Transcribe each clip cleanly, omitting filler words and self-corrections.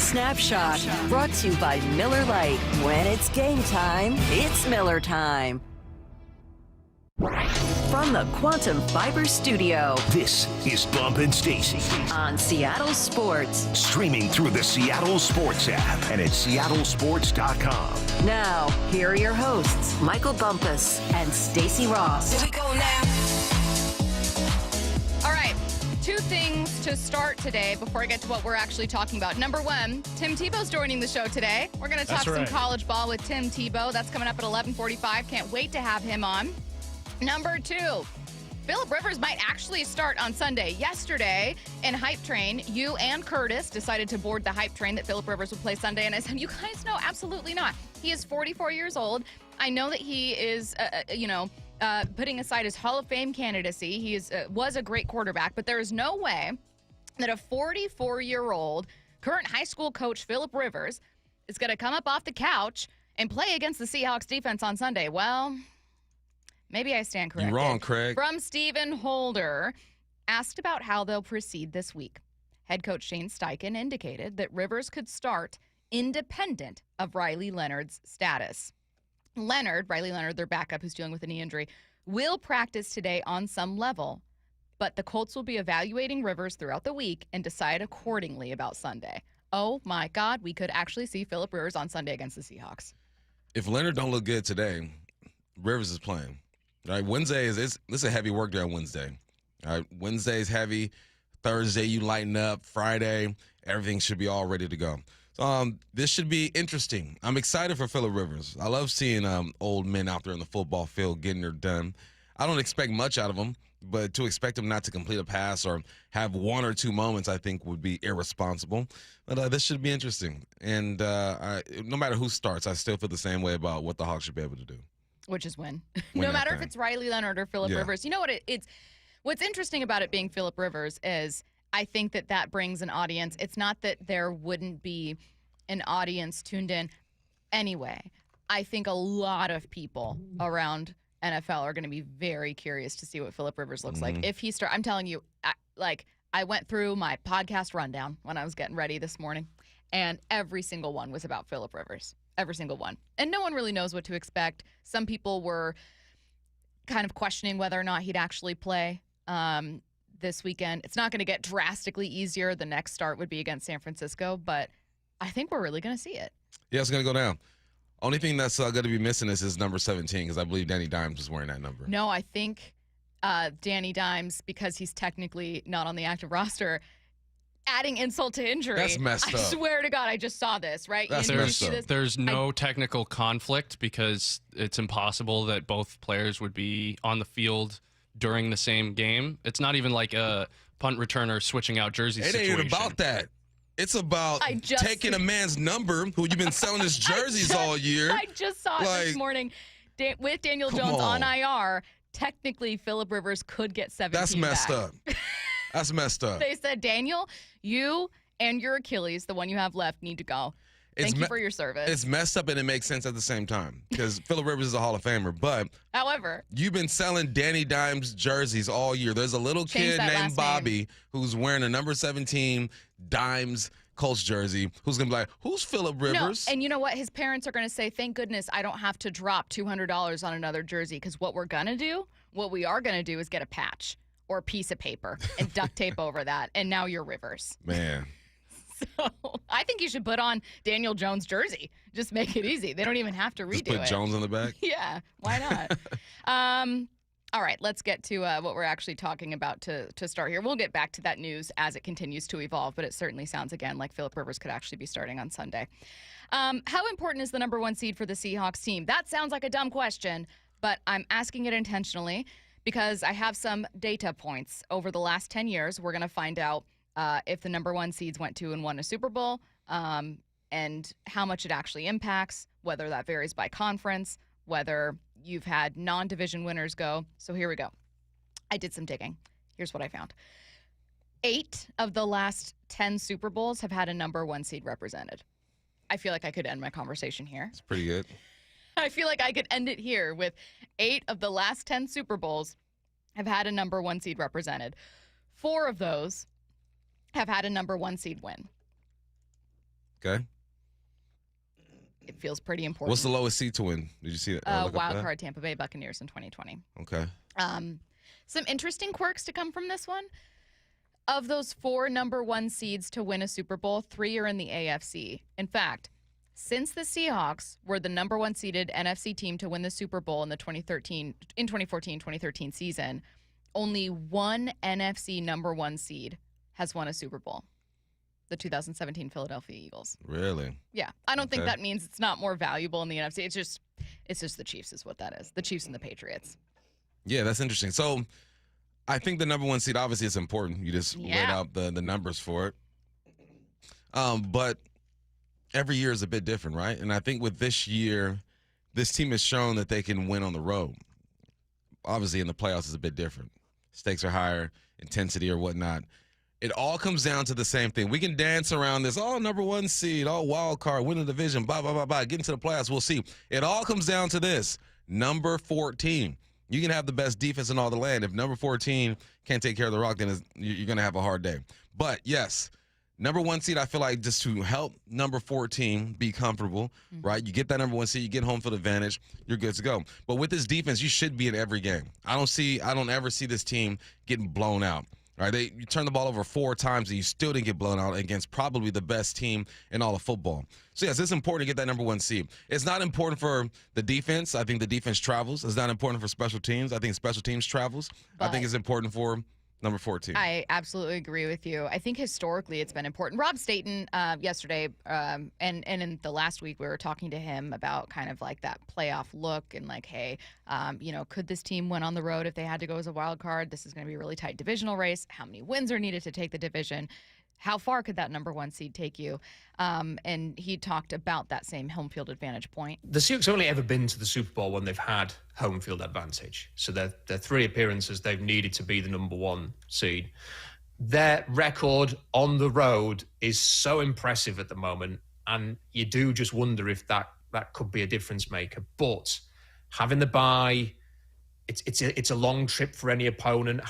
Snapshot, brought to you by Miller Lite. When it's game time, it's Miller time. From the Quantum Fiber Studio. This is Bump and Stacy On Seattle Sports. Streaming through the Seattle Sports app and at seattlesports.com. Now, here are your hosts, Michael Bumpus and Stacy Ross. Here we go now. All right, two things to start today before I get to what we're actually talking about. Number one, Tim Tebow's joining the show today. We're going to talk some college ball with Tim Tebow. That's coming up at 11:45. Can't wait to have him on. Number two, Phillip Rivers might actually start on Sunday. Yesterday in Hype Train, you and Curtis decided to board the Hype Train that Phillip Rivers would play Sunday. And I said, you guys know, absolutely not. He is 44 years old. I know that he is, putting aside his Hall of Fame candidacy. He was a great quarterback, but there is no way that a 44-year-old current high school coach, Phillip Rivers, is going to come up off the couch and play against the Seahawks defense on Sunday. Well, maybe I stand corrected. You're wrong, Craig. From Stephen Holder, asked about how they'll proceed this week. Head coach Shane Steichen indicated that Rivers could start independent of Riley Leonard's status. Riley Leonard, their backup who's dealing with a knee injury, will practice today on some level, but the Colts will be evaluating Rivers throughout the week and decide accordingly about Sunday. Oh my God, we could actually see Phillip Rivers on Sunday against the Seahawks. If Leonard don't look good today, Rivers is playing. All right, Wednesday it's a heavy work day on Wednesday. All right, Wednesday is heavy. Thursday you lighten up. Friday everything should be all ready to go. So this should be interesting. I'm excited for Phillip Rivers. I love seeing old men out there in the football field getting their done. I don't expect much out of him, but to expect him not to complete a pass or have one or two moments, I think would be irresponsible. But this should be interesting. And no matter who starts, I still feel the same way about what the Hawks should be able to do. Which is win. No matter if it's Riley Leonard or Phillip Rivers. You know what? What's interesting about it being Phillip Rivers is I think that brings an audience. It's not that there wouldn't be an audience tuned in anyway. I think a lot of people around NFL are going to be very curious to see what Phillip Rivers looks like. If he I'm telling you, I went through my podcast rundown when I was getting ready this morning, and every single one was about Phillip Rivers. Every single one. And no one really knows what to expect. Some people were kind of questioning whether or not he'd actually play this weekend. It's not going to get drastically easier. The next start would be against San Francisco, but I think we're really going to see it. Yeah, it's going to go down. Only thing that's going to be missing is number 17 because I believe Danny Dimes was wearing that number. No, I think Danny Dimes, because he's technically not on the active roster, adding insult to injury. That's messed up. I swear to God, I just saw this, right? That's messed up. There's no technical conflict because it's impossible that both players would be on the field during the same game. It's not even like a punt returner switching out jerseys situation. It ain't about that. It's about taking a man's number who you've been selling his jerseys all year. I just saw it this morning with Daniel Jones on IR. Technically, Phillip Rivers could get 17 That's messed back. up. That's messed up. They said, Daniel, you and your Achilles, the one you have left, need to go. Thank you for your service. It's messed up and it makes sense at the same time because Phillip Rivers is a Hall of Famer. But however, you've been selling Danny Dimes jerseys all year. There's a little kid named Bobby who's wearing a number 17 Dimes Colts jersey who's going to be like, who's Phillip Rivers? No, and you know what? His parents are going to say, thank goodness I don't have to drop $200 on another jersey because what we are going to do is get a patch or a piece of paper and duct tape over that, and now you're Rivers. Man. So I think you should put on Daniel Jones' jersey. Just make it easy. They don't even have to redo it. Just put Jones on the back? Yeah, why not? All right, let's get to what we're actually talking about to start here. We'll get back to that news as it continues to evolve, but it certainly sounds, again, like Phillip Rivers could actually be starting on Sunday. How important is the number one seed for the Seahawks team? That sounds like a dumb question, but I'm asking it intentionally because I have some data points. Over the last 10 years, we're going to find out if the number one seeds went to and won a Super Bowl, and how much it actually impacts, whether that varies by conference, whether you've had non-division winners go. So here we go. I did some digging. Here's what I found. 8 of the last 10 Super Bowls have had a number one seed represented. I feel like I could end my conversation here. It's pretty good. I feel like I could end it here with 8 of the last 10 Super Bowls have had a number one seed represented. 4 of those have had a number one seed win. Okay. It feels pretty important. What's the lowest seed to win? Did you see it? Wild card Tampa Bay Buccaneers in 2020. Okay. Some interesting quirks to come from this one. Of those 4 number 1 seeds to win a Super Bowl, 3 are in the AFC. In fact, since the Seahawks were the number 1 seeded NFC team to win the Super Bowl in the 2014-2013 season, only one NFC number 1 seed has won a Super Bowl. The 2017 Philadelphia Eagles. Really? Yeah. I don't think that means it's not more valuable in the NFC. It's just the Chiefs is what that is. The Chiefs and the Patriots. Yeah, that's interesting. So I think the number 1 seed, obviously, is important. You just laid out the numbers for it. But every year is a bit different, right? And I think with this year, this team has shown that they can win on the road. Obviously, in the playoffs, it's a bit different. Stakes are higher, intensity or whatnot. It all comes down to the same thing. We can dance around this, number 1 seed, wild card, win the division, blah, blah, blah, blah, get into the playoffs, we'll see. It all comes down to this, number 14. You can have the best defense in all the land. If number 14 can't take care of the rock, then you're going to have a hard day. But, yes, number 1 seed, I feel like just to help number 14 be comfortable, right? You get that number 1 seed, you get home field advantage, you're good to go. But with this defense, you should be in every game. I don't ever see this team getting blown out. Right, you turn the ball over 4 times and you still didn't get blown out against probably the best team in all of football. So, yes, it's important to get that number 1 seed. It's not important for the defense. I think the defense travels. It's not important for special teams. I think special teams travels. I think it's important for number 14. I absolutely agree with you. I think historically it's been important. Rob Staten yesterday and in the last week we were talking to him about kind of like that playoff look and like, hey, could this team win on the road if they had to go as a wild card? This is going to be a really tight divisional race. How many wins are needed to take the division? How far could that number 1 seed take you? And he talked about that same home field advantage point. The Seahawks have only ever been to the Super Bowl when they've had home field advantage. So their 3 appearances, they've needed to be the number 1 seed. Their record on the road is so impressive at the moment, and you do just wonder if that could be a difference maker. But having the bye, it's a long trip for any opponent.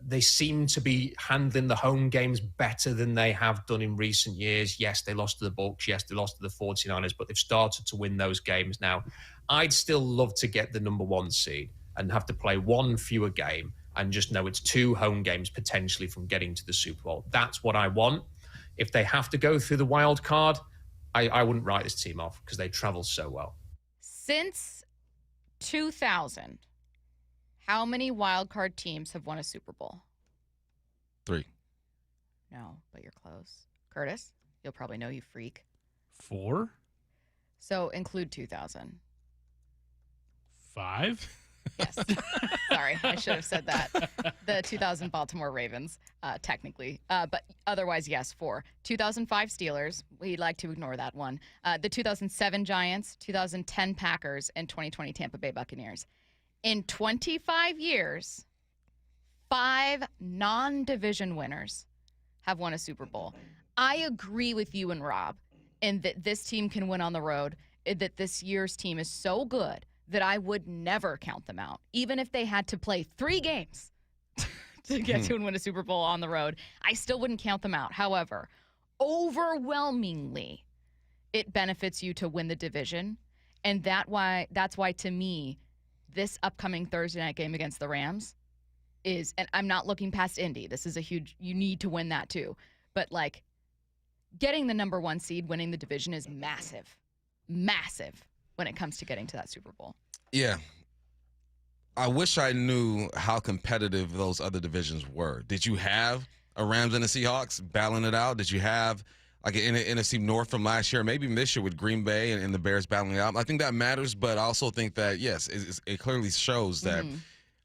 They seem to be handling the home games better than they have done in recent years. Yes, they lost to the Bucs. Yes, they lost to the 49ers, but they've started to win those games now. I'd still love to get the number 1 seed and have to play 1 fewer game and just know it's 2 home games potentially from getting to the Super Bowl. That's what I want. If they have to go through the wild card, I wouldn't write this team off because they travel so well. Since 2000, how many wild card teams have won a Super Bowl? 3. No, but you're close. Curtis, you'll probably know, you freak. 4? So include 2000. 5? Yes. Sorry, I should have said that. The 2000 Baltimore Ravens, technically. But otherwise, yes, 4. 2005 Steelers. We'd like to ignore that one. The 2007 Giants, 2010 Packers, and 2020 Tampa Bay Buccaneers. In 25 years, 5 non-division winners have won a Super Bowl. I agree with you and Rob in that this team can win on the road, that this year's team is so good that I would never count them out, even if they had to play 3 games to get to and win a Super Bowl on the road. I still wouldn't count them out. However, overwhelmingly, it benefits you to win the division, and that's why to me, this upcoming Thursday night game against the Rams is, and I'm not looking past Indy. This is a huge, you need to win that too. But like getting the number 1 seed, winning the division is massive, massive when it comes to getting to that Super Bowl. Yeah. I wish I knew how competitive those other divisions were. Did you have a Rams and a Seahawks battling it out? Did you have like an NFC North from last year, maybe even this year with Green Bay and the Bears battling it out? I think that matters, but I also think that, yes, it clearly shows that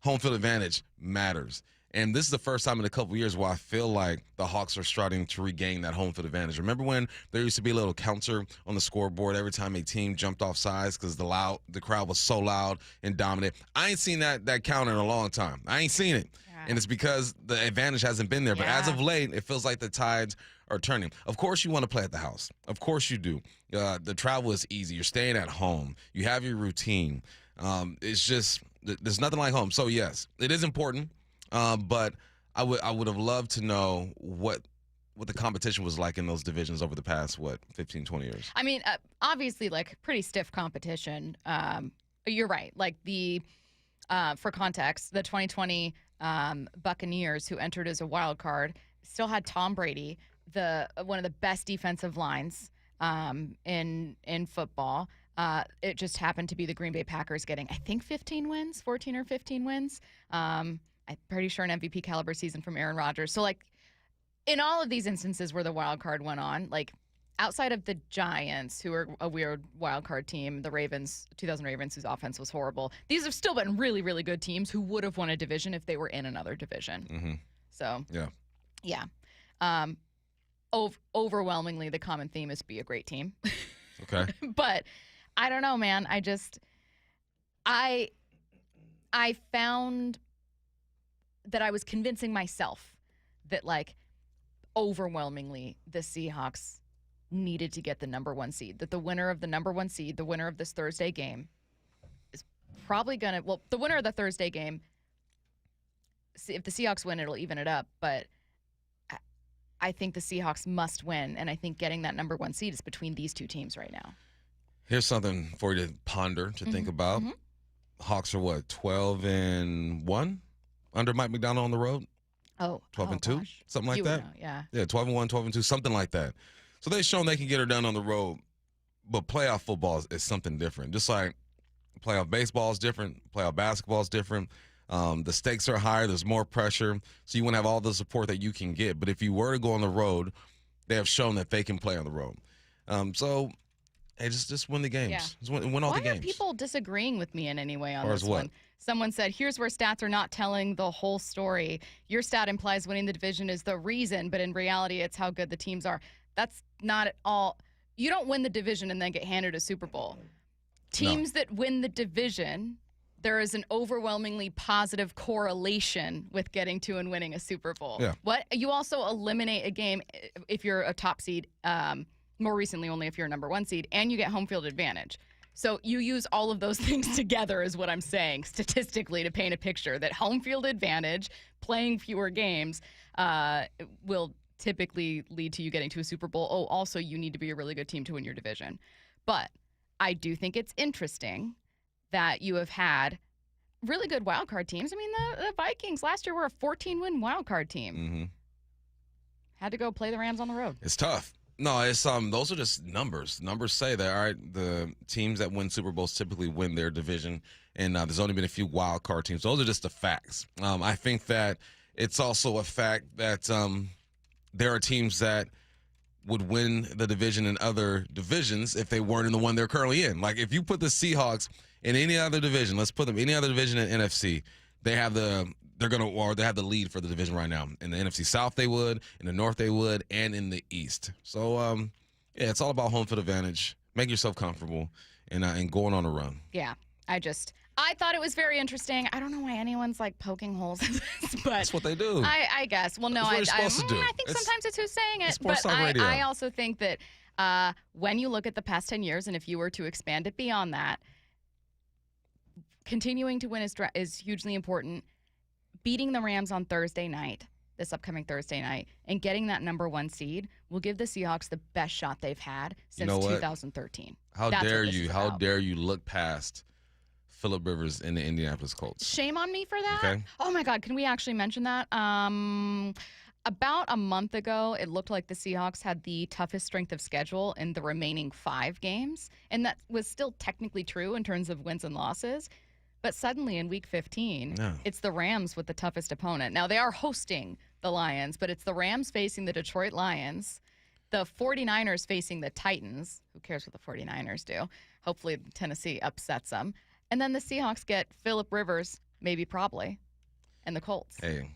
home field advantage matters. And this is the first time in a couple of years where I feel like the Hawks are starting to regain that home field advantage. Remember when there used to be a little counter on the scoreboard every time a team jumped off sides because the crowd was so loud and dominant? I ain't seen that counter in a long time. I ain't seen it. Yeah. And it's because the advantage hasn't been there. But as of late, it feels like the tides are turning. Of course you want to play at the house. Of course you do. The travel is easy. You're staying at home. You have your routine. It's just there's nothing like home. So, yes, it is important. But I would have loved to know what what the competition was like in those divisions over the past 15, 20 years? I mean, obviously, like pretty stiff competition. You're right. Like for context, the 2020 Buccaneers, who entered as a wild card, still had Tom Brady, one of the best defensive lines in football. It just happened to be the Green Bay Packers getting, I think, 14 or 15 wins. I'm pretty sure an MVP caliber season from Aaron Rodgers. So, like, in all of these instances where the wild card went on, like, outside of the Giants, who are a weird wild card team, the Ravens, 2000 Ravens, whose offense was horrible, these have still been really, really good teams who would have won a division if they were in another division. Mm-hmm. So, yeah. Overwhelmingly, the common theme is be a great team. Okay. But I don't know, man. I found that I was convincing myself that, like, overwhelmingly the Seahawks needed to get the number 1 seed, that the winner of the number 1 seed, the winner of this Thursday game, is probably going to, the winner of the Thursday game, if the Seahawks win, it'll even it up, but I think the Seahawks must win, and I think getting that number 1 seed is between these two teams right now. Here's something for you to ponder, to think about. Mm-hmm. Hawks are what, 12-1 under Mike Macdonald on the road? 12-2, gosh. something like that. Know, yeah. Yeah, 12-1, 12-2, something like that. So they've shown they can get her done on the road, but playoff football is something different. Just like playoff baseball is different, playoff basketball is different. The stakes are higher. There's more pressure, so you want to have all the support that you can get. But if you were to go on the road, they have shown that they can play on the road. So, hey, just win the games. Yeah. Just win all the games. Why are people disagreeing with me in any way on Or this as what? one? Someone said, here's where stats are not telling the whole story. Your stat implies winning the division is the reason, but in reality, it's how good the teams are. That's not at all. You don't win the division and then get handed a Super Bowl. Teams that win the division, there is an overwhelmingly positive correlation with getting to and winning a Super Bowl. Yeah. What? You also eliminate a game if you're a top seed, more recently only if you're a number 1 seed, and you get home field advantage. So you use all of those things together is what I'm saying, statistically, to paint a picture that home field advantage, playing fewer games, will typically lead to you getting to a Super Bowl. Oh, also, you need to be a really good team to win your division. But I do think it's interesting that you have had really good wildcard teams. I mean, the Vikings last year were a 14-win wildcard team. Mm-hmm. Had to go play the Rams on the road. It's tough. No, it's those are just numbers. Numbers say that, all right, the teams that win Super Bowls typically win their division, and there's only been a few wild card teams. Those are just the facts. I think that it's also a fact that there are teams that would win the division in other divisions if they weren't in the one they're currently in. Like, if you put the Seahawks in any other division, let's put them any other division in NFC, they have the lead for the division right now. In the NFC South they would, in the North they would, and in the East. So yeah, it's all about home field advantage. Make yourself comfortable and going on a run. Yeah, I thought it was very interesting. I don't know why anyone's like poking holes in this, but That's what they do. I guess. Well, no, That's what you're supposed to do. I think sometimes it's who's saying it. Sports But Talk Radio. I also think that when you look at the past 10 years, and if you were to expand it beyond that, continuing to win is hugely important. Beating the Rams on Thursday night, this upcoming Thursday night, and getting that number 1 seed will give the Seahawks the best shot they've had since 2013. How That's dare what this you? is How about. dare you look past Phillip Rivers and the Indianapolis Colts? Shame on me for that. Okay. Oh my God, can we actually mention that? About a month ago, it looked like the Seahawks had the toughest strength of schedule in the remaining 5 games, and that was still technically true in terms of wins and losses. But suddenly in week 15, It's the Rams with the toughest opponent. Now, they are hosting the Lions, but it's the Rams facing the Detroit Lions, the 49ers facing the Titans. Who cares what the 49ers do? Hopefully Tennessee upsets them. And then the Seahawks get Phillip Rivers, maybe probably, and the Colts. Hey,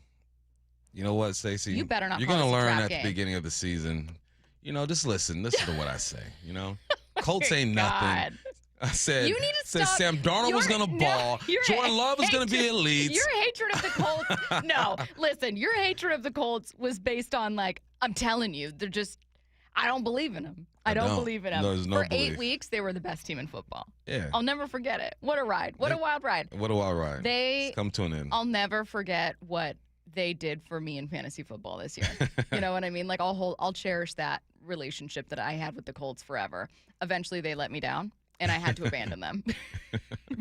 you know what, Stacy? You better not You're call going to this a learn trap at game. the beginning of the season. You know, just listen to what I say, you know? Colts ain't God. nothing. I said, You need to said stop. Sam Darnold was going to ball. Jordan Love was going to be elite. Your hatred of the Colts. No, listen, your hatred of the Colts was based on, like, I'm telling you, they're just, I don't believe in them. I don't believe in them. No, there's no For 8 belief. weeks, they were the best team in football. Yeah. I'll never forget it. What a ride. What a wild ride. What a wild ride. They It's come to an end. I'll never forget what they did for me in fantasy football this year. You know what I mean? Like I'll cherish that relationship that I had with the Colts forever. Eventually they let me down and I had to abandon them.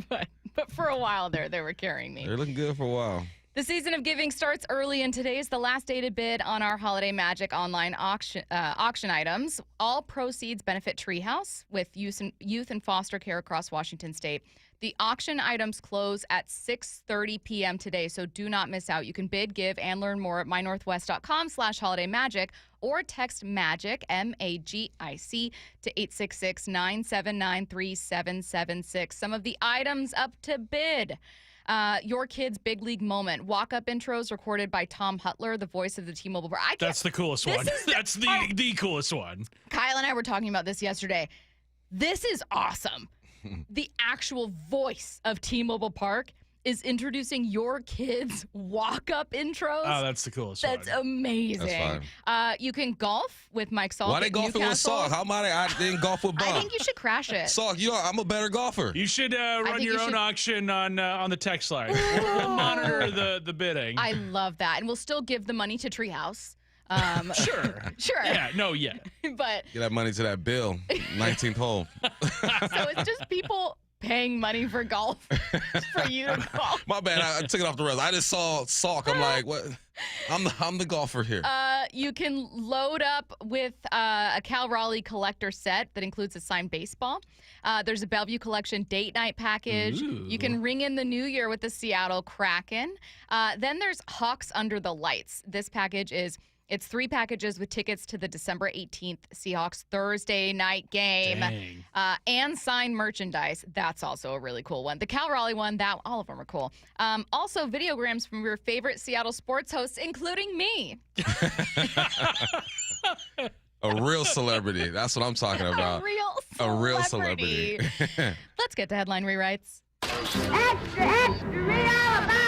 but for a while there, they were carrying me. They're looking good for a while. The season of giving starts early, and today is the last day to bid on our Holiday Magic online auction items. All proceeds benefit Treehouse with youth and foster care across Washington State. The auction items close at 6:30 p.m. today, so do not miss out. You can bid, give, and learn more at mynorthwest.com/holidaymagic or text MAGIC, MAGIC, to 866-979-3776. Some of the items up to bid. Your kid's big league moment. Walk-up intros recorded by Tom Hutler, the voice of the T-Mobile. That's the coolest one. That's the coolest one. Kyle and I were talking about this yesterday. This is awesome. The actual voice of T-Mobile Park is introducing your kids' walk-up intros. Oh, that's the coolest one. That's amazing. That's you can golf with Mike Salk. Why they golfing with Salk? How am I didn't golf with Bob? I think you should crash it. Salk, I'm a better golfer. You should run your own auction on the text line. We'll monitor the bidding. I love that. And we'll still give the money to Treehouse. Sure. Yeah, but Get that money to that bill. 19th hole. so it's just people paying money for golf for you to golf. My bad. I took it off the rails. I just saw Salk. I'm like, what? I'm the golfer here. You can load up with a Cal Raleigh collector set that includes a signed baseball. There's a Bellevue Collection date night package. Ooh. You can ring in the new year with the Seattle Kraken. Then there's Hawks Under the Lights. This package it's 3 packages with tickets to the December 18th Seahawks Thursday night game. Dang. And signed merchandise. That's also a really cool one. The Cal Raleigh one, all of them are cool. Also, videograms from your favorite Seattle sports hosts, including me. A real celebrity. That's what I'm talking about. A real celebrity. Let's get to headline rewrites. Extra, extra, read all about it.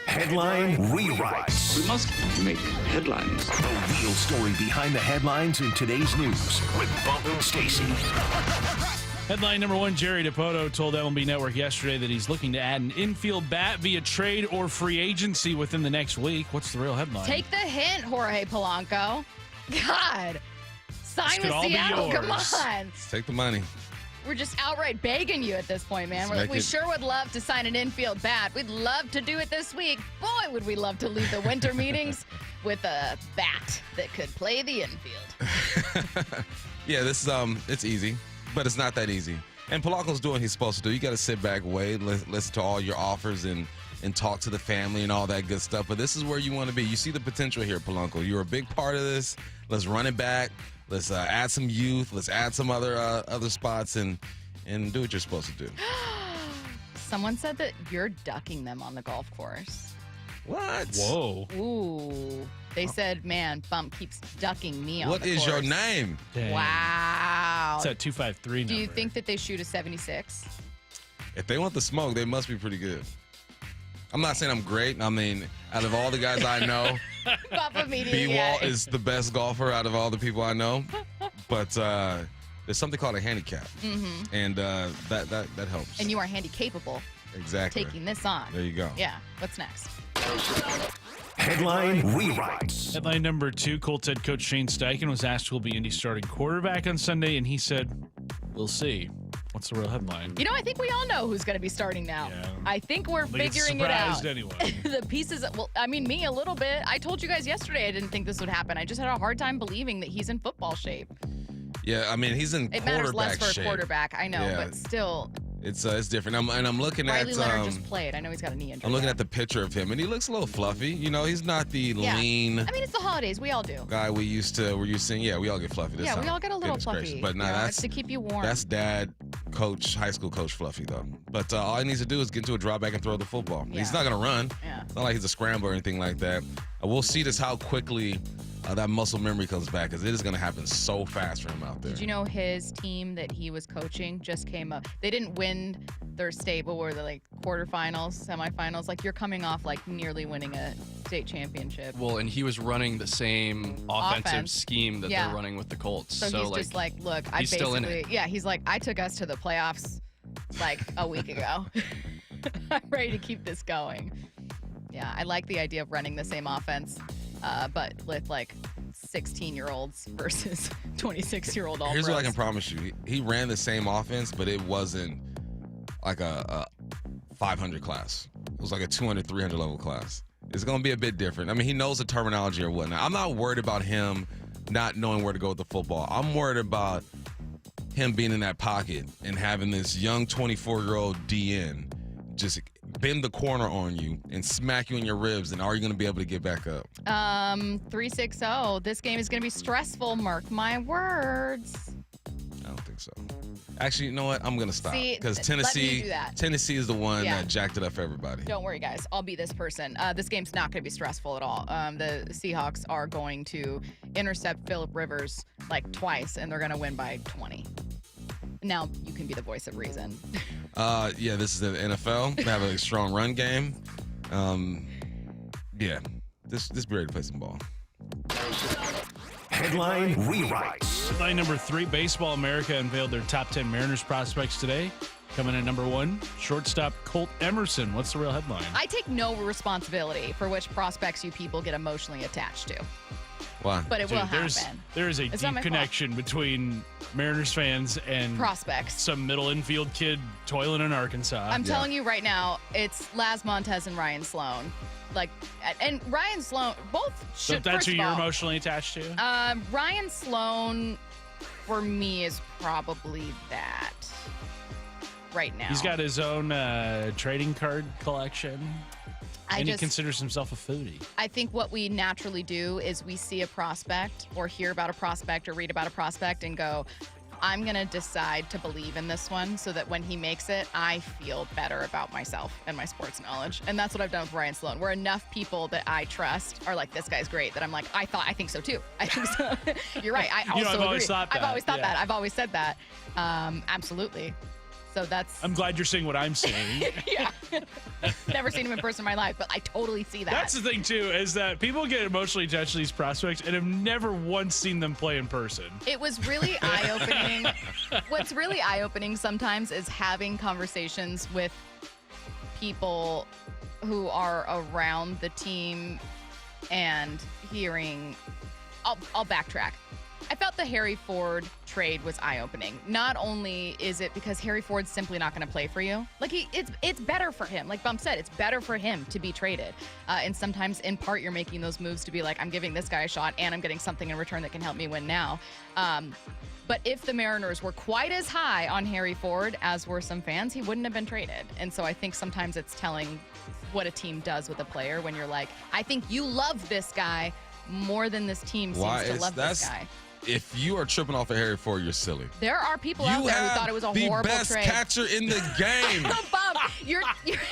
Headline Rewrites. We must make headlines. The real story behind the headlines in today's news with Bump and Stacy. Headline number 1, Jerry Tebow told MLB Network yesterday that he's looking to add an infield bat via trade or free agency within the next week. What's the real headline? Take the hint, Jorge Polanco. God. Sign with Seattle. Come on. Let's take the money. We're just outright begging you at this point, man. We sure would love to sign an infield bat. We'd love to do it this week. Boy, would we love to leave the winter meetings with a bat that could play the infield. Yeah, this is it's easy, but it's not that easy. And Polanco's doing what he's supposed to do. You got to sit back, wait, listen to all your offers and talk to the family and all that good stuff. But this is where you want to be. You see the potential here, Polanco. You're a big part of this. Let's run it back. Let's add some youth. Let's add some other spots and do what you're supposed to do. Someone said that you're ducking them on the golf course. What? Whoa. Ooh. They said, man, Bump keeps ducking me on the course. What is your name? Dang. Wow. It's that 253 number. Do you think that they shoot a 76? If they want the smoke, they must be pretty good. I'm not saying I'm great. I mean, out of all the guys I know, B-Walt is the best golfer out of all the people I know. But there's something called a handicap, and that helps. And you are handy-capable. Exactly. Taking this on. There you go. Yeah. What's next? Headline Rewrites. Headline number 2, Colts head coach Shane Steichen was asked who will be Indy's starting quarterback on Sunday, and he said, "We'll see." What's the real headline? You know, I think we all know who's going to be starting now. Yeah. I think we're figuring it out. Anyway. The pieces, me a little bit. I told you guys yesterday I didn't think this would happen. I just had a hard time believing that he's in football shape. Yeah, I mean, he's in It quarterback matters less for shape. a quarterback, I know, Yeah. but still. It's different. I'm looking Riley at Leonard just played. I know he's got a knee injury. I'm looking at the picture of him, and he looks a little fluffy. You know, he's not the lean I mean, it's the holidays. We all do. guy we're used to seeing. Yeah, we all get fluffy. This Yeah, we time. all get a little Goodness fluffy. gracious. But no, you know, that's it's to keep you warm. That's dad, coach, high school coach fluffy though. But all he needs to do is get into a drop back and throw the football. Yeah. He's not gonna run. Yeah. It's not like he's a scrambler or anything like that. We'll see just how quickly that muscle memory comes back, because it is gonna happen so fast for him out there. Did you know his team that he was coaching just came up? They didn't win their state, but were they quarterfinals, semifinals? Like, you're coming off nearly winning a state championship. Well, and he was running the same offensive scheme that they're running with the Colts. So he's just look, I he's still in it. Yeah, he's like, I took us to the playoffs a week ago. I'm ready to keep this going. Yeah, I like the idea of running the same offense, but with like 16-year-olds versus 26-year-old all Here's what I can pros. promise you. He ran the same offense, but it wasn't like a 500 class. It was like a 200, 300 level class. It's going to be a bit different. I mean, he knows the terminology or whatnot. I'm not worried about him not knowing where to go with the football. I'm worried about him being in that pocket and having this young 24-year-old DN just bend the corner on you and smack you in your ribs, and are you going to be able to get back up? 360. This game is going to be stressful. Mark my words. I don't think so. Actually, you know what? I'm going to stop See, because let me do Tennessee that. Tennessee is the one Yeah. that jacked it up for everybody. Don't worry, guys. I'll be this person. This game's not going to be stressful at all. The Seahawks are going to intercept Phillip Rivers like twice, and they're going to win by 20. Now you can be the voice of reason. Yeah, this is the NFL. They have a strong run game. Yeah, this be ready to play some ball. Headline rewrites. Headline number 3, Baseball America unveiled their top 10 Mariners prospects today. Coming in number 1, shortstop Colt Emerson. What's the real headline? I take no responsibility for which prospects you people get emotionally attached to, Why? but it will happen. There is a It's not deep my fault. connection between Mariners fans and Prospects. some middle infield kid toiling in Arkansas. I'm telling you right now, it's Laz Montez and Ryan Sloan. Like, and Ryan Sloan, both so should. that's first who of you're all, emotionally attached to? Ryan Sloan, for me, is probably that right now. He's got his own trading card collection. And he just- considers himself a foodie. I think what we naturally do is we see a prospect or hear about a prospect or read about a prospect and go, I'm going to decide to believe in this one so that when he makes it, I feel better about myself and my sports knowledge. And that's what I've done with Ryan Sloan, where enough people that I trust are like, this guy's great, that I'm like, I think so too. I think so. You're right. I also I've agree. always thought that. I've always thought Yeah. that. I've always said that. Absolutely. So that's, I'm glad you're seeing what I'm seeing. yeah. Never seen him in person in my life, but I totally see that. That's the thing, too, is that people get emotionally attached to these prospects and have never once seen them play in person. It was really eye-opening. What's really eye-opening sometimes is having conversations with people who are around the team and hearing. I'll backtrack. I felt the Harry Ford trade was eye-opening. Not only is it because Harry Ford's simply not going to play for you, like it's better for him. Like Bump said, it's better for him to be traded. And sometimes, in part, you're making those moves to be like, I'm giving this guy a shot, and I'm getting something in return that can help me win now. But if the Mariners were quite as high on Harry Ford as were some fans, he wouldn't have been traded. And so I think sometimes it's telling what a team does with a player when you're like, I think you love this guy more than this team seems to love this guy. If you are tripping off of Harry Ford, you're silly. There are people out there who thought it was a horrible the best trade. catcher in the game. Bump, you're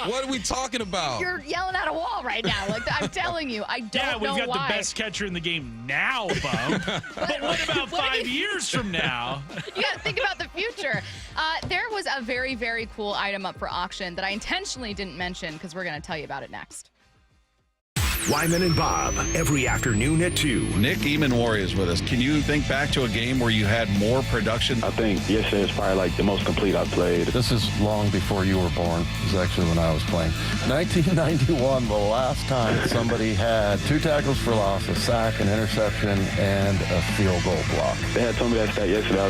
What are we talking about? you're yelling at a wall right now. Like I'm telling you, I don't Yeah, know we've got why. the best catcher in the game now, Bump. But what about 5 years from now? You got to think about the future. There was a very, very cool item up for auction that I intentionally didn't mention because we're going to tell you about it next. Wyman and Bob, every afternoon at 2. Nick Eamon is with us. Can you think back to a game where you had more production? I think yesterday is probably like the most complete I've played. This is long before you were born. This is actually when I was playing. 1991, the last time somebody had 2 tackles for loss, a sack, an interception, and a field goal block. They had told me that stat yesterday. I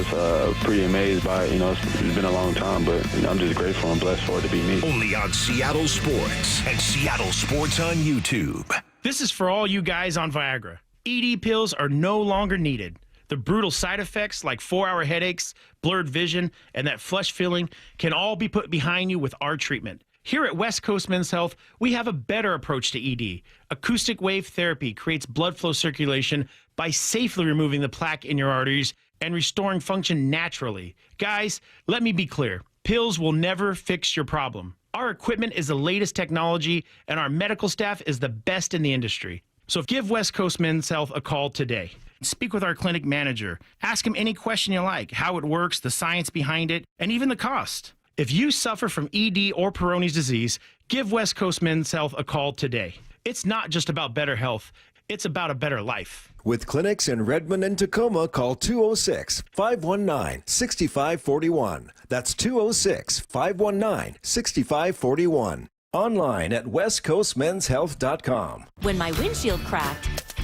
was pretty amazed by it. You know, it's been a long time, but I'm just grateful and blessed for it to be me. Only on Seattle Sports and Seattle Sports on YouTube. This is for all you guys on Viagra. ED pills are no longer needed. The brutal side effects like 4-hour headaches, blurred vision, and that flush feeling can all be put behind you with our treatment. Here at West Coast Men's Health, we have a better approach to ED. Acoustic wave therapy creates blood flow circulation by safely removing the plaque in your arteries and restoring function naturally. Guys, let me be clear. Pills will never fix your problem. Our equipment is the latest technology, and our medical staff is the best in the industry. So give West Coast Men's Health a call today. Speak with our clinic manager. Ask him any question you like, how it works, the science behind it, and even the cost. If you suffer from ED or Peyronie's disease, give West Coast Men's Health a call today. It's not just about better health. It's about a better life. With clinics in Redmond and Tacoma, call 206-519-6541. That's 206-519-6541. Online at westcoastmenshealth.com. When my windshield cracked,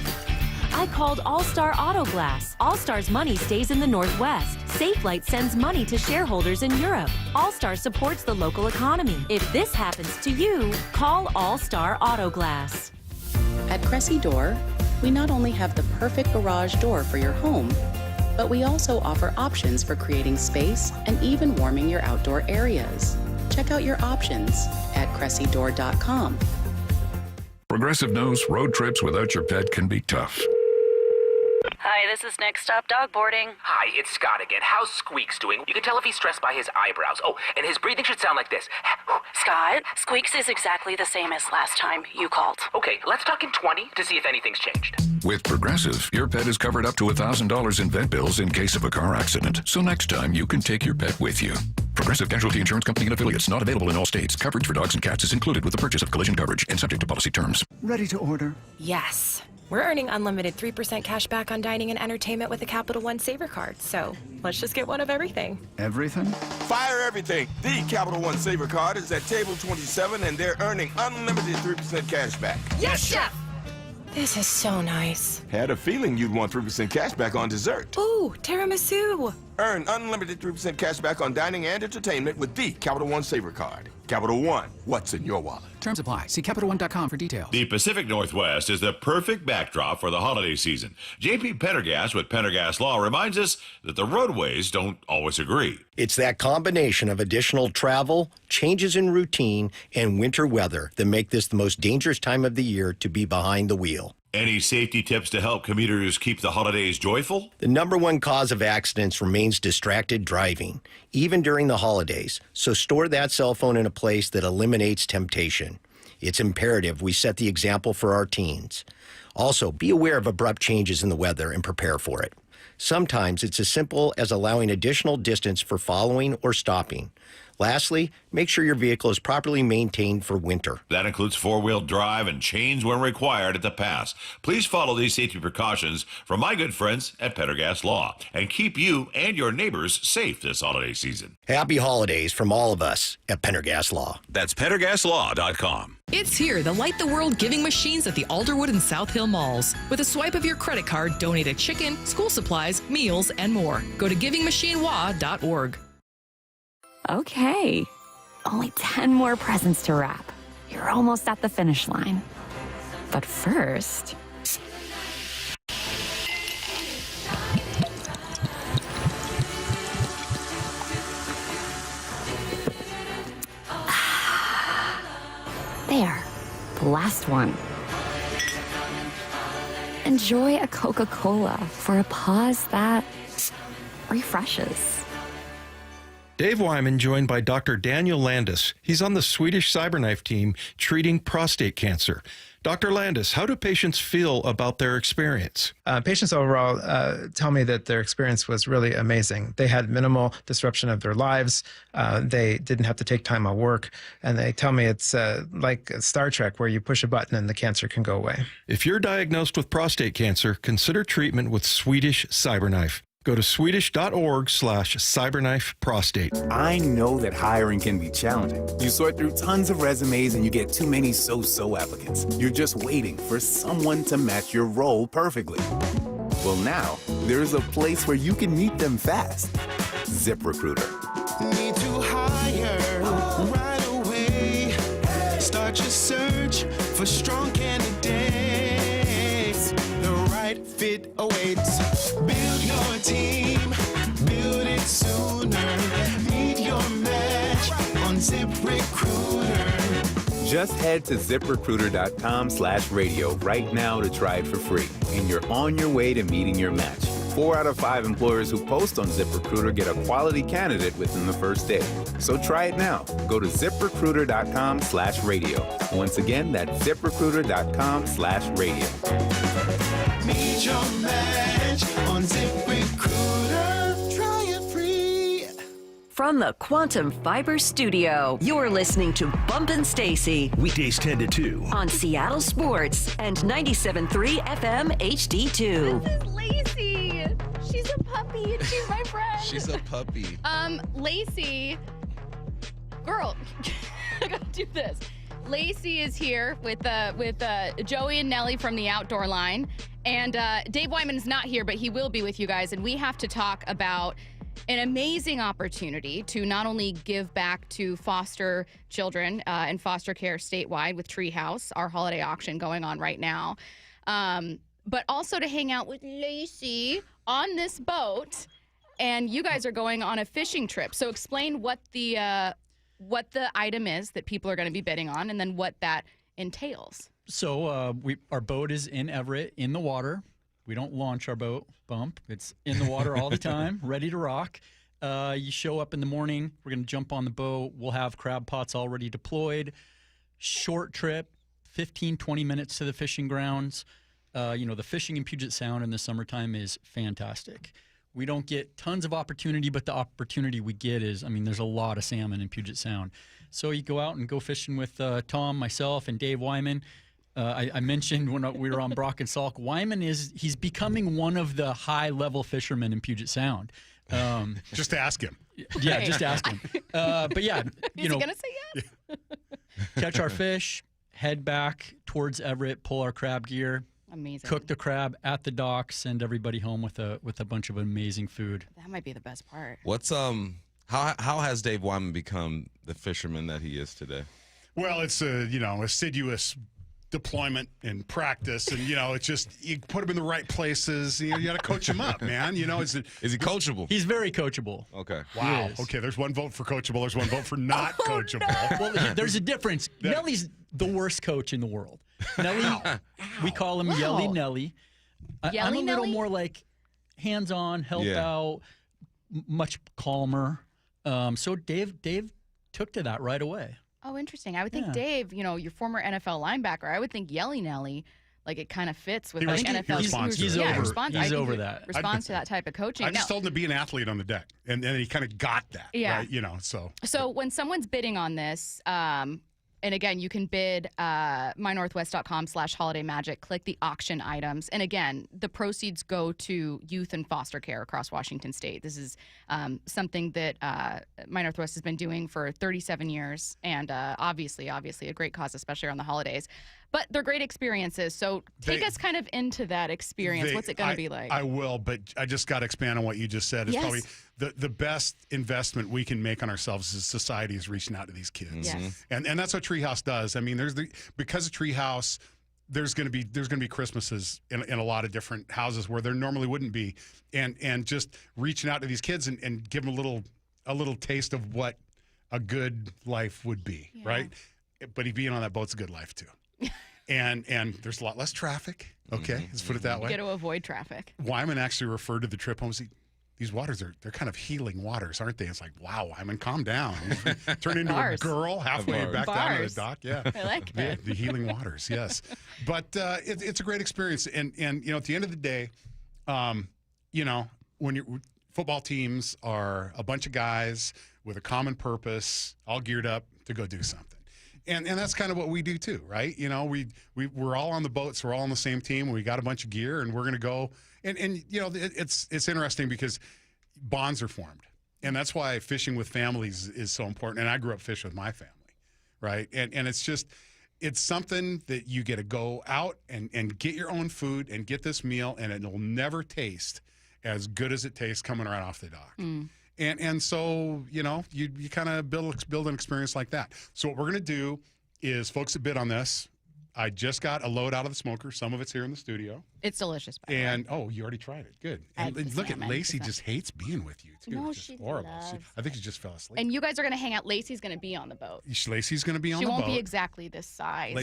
I called All-Star Auto Glass. All-Star's money stays in the Northwest. SafeLight sends money to shareholders in Europe. All-Star supports the local economy. If this happens to you, call All-Star Auto Glass. At Cressy Door, we not only have the perfect garage door for your home, but we also offer options for creating space and even warming your outdoor areas. Check out your options at CressyDoor.com. Progressive knows road trips without your pet can be tough. Hi, this is Next Stop Dog Boarding. Hi, it's Scott again. How's Squeaks doing? You can tell if he's stressed by his eyebrows. Oh, and his breathing should sound like this. Scott, Squeaks is exactly the same as last time you called. Okay, let's talk in 20 to see if anything's changed. With Progressive, your pet is covered up to $1,000 in vet bills in case of a car accident. So next time, you can take your pet with you. Progressive Casualty Insurance Company and affiliates, not available in all states. Coverage for dogs and cats is included with the purchase of collision coverage and subject to policy terms. Ready to order? Yes. We're earning unlimited 3% cash back on dining and entertainment with the Capital One Saver card. So let's just get one of everything. Everything? Fire everything. The Capital One Saver card is at table 27 and they're earning unlimited 3% cash back. Yes, Chef! This is so nice. Had a feeling you'd want 3% cash back on dessert. Ooh, tiramisu. Earn unlimited 3% cash back on dining and entertainment with the Capital One Saver card. Capital One, what's in your wallet? Terms apply. See CapitalOne.com for details. The Pacific Northwest is the perfect backdrop for the holiday season. JP Pendergast with Pendergast Law reminds us that the roadways don't always agree. It's that combination of additional travel, changes in routine, and winter weather that make this the most dangerous time of the year to be behind the wheel. Any safety tips to help commuters keep the holidays joyful? The number one cause of accidents remains distracted driving, even during the holidays. So store that cell phone in a place that eliminates temptation. It's imperative we set the example for our teens. Also, be aware of abrupt changes in the weather and prepare for it. Sometimes it's as simple as allowing additional distance for following or stopping. Lastly, make sure your vehicle is properly maintained for winter. That includes four-wheel drive and chains when required at the pass. Please follow these safety precautions from my good friends at Pendergast Law and keep you and your neighbors safe this holiday season. Happy holidays from all of us at Pendergast Law. That's PendergastLaw.com. It's here, the Light the World giving machines at the Alderwood and South Hill malls. With a swipe of your credit card, donate a chicken, school supplies, meals, and more. Go to givingmachinewa.org. Okay, only 10 more presents to wrap. You're almost at the finish line. But first... There, the last one. Enjoy a Coca-Cola for a pause that refreshes. Dave Wyman joined by Dr. Daniel Landis. He's on the Swedish CyberKnife team treating prostate cancer. Dr. Landis, how do patients feel about their experience? Patients overall tell me that their experience was really amazing. They had minimal disruption of their lives. They didn't have to take time off work. And they tell me it's like Star Trek, where you push a button and the cancer can go away. If you're diagnosed with prostate cancer, consider treatment with Swedish CyberKnife. Go to swedish.org/cyberknifeprostate. I know that hiring can be challenging. You sort through tons of resumes and you get too many so-so applicants. You're just waiting for someone to match your role perfectly. Well, now, there's a place where you can meet them fast. ZipRecruiter. Need to hire right away. Start your search for strong candidates. The right fit awaits. Build your team, build it sooner. Meet your match on ZipRecruiter. Just head to ZipRecruiter.com/radio right now to try it for free. And you're on your way to meeting your match. 4 out of 5 employers who post on ZipRecruiter get a quality candidate within the first day. So try it now. Go to ZipRecruiter.com/radio. Once again, that's ZipRecruiter.com/radio. Meet your match on ZipRecruiter. Try it free. From the Quantum Fiber Studio, you're listening to Bumpin' Stacy. Weekdays 10 to 2. On Seattle Sports and 97.3 FM HD2. This is Lacey. She's a puppy and she's my friend. She's a puppy. Lacey, girl, I gotta do this. Lacey is here with Joey and Nellie from the Outdoor Line. And Dave Wyman's not here, but he will be with you guys. And we have to talk about an amazing opportunity to not only give back to foster children and foster care statewide with Treehouse, our holiday auction going on right now, but also to hang out with Lacey on this boat. And you guys are going on a fishing trip. So explain what the item is that people are going to be bidding on, and then what that entails. So our boat is in Everett in the water. We don't launch our boat, bump. It's in the water all the time, ready to rock. You show up in the morning. We're going to jump on the boat. We'll have crab pots already deployed. Short trip, 15, 20 minutes to the fishing grounds. The fishing in Puget Sound in the summertime is fantastic. We don't get tons of opportunity, but the opportunity we get is, there's a lot of salmon in Puget Sound. So you go out and go fishing with Tom, myself, and Dave Wyman. I mentioned when we were on Brock and Salk, Wyman he's becoming one of the high-level fishermen in Puget Sound. Just ask him. Yeah, just ask him. But yeah, Is he going to say yes? Catch our fish, head back towards Everett, pull our crab gear. Amazing. Cook the crab at the dock, send everybody home with a bunch of amazing food. That might be the best part. What's how has Dave Wyman become the fisherman that he is today? Well, it's assiduous deployment and practice, and it's just you put him in the right places. You got to coach him up, man. Is he coachable? He's very coachable. Okay. Wow. Okay. There's one vote for coachable. There's one vote for not coachable. No. Well, there's a difference. Nellie's the worst coach in the world. Nellie, we call him Yelly Nelly. I'm a little more like hands-on, help out, much calmer. So Dave took to that right away. Oh, interesting. I would think Dave, your former NFL linebacker, I would think Yelly Nelly, like it kind of fits with like NFL. He's over that. Responds to that type of coaching. I just told him to be an athlete on the deck, and then he kind of got that. Yeah. Right? So when someone's bidding on this, and again, you can bid mynorthwest.com/holiday magic, click the auction items. And again, the proceeds go to youth and foster care across Washington State. This is something that My Northwest has been doing for 37 years. And obviously a great cause, especially around the holidays. But they're great experiences. So take us kind of into that experience. What's it going to be like? I will, but I just got to expand on what you just said. It's probably the best investment we can make on ourselves as society is reaching out to these kids. Yes. And that's what Treehouse does. Because of Treehouse, there's going to be Christmases in a lot of different houses where there normally wouldn't be, and just reaching out to these kids and give them a little taste of what a good life would be, right? But being on that boat's a good life too. And there's a lot less traffic. Okay, let's put it that way. You get to avoid traffic. Wyman actually referred to the trip home as these waters they're kind of healing waters, aren't they? It's like, wow, Wyman, calm down. Turn into a girl halfway back down to the dock. Yeah, I like that. The healing waters, yes. But it's a great experience, and at the end of the day, when football teams are a bunch of guys with a common purpose, all geared up to go do something. And that's kind of what we do too, right? We're all on the boat, so we're all on the same team. We got a bunch of gear, and we're going to go. And it's interesting because bonds are formed, and that's why fishing with families is so important. And I grew up fishing with my family, right? And it's something that you get to go out and get your own food and get this meal, and it'll never taste as good as it tastes coming right off the dock. And so, you kind of build an experience like that. So what we're going to do is, folks that bid on this, I just got a load out of the smoker. Some of it's here in the studio. It's delicious. And you already tried it. Good. And look at Lacey just hates being with you too. No, it's just she horrible. loves I think she just fell asleep. And you guys are going to hang out. Lacey's going to be on the boat. Lacey's going to be on the boat. She won't be exactly this size.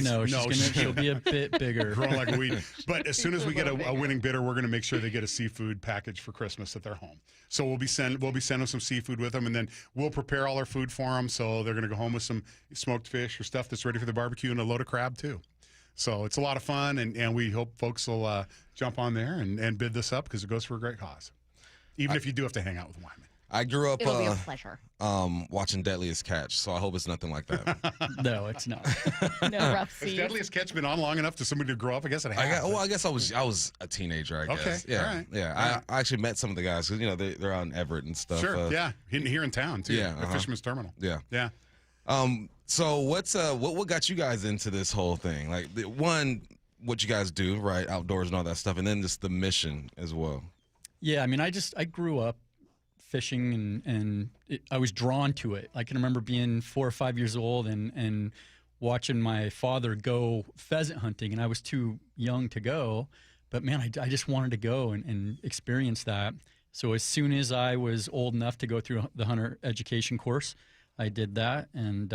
She'll be a bit bigger. Growing like a weed. But as soon as we get a winning bidder, we're going to make sure they get a seafood package for Christmas at their home. So we'll be sending some seafood with them, and then we'll prepare all our food for them. So they're going to go home with some smoked fish or stuff that's ready for the barbecue, and a load of crab too. So it's a lot of fun, and we hope folks will jump on there and bid this up because it goes for a great cause, even if you do have to hang out with Wyman. I grew up It'll be a pleasure. Watching Deadliest Catch, so I hope it's nothing like that. No, it's not. No rough Has seas. Deadliest Catch been on long enough to somebody to grow up? I guess it has. I guess I was a teenager, I guess. Okay, Yeah, all right. yeah. I actually met some of the guys because they're out in Everett and stuff. Sure, yeah, here in town too. Yeah, at Fisherman's Terminal. Yeah. Yeah. So what got you guys into this whole thing? Like, one, what you guys do, right, outdoors and all that stuff, and then just the mission as well. Yeah, I mean, I grew up fishing, and I was drawn to it. I can remember being 4 or 5 years old and watching my father go pheasant hunting, and I was too young to go. But, man, I just wanted to go and experience that. So as soon as I was old enough to go through the hunter education course, I did that, and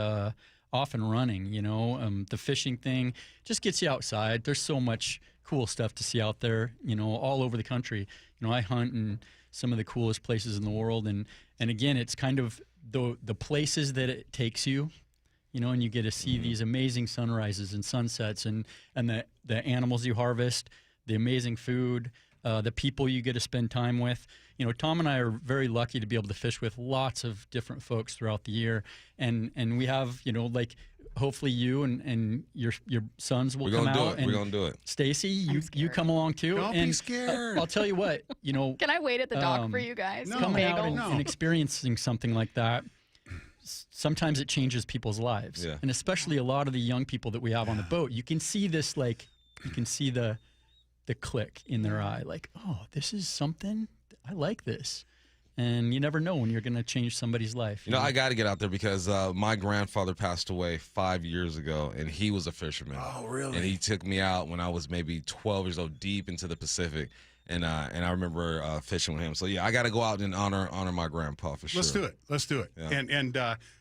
off and running, the fishing thing just gets you outside. There's so much cool stuff to see out there, all over the country. I hunt in some of the coolest places in the world, and again, it's kind of the places that it takes you, and you get to see these amazing sunrises and sunsets, and the animals you harvest, the amazing food, the people you get to spend time with. Tom and I are very lucky to be able to fish with lots of different folks throughout the year, and we have, like, hopefully you and your sons will come out. We're gonna do it. Stacy, you come along too. Don't be scared. I'll tell you what, Can I wait at the dock for you guys? Coming out and experiencing something like that, sometimes it changes people's lives, and especially a lot of the young people that we have on the boat. You can see this, you can see the click in their eye, like, oh, this is something. I like this. And you never know when you're going to change somebody's life. I got to get out there because my grandfather passed away 5 years ago, and he was a fisherman. Oh, really? And he took me out when I was maybe 12 years old, deep into the Pacific, and I remember fishing with him. So yeah, I got to go out and honor my grandpa for sure. Let's do it. Yeah. And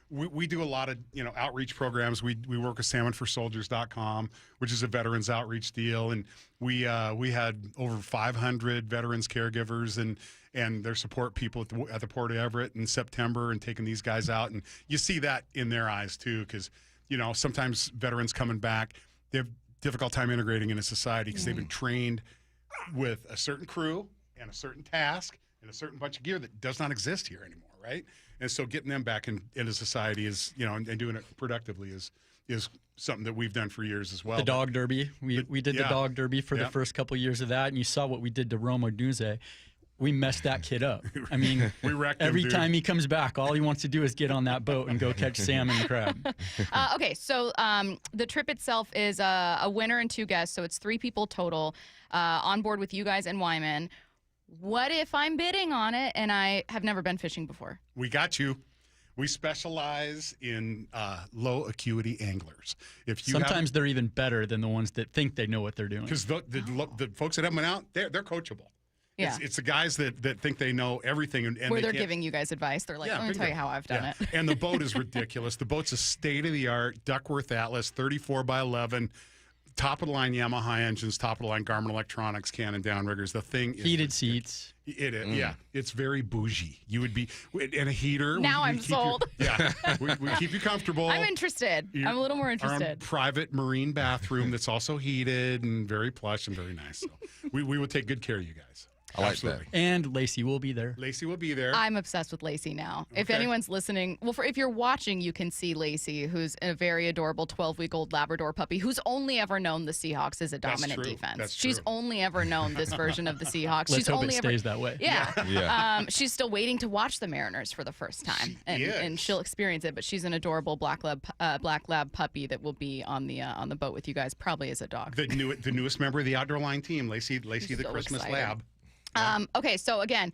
we do a lot of outreach programs. We work with salmonforsoldiers.com, which is a veterans outreach deal, and we had over 500 veterans caregivers and their support people at the Port of Everett in September, and taking these guys out, and you see that in their eyes too, because sometimes veterans coming back, they have difficult time integrating into society because they've been trained with a certain crew and a certain task and a certain bunch of gear that does not exist here anymore, right? And so getting them back into society is, and doing it productively is something that we've done for years as well. The dog derby, we did the dog derby for the first couple of years of that, and you saw what we did to Roma Duze. We messed that kid up. I mean, we wrecked every him, time he comes back, all he wants to do is get on that boat and go catch salmon and crab. Okay, so the trip itself is a winner and 2 guests, so it's 3 people total on board with you guys and Wyman. What if I'm bidding on it and I have never been fishing before? We got you. We specialize in low acuity anglers. Sometimes they're even better than the ones that think they know what they're doing. Because the folks that haven't been out, they're coachable. Yeah. It's the guys that think they know everything. And where they're giving you guys advice. They're like, let me tell you how I've done it. And the boat is ridiculous. The boat's a state-of-the-art Duckworth Atlas, 34 by 11, top-of-the-line Yamaha engines, top-of-the-line Garmin Electronics, Canon downriggers. The thing is heated seats. It is, yeah. It's very bougie. You would be, and a heater. Now I'm sold. We keep you comfortable. I'm interested. I'm a little more interested. Our private marine bathroom that's also heated and very plush and very nice. So we will take good care of you guys. I like that. And Lacey will be there. Lacey will be there. I'm obsessed with Lacey now. Okay. If anyone's listening, if you're watching, you can see Lacey, who's a very adorable 12-week-old Labrador puppy who's only ever known the Seahawks as a dominant defense. She's only ever known this version of the Seahawks. Let's hope it stays that way. Yeah. She's still waiting to watch the Mariners for the first time, and she'll experience it. But she's an adorable black lab puppy that will be on the boat with you guys, probably as a dog. The newest member of the outdoor line team, Lacey the Christmas excited. Lab. Okay, so again,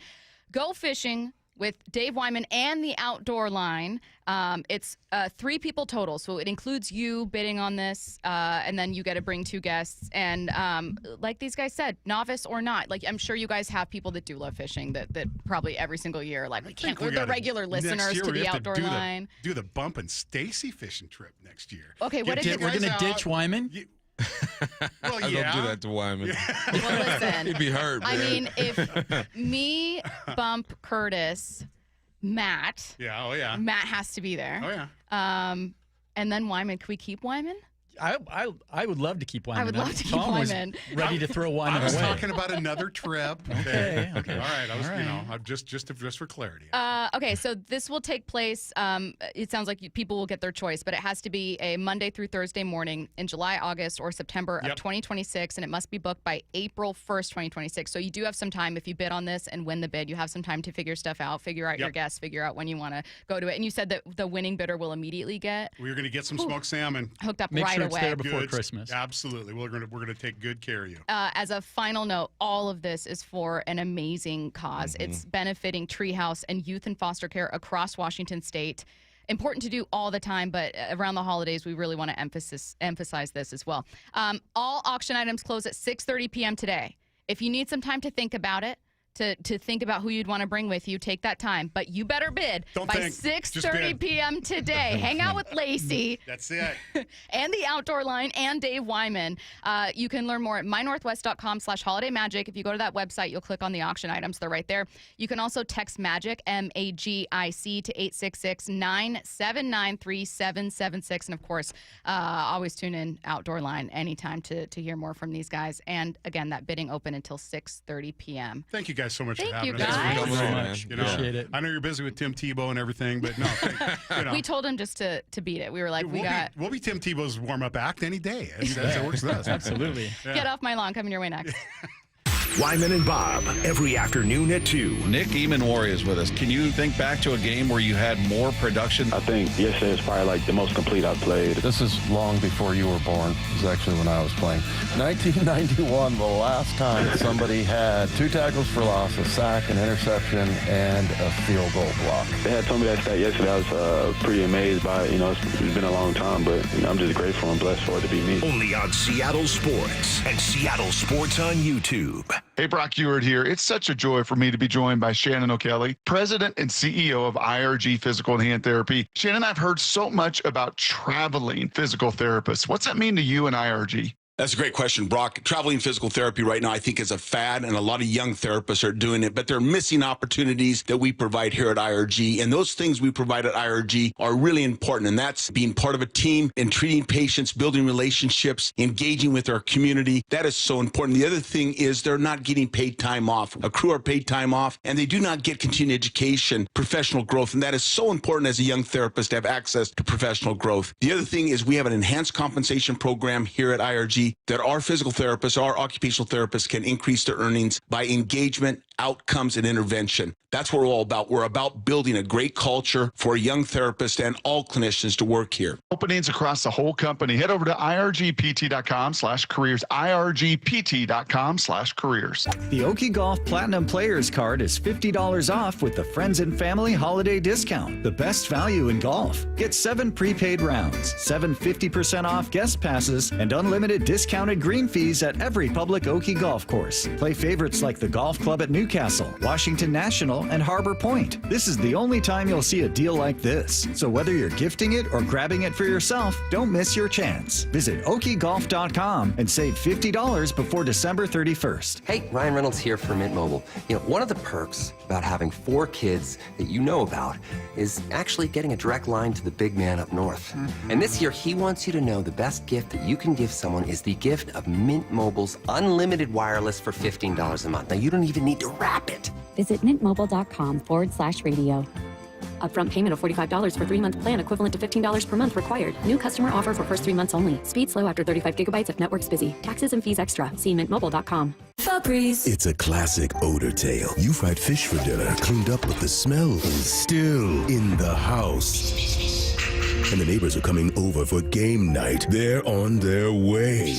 go fishing with Dave Wyman and the outdoor line. It's 3 people total, so it includes you bidding on this, and then you get to bring 2 guests. And like these guys said, novice or not, like I'm sure you guys have people that do love fishing that probably every single year, like we're the regular listeners to the outdoor line. Do the Bump and Stacy fishing trip next year. Okay, what if we're going to ditch Wyman? Well, I don't do that to Wyman. Well, listen. He'd be hurt, man. I mean, if me, Bump, Curtis, Matt. Yeah, oh yeah. Matt has to be there. Oh yeah. And then Wyman. Can we keep Wyman? I would love to keep Wyman. I would love to keep Tom Wyman. Was ready to throw Wyman I was away. talking about another trip. Okay. All right. I was, just for clarity. Okay, so this will take place. It sounds like people will get their choice, but it has to be a Monday through Thursday morning in July, August, or September of 2026, and it must be booked by April 1st, 2026. So you do have some time if you bid on this and win the bid. You have some time to figure stuff out, figure out your guests, figure out when you want to go to it. And you said that the winning bidder will immediately get. We're going to get some smoked salmon hooked up Make right sure away. It's there before Christmas. Absolutely. We're going to take good care of you. As a final note, all of this is for an amazing cause. It's benefiting Treehouse and youth in foster care across Washington State. Important to do all the time, but around the holidays, we really want to emphasize this as well. All auction items close at 6:30 p.m. today. If you need some time to think about it, to think about who you'd want to bring with you, take that time. But you better bid by 6:30 p.m. today. Hang out with Lacey. That's it. And the Outdoor Line and Dave Wyman. You can learn more at mynorthwest.com/holidaymagic. If you go to that website, you'll click on the auction items. They're right there. You can also text MAGIC, MAGIC, to 866-979-3776. And, of course, always tune in Outdoor Line anytime to hear more from these guys. And, again, that bidding open until 6:30 p.m. Thank you guys so much for Thank having you, us. guys. Thank you so much. Appreciate it. I know you're busy with Tim Tebow and everything, but no. We told him just to beat it. We were like, we'll be Tim Tebow's warm-up act any day. That works with us. Absolutely. Get off my lawn. Coming your way next. Wyman and Bob, every afternoon at 2. Nick Eamon-Wari is with us. Can you think back to a game where you had more production? I think yesterday is probably like the most complete I've played. This is long before you were born. This is actually when I was playing. 1991, the last time somebody had 2 tackles for loss, a sack, an interception, and a field goal block. They had told me that stat yesterday. I was pretty amazed by it. It's been a long time, but I'm just grateful and blessed for it to be me. Only on Seattle Sports and Seattle Sports on YouTube. Hey, Brock Ewart here. It's such a joy for me to be joined by Shannon O'Kelly, President and CEO of IRG Physical and Hand Therapy. Shannon, I've heard so much about traveling physical therapists. What's that mean to you and IRG? That's a great question, Brock. Traveling physical therapy right now, I think, is a fad, and a lot of young therapists are doing it, but they're missing opportunities that we provide here at IRG. And those things we provide at IRG are really important, and that's being part of a team and treating patients, building relationships, engaging with our community. That is so important. The other thing is they're not getting paid time off. A crew are paid time off, and they do not get continuing education, professional growth, and that is so important as a young therapist to have access to professional growth. The other thing is we have an enhanced compensation program here at IRG that our physical therapists, our occupational therapists can increase their earnings by engagement, outcomes, and intervention. That's what we're all about. We're about building a great culture for young therapists and all clinicians to work here. Openings across the whole company. Head over to irgpt.com/careers, irgpt.com/careers. The Oki Golf Platinum Players Card is $50 off with the Friends and Family Holiday Discount. The best value in golf. Get 7 prepaid rounds, 7 50% off guest passes, and unlimited discounted green fees at every public Oki golf course. Play favorites like the Golf Club at Newcastle, Washington National, and Harbor Point. This is the only time you'll see a deal like this. So whether you're gifting it or grabbing it for yourself, don't miss your chance. Visit okigolf.com and save $50 before December 31st. Hey, Ryan Reynolds here for Mint Mobile. One of the perks about having 4 kids that you know about is actually getting a direct line to the big man up north. And this year, he wants you to know the best gift that you can give someone is the gift of Mint Mobile's unlimited wireless for $15 a month. Now, you don't even need to wrap it. Visit mintmobile.com/radio. Upfront payment of $45 for 3-month plan equivalent to $15 per month required. New customer offer for first 3 months only. Speed slow after 35 gigabytes if network's busy. Taxes and fees extra. See mintmobile.com. Febreze. It's a classic odor tale. You fried fish for dinner, cleaned up, but the smell is still in the house. And the neighbors are coming over for game night. They're on their way.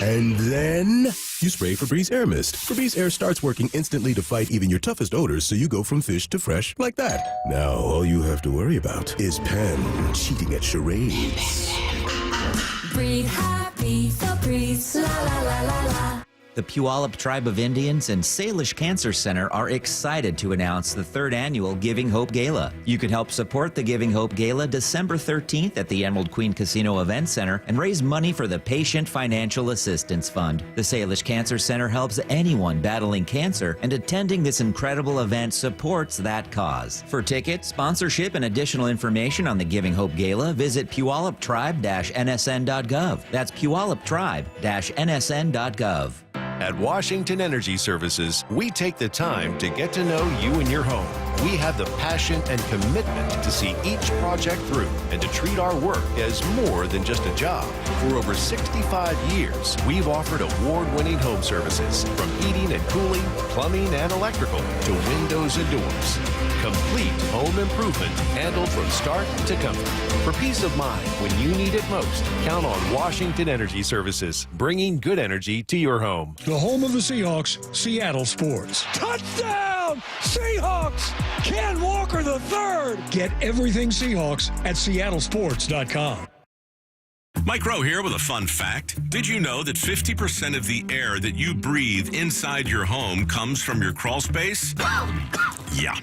And then you spray Febreze Air Mist. Febreze Air starts working instantly to fight even your toughest odors, so you go from fish to fresh like that. Now, all you have to worry about is Pen cheating at charades. Breathe happy, Febreze, la la la la la. The Puyallup Tribe of Indians and Salish Cancer Center are excited to announce the 3rd annual Giving Hope Gala. You can help support the Giving Hope Gala December 13th at the Emerald Queen Casino Event Center and raise money for the Patient Financial Assistance Fund. The Salish Cancer Center helps anyone battling cancer, and attending this incredible event supports that cause. For tickets, sponsorship, and additional information on the Giving Hope Gala, visit puyalluptribe-nsn.gov. That's puyalluptribe-nsn.gov. At Washington Energy Services, we take the time to get to know you and your home. We have the passion and commitment to see each project through and to treat our work as more than just a job. For over 65 years, we've offered award-winning home services, from heating and cooling, plumbing and electrical, to windows and doors. Complete home improvement handled from start to comfort. For peace of mind when you need it most, count on Washington Energy Services, bringing good energy to your home. The home of the Seahawks, Seattle Sports. Touchdown! Seahawks! Ken Walker III! Get everything Seahawks at seattlesports.com. Mike Rowe here with a fun fact. Did you know that 50% of the air that you breathe inside your home comes from your crawl space? Yeah.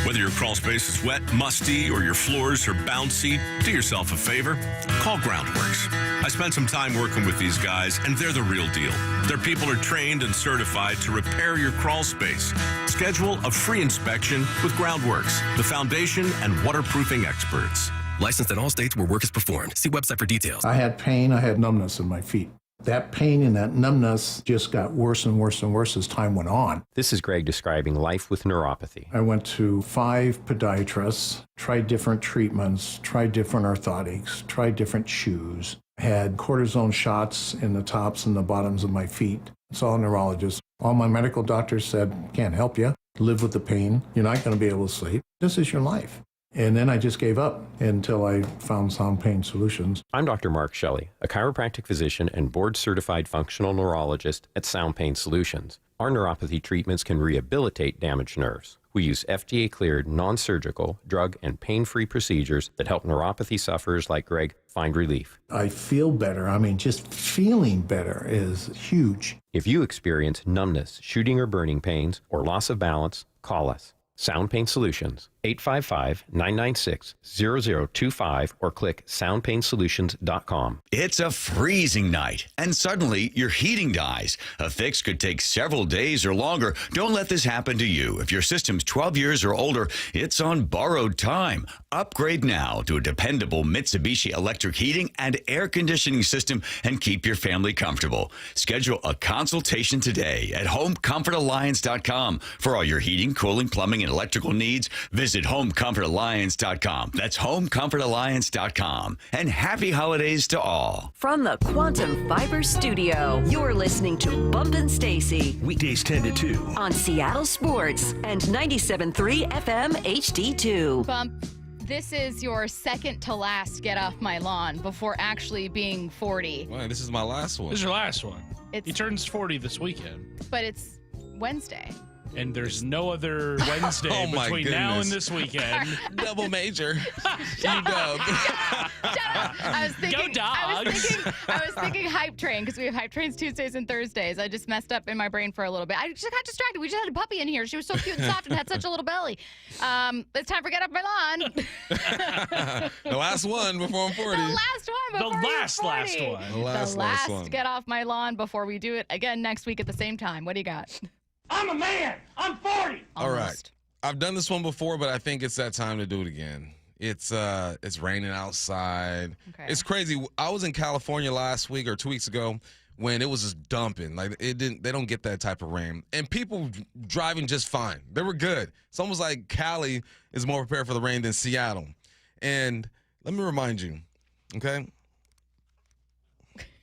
Whether your crawl space is wet, musty, or your floors are bouncy, do yourself a favor. Call Groundworks. I spent some time working with these guys, and they're the real deal. Their people are trained and certified to repair your crawl space. Schedule a free inspection with Groundworks, the foundation and waterproofing experts. Licensed in all states where work is performed. See website for details. I had pain. I had numbness in my feet. That pain and that numbness just got worse and worse and worse as time went on. This is Greg describing life with neuropathy. I went to 5 podiatrists, tried different treatments, tried different orthotics, tried different shoes, had cortisone shots in the tops and the bottoms of my feet. Saw a neurologist. All my medical doctors said, can't help you. Live with the pain. You're not going to be able to sleep. This is your life. And then I just gave up until I found Sound Pain Solutions. I'm Dr. Mark Shelley, a chiropractic physician and board-certified functional neurologist at Sound Pain Solutions. Our neuropathy treatments can rehabilitate damaged nerves. We use FDA-cleared, non-surgical, drug, and pain-free procedures that help neuropathy sufferers like Greg find relief. I feel better. I mean, just feeling better is huge. If you experience numbness, shooting or burning pains, or loss of balance, call us. Sound Pain Solutions, 855-996-0025, or click soundpainsolutions.com. It's a freezing night, and suddenly your heating dies. A fix could take several days or longer. Don't let this happen to you. If your system's 12 years or older, it's on borrowed time. Upgrade now to a dependable Mitsubishi electric heating and air conditioning system and keep your family comfortable. Schedule a consultation today at homecomfortalliance.com. For all your heating, cooling, plumbing, and electrical needs, visit homecomfortalliance.com. That's homecomfortalliance.com. And happy holidays to all. From the Quantum Fiber Studio, you're listening to Bumpin' Stacy. Weekdays 10 to 2. On Seattle Sports and 97.3 FM HD2. Bump, this is your second to last Get Off My Lawn before actually being 40. Well, this is my last one. This is your last one. It's- He turns 40 this weekend. But it's Wednesday. And there's no other Wednesday Oh, my between now and goodness. this weekend. Double major. I was thinking, Go Dogs. I was thinking hype train because we have hype trains Tuesdays and Thursdays. I just messed up in my brain for a little bit. I just got distracted. We just had a puppy in here. She was so cute and soft and had such a little belly. It's time for Get Off My Lawn. The last one before I'm 40. The last one before The you're last 40. one. The last one. Get Off My Lawn before we do it again next week at the same time. What do you got? I'm a man. I'm 40. All right. I've done this one before, but I think it's that time to do it again. It's raining outside. Okay. It's crazy. I was in California last week or 2 weeks ago when it was just dumping. Like they don't get that type of rain. And people driving just fine. They were good. It's almost like Cali is more prepared for the rain than Seattle. And let me remind you, okay?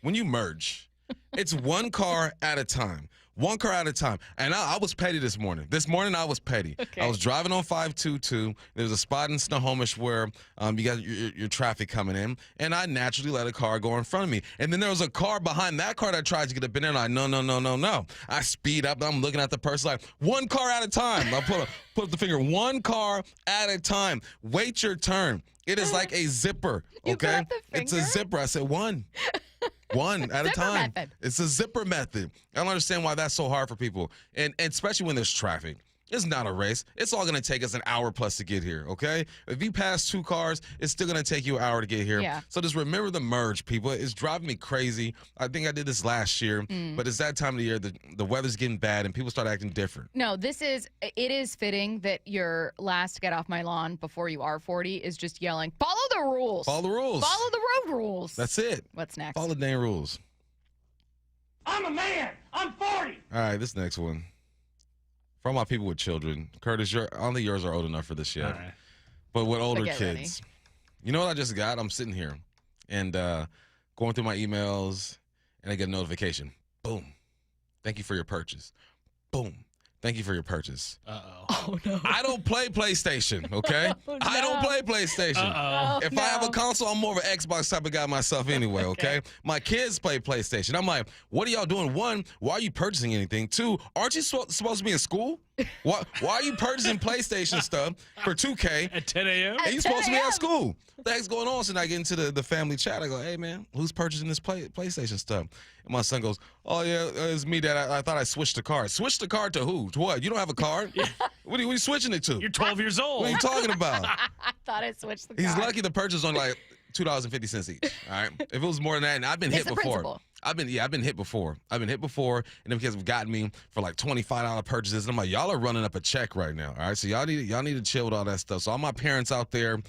When you merge, it's one car at a time. One car at a time. And I was petty this morning. This morning I was petty. Okay. I was driving on 522. There's a spot in Snohomish where you got your traffic coming in. And I naturally let a car go in front of me. And then there was a car behind that car that tried to get up in there. And I, no. I speed up. I'm looking at the person like, one car at a time. I put up the finger. One car at a time. Wait your turn. It is like a zipper, You put okay? up the It's a finger? zipper. I said one. One at a Zipper time. method. It's a zipper method. I don't understand why that's so hard for people. And especially when there's traffic. It's not a race. It's all going to take us an hour plus to get here, okay? If you pass 2 cars, it's still going to take you an hour to get here. Yeah. So just remember the merge, people. It's driving me crazy. I think I did this last year, but it's that time of the year. The weather's getting bad, and people start acting different. No, it is fitting that your last get off my lawn before you are 40 is just yelling, follow the rules. Follow the rules. Follow the road rules. That's it. What's next? Follow the dang rules. I'm a man. I'm 40. All right, this next one. For all my people with children, Curtis, only yours are old enough for this yet. All right. But with older Get kids, you know what I just got? I'm sitting here and going through my emails, and I get a notification. Boom. Thank you for your purchase. Boom. Thank you for your purchase. Uh-oh. Oh, no. I don't play PlayStation, okay? Oh, I don't no. play PlayStation. Uh-oh. If I have a console, I'm more of an Xbox type of guy myself anyway, okay? My kids play PlayStation. I'm like, what are y'all doing? 1, why are you purchasing anything? 2, aren't you supposed to be in school? Why are you purchasing PlayStation stuff for $2K? At 10 a.m.? And you supposed to be at school. What the heck's going on? So then I get into the family chat. I go, hey, man, who's purchasing this PlayStation stuff? And my son goes, oh, yeah, it's me, Dad. I thought I switched the card. Switch the card to who? To what? You don't have a card? What are you switching it to? You're 12 years old. What are you talking about? I thought I switched the He's card. lucky the purchase on like $2.50 each. All right. If it was more than that, and I've been hit It's the before. principle. I've been hit before. And them kids have gotten me for like $25 purchases. And I'm like, y'all are running up a check right now. All right. So y'all need to chill with all that stuff. So all my parents out there,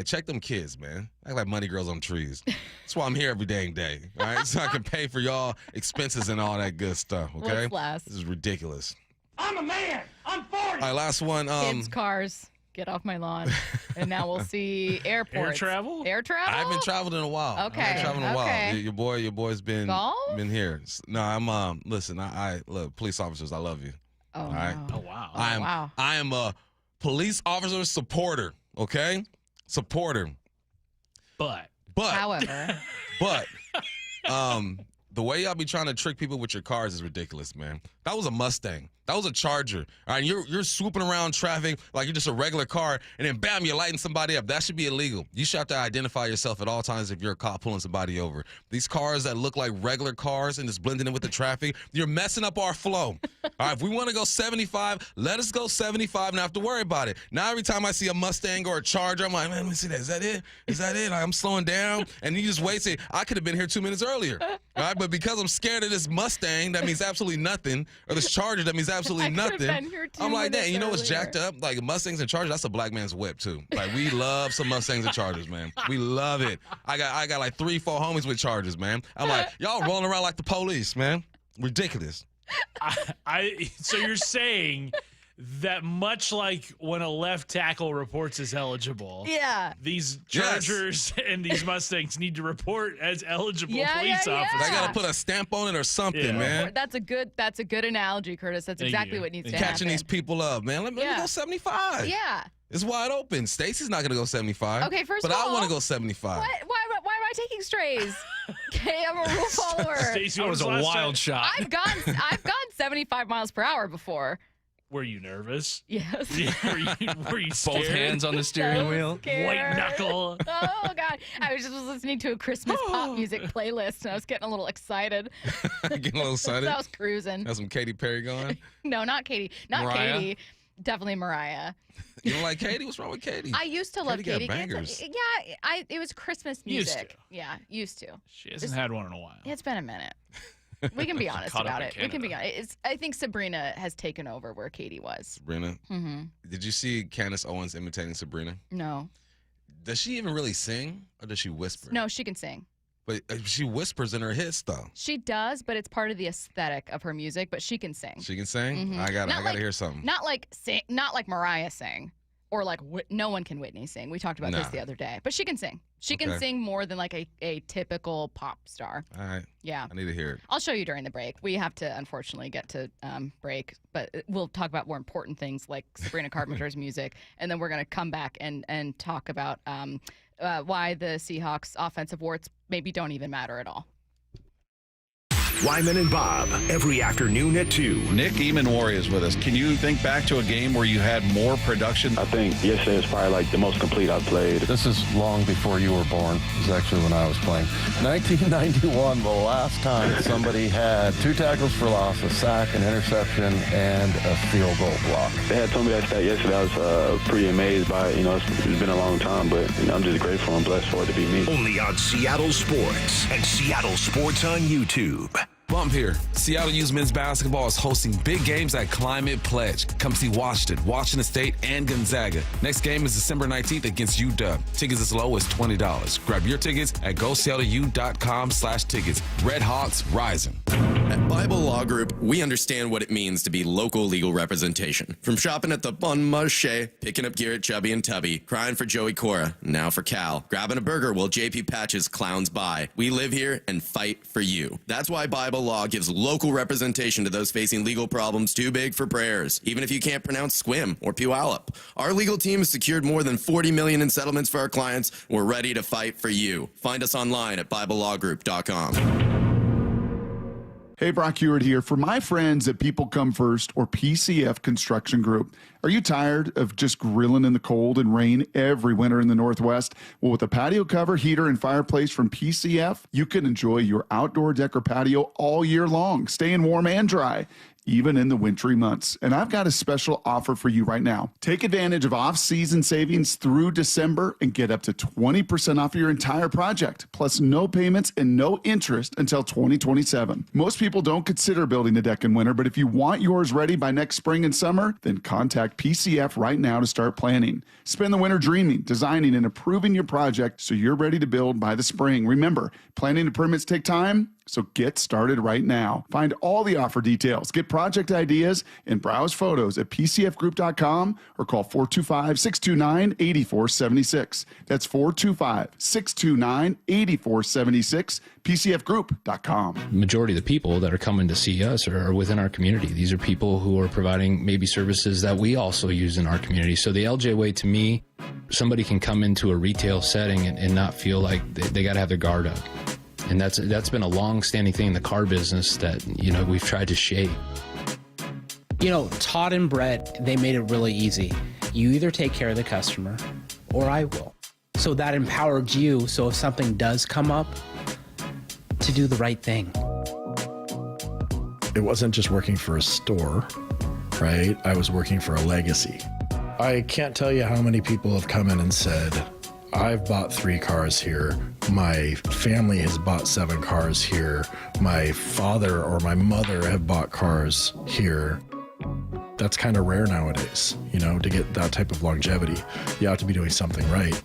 check them kids, man. Act like money girls on trees. That's why I'm here every dang day. All right. So I can pay for y'all expenses and all that good stuff. Okay. What's last? This is ridiculous. I'm a man. I'm 40. All right. Last one. Kids, cars, get off my lawn. And now we'll see airports. Air travel? Air travel? I haven't traveled in a while. Okay, I haven't traveled in a okay. while. Your boy's been Golf? been here. No, I'm listen, I look, police officers, I love you. Oh, all right. no. Oh, wow. I am a police officer supporter, okay? Supporter. But However. The way y'all be trying to trick people with your cars is ridiculous, man. That was a Mustang. That was a Charger. All right, you're swooping around traffic like you're just a regular car, and then bam, you're lighting somebody up. That should be illegal. You should have to identify yourself at all times if you're a cop pulling somebody over. These cars that look like regular cars and just blending in with the traffic, you're messing up our flow. All right, if we want to go 75, let us go 75 and not have to worry about it. Now every time I see a Mustang or a Charger, I'm like, man, let me see that. Is that it? Is that it? Like, I'm slowing down, and you just wait. Say, I could have been here 2 minutes earlier. All right, but because I'm scared of this Mustang, that means absolutely nothing, or this Charger, that means absolutely nothing. I'm like that. You know what's jacked up? Like Mustangs and Chargers, that's a black man's whip too. Like we love some Mustangs and Chargers, man. We love it. I got like 3-4 homies with Chargers, man. I'm like, y'all rolling around like the police, man. Ridiculous. So you're saying that much like when a left tackle reports as eligible, Yeah. these Chargers and these Mustangs need to report as eligible Yeah, police yeah, yeah. officers. I gotta put a stamp on it or something, Yeah. man. That's a good analogy, Curtis. That's Thank exactly you. what needs to Catching happen. these people up, man. Let me go 75. Yeah. It's wide open. Stacy's not gonna go 75. Okay, first but of all, I want to go 75. Why am I taking strays? Okay, I'm a rule follower. Stacey, That was a wild shot. I've gone 75 miles per hour before. Were you nervous? Yes. Were you scared? Both hands on the steering So wheel. scared. White knuckle. Oh God! I was just listening to a Christmas pop music playlist, and I was getting a little excited. Getting a little excited. So I was cruising. Got some Katy Perry going. No, not Katie. Not Mariah? Katie. Definitely Mariah. You don't like Katy? What's wrong with Katy? I used to love Katy got Katy. bangers. Yeah, it was Christmas Used music. to. Yeah, used to. She hasn't had one in a while. It's been a minute. We can be honest Caught up about in it. We can be Canada. honest. I think Sabrina has taken over where Katie was. Sabrina. Mm-hmm. Did you see Candace Owens imitating Sabrina? No. Does she even really sing, or does she whisper? No, she can sing. But she whispers in her hits, though. She does, but it's part of the aesthetic of her music. But she can sing. She can sing. Mhm. I gotta Not like- hear something. Not like Mariah sang, or like no one can Whitney sing. We talked about this Nah. the other day, but she can sing. She can Okay. sing more than like a typical pop star. All right. Yeah. I need to hear it. I'll show you during the break. We have to unfortunately get to break, but we'll talk about more important things like Sabrina Carpenter's music, and then we're going to come back and talk about why the Seahawks offensive warts maybe don't even matter at all. Wyman and Bob, every afternoon at 2. Nick Eamon is with us. Can you think back to a game where you had more production? I think yesterday was probably like the most complete I've played. This is long before you were born. This is actually when I was playing. 1991, the last time somebody had 2 tackles for loss, a sack, an interception, and a field goal block. They had told me that stat yesterday. I was pretty amazed by it. It's been a long time, but I'm just grateful and blessed for it to be me. Only on Seattle Sports and Seattle Sports on YouTube. Bump here. Seattle Youth men's basketball is hosting big games at Climate Pledge. Come see Washington State, and Gonzaga. Next game is December 19th against UW. Tickets as low as $20. Grab your tickets at GoSeattleU.com/tickets. Red Hawks rising. At Bible Law Group, we understand what it means to be local legal representation. From shopping at the Bon Marché, picking up gear at Chubby and Tubby, crying for Joey Cora, now for Cal, grabbing a burger while JP Patches clowns by. We live here and fight for you. That's why Bible Law gives local representation to those facing legal problems too big for prayers, even if you can't pronounce Squim or Puyallup. Our legal team has secured more than $40 million in settlements for our clients. We're ready to fight for you. Find us online at BibleLawGroup.com. Hey, Brock Hewitt here. For my friends at People Come First or PCF Construction Group, are you tired of just grilling in the cold and rain every winter in the Northwest? Well, with a patio cover, heater, and fireplace from PCF, you can enjoy your outdoor deck or patio all year long, staying warm and dry, even in the wintry months. And I've got a special offer for you right now. Take advantage of off-season savings through December and get up to 20% off your entire project, plus no payments and no interest until 2027. Most people don't consider building a deck in winter, but if you want yours ready by next spring and summer, then contact PCF right now to start planning. Spend the winter dreaming, designing, and approving your project so you're ready to build by the spring. Remember, planning and permits take time, so get started right now. Find all the offer details, get project ideas, and browse photos at pcfgroup.com or call 425-629-8476. That's 425-629-8476, pcfgroup.com. Majority of the people that are coming to see us are within our community. These are people who are providing maybe services that we also use in our community. So the LJ way, to me, somebody can come into a retail setting and not feel like they got to have their guard up. And that's been a long-standing thing in the car business that, we've tried to shape. Todd and Brett, they made it really easy. You either take care of the customer or I will. So that empowered you, so if something does come up, to do the right thing. It wasn't just working for a store, right? I was working for a legacy. I can't tell you how many people have come in and said, I've bought 3 cars here. My family has bought 7 cars here. My father or my mother have bought cars here. That's kind of rare nowadays, to get that type of longevity. You have to be doing something right.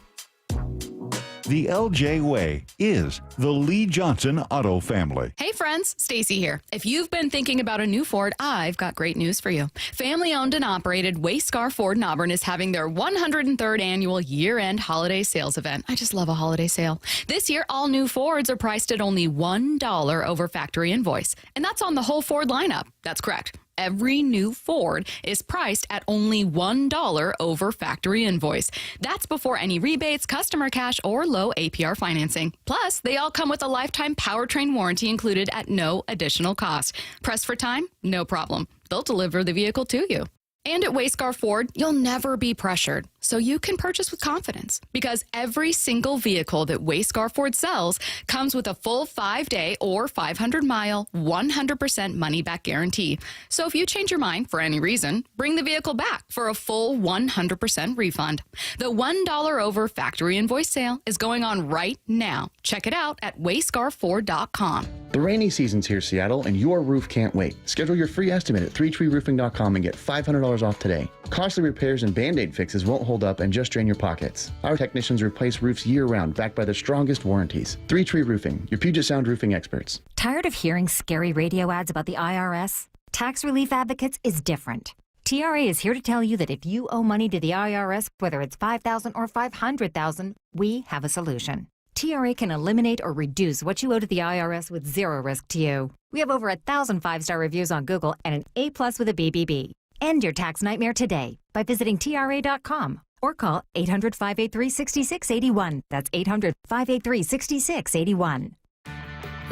The LJ Way is the Lee Johnson Auto family. Hey friends, Stacy here. If you've been thinking about a new Ford, I've got great news for you. Family owned and operated Wayscar Ford in Auburn is having their 103rd annual year-end holiday sales event. I just love a holiday sale. This year, all new Fords are priced at only $1 over factory invoice. And that's on the whole Ford lineup. That's correct. Every new Ford is priced at only $1 over factory invoice. That's before any rebates, customer cash, or low APR financing. Plus, they all come with a lifetime powertrain warranty included at no additional cost. Pressed for time? No problem. They'll deliver the vehicle to you. And at Wayscar Ford, you'll never be pressured, so you can purchase with confidence. Because every single vehicle that Wayscar Ford sells comes with a full 5-day or 500-mile, 100% money-back guarantee. So if you change your mind for any reason, bring the vehicle back for a full 100% refund. The $1 over factory invoice sale is going on right now. Check it out at wayscarford.com. The rainy season's here, Seattle, and your roof can't wait. Schedule your free estimate at 3treeroofing.com and get $500 off today. Costly repairs and Band-Aid fixes won't hold up and just drain your pockets. Our technicians replace roofs year-round, backed by the strongest warranties. 3 Tree Roofing, your Puget Sound roofing experts. Tired of hearing scary radio ads about the IRS? Tax Relief Advocates is different. TRA is here to tell you that if you owe money to the IRS, whether it's $5,000 or $500,000, we have a solution. TRA can eliminate or reduce what you owe to the IRS with zero risk to you. We have over 1,000 5-star reviews on Google and an A+ with a BBB. End your tax nightmare today by visiting TRA.com or call 800-583-6681. That's 800-583-6681.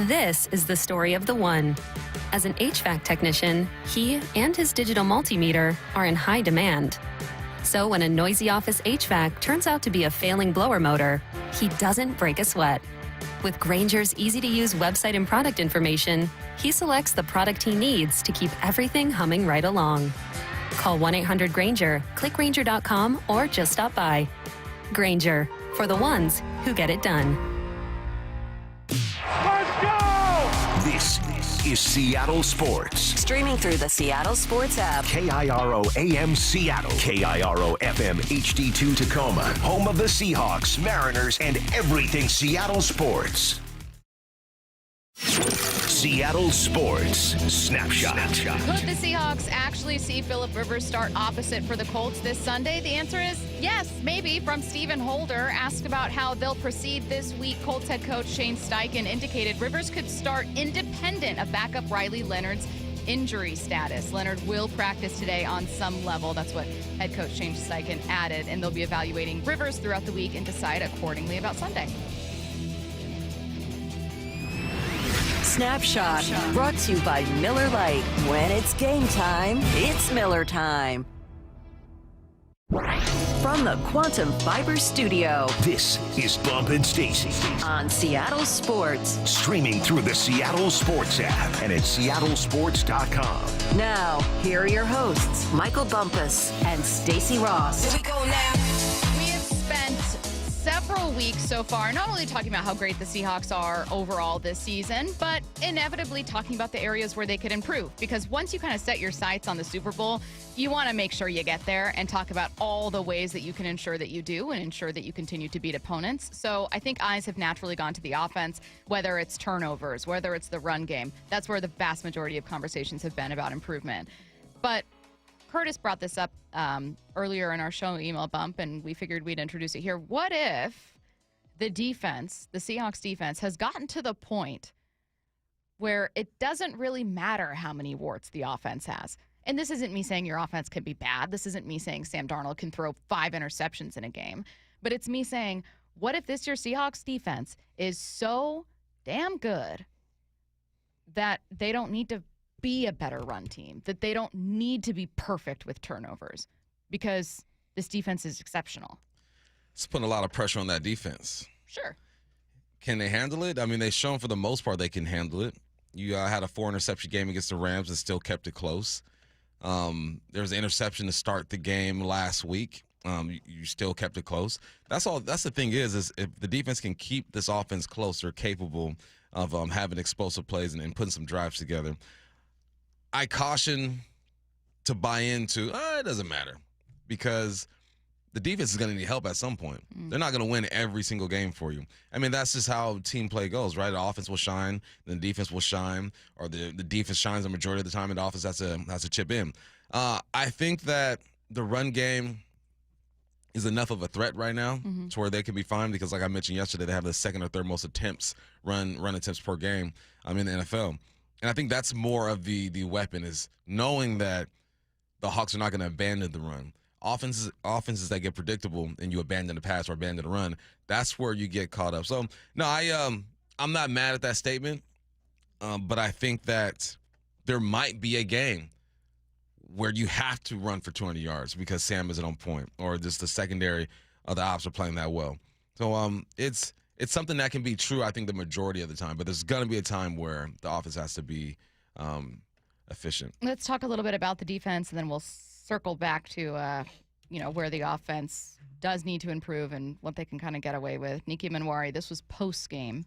This is the story of the one. As an HVAC technician, he and his digital multimeter are in high demand. So when a noisy office HVAC turns out to be a failing blower motor, he doesn't break a sweat. With Grainger's easy-to-use website and product information, he selects the product he needs to keep everything humming right along. Call 1-800-GRAINGER, click Grainger.com, or just stop by. Grainger, for the ones who get it done. This is Seattle Sports. Streaming through the Seattle Sports app. KIRO AM Seattle. KIRO FM HD2 Tacoma. Home of the Seahawks, Mariners, and everything Seattle sports. Seattle Sports Snapshot. Could the Seahawks actually see Phillip Rivers start opposite for the Colts this Sunday? The answer is yes, maybe. From Stephen Holder, asked about how they'll proceed this week. Colts head coach Shane Steichen indicated Rivers could start independent of backup Riley Leonard's injury status. Leonard will practice today on some level. That's what head coach Shane Steichen added, and they'll be evaluating Rivers throughout the week and decide accordingly about Sunday. Snapshot, brought to you by Miller Lite. When it's game time, it's Miller time. From the Quantum Fiber Studio, this is Bump and Stacy on Seattle Sports. Streaming through the Seattle Sports app and at seattlesports.com. Now, here are your hosts, Michael Bumpus and Stacy Ross. Here we go now. We have spent several weeks so far not only talking about how great the Seahawks are overall this season, but inevitably talking about the areas where they could improve. Because once you kind of set your sights on the Super Bowl, you want to make sure you get there and talk about all the ways that you can ensure that you do and ensure that you continue to beat opponents. So I think eyes have naturally gone to the offense, whether it's turnovers, whether it's the run game. That's where the vast majority of conversations have been about improvement. But Curtis brought this up earlier in our show, Email Bump, and we figured we'd introduce it here. What if the defense, the Seahawks defense, has gotten to the point where it doesn't really matter how many warts the offense has? And this isn't me saying your offense can be bad. This isn't me saying Sam Darnold can throw 5 interceptions in a game. But it's me saying, what if this year Seahawks defense is so damn good that they don't need to be a better run team, that they don't need to be perfect with turnovers because this defense is exceptional? It's putting a lot of pressure on that defense. Sure. Can they handle it? I mean, they've shown for the most part they can handle it. You had a 4-interception game against the Rams and still kept it close. There was an interception to start the game last week. You still kept it close. That's all. That's the thing is if the defense can keep this offense close, they're capable of having explosive plays and putting some drives together. I caution to buy into, it doesn't matter, because the defense is going to need help at some point. They're not going to win every single game for you. I mean, that's just how team play goes, right? The offense will shine, then the defense will shine, or the defense shines the majority of the time, and the offense has to chip in. I think that the run game is enough of a threat right now to where they can be fine because, like I mentioned yesterday, they have the second or third most attempts, run attempts per game in the NFL. And I think that's more of the weapon, is knowing that the Hawks are not going to abandon the run. Offenses that get predictable and you abandon the pass or abandon the run, that's where you get caught up. So, no, I'm not mad at that statement, but I think that there might be a game where you have to run for 200 yards because Sam isn't on point or just the secondary of the ops are playing that well. So it's something that can be true, I think, the majority of the time, but there's going to be a time where the offense has to be efficient. Let's talk a little bit about the defense, and then we'll circle back to where the offense does need to improve and what they can kind of get away with. Niki Manwari, this was post-game.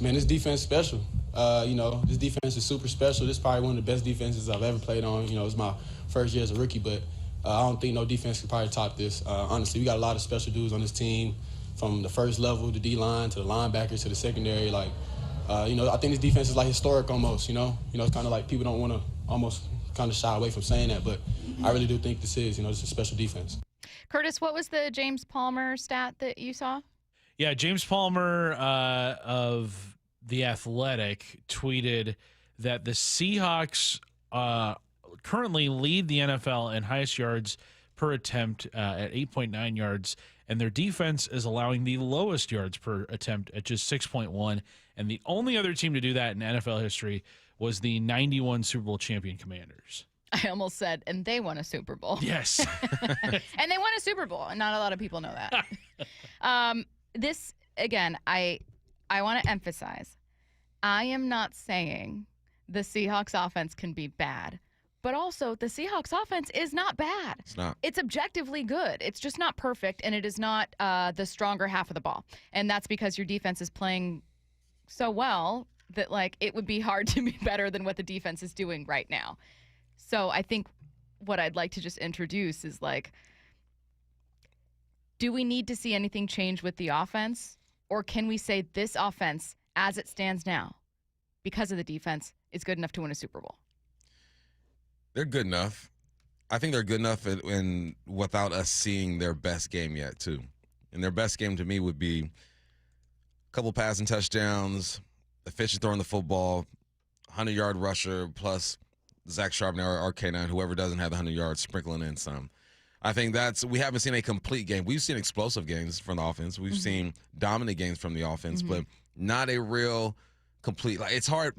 Man, this defense is special. This defense is super special. This is probably one of the best defenses I've ever played on. It's my first year as a rookie, but I don't think no defense can probably top this. Honestly, we got a lot of special dudes on this team, from the first level, the D-line, to the linebackers, to the secondary. I think this defense is like historic almost, It's kind of like people don't want to almost kind of shy away from saying that, but I really do think this is, it's a special defense. Curtis, what was the James Palmer stat that you saw? Yeah, James Palmer of The Athletic tweeted that the Seahawks currently lead the NFL in highest yards per attempt at 8.9 yards, and their defense is allowing the lowest yards per attempt at just 6.1. And the only other team to do that in NFL history was the 91 Super Bowl champion Commanders. I almost said, and they won a Super Bowl. Yes. And they won a Super Bowl, and not a lot of people know that. This, again, I want to emphasize, I am not saying the Seahawks offense can be bad, but also the Seahawks offense is not bad. It's not. It's objectively good. It's just not perfect, and it is not the stronger half of the ball. And that's because your defense is playing so well that, like, it would be hard to be better than what the defense is doing right now. So I think what I'd like to just introduce is, like, do we need to see anything change with the offense? Or can we say this offense, as it stands now, because of the defense, is good enough to win a Super Bowl? They're good enough. I think they're good enough in without us seeing their best game yet, too. And their best game to me would be a couple passing touchdowns, efficient throwing the football, 100-yard rusher, plus Zach Charbonnet or K9, whoever doesn't have the 100 yards, sprinkling in some. I think we haven't seen a complete game. We've seen explosive games from the offense. We've seen dominant games from the offense, but not a real complete. Like, it's hard.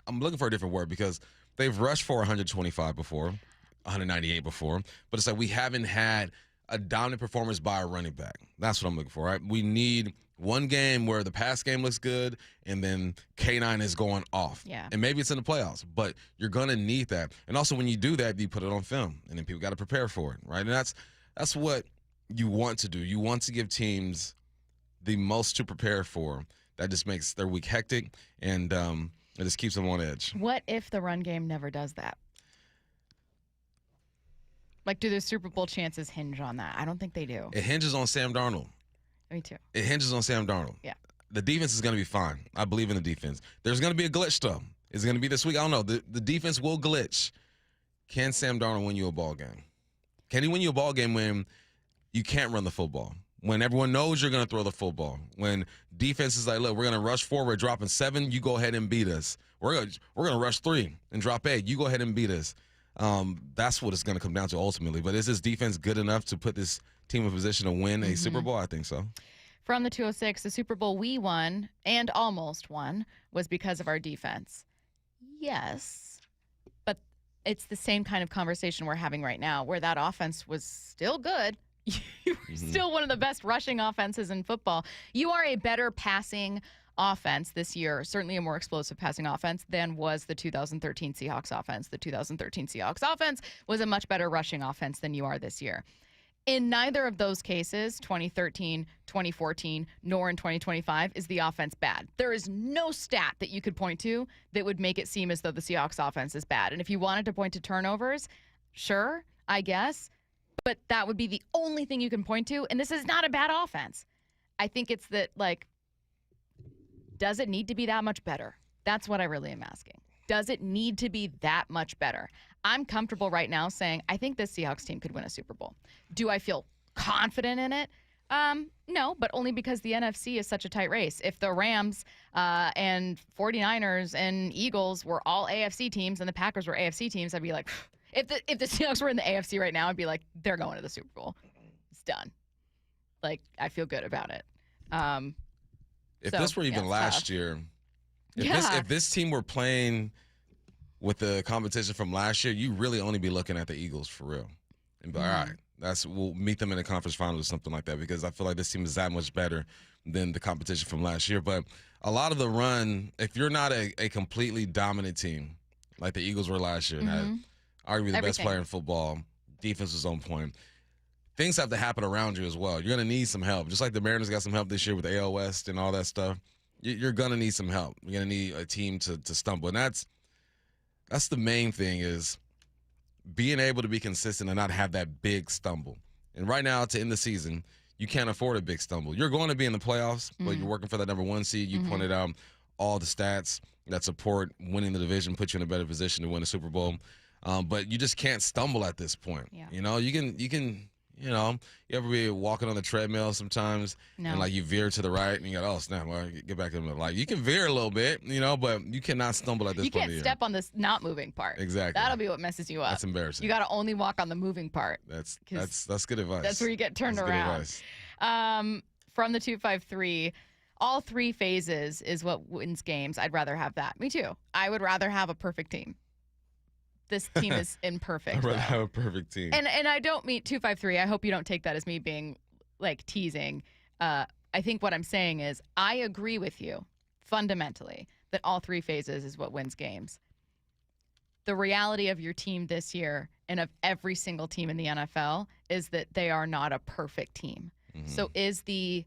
I'm looking for a different word because they've rushed for 125 before, 198 before, but it's like we haven't had a dominant performance by a running back. That's what I'm looking for, right? We need one game where the pass game looks good and then K9 is going off. Yeah. And maybe it's in the playoffs, but you're going to need that. And also when you do that, you put it on film and then people got to prepare for it, right? And that's what you want to do. You want to give teams the most to prepare for. That just makes their week hectic and it just keeps them on edge. What if the run game never does that? Like, do the Super Bowl chances hinge on that? I don't think they do. It hinges on Sam Darnold. Me too. It hinges on Sam Darnold. Yeah. The defense is going to be fine. I believe in the defense. There's going to be a glitch, though. Is it going to be this week? I don't know. The defense will glitch. Can Sam Darnold win you a ball game? Can he win you a ball game when you can't run the football? When everyone knows you're going to throw the football? When defense is like, look, we're going to rush 4, we're dropping 7, you go ahead and beat us. We're going to rush 3 and drop 8, you go ahead and beat us. That's what it's going to come down to ultimately. But is this defense good enough to put this team in position to win a Super Bowl? I think so. From the 206, the Super Bowl we won and almost won was because of our defense. Yes, but it's the same kind of conversation we're having right now where that offense was still good. You were still one of the best rushing offenses in football. You are a better passing offense this year, certainly a more explosive passing offense than was the 2013 Seahawks offense. The 2013 Seahawks offense was a much better rushing offense than you are this year. In neither of those cases, 2013, 2014, nor in 2025, is the offense bad. There is no stat that you could point to that would make it seem as though the Seahawks offense is bad. And if you wanted to point to turnovers, sure, I guess, but that would be the only thing you can point to. And this is not a bad offense. I think it's that, like, does it need to be that much better? That's what I really am asking. Does it need to be that much better? I'm comfortable right now saying I think this Seahawks team could win a Super Bowl. Do I feel confident in it? No, but only because the NFC is such a tight race. If the Rams and 49ers and Eagles were all AFC teams and the Packers were AFC teams, I'd be like, if the Seahawks were in the AFC right now, I'd be like, they're going to the Super Bowl. It's done. Like, I feel good about it. If this were even last year, if this team were playing with the competition from last year, you really only be looking at the Eagles for real. And be like, all right, we'll meet them in the conference finals or something like that, because I feel like this team is that much better than the competition from last year. But a lot of the run, if you're not a completely dominant team like the Eagles were last year, and arguably the best player in football, defense was on point, things have to happen around you as well. You're going to need some help. Just like the Mariners got some help this year with the AL West and all that stuff, you're going to need some help. You're going to need a team to stumble. And that's the main thing, is being able to be consistent and not have that big stumble. And right now, to end the season, you can't afford a big stumble. You're going to be in the playoffs, but you're working for that number 1 seed. You pointed out all the stats that support winning the division, put you in a better position to win a Super Bowl. But you just can't stumble at this point. Yeah. You know, you can You know, you ever be walking on the treadmill sometimes and like you veer to the right and you go, oh snap, well, get back in the middle. Like you can veer a little bit, you know, but you cannot stumble at this You point can't of the step on this not moving part. Exactly. That'll be what messes you up. That's embarrassing. You got to only walk on the moving part. That's good advice. That's where you get turned that's around. Good advice. From the 253, all three phases is what wins games. I'd rather have that. Me too. I would rather have a perfect team. This team is imperfect. I'd rather have a perfect team. And I don't mean 253. I hope you don't take that as me being like teasing. I think what I'm saying is I agree with you fundamentally that all three phases is what wins games. The reality of your team this year and of every single team in the NFL is that they are not a perfect team. Mm-hmm. So is the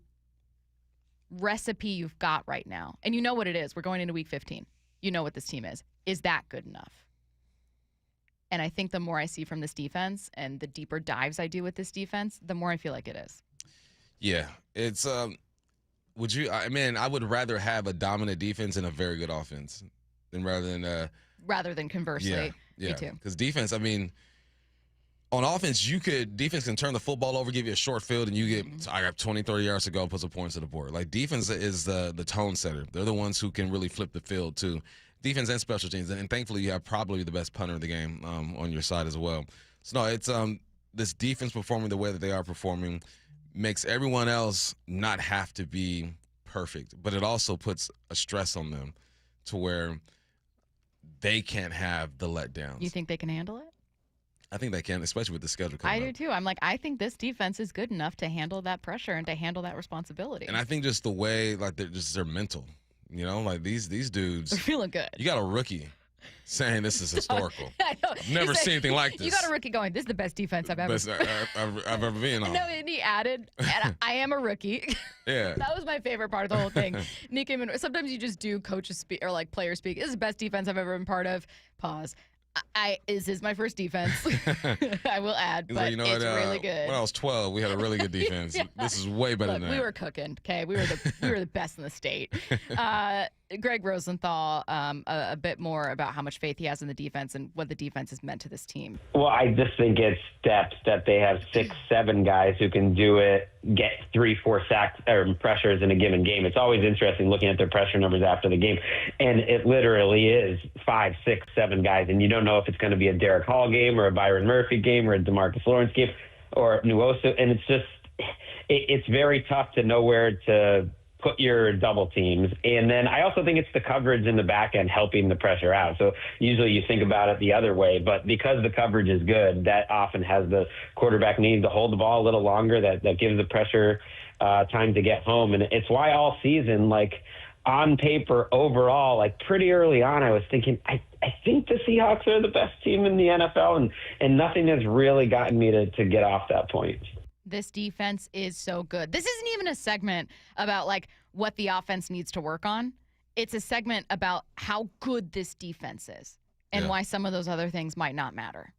recipe you've got right now, and you know what it is. We're going into week 15. You know what this team is that good enough? And I think the more I see from this defense and the deeper dives I do with this defense, the more I feel like it is. Yeah. It's, I would rather have a dominant defense and a very good offense rather than conversely. Yeah. Me too. Because defense, on offense, defense can turn the football over, give you a short field, and you get, I got 20, 30 yards to go, put some points on the board. Like, defense is the tone setter. They're the ones who can really flip the field, too. Defense and special teams. And thankfully, you have probably the best punter in the game on your side as well. So, no, it's this defense performing the way that they are performing makes everyone else not have to be perfect. But it also puts a stress on them to where they can't have the letdowns. You think they can handle it? I think they can, especially with the schedule coming up. I do too. I think this defense is good enough to handle that pressure and to handle that responsibility. And I think just the way, like, they're mental. You know, like these dudes. They're feeling good. You got a rookie saying this is historical. I know. Never seen anything like this. You got a rookie going, this is the best defense I've ever I've ever been on. No, and he added, and I am a rookie. Yeah. That was my favorite part of the whole thing. And he came in. Sometimes you just do coaches speak or like players speak. This is the best defense I've ever been part of. Pause. This is my first defense. I will add, but like, it's really good. When I was 12, we had a really good defense. Yeah. This is way better than that. We were cooking. Okay, we were the best in the state. Greg Rosenthal, a bit more about how much faith he has in the defense and what the defense has meant to this team. Well, I just think it's depth that they have 6, 7 guys who can do it, get 3, 4 sacks or pressures in a given game. It's always interesting looking at their pressure numbers after the game, and it literally is 5, 6, 7 guys, and you don't know if it's going to be a Derek Hall game or a Byron Murphy game or a DeMarcus Lawrence game or Nuoso, and it's just it's very tough to know where to put your double teams. And then I also think it's the coverage in the back end helping the pressure out. So usually you think about it the other way, but because the coverage is good, that often has the quarterback needs to hold the ball a little longer. That gives the pressure time to get home. And it's why all season, like on paper overall, like pretty early on, I was thinking, I think the Seahawks are the best team in the NFL, and nothing has really gotten me to get off that point. This defense is so good. This isn't even a segment about like what the offense needs to work on. It's a segment about how good this defense is and why some of those other things might not matter.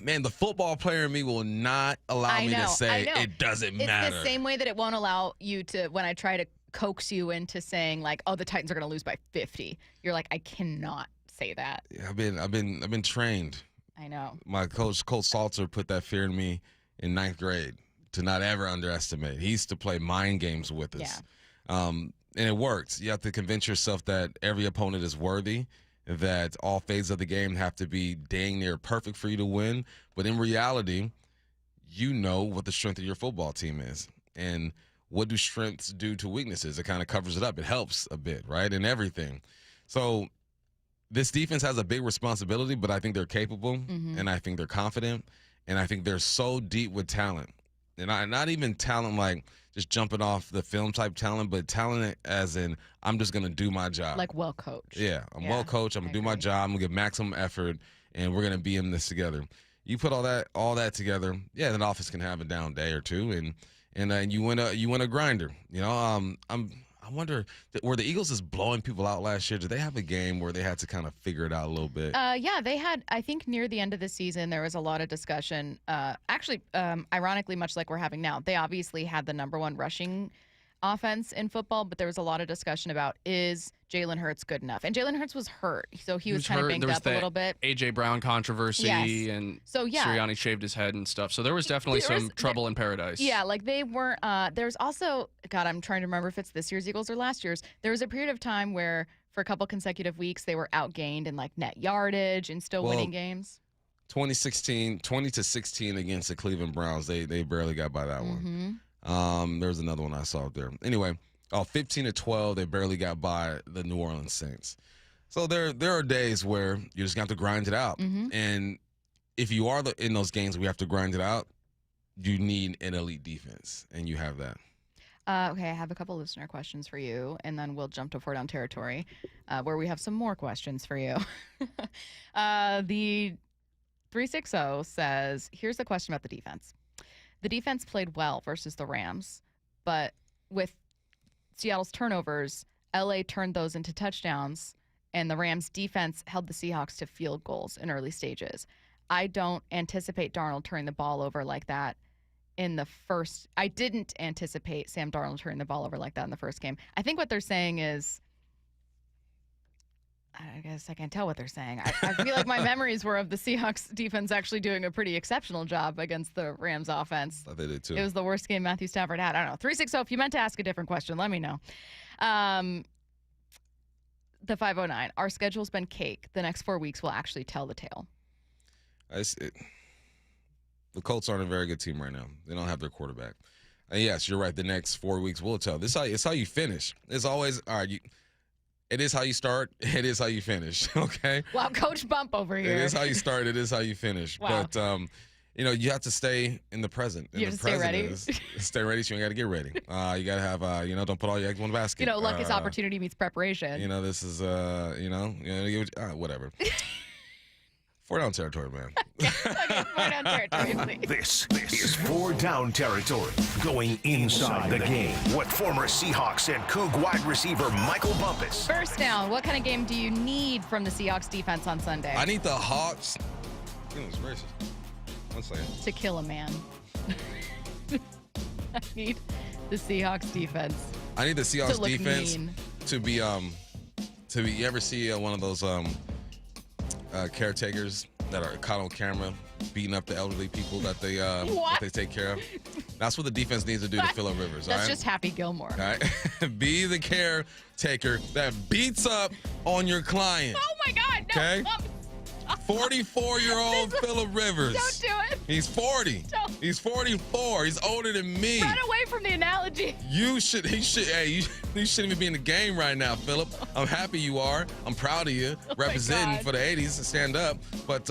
Man, the football player in me will not allow me to say it doesn't matter. It's the same way that it won't allow you to, when I try to coax you into saying like, oh, the Titans are going to lose by 50. You're like, I cannot say that. Yeah, I've been trained. I know. My coach Salter put that fear in me in 9th grade to not ever underestimate. He used to play mind games with us. Yeah. And it works. You have to convince yourself that every opponent is worthy, that all phases of the game have to be dang near perfect for you to win. But in reality, you know what the strength of your football team is. And what do strengths do to weaknesses? It kind of covers it up. It helps a bit, right, in everything. So this defense has a big responsibility, but I think they're capable, and I think they're confident, and I think they're so deep with talent. And not even talent like just jumping off the film type talent, but talent as in I'm just going to do my job. Like well coached. Yeah, I'm well coached. I'm going to do my job. I'm going to give maximum effort, and we're going to be in this together. You put all that together, yeah, the offense can have a down day or two, and you win a grinder. You know, I wonder, were the Eagles just blowing people out last year? Did they have a game where they had to kind of figure it out a little bit? Yeah, they had. I think near the end of the season, there was a lot of discussion. Ironically, much like we're having now, they obviously had the number one rushing offense in football, but there was a lot of discussion about, is Jalen Hurts good enough? And Jalen Hurts was hurt, so he was kind of banged up a little bit. A.J. Brown controversy, and so, Sirianni shaved his head and stuff. So there was definitely some trouble in paradise. Yeah, like they weren't. There's also, God, I'm trying to remember if it's this year's Eagles or last year's. There was a period of time where for a couple consecutive weeks they were outgained in like net yardage and still winning games. 2016, 20-16 against the Cleveland Browns. They barely got by that one. There was another one I saw up there. Anyway, 15-12, they barely got by the New Orleans Saints. So there are days where you just got to grind it out. And if you are in those games where you have to grind it out, you need an elite defense, and you have that. Okay, I have a couple listener questions for you, and then we'll jump to 4 Down Territory, where we have some more questions for you. The 360 says, here's the question about the defense. The defense played well versus the Rams, but with Seattle's turnovers, LA turned those into touchdowns, and the Rams' defense held the Seahawks to field goals in early stages. I don't anticipate Darnold turning the ball over like that in the first. I didn't anticipate Sam Darnold turning the ball over like that in the first game. I think what they're saying is, I guess I can't tell what they're saying. I feel like my memories were of the Seahawks defense actually doing a pretty exceptional job against the Rams offense. I think they did too. It was the worst game Matthew Stafford had. I don't know. 360, if you meant to ask a different question, let me know. The 509, our schedule's been cake. The next 4 weeks will actually tell the tale. The Colts aren't a very good team right now. They don't have their quarterback. And yes, you're right. The next 4 weeks will tell. It's how you finish. It's always, all right, it is how you start. It is how you finish. Okay. Wow, Coach Bump over here. It is how you start. It is how you finish. Wow. But you have to stay in the present. You have to stay ready. Stay ready. So you got to get ready. You got to have. Don't put all your eggs in one basket. Luck is opportunity meets preparation. This is. Whatever. 4 Down Territory, man. Okay, 4 Down Territory, please. This is 4 Down Territory. Going inside the game. What former Seahawks and Coug wide receiver Michael Bumpus. First down, what kind of game do you need from the Seahawks defense on Sunday? I need the Hawks. Goodness gracious. 1 second. To kill a man. I need the Seahawks defense. I need the Seahawks to look defense mean. to be you ever see one of those caretakers that are caught on camera beating up the elderly people that they take care of? That's what the defense needs to do to Phillip Rivers. That's all right? just Happy Gilmore. All right? Be the caretaker that beats up on your client. Oh my God! No. Okay. 44-year-old Phillip Rivers. Don't do it. He's 40. Don't. He's 44. He's older than me. Run away from the analogy. You shouldn't even be in the game right now, Phillip. I'm happy you are. I'm proud of you. Representing for the 80s. Stand up. But,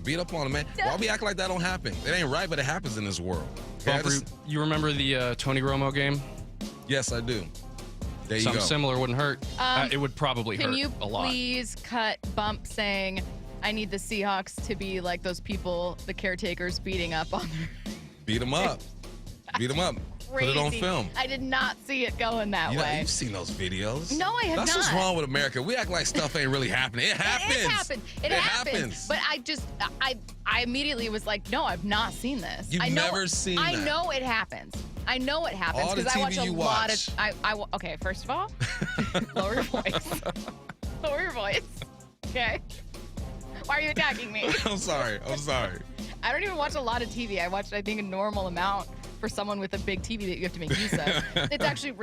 beat up on him, man. Why we act like that don't happen? It ain't right, but it happens in this world. Okay? You remember the Tony Romo game? Yes, I do. There you Something go. similar wouldn't hurt. It would probably hurt a lot. Can you please cut Bump saying, I need the Seahawks to be like those people, the caretakers, beating up on their... Beat them up. Beat them up. Put it on film. I did not see it going that way. You've seen those videos. No, I have That's not. what's wrong with America. We act like stuff ain't really happening. It happens. It happens. But I immediately was like, no, I've not seen this. You've never seen that. I know it happens. I know it happens All the because I watch TV a you lot watch. of. Okay, first of all, lower your voice. Lower your voice. Okay. Why are you attacking me? I'm sorry. I don't even watch a lot of TV. I watch, I think, a normal amount for someone with a big TV that you have to make use of. It's actually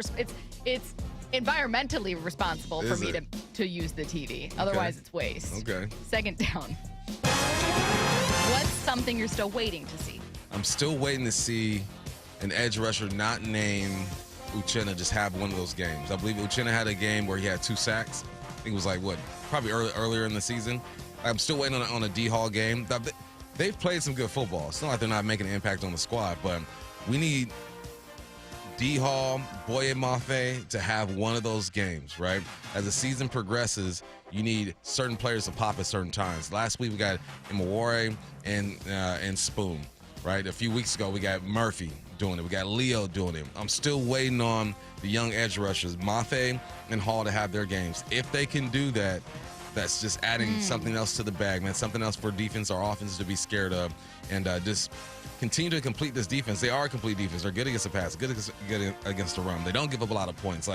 it's environmentally responsible for me to use the TV. Otherwise, it's waste. Okay. Second down. What's something you're still waiting to see? I'm still waiting to see an edge rusher not named Uchenna just have one of those games. I believe Uchenna had a game where he had 2 sacks. I think it was probably earlier in the season. I'm still waiting on a D-Hall game. They've played some good football. It's not like they're not making an impact on the squad, but we need D-Hall, Boye Mafe to have one of those games, right? As the season progresses, you need certain players to pop at certain times. Last week we got Imaware and Spoon, right? A few weeks ago we got Murphy doing it. We got Leo doing it. I'm still waiting on the young edge rushers, Mafe and Hall, to have their games. If they can do that, that's just adding something else to the bag, man. Something else for defense or offense to be scared of. And just continue to complete this defense. They are a complete defense. They're good against the pass, good against the run. They don't give up a lot of points.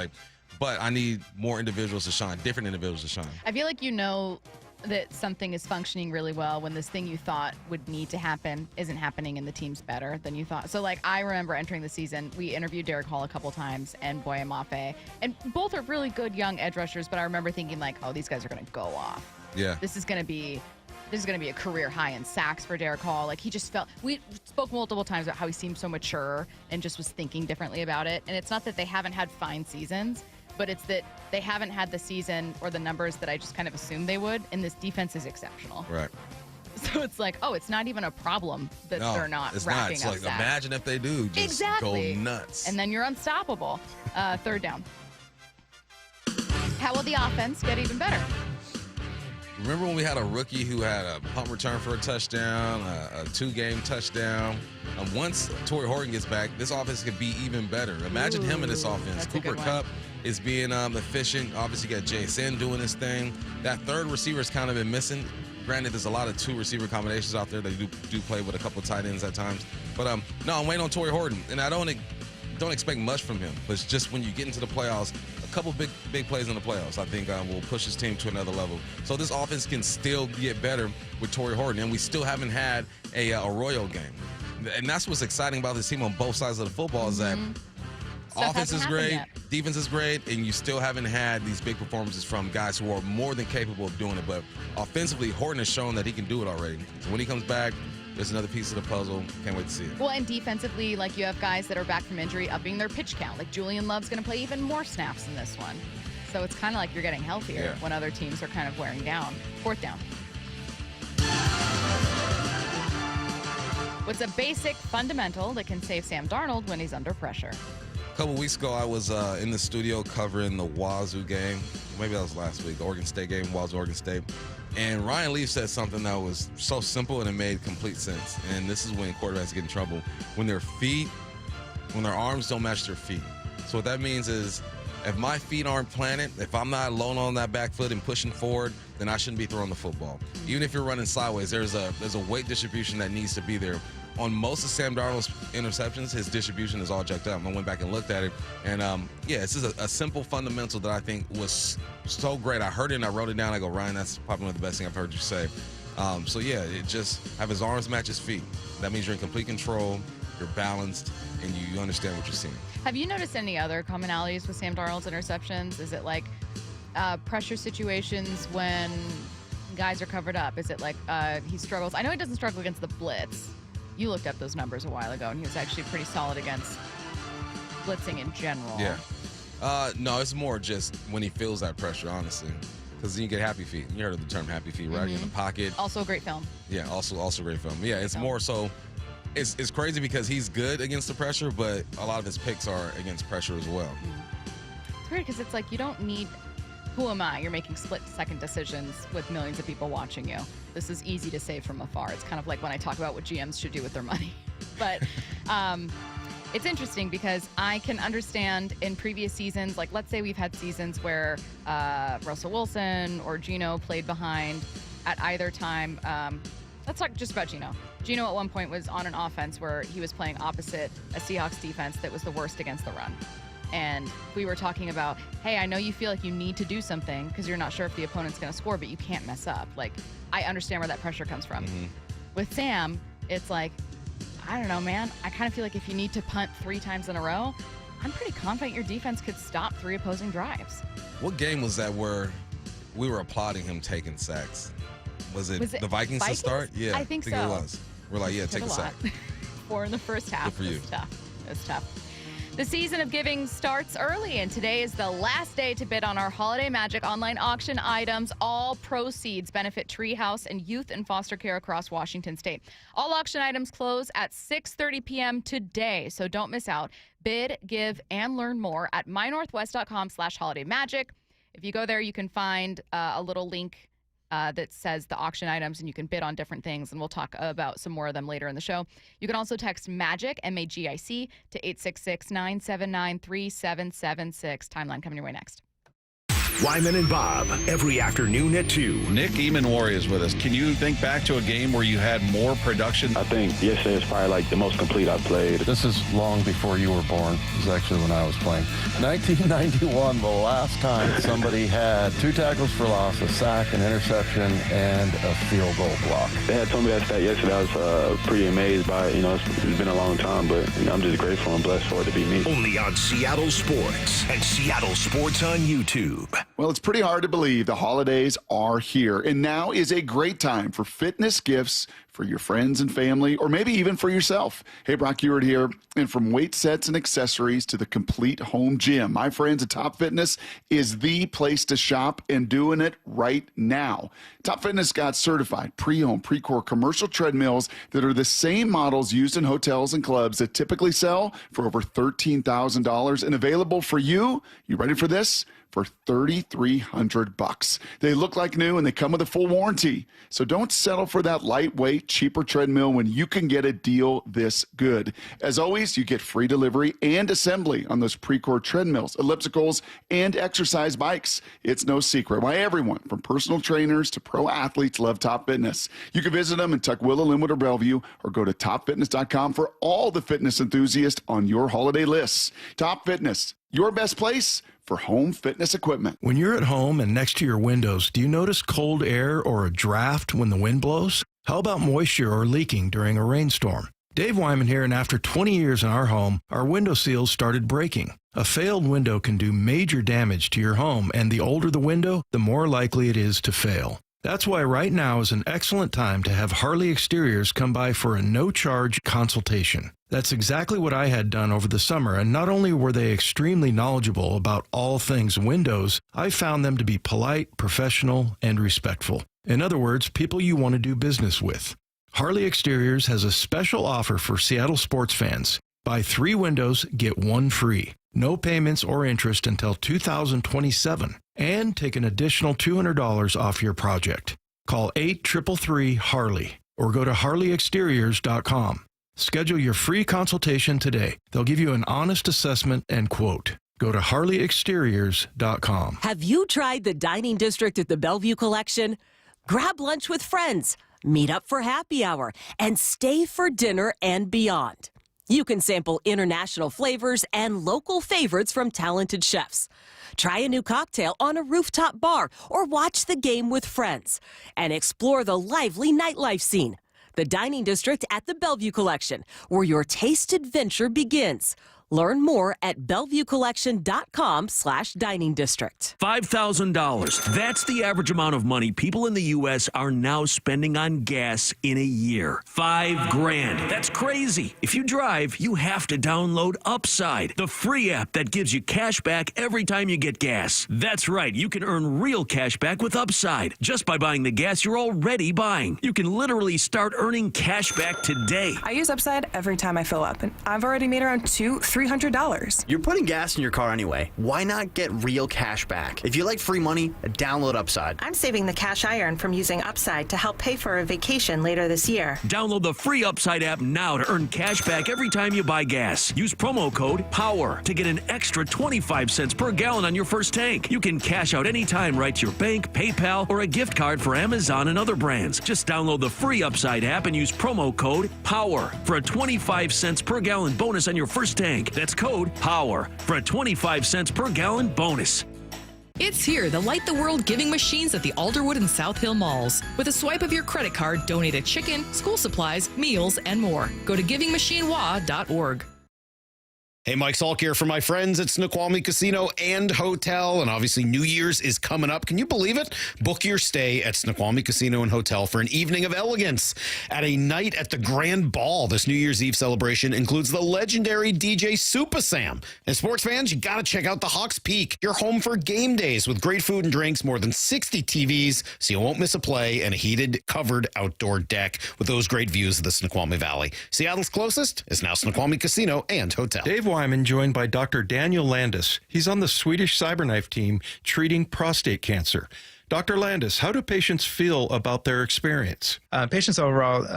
But I need more individuals to shine, different individuals to shine. I feel like you know that something is functioning really well when this thing you thought would need to happen isn't happening and the team's better than you thought. So, I remember entering the season, we interviewed Derek Hall a couple times and Boye Mafe, and both are really good young edge rushers, but I remember thinking, oh, these guys are going to go off. Yeah. This is going to be a career high in sacks for Derek Hall. He just felt, we spoke multiple times about how he seemed so mature and just was thinking differently about it. And it's not that they haven't had fine seasons, but it's that they haven't had the season or the numbers that I just kind of assumed they would, and this defense is exceptional. Right. So it's it's not even a problem that they're not racking up sacks. Imagine if they do. Just go nuts. And then you're unstoppable. Third down. How will the offense get even better? Remember when we had a rookie who had a punt return for a touchdown, a 2-game touchdown? Once Torrey Horton gets back, this offense could be even better. Imagine him in this offense. Cooper Kupp is being efficient. Obviously, you got Jason doing his thing. That third receiver's kind of been missing. Granted, there's a lot of 2-receiver combinations out there that do play with a couple of tight ends at times. But no, I'm waiting on Torrey Horton, and I don't expect much from him. But it's just when you get into the playoffs, a couple big plays in the playoffs, I think will push his team to another level. So this offense can still get better with Torrey Horton, and we still haven't had a Arroyo game. And that's what's exciting about this team on both sides of the football is that offense is great, defense is great, and you still haven't had these big performances from guys who are more than capable of doing it. But offensively, Horton has shown that he can do it already. So when he comes back, there's another piece of the puzzle. Can't wait to see it. Well, and defensively, you have guys that are back from injury upping their pitch count. Julian Love's going to play even more snaps in this one. So it's kind of like you're getting healthier when other teams are kind of wearing down. Fourth down. What's a basic fundamental that can save Sam Darnold when he's under pressure? A couple weeks ago, I was in the studio covering the Wazoo game. Maybe that was last week, the Oregon State game, Wazoo, Oregon State. And Ryan Leaf said something that was so simple and it made complete sense. And this is when quarterbacks get in trouble. When their arms don't match their feet. So what that means is if my feet aren't planted, if I'm not alone on that back foot and pushing forward, then I shouldn't be throwing the football. Even if you're running sideways, there's a weight distribution that needs to be there. On most of Sam Darnold's interceptions, his distribution is all jacked up. I went back and looked at it. And, it's just a simple fundamental that I think was so great. I heard it and I wrote it down. I go, Ryan, that's probably one of the best things I've heard you say. It just have his arms match his feet. That means you're in complete control, you're balanced, and you understand what you're seeing. Have you noticed any other commonalities with Sam Darnold's interceptions? Is it pressure situations when guys are covered up? Is it he struggles? I know he doesn't struggle against the blitz. You looked up those numbers a while ago, and he was actually pretty solid against blitzing in general. Yeah. No, it's more just when he feels that pressure, honestly. Because then you get happy feet. You heard of the term happy feet, right? In the pocket. Also a great film. Yeah, also great film. Yeah, it's more so. It's crazy because he's good against the pressure, but a lot of his picks are against pressure as well. It's weird because it's you don't need. Who am I? You're making split-second decisions with millions of people watching you. This is easy to say from afar. It's kind of like when I talk about what GMs should do with their money. But it's interesting because I can understand in previous seasons, let's say we've had seasons where Russell Wilson or Geno played behind at either time. Let's talk just about Geno. Geno at one point was on an offense where he was playing opposite a Seahawks defense that was the worst against the run. And we were talking about, hey, I know you feel like you need to do something because you're not sure if the opponent's going to score, but you can't mess up. I understand where that pressure comes from. With Sam, it's I don't know, man. I kind of feel like if you need to punt 3 times in a row, I'm pretty confident your defense could stop 3 opposing drives. What game was that where we were applauding him taking sacks? Was it the Vikings to start? Yeah, I think so. It was. We're take a sack. 4 in the first half. Good for you. It's tough. The season of giving starts early, and today is the last day to bid on our Holiday Magic online auction items. All proceeds benefit Treehouse and youth and foster care across Washington State. All auction items close at 6:30 p.m. today, so don't miss out. Bid, give, and learn more at mynorthwest.com/holidaymagic. If you go there, you can find a little link that says the auction items, and you can bid on different things, and we'll talk about some more of them later in the show. You can also text MAGIC, M-A-G-I-C, to 866-979-3776. Timeline coming your way next. Wyman and Bob, every afternoon at 2. Nick Eamon-Wari is with us. Can you think back to a game where you had more production? I think yesterday is probably like the most complete I've played. This is long before you were born. This is actually when I was playing. 1991, the last time somebody had 2 tackles for loss, a sack, an interception, and a field goal block. They had told me that stat yesterday. I was pretty amazed by it. It's been a long time, but I'm just grateful and blessed for it to be me. Only on Seattle Sports and Seattle Sports on YouTube. Well, it's pretty hard to believe the holidays are here, and now is a great time for fitness gifts for your friends and family, or maybe even for yourself. Hey, Brock Ewart here, and from weight sets and accessories to the complete home gym, my friends at Top Fitness is the place to shop, and doing it right now. Top Fitness got certified pre-owned, pre-core commercial treadmills that are the same models used in hotels and clubs that typically sell for over $13,000 and available for you. You ready for this? For $3,300. They look like new and they come with a full warranty. So don't settle for that lightweight, cheaper treadmill when you can get a deal this good. As always, you get free delivery and assembly on those pre-core treadmills, ellipticals, and exercise bikes. It's no secret why everyone from personal trainers to pro athletes love Top Fitness. You can visit them in Tukwila, Linwood, or Bellevue, or go to topfitness.com for all the fitness enthusiasts on your holiday lists. Top Fitness, your best place for home fitness equipment. When you're at home and next to your windows, do you notice cold air or a draft when the wind blows? How about moisture or leaking during a rainstorm? Dave Wyman here, and after 20 years in our home, our window seals started breaking. A failed window can do major damage to your home, and the older the window, the more likely it is to fail. That's why right now is an excellent time to have Harley Exteriors come by for a no-charge consultation. That's exactly what I had done over the summer, and not only were they extremely knowledgeable about all things windows, I found them to be polite, professional, and respectful. In other words, people you want to do business with. Harley Exteriors has a special offer for Seattle sports fans. Buy 3 windows, get 1 free. No payments or interest until 2027. And take an additional $200 off your project. Call 833-HARLEY or go to harleyexteriors.com. Schedule your free consultation today. They'll give you an honest assessment and quote. Go to harleyexteriors.com. Have you tried the dining district at the Bellevue Collection? Grab lunch with friends, meet up for happy hour, and stay for dinner and beyond. You can sample international flavors and local favorites from talented chefs. Try a new cocktail on a rooftop bar or watch the game with friends and explore the lively nightlife scene. The Dining District at the Bellevue Collection, where your taste adventure begins. Learn more at BellevueCollection.com/dining district. $5,000. That's the average amount of money people in the U.S. are now spending on gas in a year. $5,000. That's crazy. If you drive, you have to download Upside, the free app that gives you cash back every time you get gas. That's right. You can earn real cash back with Upside just by buying the gas you're already buying. You can literally start earning cash back today. I use Upside every time I fill up, and I've already made around $300. You're putting gas in your car anyway. Why not get real cash back? If you like free money, download Upside. I'm saving the cash I earn from using Upside to help pay for a vacation later this year. Download the free Upside app now to earn cash back every time you buy gas. Use promo code POWER to get an extra 25 cents per gallon on your first tank. You can cash out anytime right to your bank, PayPal, or a gift card for Amazon and other brands. Just download the free Upside app and use promo code POWER for a 25 cents per gallon bonus on your first tank. That's code POWER for a 25 cents per gallon bonus. It's here, the Light the World giving machines at the Alderwood and South Hill malls. With a swipe of your credit card, donate a chicken, school supplies, meals, and more. Go to givingmachinewa.org. Hey, Mike Salk here for my friends at Snoqualmie Casino and Hotel, and obviously New Year's is coming up. Can you believe it? Book your stay at Snoqualmie Casino and Hotel for an evening of elegance at a night at the Grand Ball. This New Year's Eve celebration includes the legendary DJ Super Sam. And sports fans, you got to check out the Hawks Peak, your home for game days with great food and drinks, more than 60 TVs, so you won't miss a play, and a heated, covered outdoor deck with those great views of the Snoqualmie Valley. Seattle's closest is now Snoqualmie Casino and Hotel. Dave Wyman joined by Dr. Daniel Landis. He's on the Swedish Cyberknife team treating prostate cancer. Dr. Landis, how do patients feel about their experience? Patients overall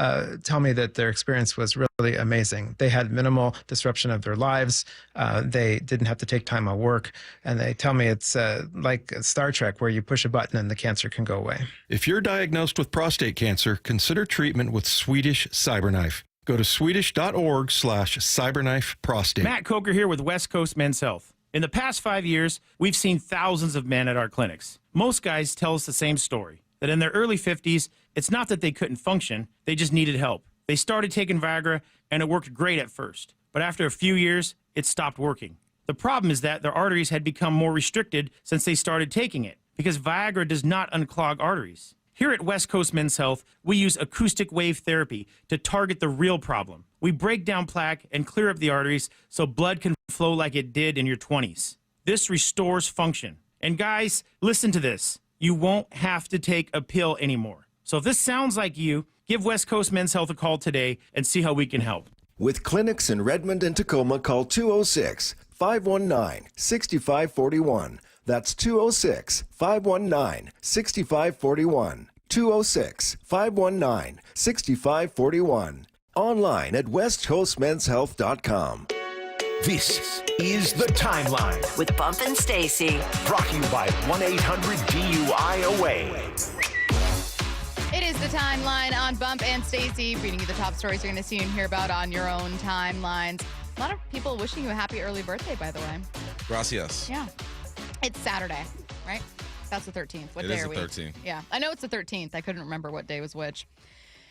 tell me that their experience was really amazing. They had minimal disruption of their lives. They didn't have to take time off work. And they tell me it's like Star Trek, where you push a button and the cancer can go away. If you're diagnosed with prostate cancer, consider treatment with Swedish CyberKnife. Go to swedish.org/cyberknifeprostate. Matt Coker here with West Coast Men's Health. In the past 5 years, we've seen thousands of men at our clinics. Most guys tell us the same story, that in their early 50s, it's not that they couldn't function, they just needed help. They started taking Viagra, and it worked great at first. But after a few years, it stopped working. The problem is that their arteries had become more restricted since they started taking it, because Viagra does not unclog arteries. Here at West Coast Men's Health, we use acoustic wave therapy to target the real problem. We break down plaque and clear up the arteries so blood can flow like it did in your 20s. This restores function. And guys, listen to this. You won't have to take a pill anymore. So if this sounds like you, give West Coast Men's Health a call today and see how we can help. With clinics in Redmond and Tacoma, call 206-519-6541. That's 206-519-6541. 206-519-6541. Online at westcoastmenshealth.com. This is The Timeline with Bump and Stacy. Brought to you by 1-800-DUI-AWAY. It is The Timeline on Bump and Stacy, reading you the top stories you're going to see and hear about on your own timelines. A lot of people wishing you a happy early birthday, by the way. Gracias. Yeah. It's Saturday, right? That's the 13th. What it day is are the we? 13th. Yeah, I know it's the 13th. I couldn't remember what day was which.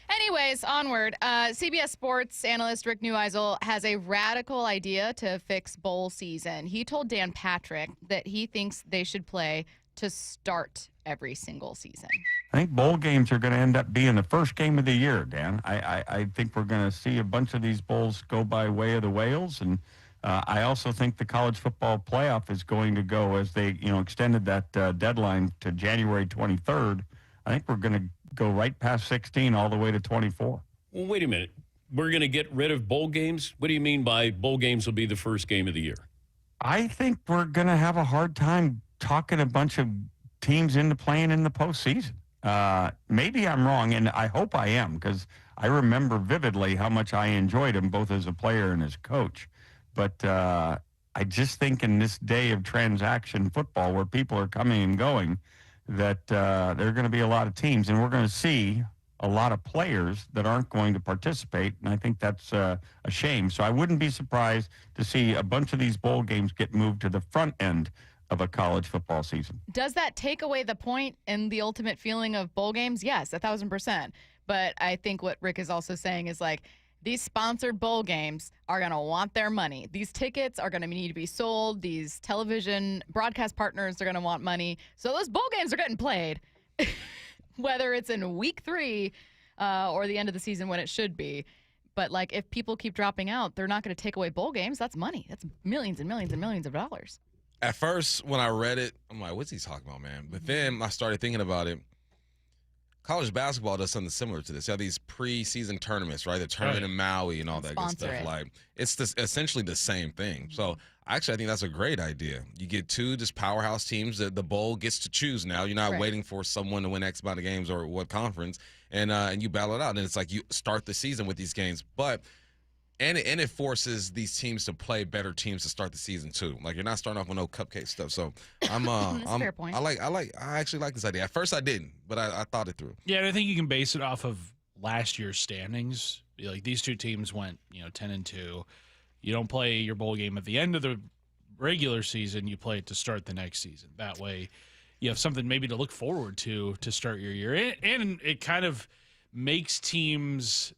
Anyways, onward. CBS Sports analyst Rick Neueisel has a radical idea to fix bowl season. He told Dan Patrick that he thinks they should play to start every single season. I think bowl games are going to end up being the first game of the year, Dan. I think we're going to see a bunch of these bowls go by way of the whales, and I also think the college football playoff is going to go as they, extended that deadline to January 23rd. I think we're going to go right past 16 all the way to 24. Well, wait a minute. We're going to get rid of bowl games? What do you mean by bowl games will be the first game of the year? I think we're going to have a hard time talking a bunch of teams into playing in the postseason. Maybe I'm wrong, and I hope I am, because I remember vividly how much I enjoyed him both as a player and as coach. But I just think in this day of transaction football where people are coming and going, that there are going to be a lot of teams, and we're going to see a lot of players that aren't going to participate, and I think that's a shame. So I wouldn't be surprised to see a bunch of these bowl games get moved to the front end of a college football season. Does that take away the point and the ultimate feeling of bowl games? Yes, 1,000%. But I think what Rick is also saying is like, these sponsored bowl games are going to want their money. These tickets are going to need to be sold. These television broadcast partners are going to want money. So those bowl games are getting played, whether it's in week 3 or the end of the season when it should be. But, like, if people keep dropping out, they're not going to take away bowl games. That's money. That's millions and millions and millions of dollars. At first, when I read it, I'm like, what's he talking about, man? But then I started thinking about it. College basketball does something similar to this. You have these preseason tournaments, right? The tournament in Maui and all that good stuff. Like, it's essentially the same thing. So, actually, I think that's a great idea. You get 2 just powerhouse teams that the bowl gets to choose now. You're not waiting for someone to win X amount of games or what conference, and you battle it out. And it's like you start the season with these games. But and it forces these teams to play better teams to start the season too. Like, you're not starting off with no cupcake stuff. So I'm fair point. I actually like this idea. At first I didn't, but I thought it through. Yeah, and I think you can base it off of last year's standings. Like, these 2 teams went 10-2. You don't play your bowl game at the end of the regular season. You play it to start the next season. That way, you have something maybe to look forward to start your year. And it kind of makes teams.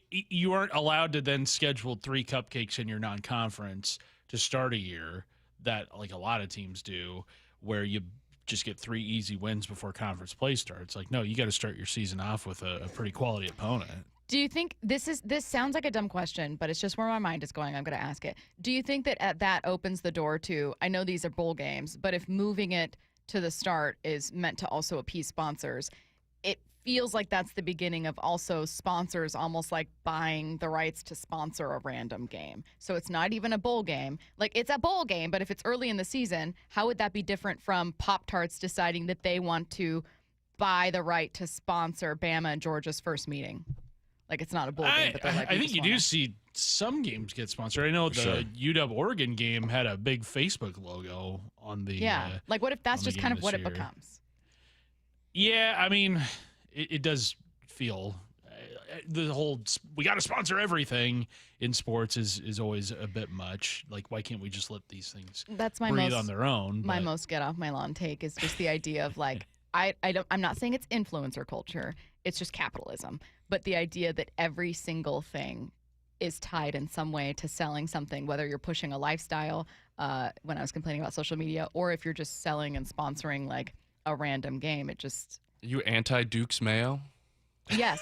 You aren't allowed to then schedule 3 cupcakes in your non-conference to start a year that, like, a lot of teams do, where you just get 3 easy wins before conference play starts. Like, no, you got to start your season off with a pretty quality opponent. Do you think this sounds like a dumb question, but it's just where my mind is going. I'm going to ask it. Do you think that that opens the door to, I know these are bowl games, but if moving it to the start is meant to also appease sponsors, it feels like that's the beginning of also sponsors almost like buying the rights to sponsor a random game. So it's not even a bowl game. Like, it's a bowl game, but if it's early in the season, how would that be different from Pop-Tarts deciding that they want to buy the right to sponsor Bama and Georgia's first meeting? Like, it's not a bowl game, but they're like, I think you do see some games get sponsored. I know the UW-Oregon game had a big Facebook logo on the like, what if that's just kind of what it becomes? Yeah, I mean, it does feel the whole we got to sponsor everything in sports is always a bit much. Like, why can't we just let these things breathe on their own? My most get off my lawn take is just the idea of like, I'm not saying it's influencer culture. It's just capitalism. But the idea that every single thing is tied in some way to selling something, whether you're pushing a lifestyle, when I was complaining about social media, or if you're just selling and sponsoring like a random game, it just... You anti-Duke's Mayo? Yes.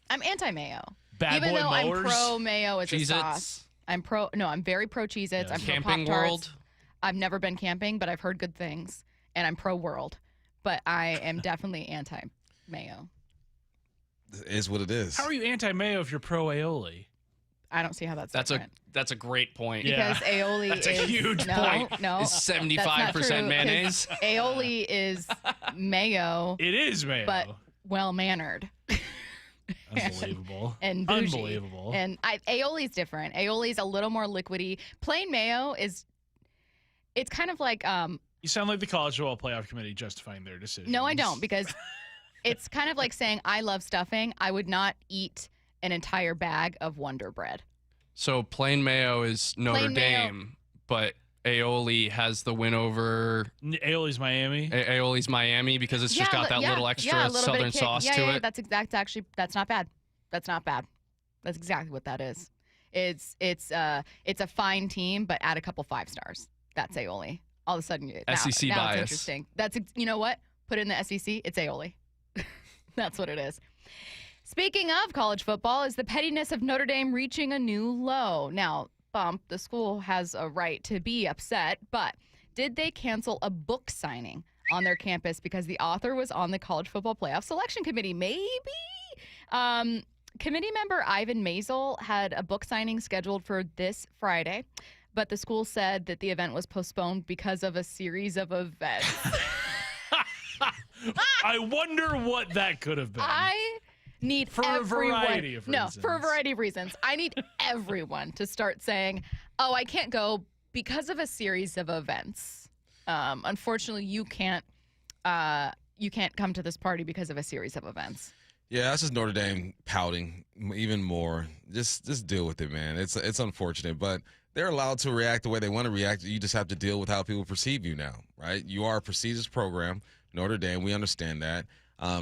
I'm anti-mayo. Bad Even boy though mowers? I'm pro-mayo as a Cheez-Its? sauce. I'm very pro-Cheez-Its. I'm Camping pro-Pop-Tarts. World? I've never been camping, but I've heard good things. And I'm pro-world. But I am definitely anti-mayo. It is what it is. How are you anti-mayo if you're pro-aioli? I don't see how that's different. That's a great point. Because aioli that's is... a huge point. No, Is 75% mayonnaise? Aioli is mayo. It is mayo. But well-mannered. Unbelievable. And bougie. Unbelievable. And aioli's different. Aioli's a little more liquidy. Plain mayo is... It's kind of like... You sound like the College Football Playoff Committee justifying their decision. No, I don't, because it's kind of like saying, I love stuffing. I would not eat an entire bag of Wonder Bread. So plain mayo is Notre Dame, but aioli has the win over... Aioli's Miami? Aioli's Miami because it's just got that little extra southern sauce to it. That's not bad. That's not bad. That's exactly what that is. It's a fine team, but add a couple 5 stars. That's aioli. All of a sudden, SEC now bias. it's interesting. You know what? Put it in the SEC. It's aioli. That's what it is. Speaking of college football, is the pettiness of Notre Dame reaching a new low? Now, the school has a right to be upset, but did they cancel a book signing on their campus because the author was on the College Football Playoff Selection Committee? Maybe? Committee member Ivan Maisel had a book signing scheduled for this Friday, but the school said that the event was postponed because of a series of events. I wonder what that could have been. I need for a variety of reasons. No, for a variety of reasons. I need everyone to start saying, "Oh, I can't go because of a series of events." Unfortunately, you can't come to this party because of a series of events. Yeah, that's just Notre Dame pouting even more. Just deal with it, man. It's unfortunate, but they're allowed to react the way they want to react. You just have to deal with how people perceive you now, right? You are a prestigious program, Notre Dame. We understand that.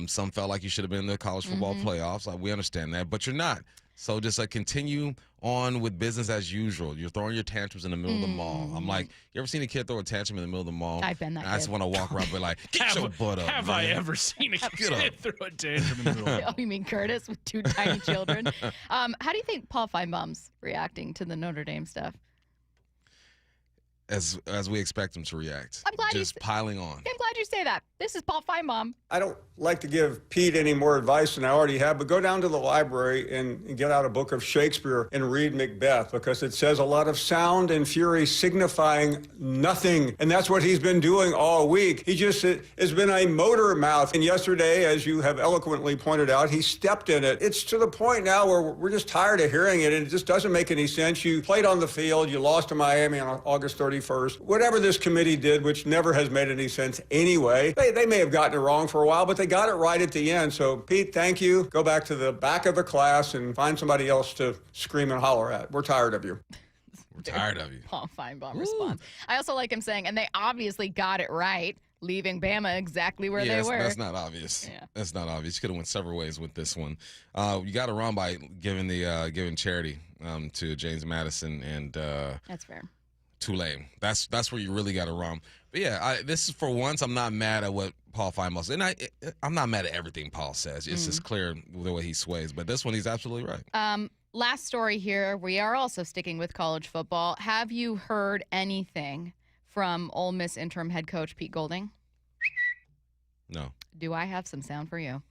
Some felt like you should have been in the college football playoffs. We understand that, but you're not. So just continue on with business as usual. You're throwing your tantrums in the middle of the mall. I'm like, you ever seen a kid throw a tantrum in the middle of the mall? I've been that I just want to walk around and be like, get your butt up. Have man. I ever seen a kid throw a tantrum in the middle of the mall? Oh, you mean Curtis with 2 tiny children? How do you think Paul Feinbaum's reacting to the Notre Dame stuff? As we expect him to react. I'm glad just piling on. I'm glad you say that. This is Paul Feinbaum. I don't like to give Pete any more advice than I already have, but go down to the library and get out a book of Shakespeare and read Macbeth, because it says a lot of sound and fury signifying nothing. And that's what he's been doing all week. He just has been a motor mouth. And yesterday, as you have eloquently pointed out, he stepped in it. It's to the point now where we're just tired of hearing it, and it just doesn't make any sense. You played on the field. You lost to Miami on August 31st. Whatever this committee did, which never has made any sense anyway, they may have gotten it wrong for a while, but they got it right at the end. So, Pete, thank you. Go back to the back of the class and find somebody else to scream and holler at. We're tired of you. We're tired of you. Paul Feinbaum response. I also like him saying, and they obviously got it right, leaving Bama exactly where they were. That's not obvious. Yeah. That's not obvious. You could have went several ways with this one. You got it wrong by giving charity to James Madison and that's fair. Tulane. That's where you really got it wrong. But yeah, this is for once. I'm not mad at what Paul Feinbaum says, and I'm not mad at everything Paul says. It's just clear the way he sways. But this one, he's absolutely right. Last story here. We are also sticking with college football. Have you heard anything from Ole Miss interim head coach Pete Golding? No. Do I have some sound for you?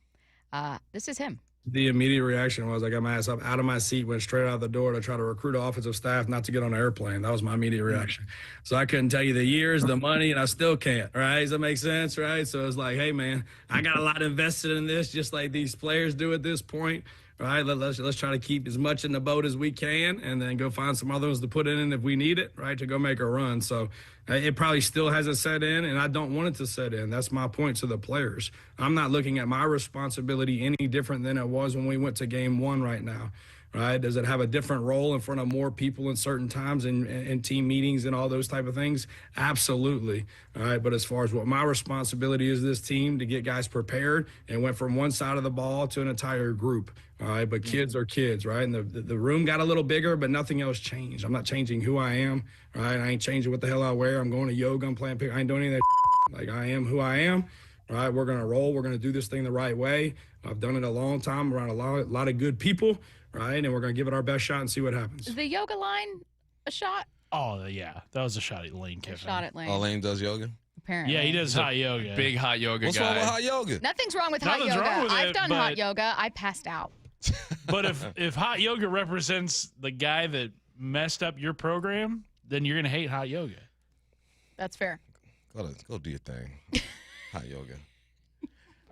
This is him. The immediate reaction was I got my ass up out of my seat, went straight out the door to try to recruit offensive staff not to get on an airplane. That was my immediate reaction. So I couldn't tell you the years, the money, and I still can't, right? Does that make sense, right? So it's like, hey, man, I got a lot invested in this, just like these players do at this point, right? Let's try to keep as much in the boat as we can and then go find some other ones to put in if we need it, right, to go make a run. So it probably still hasn't set in, and I don't want it to set in. That's my point to the players. I'm not looking at my responsibility any different than it was when we went to game one right now, right? Does it have a different role in front of more people in certain times in team meetings and all those type of things? Absolutely, all right? But as far as what my responsibility is this team, to get guys prepared and went from one side of the ball to an entire group, all right? But kids are kids, right? And the room got a little bigger, but nothing else changed. I'm not changing who I am, right? I ain't changing what the hell I wear. I'm going to yoga. I'm playing pick. I ain't doing any of that. Like, I am who I am, right? We're going to roll. We're going to do this thing the right way. I've done it a long time around a lot of good people, right? And we're going to give it our best shot and see what happens. Is the yoga line a shot? Oh, yeah. That was a shot at Lane Kiffin. Shot at Lane. Oh, Lane does yoga? Apparently. Yeah, he does hot yoga. Big hot yoga What's guy. wrong with hot yoga? Nothing's wrong with Nothing's hot yoga. wrong with I've it, done but- hot yoga. I passed out. But if hot yoga represents the guy that messed up your program, then you're going to hate hot yoga. That's fair. Go do your thing. Hot yoga.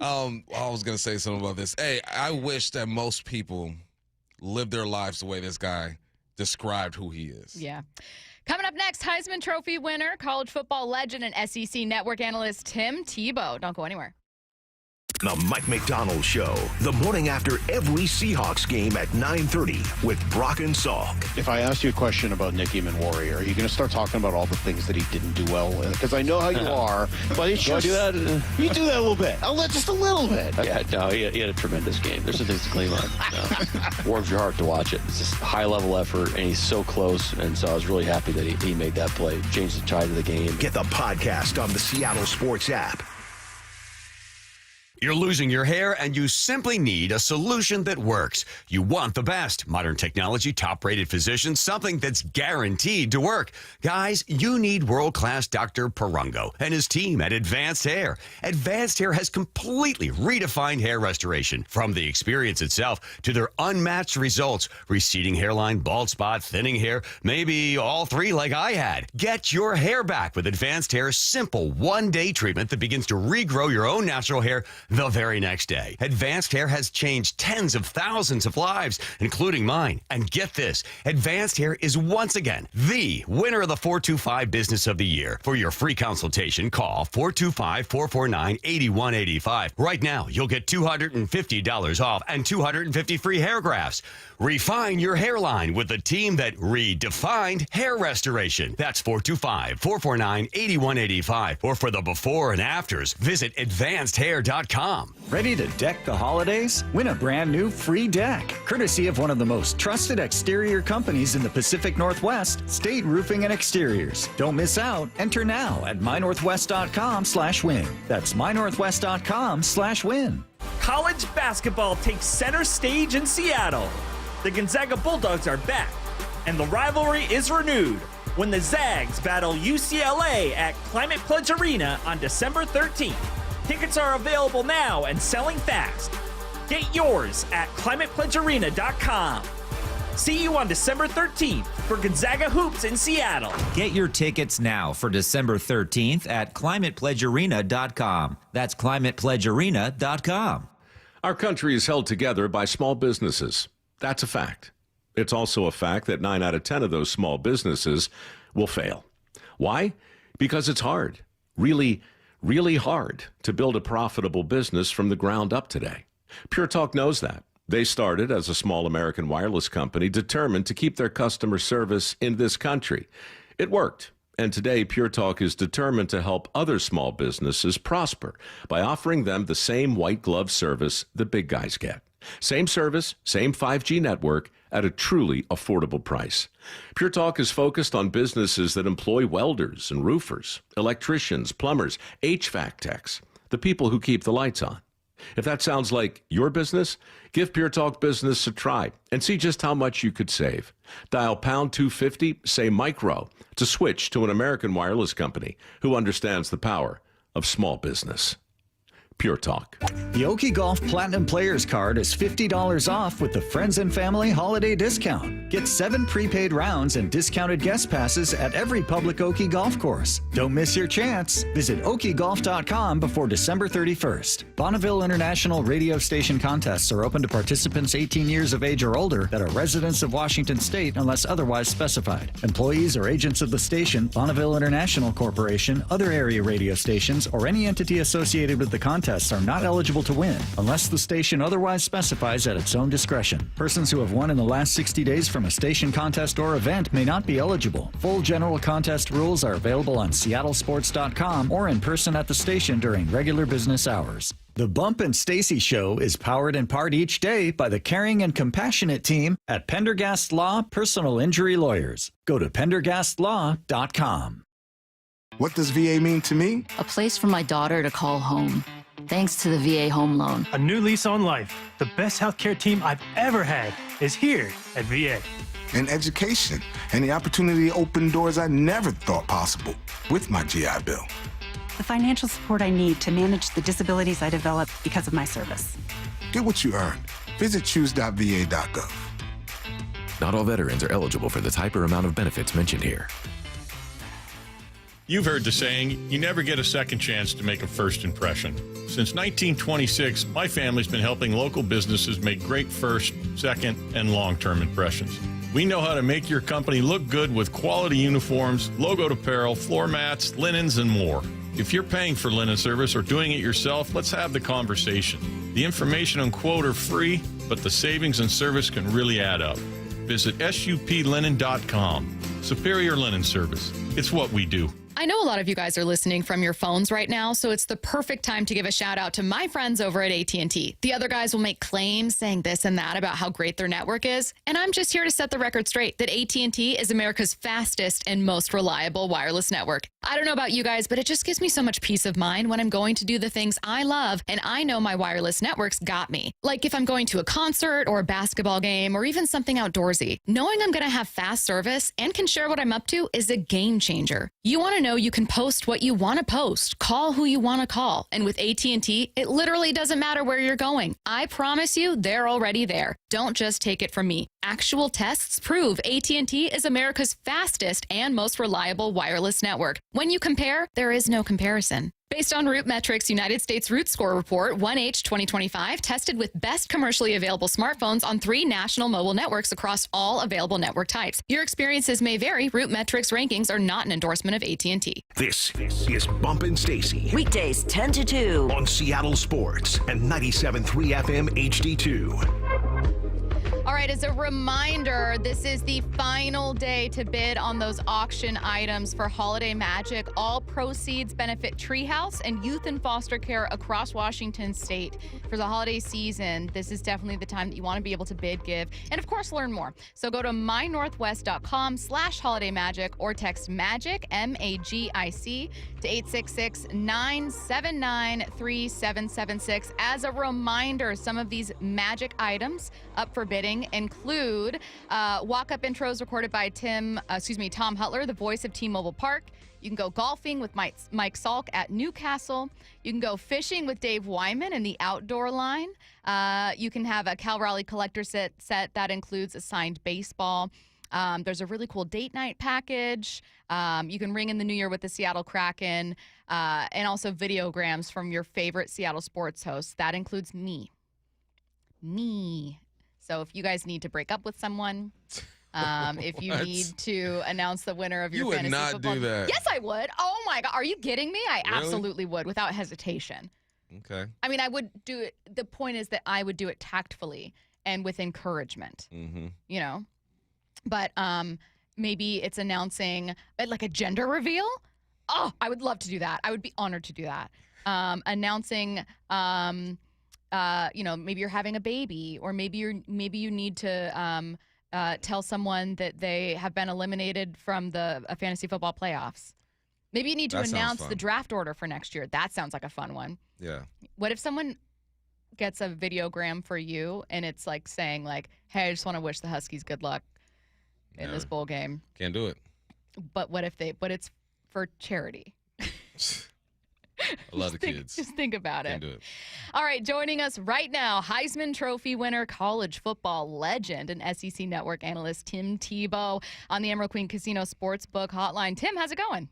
I was going to say something about this. Hey, I wish that most people live their lives the way this guy described who he is. Yeah. Coming up next, Heisman Trophy winner, college football legend, and SEC network analyst Tim Tebow. Don't go anywhere. The Mike Macdonald Show, the morning after every Seahawks game at 9:30 with Brock and Salk. If I ask you a question about Nick Warrior, are you going to start talking about all the things that he didn't do well? Because I know how you are, but it's just, do that? You do that a little bit. Just a little bit. Yeah, no, he had a tremendous game. There's some things to clean up. Warms your heart to watch it. It's just high-level effort, and he's so close, and so I was really happy that he made that play, changed the tide of the game. Get the podcast on the Seattle Sports app. You're losing your hair, and you simply need a solution that works. You want the best. Modern technology, top-rated physicians, something that's guaranteed to work. Guys, you need world-class Dr. Perungo and his team at Advanced Hair. Advanced Hair has completely redefined hair restoration. From the experience itself to their unmatched results. Receding hairline, bald spot, thinning hair, maybe all three like I had. Get your hair back with Advanced Hair's simple one-day treatment that begins to regrow your own natural hair the very next day. Advanced Hair has changed tens of thousands of lives, including mine. And get this, Advanced Hair is once again the winner of the 425 Business of the Year. For your free consultation, call 425-449-8185. Right now, you'll get $250 off and 250 free hair grafts. Refine your hairline with the team that redefined hair restoration. That's 425-449-8185. Or for the before and afters, visit advancedhair.com. Ready to deck the holidays? Win a brand new free deck, courtesy of one of the most trusted exterior companies in the Pacific Northwest, State Roofing and Exteriors. Don't miss out. Enter now at mynorthwest.com/win. That's mynorthwest.com/win. College basketball takes center stage in Seattle. The Gonzaga Bulldogs are back, and the rivalry is renewed when the Zags battle UCLA at Climate Pledge Arena on December 13th. Tickets are available now and selling fast. Get yours at climatepledgearena.com. See you on December 13th for Gonzaga Hoops in Seattle. Get your tickets now for December 13th at climatepledgearena.com. That's climatepledgearena.com. Our country is held together by small businesses. That's a fact. It's also a fact that 9 out of 10 of those small businesses will fail. Why? Because it's hard. Really hard to build a profitable business from the ground up today. Pure Talk knows that. They started as a small American wireless company determined to keep their customer service in this country. It worked. And today, Pure Talk is determined to help other small businesses prosper by offering them the same white glove service the big guys get. Same service, same 5G network at a truly affordable price. Pure Talk is focused on businesses that employ welders and roofers, electricians, plumbers, HVAC techs, the people who keep the lights on. If that sounds like your business, give Pure Talk Business a try and see just how much you could save. Dial pound 250, say micro, to switch to an American wireless company who understands the power of small business. Pure Talk. The Oki Golf Platinum Players Card is $50 off with the Friends and Family Holiday Discount. Get 7 prepaid rounds and discounted guest passes at every public Oki golf course. Don't miss your chance. Visit okigolf.com before December 31st. Bonneville International radio station contests are open to participants 18 years of age or older that are residents of Washington State unless otherwise specified. Employees or agents of the station, Bonneville International Corporation, other area radio stations, or any entity associated with the contests are not eligible to win unless the station otherwise specifies at its own discretion. Persons who have won in the last 60 days from a station contest or event may not be eligible. Full general contest rules are available on seattlesports.com or in person at the station during regular business hours. The Bump and Stacy Show is powered in part each day by the caring and compassionate team at Pendergast Law Personal Injury Lawyers. Go to pendergastlaw.com. What does VA mean to me? A place for my daughter to call home. Thanks to the VA Home Loan. A new lease on life. The best healthcare team I've ever had is here at VA. And education and the opportunity to open doors I never thought possible with my GI Bill. The financial support I need to manage the disabilities I developed because of my service. Get what you earned. Visit choose.va.gov. Not all veterans are eligible for the type or amount of benefits mentioned here. You've heard the saying, you never get a second chance to make a first impression. Since 1926, my family's been helping local businesses make great first, second, and long-term impressions. We know how to make your company look good with quality uniforms, logoed apparel, floor mats, linens, and more. If you're paying for linen service or doing it yourself, let's have the conversation. The information and quote are free, but the savings and service can really add up. Visit suplinen.com. Superior Linen Service. It's what we do. I know a lot of you guys are listening from your phones right now, so it's the perfect time to give a shout out to my friends over at AT&T. The other guys will make claims saying this and that about how great their network is, and I'm just here to set the record straight that AT&T is America's fastest and most reliable wireless network. I don't know about you guys, but it just gives me so much peace of mind when I'm going to do the things I love, and I know my wireless network's got me. Like if I'm going to a concert or a basketball game or even something outdoorsy, knowing I'm going to have fast service and can share what I'm up to is a game changer. You want to know you can post what you want to post, call who you want to call. And with AT&T, it literally doesn't matter where you're going. I promise you, they're already there. Don't just take it from me. Actual tests prove AT&T is America's fastest and most reliable wireless network. When you compare, there is no comparison. Based on RootMetrics' United States Root Score Report, 1H 2025 tested with best commercially available smartphones on 3 national mobile networks across all available network types. Your experiences may vary. RootMetrics rankings are not an endorsement of AT&T. This is Bumpin' Stacy. Weekdays 10 to 2 on Seattle Sports and 97.3 FM HD2. All right, as a reminder, this is the final day to bid on those auction items for Holiday Magic. All proceeds benefit Treehouse and youth and foster care across Washington State. For the holiday season, this is definitely the time that you want to be able to bid, give, and of course, learn more. So go to mynorthwest.com/holidaymagic or text MAGIC, MAGIC, to 866-979-3776. As a reminder, some of these magic items up for bidding include walk-up intros recorded by Tom Hutler, the voice of T-Mobile Park. You can go golfing with Mike Salk at Newcastle. You can go fishing with Dave Wyman in the outdoor line. You can have a Cal Raleigh collector set that includes a signed baseball. There's a really cool date night package. You can ring in the new year with the Seattle Kraken, and also videograms from your favorite Seattle sports hosts. That includes me. So if you guys need to break up with someone, if you need to announce the winner of your fantasy football. You would not do that. Yes, I would. Oh, my God. Are you kidding me? I absolutely would without hesitation. Okay. I mean, I would do it. The point is that I would do it tactfully and with encouragement, you know. But maybe it's announcing like a gender reveal. Oh, I would love to do that. I would be honored to do that. Announcing maybe you're having a baby, or maybe you need to tell someone that they have been eliminated from the fantasy football playoffs. Maybe you need to announce the draft order for next year. That sounds like a fun one. Yeah. What if someone gets a videogram for you and it's like saying like, "Hey, I just want to wish the Huskies good luck in this bowl game." Can't do it. But what if it's for charity? I love the kids. Just think about Can't it. do it. All right, joining us right now, Heisman Trophy winner, college football legend, and SEC Network analyst Tim Tebow on the Emerald Queen Casino Sportsbook Hotline. Tim, how's it going?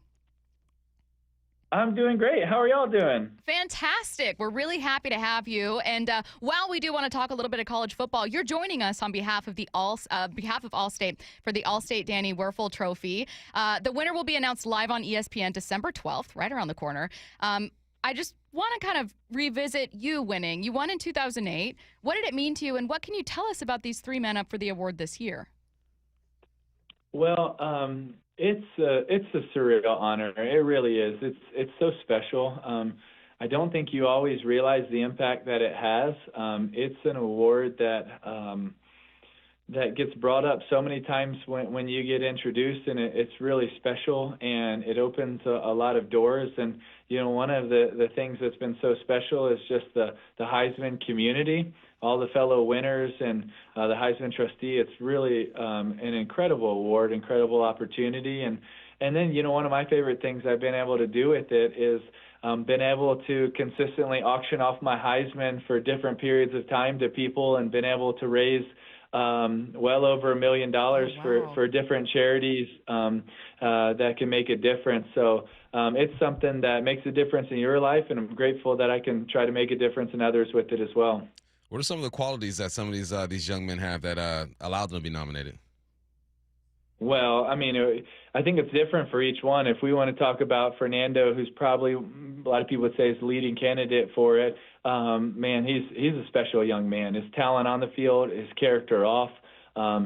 I'm doing great. How are y'all doing? Fantastic. We're really happy to have you. And while we do want to talk a little bit of college football, you're joining us on behalf of Allstate for the Allstate Danny Werfel Trophy. The winner will be announced live on ESPN December 12th, right around the corner. I just want to kind of revisit you winning. You won in 2008. What did it mean to you, and what can you tell us about these three men up for the award this year? Well, it's a surreal honor. It really is. It's so special. I don't think you always realize the impact that it has. It's an award that gets brought up so many times when you get introduced, and it's really special, and it opens a lot of doors. And one of the things that's been so special is just the Heisman community, all the fellow winners, and the Heisman trustee. It's really an incredible award, incredible opportunity. And then, one of my favorite things I've been able to do with it is been able to consistently auction off my Heisman for different periods of time to people, and been able to raise well over $1 million for different charities that can make a difference. So it's something that makes a difference in your life, and I'm grateful that I can try to make a difference in others with it as well. What are some of the qualities that some of these young men have that allowed them to be nominated? Well, I mean, I think it's different for each one. If we want to talk about Fernando, who's probably a lot of people would say is the leading candidate for it, man, he's a special young man. His talent on the field, his character off,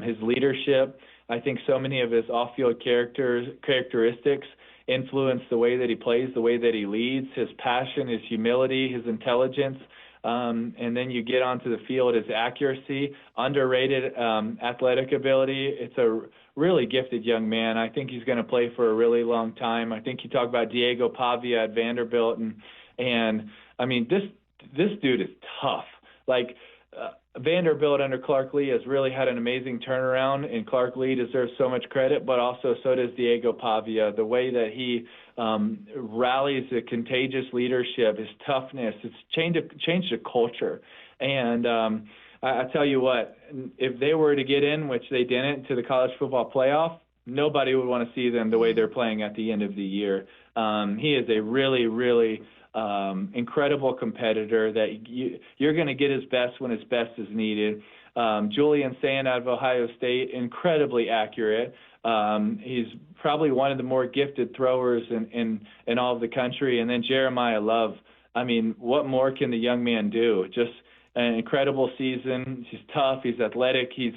his leadership. I think so many of his off-field characteristics influence the way that he plays, the way that he leads, his passion, his humility, his intelligence. And then you get onto the field, his accuracy, underrated athletic ability. It's a really gifted young man. I think he's going to play for a really long time. I think you talk about Diego Pavia at Vanderbilt, and I mean, this dude is tough. Like, Vanderbilt under Clark Lee has really had an amazing turnaround, and Clark Lee deserves so much credit, but also so does Diego Pavia. The way that he rallies a contagious leadership, his toughness, it's changed a culture. And I tell you what, if they were to get in, which they didn't, to the college football playoff, nobody would want to see them the way they're playing at the end of the year. He is a really, really incredible competitor that you're going to get his best when his best is needed. Julian Sand out of Ohio State, incredibly accurate. He's probably one of the more gifted throwers in all of the country. And then Jeremiah Love. I mean, what more can the young man do? Just an incredible season. He's tough. He's athletic. He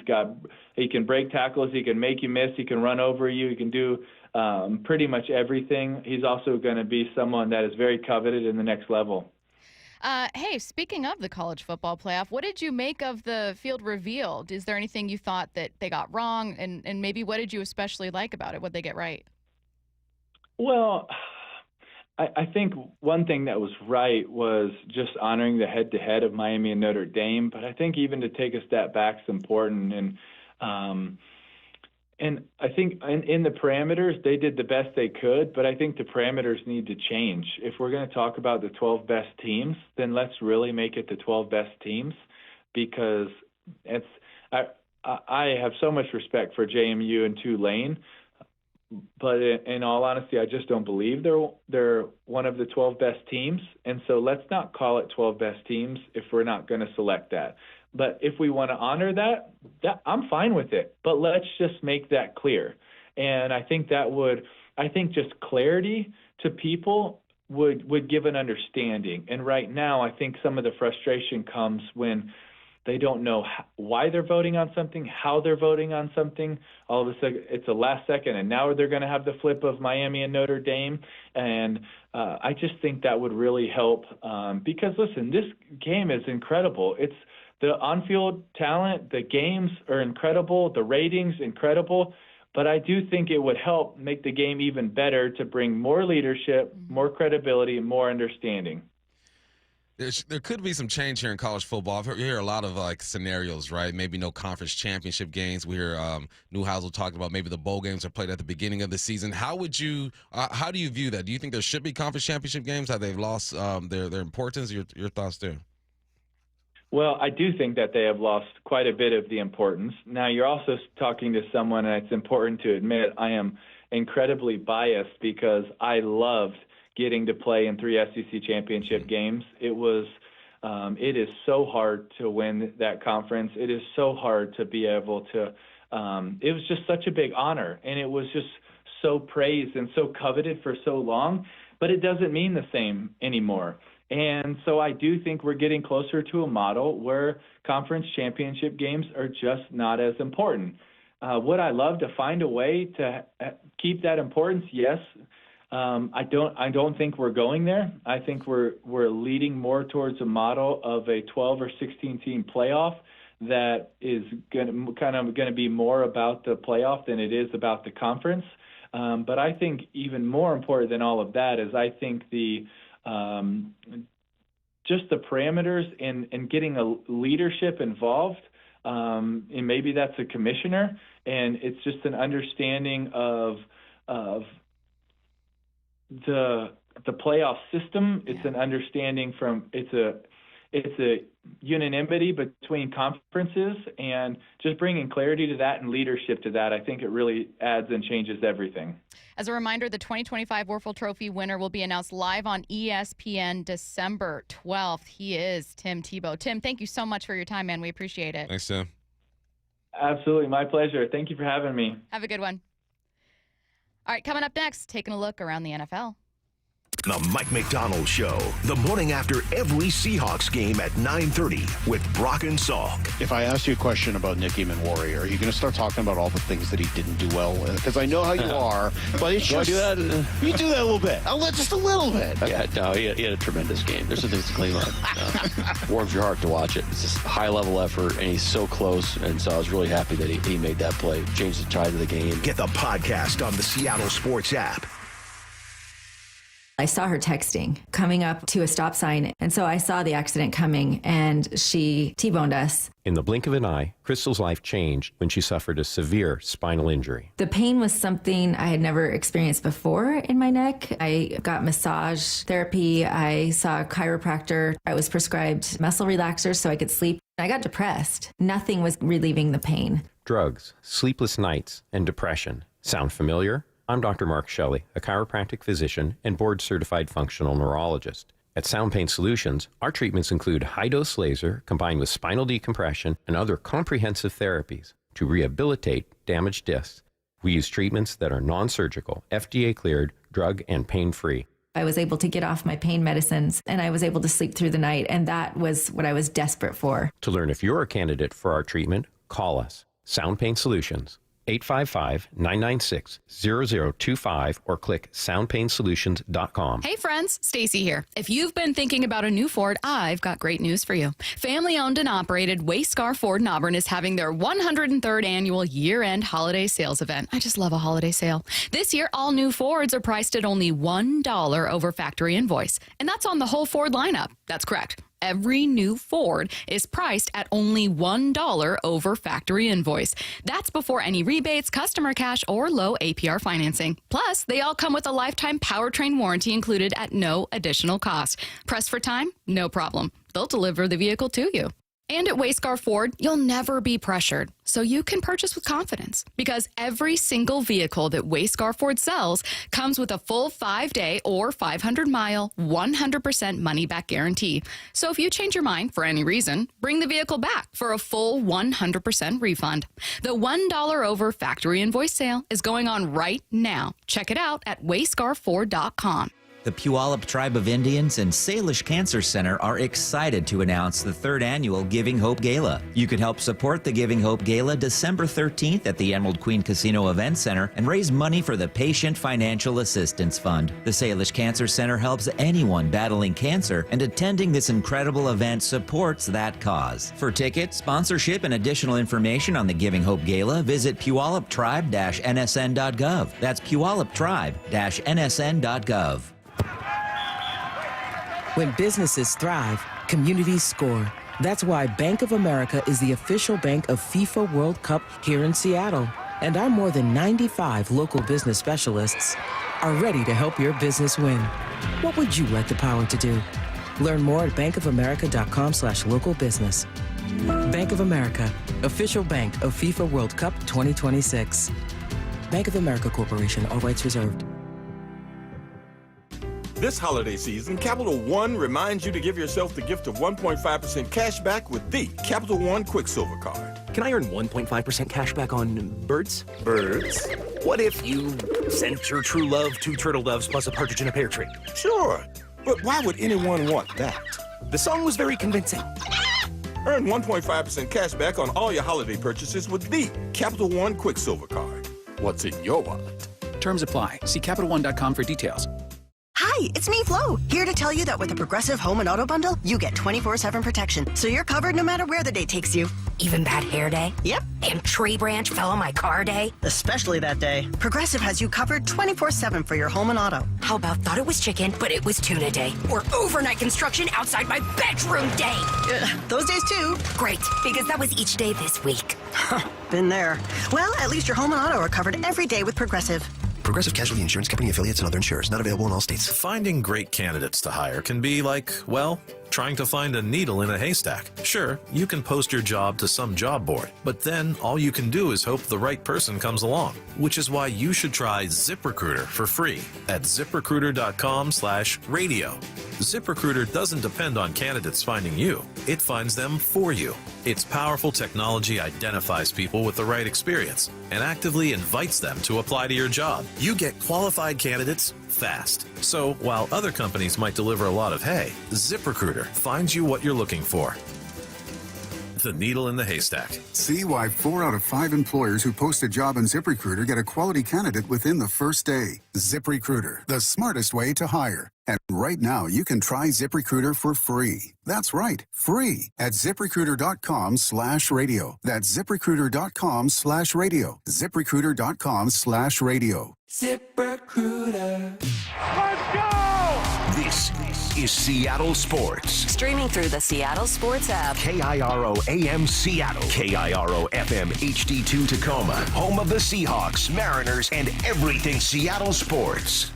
can break tackles. He can make you miss. He can run over you. He can do pretty much everything. He's also going to be someone that is very coveted in the next level. Hey, speaking of the college football playoff, what did you make of the field reveal? Is there anything you thought that they got wrong? And maybe what did you especially like about it? What did they get right? Well, I think one thing that was right was just honoring the head-to-head of Miami and Notre Dame. But I think even to take a step back is important. And I think in the parameters, they did the best they could, but I think the parameters need to change. If we're going to talk about the 12 best teams, then let's really make it the 12 best teams, because I have so much respect for JMU and Tulane, but in all honesty, I just don't believe they're one of the 12 best teams. And so let's not call it 12 best teams if we're not going to select that. But if we want to honor that, I'm fine with it. But let's just make that clear. And I think just clarity to people would give an understanding. And right now, I think some of the frustration comes when they don't know why they're voting on something, how they're voting on something. All of a sudden, it's a last second, and now they're going to have the flip of Miami and Notre Dame. And I just think that would really help because, listen, this game is incredible. It's the on-field talent, the games are incredible, the ratings incredible, but I do think it would help make the game even better to bring more leadership, more credibility, and more understanding. There could be some change here in college football. You hear a lot of like scenarios, right? Maybe no conference championship games. We hear Newhouse talking about maybe the bowl games are played at the beginning of the season. How do you view that? Do you think there should be conference championship games? Have they lost their importance? Your thoughts there? Well, I do think that they have lost quite a bit of the importance. Now, you're also talking to someone, and it's important to admit, I am incredibly biased because I loved getting to play in 3 SEC championship games. It is so hard to win that conference. It is so hard to be able to, it was just such a big honor, and it was just so praised and so coveted for so long, but it doesn't mean the same anymore. And so I do think we're getting closer to a model where conference championship games are just not as important. Would I love to find a way to keep that importance? Yes. I don't think we're going there. I think we're leading more towards a model of a 12 or 16 team playoff that is going to be more about the playoff than it is about the conference. But I think even more important than all of that is I think just the parameters and getting a leadership involved, and maybe that's a commissioner, and it's just an understanding of the playoff system. It's an understanding it's a unanimity between conferences, and just bringing clarity to that and leadership to that, I think it really adds and changes everything. As a reminder, the 2025 Warfel Trophy winner will be announced live on ESPN December 12th. He is Tim Tebow. Tim, thank you so much for your time, man. We appreciate it. Thanks, Tim. Absolutely. My pleasure. Thank you for having me. Have a good one. All right, coming up next, taking a look around the NFL. The Mike Macdonald Show, the morning after every Seahawks game at 9:30 with Brock and Salk. If I ask you a question about Nick Eamon-Warrior, are you going to start talking about all the things that he didn't do well? Because I know how you are, but it's just... Do that? You do that a little bit. Just a little bit. Yeah, no, he had a tremendous game. There's some things to clean up. Warms your heart to watch it. It's just high-level effort, and he's so close, and so I was really happy that he made that play, changed the tide of the game. Get the podcast on the Seattle Sports app. I saw her texting, coming up to a stop sign, and so I saw the accident coming, and she T-boned us. In the blink of an eye, Crystal's life changed when she suffered a severe spinal injury. The pain was something I had never experienced before in my neck. I got massage therapy. I saw a chiropractor. I was prescribed muscle relaxers so I could sleep. I got depressed. Nothing was relieving the pain. Drugs, sleepless nights, and depression. Sound familiar? I'm Dr. Mark Shelley, a chiropractic physician and board-certified functional neurologist. At Sound Pain Solutions, our treatments include high-dose laser combined with spinal decompression and other comprehensive therapies to rehabilitate damaged discs. We use treatments that are non-surgical, FDA-cleared, drug and pain-free. I was able to get off my pain medicines, and I was able to sleep through the night, and that was what I was desperate for. To learn if you're a candidate for our treatment, call us. Sound Pain Solutions. 855-996-0025 or click soundpainsolutions.com. Hey friends, Stacy here. If you've been thinking about a new Ford, I've got great news for you. Family-owned and operated Wayscar Ford in Auburn is having their 103rd annual year-end holiday sales event. I just love a holiday sale. This year, all new Fords are priced at only $1 over factory invoice, and that's on the whole Ford lineup. That's correct. Every new Ford is priced at only $1 over factory invoice. That's before any rebates, customer cash, or low APR financing. Plus, they all come with a lifetime powertrain warranty included at no additional cost. Press for time? No problem. They'll deliver the vehicle to you. And at Wayscar Ford, you'll never be pressured, so you can purchase with confidence. Because every single vehicle that Wayscar Ford sells comes with a full 5-day or 500-mile, 100% money-back guarantee. So if you change your mind for any reason, bring the vehicle back for a full 100% refund. The $1 over factory invoice sale is going on right now. Check it out at wayscarford.com. The Puyallup Tribe of Indians and Salish Cancer Center are excited to announce the 3rd annual Giving Hope Gala. You can help support the Giving Hope Gala December 13th at the Emerald Queen Casino Event Center and raise money for the Patient Financial Assistance Fund. The Salish Cancer Center helps anyone battling cancer, and attending this incredible event supports that cause. For tickets, sponsorship, and additional information on the Giving Hope Gala, visit puyalluptribe-nsn.gov. That's puyalluptribe-nsn.gov. When businesses thrive, communities score. That's why Bank of America is the official bank of FIFA World Cup here in Seattle. And our more than 95 local business specialists are ready to help your business win. What would you like the power to do? Learn more at bankofamerica.com/local business. Bank of America, official bank of FIFA World Cup 2026. Bank of America Corporation, all rights reserved. This holiday season, Capital One reminds you to give yourself the gift of 1.5% cash back with the Capital One Quicksilver Card. Can I earn 1.5% cash back on birds? Birds? What if you sent your true love 2 turtle doves plus a partridge in a pear tree? Sure, but why would anyone want that? The song was very convincing. Earn 1.5% cash back on all your holiday purchases with the Capital One Quicksilver Card. What's in your wallet? Terms apply. See CapitalOne.com for details. Hi, it's me, Flo, here to tell you that with the Progressive Home and Auto Bundle, you get 24/7 protection, so you're covered no matter where the day takes you. Even bad hair day? Yep. And tree branch fell on my car day? Especially that day. Progressive has you covered 24/7 for your home and auto. How about thought it was chicken, but it was tuna day? Or overnight construction outside my bedroom day? Those days too. Great, because that was each day this week. Been there. Well, at least your home and auto are covered every day with Progressive. Progressive Casualty Insurance Company affiliates and other insurers. Not available in all states. Finding great candidates to hire can be like, well, trying to find a needle in a haystack. Sure, you can post your job to some job board, but then all you can do is hope the right person comes along, which is why you should try ZipRecruiter for free at ZipRecruiter.com/radio. ZipRecruiter doesn't depend on candidates finding you. It finds them for you. Its powerful technology identifies people with the right experience and actively invites them to apply to your job. You get qualified candidates fast. So while other companies might deliver a lot of hay, ZipRecruiter finds you what you're looking for. The needle in the haystack. See why 4 out of 5 employers who post a job on ZipRecruiter get a quality candidate within the first day. ZipRecruiter, the smartest way to hire. And right now, you can try ZipRecruiter for free. That's right, free at ZipRecruiter.com/radio. That's ZipRecruiter.com/radio. ZipRecruiter.com/radio. ZipRecruiter. Let's go! This is Seattle Sports. Streaming through the Seattle Sports app. KIRO AM Seattle. KIRO FM HD2 Tacoma. Home of the Seahawks, Mariners, and everything Seattle sports.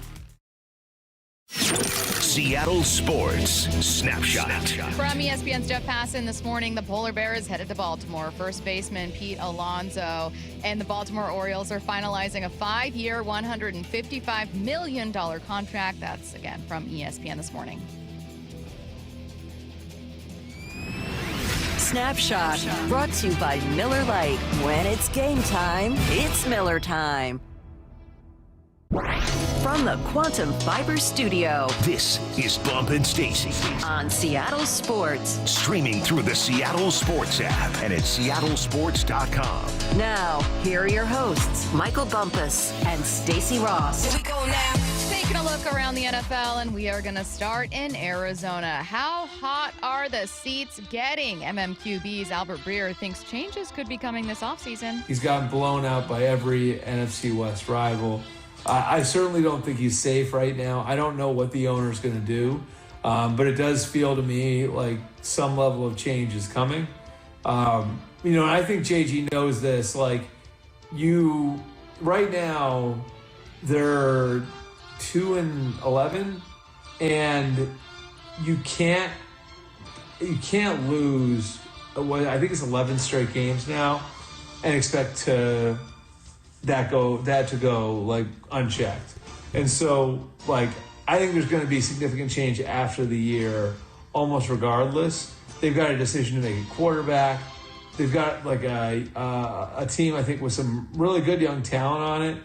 Seattle Sports Snapshot. From ESPN's Jeff Passan this morning, the Polar Bears headed to Baltimore. First baseman Pete Alonso and the Baltimore Orioles are finalizing a 5-year, $155 million contract. That's, again, from ESPN this morning. Snapshot, brought to you by Miller Lite. When it's game time, it's Miller time. From the Quantum Fiber Studio, this is Bump and Stacy on Seattle Sports. Streaming through the Seattle Sports app and at seattlesports.com. Now, here are your hosts, Michael Bumpus and Stacy Ross. Here we go now. Taking a look around the NFL, and we are going to start in Arizona. How hot are the seats getting? MMQB's Albert Breer thinks changes could be coming this offseason. He's gotten blown out by every NFC West rival. I certainly don't think he's safe right now. I don't know what the owner's going to do, but it does feel to me like some level of change is coming. And I think JG knows this. Like, right now, they're 2-11, and you can't lose. I think it's 11 straight games now, and expect that to go like unchecked. And so I think there's going to be significant change after the year, almost regardless. They've got a decision to make a quarterback. They've got like a team, I think, with some really good young talent on it.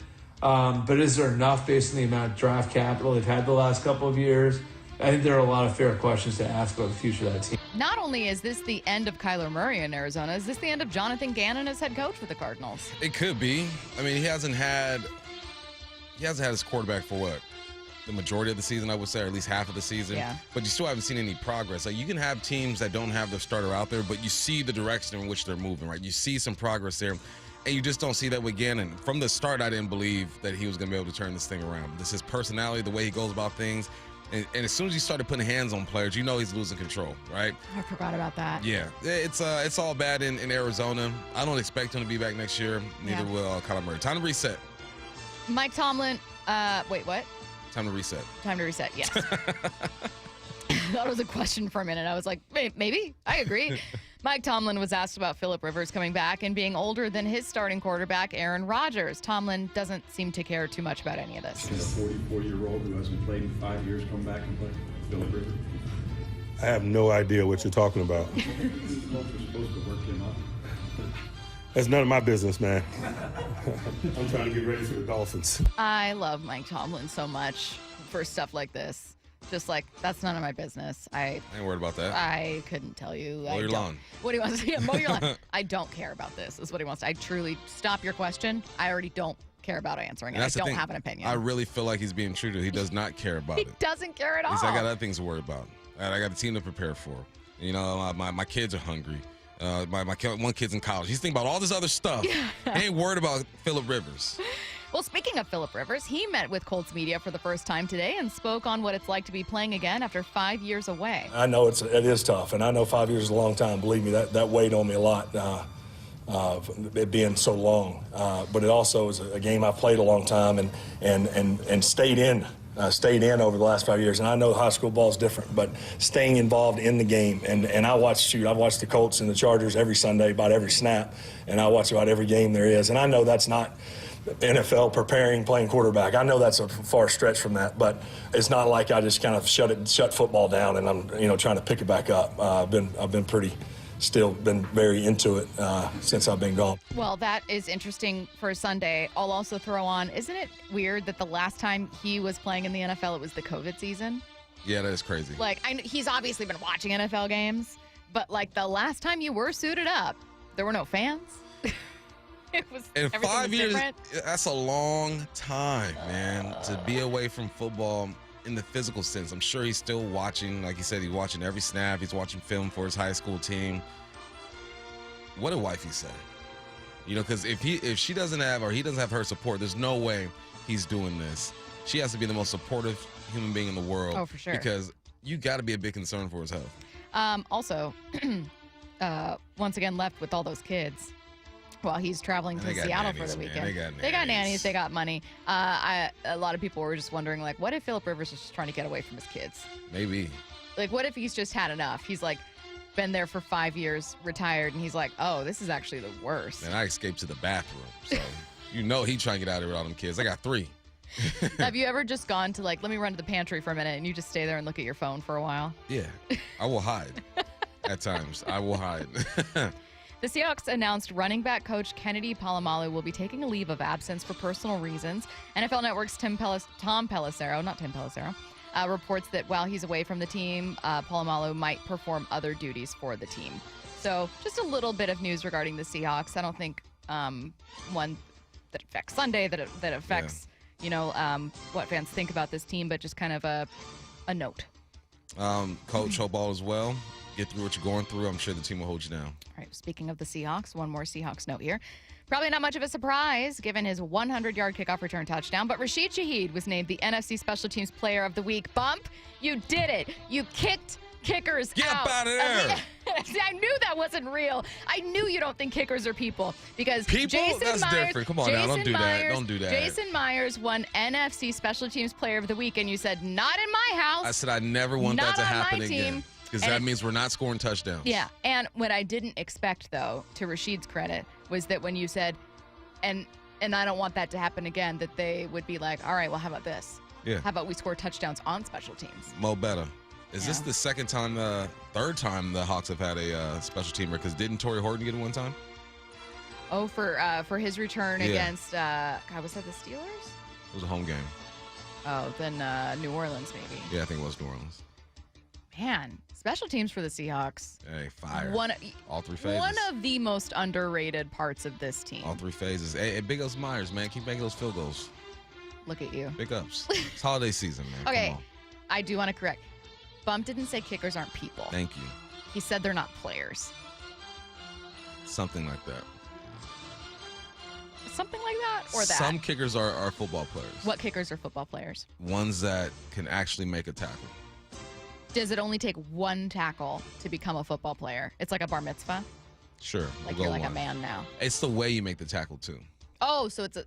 But is there enough based on the amount of draft capital they've had the last couple of years? I think there are a lot of fair questions to ask about the future of that team. Not only is this the end of Kyler Murray in Arizona, is this the end of Jonathan Gannon as head coach for the Cardinals? It could be. I mean, he hasn't had his quarterback for what? The majority of the season, I would say, or at least half of the season. Yeah. But you still haven't seen any progress. Like, you can have teams that don't have their starter out there, but you see the direction in which they're moving, right? You see some progress there. And you just don't see that with Gannon. From the start, I didn't believe that he was going to be able to turn this thing around. This is his personality, the way he goes about things. And as soon as you started putting hands on players, you know he's losing control, right? I forgot about that. Yeah, it's all bad in Arizona. I don't expect him to be back next year. Neither will Kyler Murray. Time to reset. Mike Tomlin. Wait, what? Time to reset. Time to reset. Yes. That was a question for a minute. I was like, maybe. I agree. Mike Tomlin was asked about Phillip Rivers coming back and being older than his starting quarterback, Aaron Rodgers. Tomlin doesn't seem to care too much about any of this. Is a 44-year-old who hasn't played in 5 years come back and play Phillip Rivers? I have no idea what you're talking about. Folks are supposed to work him up. That's none of my business, man. I'm trying to get ready for the Dolphins. I love Mike Tomlin so much for stuff like this. Just like, that's none of my business. I ain't worried about that. I couldn't tell you. Mow your lawn. What do you want to say? Mow your lawn. I don't care about this, is what he wants. I truly, stop your question. I already don't care about answering it. I don't have an opinion. I really feel like he's being treated. He does not care about it. He doesn't care at all. He's like, I got other things to worry about. I got a team to prepare for. You know, my kids are hungry. One kid's in college. He's thinking about all this other stuff. He ain't worried about Phillip Rivers. Well, speaking of Phillip Rivers, he met with Colts media for the first time today and spoke on what it's like to be playing again after 5 years away. I know it is tough, and I know 5 years is a long time. Believe me, that weighed on me a lot, it being so long. But it also is a game I played a long time and stayed in. Stayed in over the last 5 years, and I know high school ball is different, but staying involved in the game, and I've watched the Colts and the Chargers every Sunday, about every snap, and I watch about every game there is, and I know that's not NFL playing quarterback. I know that's a far stretch from that, but it's not like I just kind of shut football down and I'm trying to pick it back up. I've been very into it since I've been gone. Well, that is interesting for Sunday. I'll also throw on, isn't it weird that the last time he was playing in the NFL, it was the COVID season? Yeah, that is crazy. Like, he's obviously been watching NFL games, but like the last time you were suited up, there were no fans. It was in 5 years. Different. That's a long time, man, to be away from football in the physical sense. I'm sure he's still watching. Like he said, he's watching every snap. He's watching film for his high school team. What did wifey say? You know, because if she doesn't have, or he doesn't have her support, there's no way he's doing this. She has to be the most supportive human being in the world. Oh, for sure. Because you got to be a big concern for his health. Also, once again, left with all those kids while he's traveling to Seattle for the weekend. They got nannies. They got money. A lot of people were just wondering, like, what if Phillip Rivers is just trying to get away from his kids? Maybe. Like, what if he's just had enough? He's like been there for 5 years, retired, and he's like, oh, this is actually the worst. And I escaped to the bathroom, so you know he's trying to get out of here with all them kids. I got 3. Have you ever just gone to, like, let me run to the pantry for a minute, and you just stay there and look at your phone for a while? Yeah, I will hide. At times, I will hide. The Seahawks announced running back coach Kennedy Polamalu will be taking a leave of absence for personal reasons. NFL Network's Tom Pelissero, reports that while he's away from the team, Polamalu might perform other duties for the team. So just a little bit of news regarding the Seahawks. I don't think one that affects Sunday, that affects, what fans think about this team, but just kind of a note. Coach, hope all is well. Get through what you're going through. I'm sure the team will hold you down. All right, speaking of the Seahawks, one more Seahawks note here. Probably not much of a surprise given his 100-yard kickoff return touchdown, but Rashid Shaheed was named the NFC Special Teams Player of the Week. Bump, you did it. You kicked kickers out. Get out of there. I knew that wasn't real. I knew you don't think kickers are people because Jason That's Myers, different. Come on now, don't do that. Don't do that. Jason Myers won NFC Special Teams Player of the Week, and you said, not in my house. I said I never want that to happen again. Because that means we're not scoring touchdowns. Yeah, and what I didn't expect, though, to Rashid's credit, was that when you said, and I don't want that to happen again, that they would be like, all right, well, how about this? Yeah. How about we score touchdowns on special teams? Mo better. Is this the third time the Hawks have had a special teamer? Because didn't Torrey Horton get it one time? Oh, for his return against, was that the Steelers? It was a home game. Oh, then New Orleans, maybe. Yeah, I think it was New Orleans. Man, special teams for the Seahawks. Hey, fire. All 3 phases. One of the most underrated parts of this team. All 3 phases. Hey, big ups Myers, man. Keep making those field goals. Look at you. Big ups. It's holiday season, man. Okay, Come on. I do want to correct. Bump didn't say kickers aren't people. Thank you. He said they're not players. Something like that. something like that, or that? Some kickers are football players. What kickers are football players? Ones that can actually make a tackle. Does it only take one tackle to become a football player? It's like a bar mitzvah? Sure. Like we'll you're like one. a man now. It's the way you make the tackle, too. Oh, so it's a...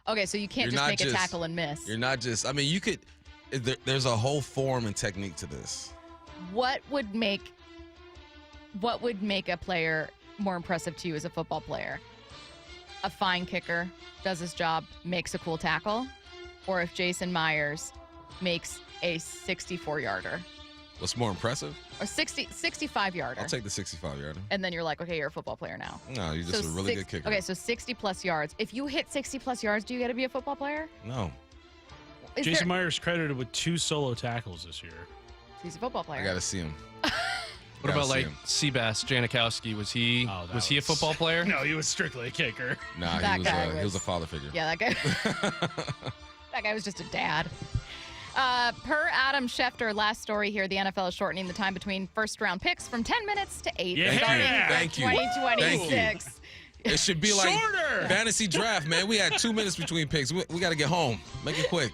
Okay, so you can't just make a tackle and miss. You're not just... I mean, you could... There's a whole form and technique to this. What would make a player more impressive to you as a football player? A fine kicker does his job, makes a cool tackle, or if Jason Myers makes a 64-yarder? What's more impressive? Or 65-yarder. I'll take the 65-yarder. And then you're like, okay, you're a football player now. No, you're just a really good kicker. Okay, so 60-plus yards. If you hit 60-plus yards, do you get to be a football player? No. Jason Myers credited with 2 solo tackles this year. He's a football player. I got to see him. What about like Seabass Janikowski? Was he a football player? No, he was strictly a kicker. Nah, he was a father figure. Yeah, that guy. That guy was just a dad. Per Adam Schefter, last story here, the NFL is shortening the time between first-round picks from 10 minutes to 8 starting Thank you. 2026. It should be like Shorter. fantasy draft, man. We had 2 minutes between picks. We got to get home. Make it quick.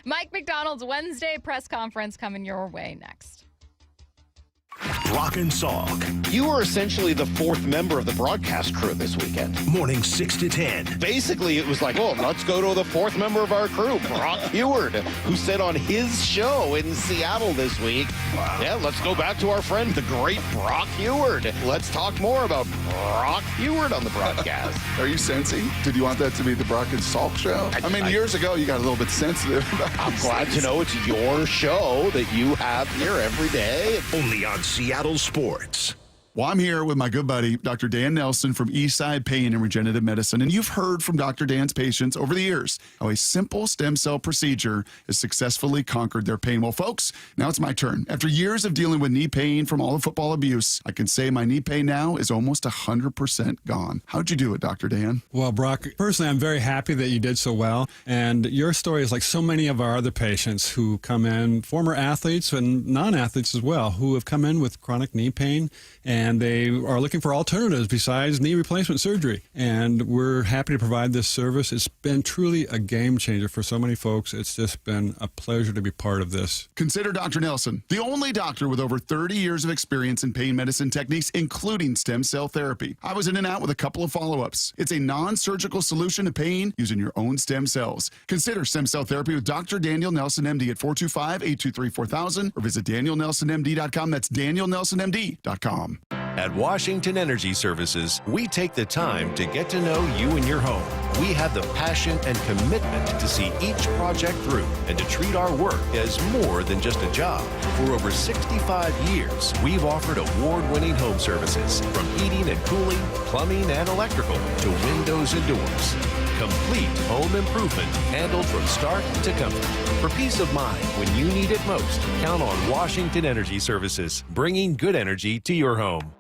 Mike Macdonald's Wednesday press conference coming your way next. Brock and Salk. You were essentially the 4th member of the broadcast crew this weekend. Morning 6 to 10. Basically, it was like, well, let's go to the 4th member of our crew, Brock Heward, who said on his show in Seattle this week, yeah, let's go back to our friend, the great Brock Heward. Let's talk more about Brock Heward on the broadcast. Are you sensing? Did you want that to be the Brock and Salk show? I mean, years ago, you got a little bit sensitive. I'm glad to know it's your show that you have here every day. Only on Seattle Sports. Well, I'm here with my good buddy, Dr. Dan Nelson from Eastside Pain and Regenerative Medicine. And you've heard from Dr. Dan's patients over the years how a simple stem cell procedure has successfully conquered their pain. Well, folks, now it's my turn. After years of dealing with knee pain from all the football abuse, I can say my knee pain now is almost 100% gone. How'd you do it, Dr. Dan? Well, Brock, personally, I'm very happy that you did so well. And your story is like so many of our other patients who come in, former athletes and non-athletes as well, who have come in with chronic knee pain, and they are looking for alternatives besides knee replacement surgery. And we're happy to provide this service. It's been truly a game changer for so many folks. It's just been a pleasure to be part of this. Consider Dr. Nelson, the only doctor with over 30 years of experience in pain medicine techniques, including stem cell therapy. I was in and out with a couple of follow-ups. It's a non-surgical solution to pain using your own stem cells. Consider stem cell therapy with Dr. Daniel Nelson, MD at 425-823-4000 or visit danielnelsonmd.com. That's danielnelsonmd.com. At Washington Energy Services, we take the time to get to know you and your home. We have the passion and commitment to see each project through and to treat our work as more than just a job. For over 65 years, we've offered award-winning home services from heating and cooling, plumbing and electrical to windows and doors. Complete home improvement handled from start to comfort. For peace of mind when you need it most, count on Washington Energy Services, bringing good energy to your home.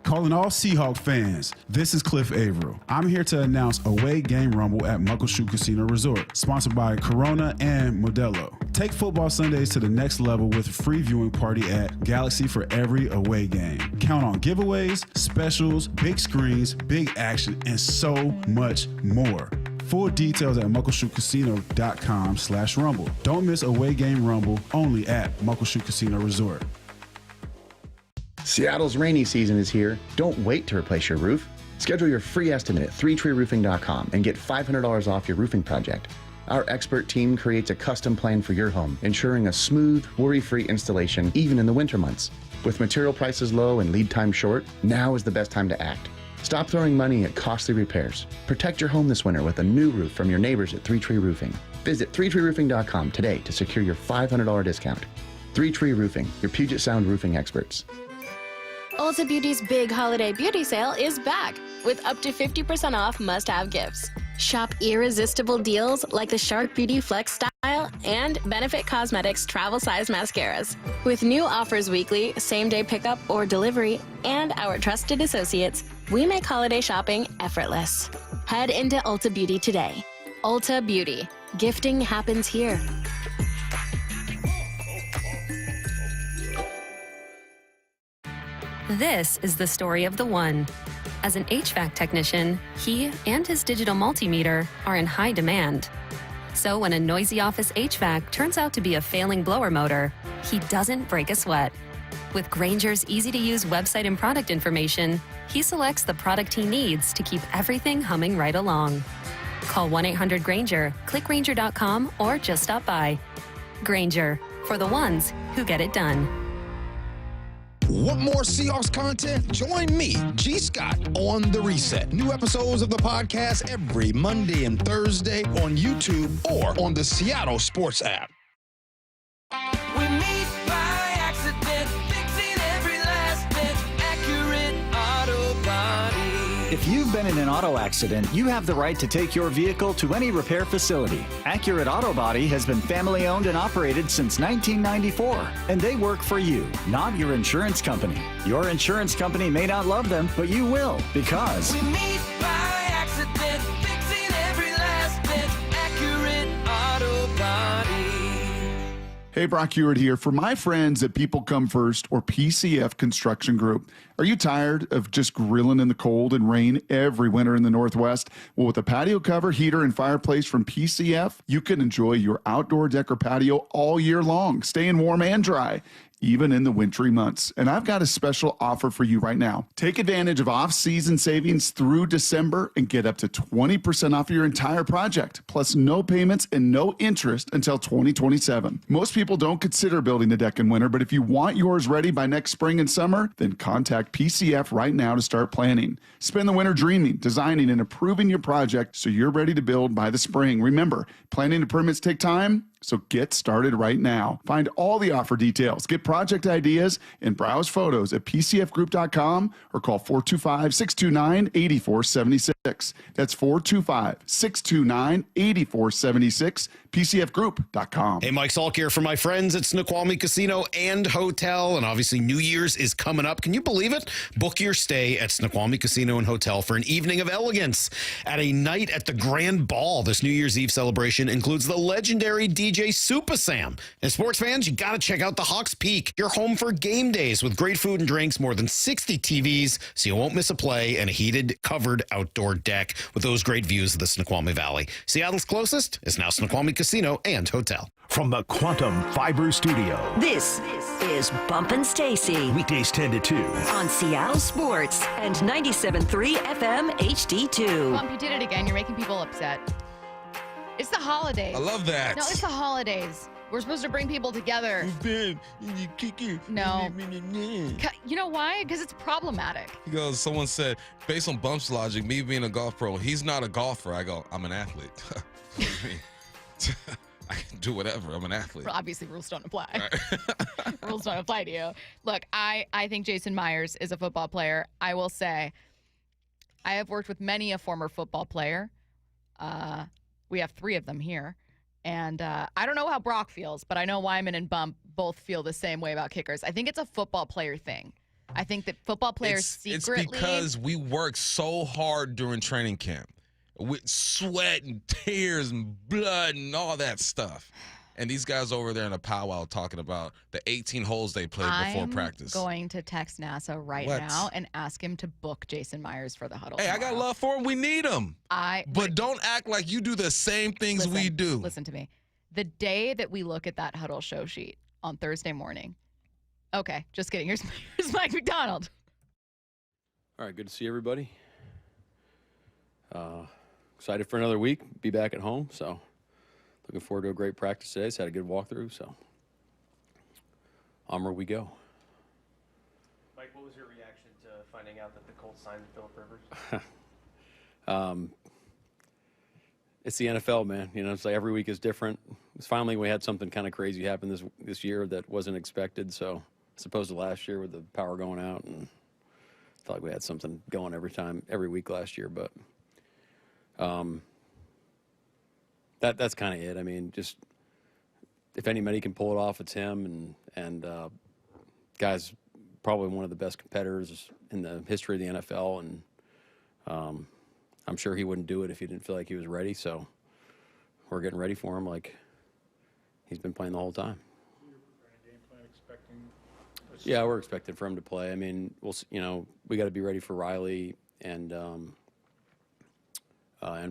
Calling all Seahawks fans, this is Cliff Averill. I'm here to announce Away Game Rumble at Muckleshoot Casino Resort, sponsored by Corona and Modelo. Take football Sundays to the next level with a free viewing party at Galaxy for every away game. Count on giveaways, specials, big screens, big action, and so much more. Full details at muckleshootcasino.com/rumble. Don't miss Away Game Rumble only at Muckleshoot Casino Resort. Seattle's rainy season is here. Don't wait to replace your roof. Schedule your free estimate at 3treeroofing.com and get $500 off your roofing project. Our expert team creates a custom plan for your home, ensuring a smooth, worry-free installation even in the winter months. With material prices low and lead time short, now is the best time to act. Stop throwing money at costly repairs. Protect your home this winter with a new roof from your neighbors at 3Tree Roofing. Visit 3treeroofing.com today to secure your $500 discount. 3Tree Roofing, your Puget Sound roofing experts. Ulta Beauty's big holiday beauty sale is back with up to 50% off must-have gifts. Shop irresistible deals like the Shark Beauty Flex Style and Benefit Cosmetics travel size mascaras. With new offers weekly, same-day pickup or delivery, and our trusted associates, we make holiday shopping effortless. Head into Ulta Beauty today. Ulta Beauty. Gifting happens here. This is the story of the one. As an HVAC technician, he and his digital multimeter are in high demand. So when a noisy office HVAC turns out to be a failing blower motor, he doesn't break a sweat. With Grainger's easy-to-use website and product information, he selects the product he needs to keep everything humming right along. Call 1-800-GRAINGER, click Grainger.com, or just stop by. Grainger, for the ones who get it done. Want more Seahawks content? Join me, G. Scott, on The Reset. New episodes of the podcast every Monday and Thursday on YouTube or on the Seattle Sports app. We meet by accident, fixing every last bit, accurate auto body. If you've been in an auto accident, you have the right to take your vehicle to any repair facility. Accurate Auto Body has been family owned and operated since 1994, and they work for you, not your insurance company. Your insurance company may not love them, but you will, because We meet by accident, fixing every last bit, accurate auto body. Hey, Brock Ewart here. For my friends at People Come First or PCF Construction Group, are you tired of just grilling in the cold and rain every winter in the Northwest? Well, with a patio cover, heater, and fireplace from PCF, you can enjoy your outdoor deck or patio all year long, staying warm and dry, even in the wintry months. And I've got a special offer for you right now. Take advantage of off-season savings through December and get up to 20% off your entire project, plus no payments and no interest until 2027. Most people don't consider building a deck in winter, but if you want yours ready by next spring and summer, then contact PCF right now to start planning. Spend the winter dreaming, designing, and approving your project so you're ready to build by the spring. Remember, planning and permits take time, so get started right now. Find all the offer details, get project ideas, and browse photos at pcfgroup.com or call 425-629-8476. That's 425-629-8476, pcfgroup.com. Hey, Mike Salk here for my friends at Snoqualmie Casino and Hotel, and obviously New Year's is coming up. Can you believe it? Book your stay at Snoqualmie Casino and Hotel for an evening of elegance at a night at the Grand Ball. This New Year's Eve celebration includes the legendary DJ Super Sam. And sports fans, you got to check out the Hawks Peak. You're home for game days with great food and drinks, more than 60 TVs, so you won't miss a play, and a heated, covered outdoor deck with those great views of the Snoqualmie Valley. Seattle's closest is now Snoqualmie Casino and Hotel. From the Quantum Fiber Studio. This is Bumpin' Stacy. Weekdays 10 to 2. On Seattle Sports and 97.3 FM HD2. Bump, you did it again. You're making people upset. It's the holidays. I love that. No, it's the holidays. We're supposed to bring people together. No. You know why? Because it's problematic. He goes, someone said, based on Bump's logic, me being a golf pro, he's not a golfer. I go, I'm an athlete. I can do whatever. I'm an athlete. Well, obviously, rules don't apply. Right. Rules don't apply to you. Look, I think Jason Myers is a football player. I will say, I have worked with many a former football player. We have 3 of them here. And I don't know how Brock feels, but I know Wyman and Bump both feel the same way about kickers. I think it's a football player thing. I think that football players secretly... It's because we work so hard during training camp with sweat and tears and blood and all that stuff. And these guys over there in a powwow talking about the 18 holes they played before practice. I'm going to text NASA right now and ask him to book Jason Myers for the huddle. Hey, tomorrow. I got love for him. We need him. But don't act like you do the same things we do. Listen to me. The day that we look at that huddle show sheet on Thursday morning. Okay, just kidding. Here's Mike Macdonald. All right, good to see everybody. Excited for another week. Be back at home, so looking forward to a great practice today. Just had a good walkthrough, so onward we go. Mike, what was your reaction to finding out that the Colts signed Philip Rivers? It's the NFL, man. You know, it's like every week is different. Finally, we had something kind of crazy happen this year that wasn't expected. So, as opposed to last year with the power going out, and I felt like we had something going every week last year. But that's kind of it. I mean, just if anybody can pull it off, it's him. And guy's probably one of the best competitors in the history of the NFL. And I'm sure he wouldn't do it if he didn't feel like he was ready. So we're getting ready for him like he's been playing the whole time. Yeah, we're expecting for him to play. I mean, we got to be ready for Riley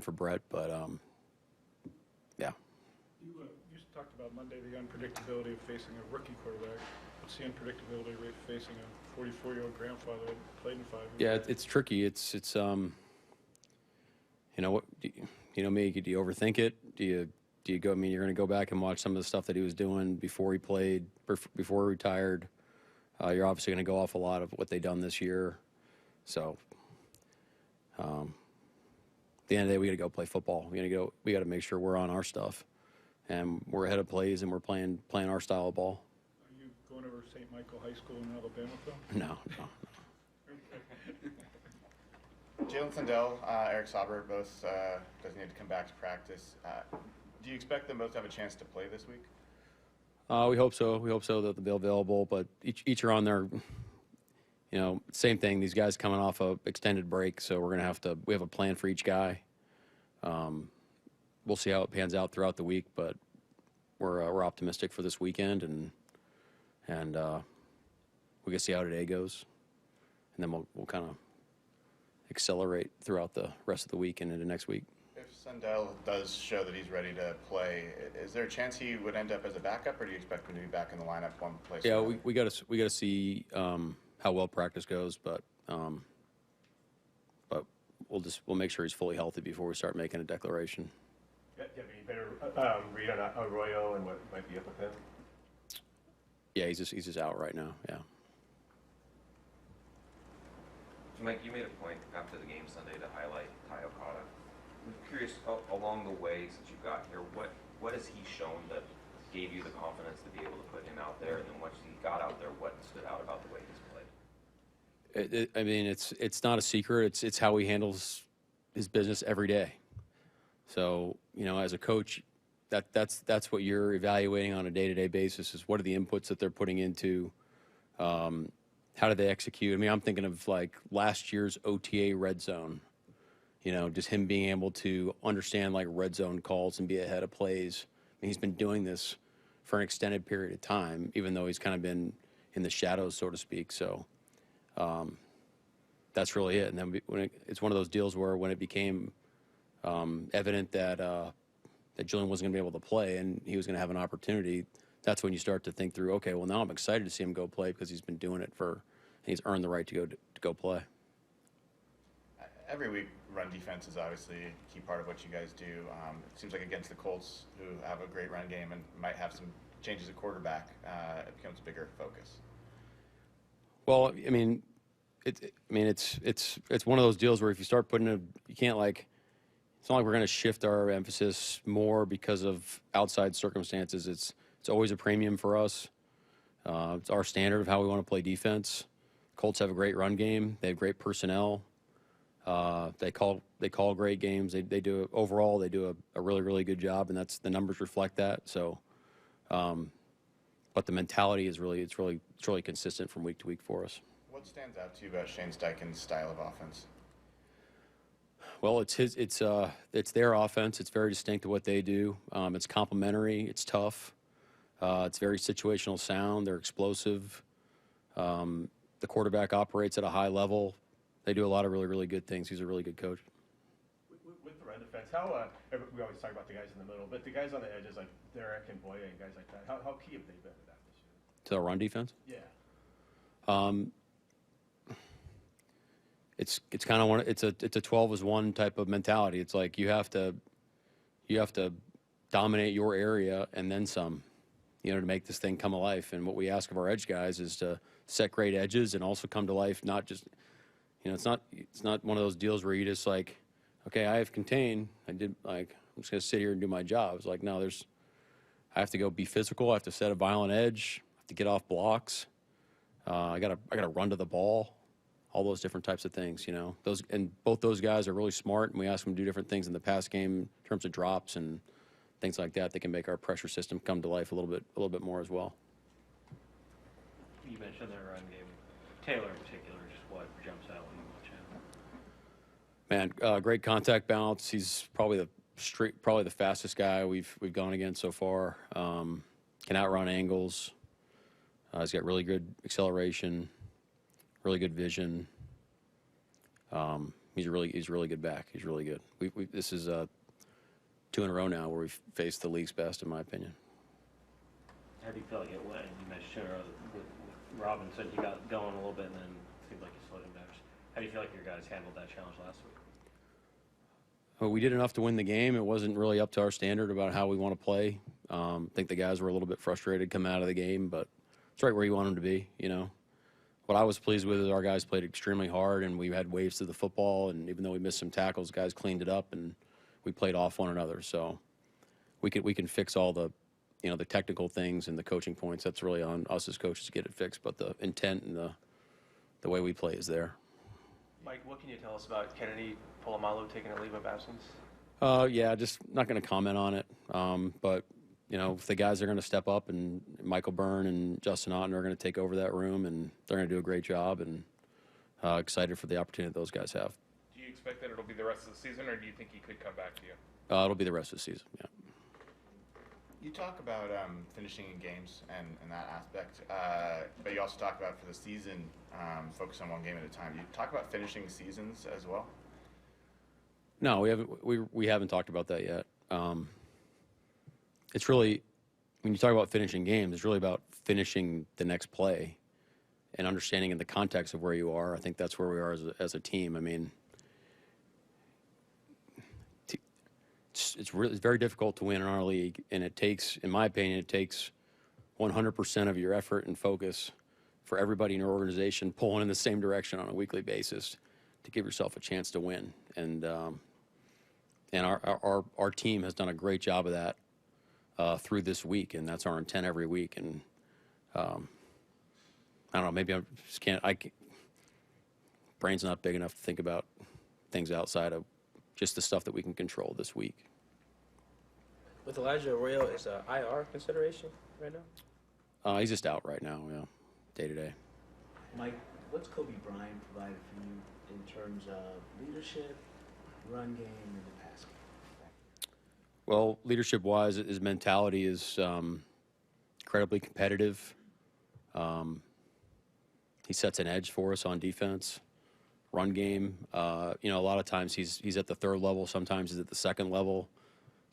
for Brett. But yeah. You talked about Monday the unpredictability of facing a rookie quarterback. What's the unpredictability rate facing a 44-year-old grandfather that played in 5 years? Yeah, it's tricky. It's you know what, you know me. Do you overthink it? Do you go? I mean, you're going to go back and watch some of the stuff that he was doing before he played, before he retired. You're obviously going to go off a lot of what they've done this year. So, at the end of the day, we got to go play football. We got to make sure we're on our stuff, and we're ahead of plays, and we're playing our style of ball. Are you going over St. Michael High School in Alabama with them? No. Jalen Sandell, Eric Sauber both doesn't need to come back to practice. Do you expect them both to have a chance to play this week? We hope so. We hope so that they'll be available, but each are on their, same thing. These guys coming off a extended break, so we're gonna we have a plan for each guy. We'll see how it pans out throughout the week, but we're optimistic for this weekend, and we can see how today goes, and then we'll kind of accelerate throughout the rest of the week and into next week. If Sandell does show that he's ready to play, is there a chance he would end up as a backup, or do you expect him to be back in the lineup one place? Yeah, we got to see how well practice goes, but we'll make sure he's fully healthy before we start making a declaration. Do you have any better read on Arroyo and what might be up with him? Yeah, he's just out right now. Yeah. Mike, you made a point after the game Sunday to highlight Ty Okada. I'm curious, along the way since you got here, what has he shown that gave you the confidence to be able to put him out there? And then once he got out there, what stood out about the way he's played? I mean, it's not a secret. It's how he handles his business every day. So, as a coach, that's what you're evaluating on a day-to-day basis is what are the inputs that they're putting into how do they execute? I mean, I'm thinking of like last year's OTA red zone, just him being able to understand like red zone calls and be ahead of plays. I mean, he's been doing this for an extended period of time, even though he's kind of been in the shadows, so to speak. So that's really it. And then it's one of those deals where when it became evident that Julian wasn't going to be able to play and he was going to have an opportunity, that's when you start to think through, okay, well, now I'm excited to see him go play because he's been doing it and he's earned the right to go play. Every week, run defense is obviously a key part of what you guys do. It seems like against the Colts, who have a great run game and might have some changes at quarterback, it becomes a bigger focus. Well, I mean, it's one of those deals where if you start putting you can't like. It's not like we're going to shift our emphasis more because of outside circumstances. It's always a premium for us. It's our standard of how we want to play defense. Colts have a great run game. They have great personnel. They call great games. They do overall. They do a really, really good job, and the numbers reflect that. So, but the mentality is really consistent from week to week for us. What stands out to you about Shane Steichen's style of offense? Well, it's their offense. It's very distinct to what they do. It's complementary. It's tough. It's very situational sound. They're explosive. The quarterback operates at a high level. They do a lot of really, really good things. He's a really good coach. With the run defense, we always talk about the guys in the middle, but the guys on the edges like Derek and Boya and guys like that, how key have they been to that this year? To the run defense? Yeah. It's kind of it's a 12-as-1 type of mentality. It's like you have to dominate your area and then some, to make this thing come alive. And what we ask of our edge guys is to set great edges and also come to life. Not just, it's not one of those deals where you just like, okay, I have contained. I'm just gonna sit here and do my job. It's like, no, I have to go be physical. I have to set a violent edge. I have to get off blocks. I gotta run to the ball. All those different types of things, both those guys are really smart, and we ask them to do different things in the pass game in terms of drops and things like that. They can make our pressure system come to life a little bit more as well. You mentioned their run game. Taylor in particular, just what jumps out when you watch him? Man, great contact balance. He's probably the fastest guy we've gone against so far. Can outrun angles. He's got really good acceleration. Really good vision. he's a really good back. He's really good. This is 2 in a row now where we've faced the league's best, in my opinion. How do you feel like it went? You mentioned earlier with Robinson, you got going a little bit, and then it seemed like you slowed him down. How do you feel like your guys handled that challenge last week? Well, we did enough to win the game. It wasn't really up to our standard about how we want to play. I think the guys were a little bit frustrated coming out of the game, but it's right where you want them to be, you know. What I was pleased with is our guys played extremely hard, and we had waves to the football, and even though we missed some tackles, guys cleaned it up, and we played off one another. So we can fix all the, you know, the technical things and the coaching points. That's really on us as coaches to get it fixed, but the intent and the way we play is there. Mike, what can you tell us about Kennedy Polamalu taking a leave of absence? Yeah, just not going to comment on it. But, you know, if the guys are going to step up, and Michael Byrne and Justin Otten are going to take over that room, and they're going to do a great job, and excited for the opportunity that those guys have. Do you expect that it'll be the rest of the season, or do you think he could come back to you? It'll be the rest of the season, yeah. You talk about finishing in games and that aspect, but you also talk about for the season, focus on one game at a time. You talk about finishing seasons as well? No, we haven't talked about that yet. It's really, when you talk about finishing games, it's really about finishing the next play and understanding in the context of where you are. I think that's where we are as a team. I mean, it's very difficult to win in our league, and it takes, in my opinion, it takes 100% of your effort and focus for everybody in your organization pulling in the same direction on a weekly basis to give yourself a chance to win. And our team has done a great job of that through this week, and that's our intent every week. And I don't know, maybe I just can't. Brain's not big enough to think about things outside of just the stuff that we can control this week. With Elijah Arroyo, is IR consideration right now? He's just out right now, yeah, day to day. Mike, what's Kobe Bryant provided for you in terms of leadership, run game, and the pass game? Well, leadership-wise, his mentality is incredibly competitive. He sets an edge for us on defense. Run game, you know, a lot of times he's at the third level. Sometimes he's at the second level.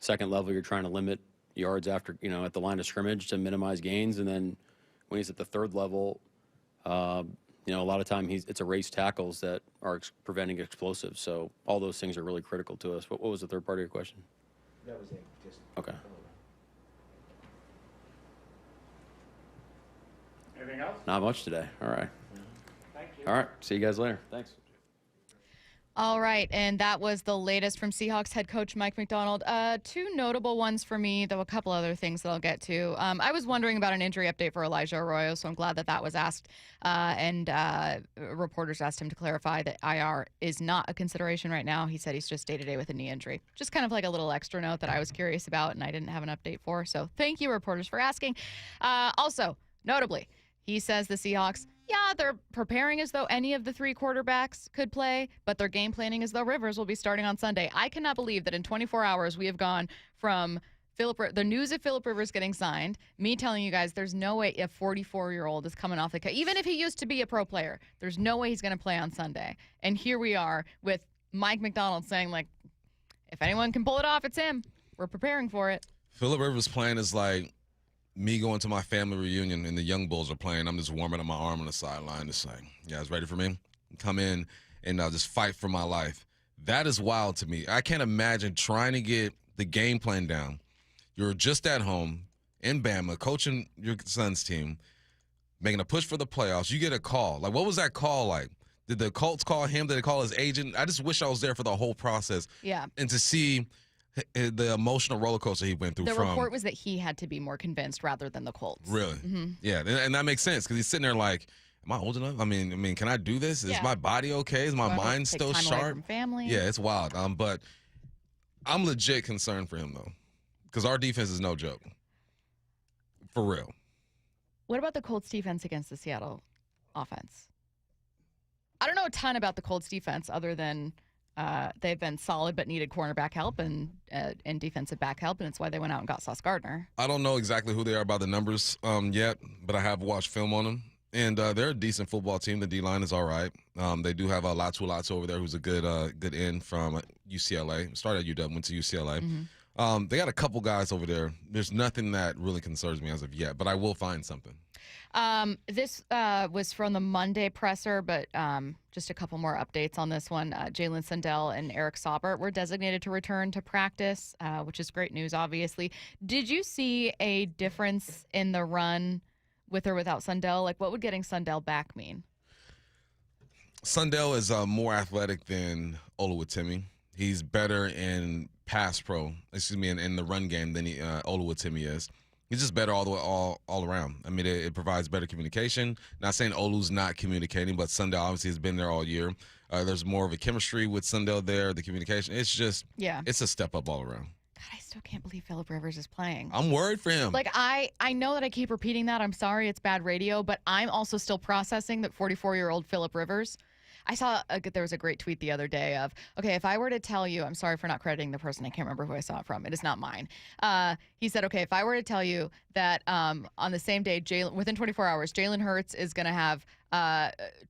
Second level, you're trying to limit yards after, you know, at the line of scrimmage to minimize gains. And then when he's at the third level, you know, a lot of time it's erased tackles that are preventing explosives. So all those things are really critical to us. What was the third part of your question? That was it. Just okay. Anything else? Not much today. All right. Thank you. All right. See you guys later. Thanks. All right, and that was the latest from Seahawks head coach Mike Macdonald. Two notable ones for me, though a couple other things that I'll get to. I was wondering about an injury update for Elijah Arroyo, so I'm glad that was asked. And reporters asked him to clarify that IR is not a consideration right now. He said he's just day-to-day with a knee injury. Just kind of like a little extra note that I was curious about and I didn't have an update for. So thank you, reporters, for asking. Also, notably, he says the Seahawks, yeah, they're preparing as though any of the three quarterbacks could play, but they're game planning as though Rivers will be starting on Sunday. I cannot believe that in 24 hours we have gone from the news of Phillip Rivers getting signed, me telling you guys there's no way a 44-year-old is coming off the cut. Even if he used to be a pro player, there's no way he's going to play on Sunday. And here we are with Mike Macdonald saying, like, if anyone can pull it off, it's him. We're preparing for it. Phillip Rivers playing is like me going to my family reunion and the young bulls are playing. I'm just warming up my arm on the sideline, just like, you guys ready for me? Come in and just fight for my life. That is wild to me. I can't imagine trying to get the game plan down. You're just at home in Bama, coaching your son's team, making a push for the playoffs. You get a call. Like, what was that call like? Did the Colts call him? Did they call his agent? I just wish I was there for the whole process. Yeah. And to see the emotional roller coaster he went through. The report was that he had to be more convinced rather than the Colts. Really? Mm-hmm. Yeah, and that makes sense because he's sitting there like, am I old enough? I mean, can I do this? Is my body okay? Is my mind still time sharp? Away from family. Yeah, it's wild. But I'm legit concerned for him though, because our defense is no joke. For real. What about the Colts defense against the Seattle offense? I don't know a ton about the Colts defense other than they've been solid but needed cornerback help and defensive back help, and it's why they went out and got Sauce Gardner. I don't know exactly who they are by the numbers yet, but I have watched film on them. And they're a decent football team. The D-line is all right. They do have a Latu over there who's a good end from UCLA. Started at UW, went to UCLA. They got a couple guys over there. There's nothing that really concerns me as of yet, but I will find something. This was from the Monday presser, but just a couple more updates on this one. Jalen Sundell and Eric Saubert were designated to return to practice, which is great news, obviously. Did you see a difference in the run with or without Sundell? Like, what would getting Sundell back mean? Sundell is more athletic than Oluwatimi. He's better in in the run game than Oluwatimi is. He's just better all around. I mean, it provides better communication. Not saying Olu's not communicating, but Sundell obviously has been there all year. There's more of a chemistry with Sundell there, the communication. It's just, it's a step up all around. God, I still can't believe Phillip Rivers is playing. I'm worried for him. Like, I know that I keep repeating that. I'm sorry, it's bad radio, but I'm also still processing that 44-year-old Phillip Rivers. I saw there was a great tweet the other day of, okay, if I were to tell you, I'm sorry for not crediting the person, I can't remember who I saw it from. It is not mine. He said, okay, if I were to tell you that on the same day, within 24 hours, Jalen Hurts is going to have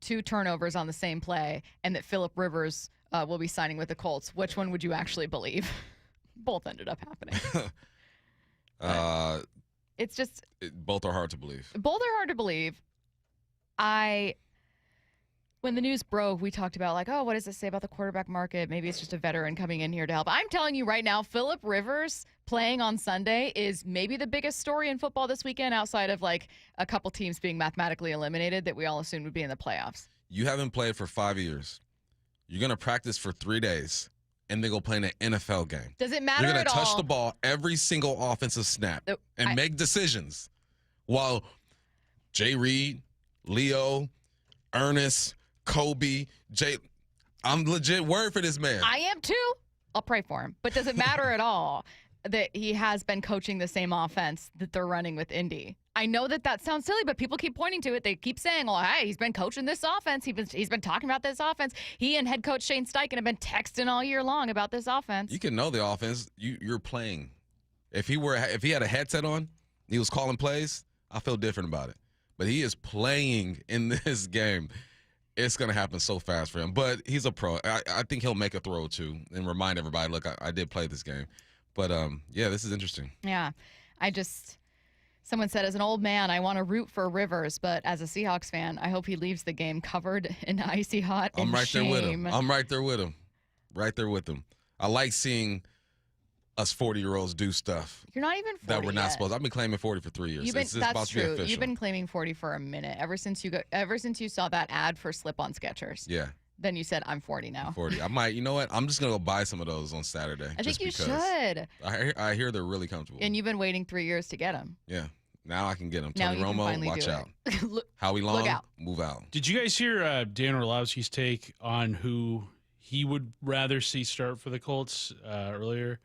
2 turnovers on the same play, and that Phillip Rivers will be signing with the Colts, which one would you actually believe? Both ended up happening. It's just... both are hard to believe. Both are hard to believe. When the news broke, we talked about, like, oh, what does this say about the quarterback market? Maybe it's just a veteran coming in here to help. I'm telling you right now, Phillip Rivers playing on Sunday is maybe the biggest story in football this weekend outside of, like, a couple teams being mathematically eliminated that we all assumed would be in the playoffs. You haven't played for 5 years. You're going to practice for 3 days, and then go play in an NFL game. Does it matter at all? You're going to touch the ball every single offensive snap and make decisions while Jay Reed, Leo, Ernest, Kobe, Jay. I'm legit worried for this man. I am too. I'll pray for him. But does it matter at all that he has been coaching the same offense that they're running with Indy? I know that sounds silly, but people keep pointing to it. They keep saying, well, hey, he's been coaching this offense. He's been talking about this offense. He and head coach Shane Steichen have been texting all year long about this offense. You can know the offense. You're playing. If he had a headset on, he was calling plays, I feel different about it. But he is playing in this game. It's going to happen so fast for him. But he's a pro. I think he'll make a throw, too, and remind everybody, look, I did play this game. But, yeah, this is interesting. Yeah. Someone said, as an old man, I want to root for Rivers, but as a Seahawks fan, I hope he leaves the game covered in icy hot and I'm right shame. there with him. I'm right there with him. Right there with him. I like seeing us 40-year-olds do stuff. You're not even 40 that we're not yet. supposed. I've been claiming 40 for 3 years. That's true. You've been claiming 40 for a minute. Ever since you saw that ad for slip-on Skechers. Yeah. Then you said, I'm 40 now. 40. I might, you know what? I'm just going to go buy some of those on Saturday. I think you should. I hear they're really comfortable. And you've been waiting 3 years to get them. Yeah. Now I can get them. Now Tony you can Romo, finally watch do out. it. Howie Long, Look out. move out. Did you guys hear Dan Orlovsky's take on who he would rather see start for the Colts earlier?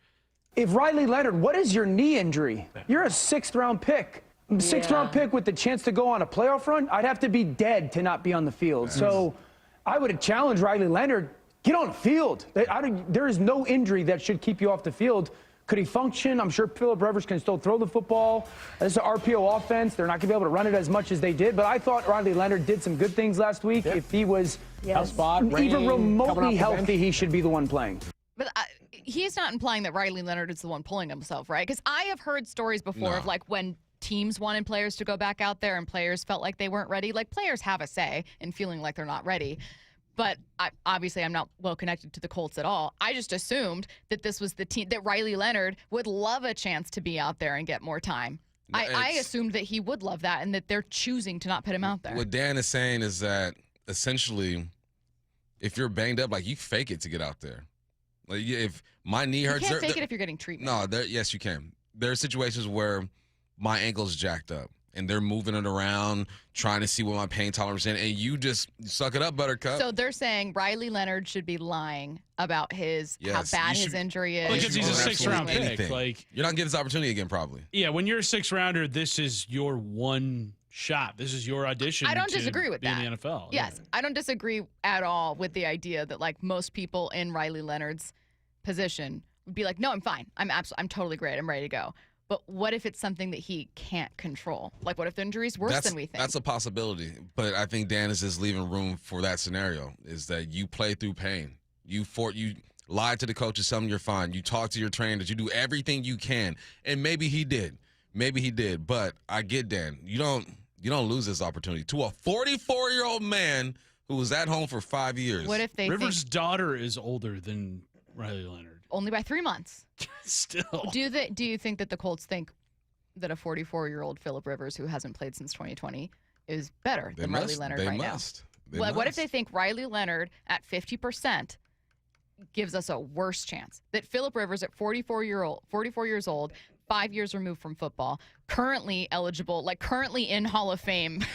If Riley Leonard, what is your knee injury? You're a 6th-round pick. 6th-round pick with the chance to go on a playoff run? I'd have to be dead to not be on the field. So I would challenge Riley Leonard, get on the field. There is no injury that should keep you off the field. Could he function? I'm sure Phillip Rivers can still throw the football. This is an RPO offense. They're not going to be able to run it as much as they did. But I thought Riley Leonard did some good things last week. If he was even remotely healthy, he should be the one playing. But he's not implying that Riley Leonard is the one pulling himself, right? Because I have heard stories before of, like, when teams wanted players to go back out there and players felt like they weren't ready. Like, players have a say in feeling like they're not ready. But obviously I'm not well connected to the Colts at all. I just assumed that this was the team, that Riley Leonard would love a chance to be out there and get more time. I assumed that he would love that and that they're choosing to not put him out there. What Dan is saying is that essentially if you're banged up, like, you fake it to get out there. Like, if my knee hurts. You can't fake it if you're getting treatment. No, yes, you can. There are situations where my ankle's jacked up and they're moving it around, trying to see what my pain tolerance is, and you just suck it up, Buttercup. So they're saying Riley Leonard should be lying about how bad his injury is. Because he's a 6th-round pick. Like, you're not getting this opportunity again, probably. Yeah, when you're a 6th-rounder, this is your one shot. This is your audition. I don't disagree with that. In the NFL. Yes, I don't disagree at all with the idea that, like, most people in Riley Leonard's position would be like, no, I'm fine. I'm totally great. I'm ready to go. But what if it's something that he can't control? Like, what if the injury's worse than we think? That's a possibility. But I think Dan is just leaving room for that scenario, is that you play through pain. You lied to the coaches, tell them you're fine. You talk to your trainers. You do everything you can. And maybe he did. But I get Dan. You don't lose this opportunity to a 44-year-old man who was at home for 5 years. What if they Rivers' daughter is older than Riley Leonard? Only by 3 months. Still. Do you think that the Colts think that a 44-year-old Phillip Rivers who hasn't played since 2020 is better than Riley Leonard right now? What if they think Riley Leonard at 50% gives us a worse chance? That Phillip Rivers at 44 years old, 5 years removed from football, currently eligible, like currently in Hall of Fame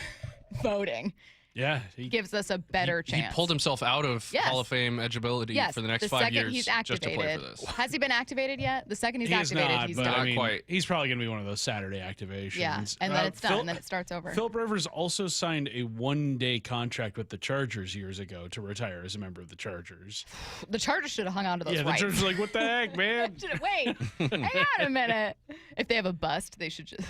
voting. Yeah. Gives us a better chance. He pulled himself out of Hall of Fame eligibility for the next 5 years he's just to play for this. Has he been activated yet? The second he's He activated, not, he's but done. I mean, he's probably going to be one of those Saturday activations. Yeah, and then it's done, and then it starts over. Phillip Rivers also signed a one-day contract with the Chargers years ago to retire as a member of the Chargers. The Chargers should have hung on to those rights. Yeah, the Chargers are like, what the heck, man? Wait, hang on a minute. If they have a bust, they should just...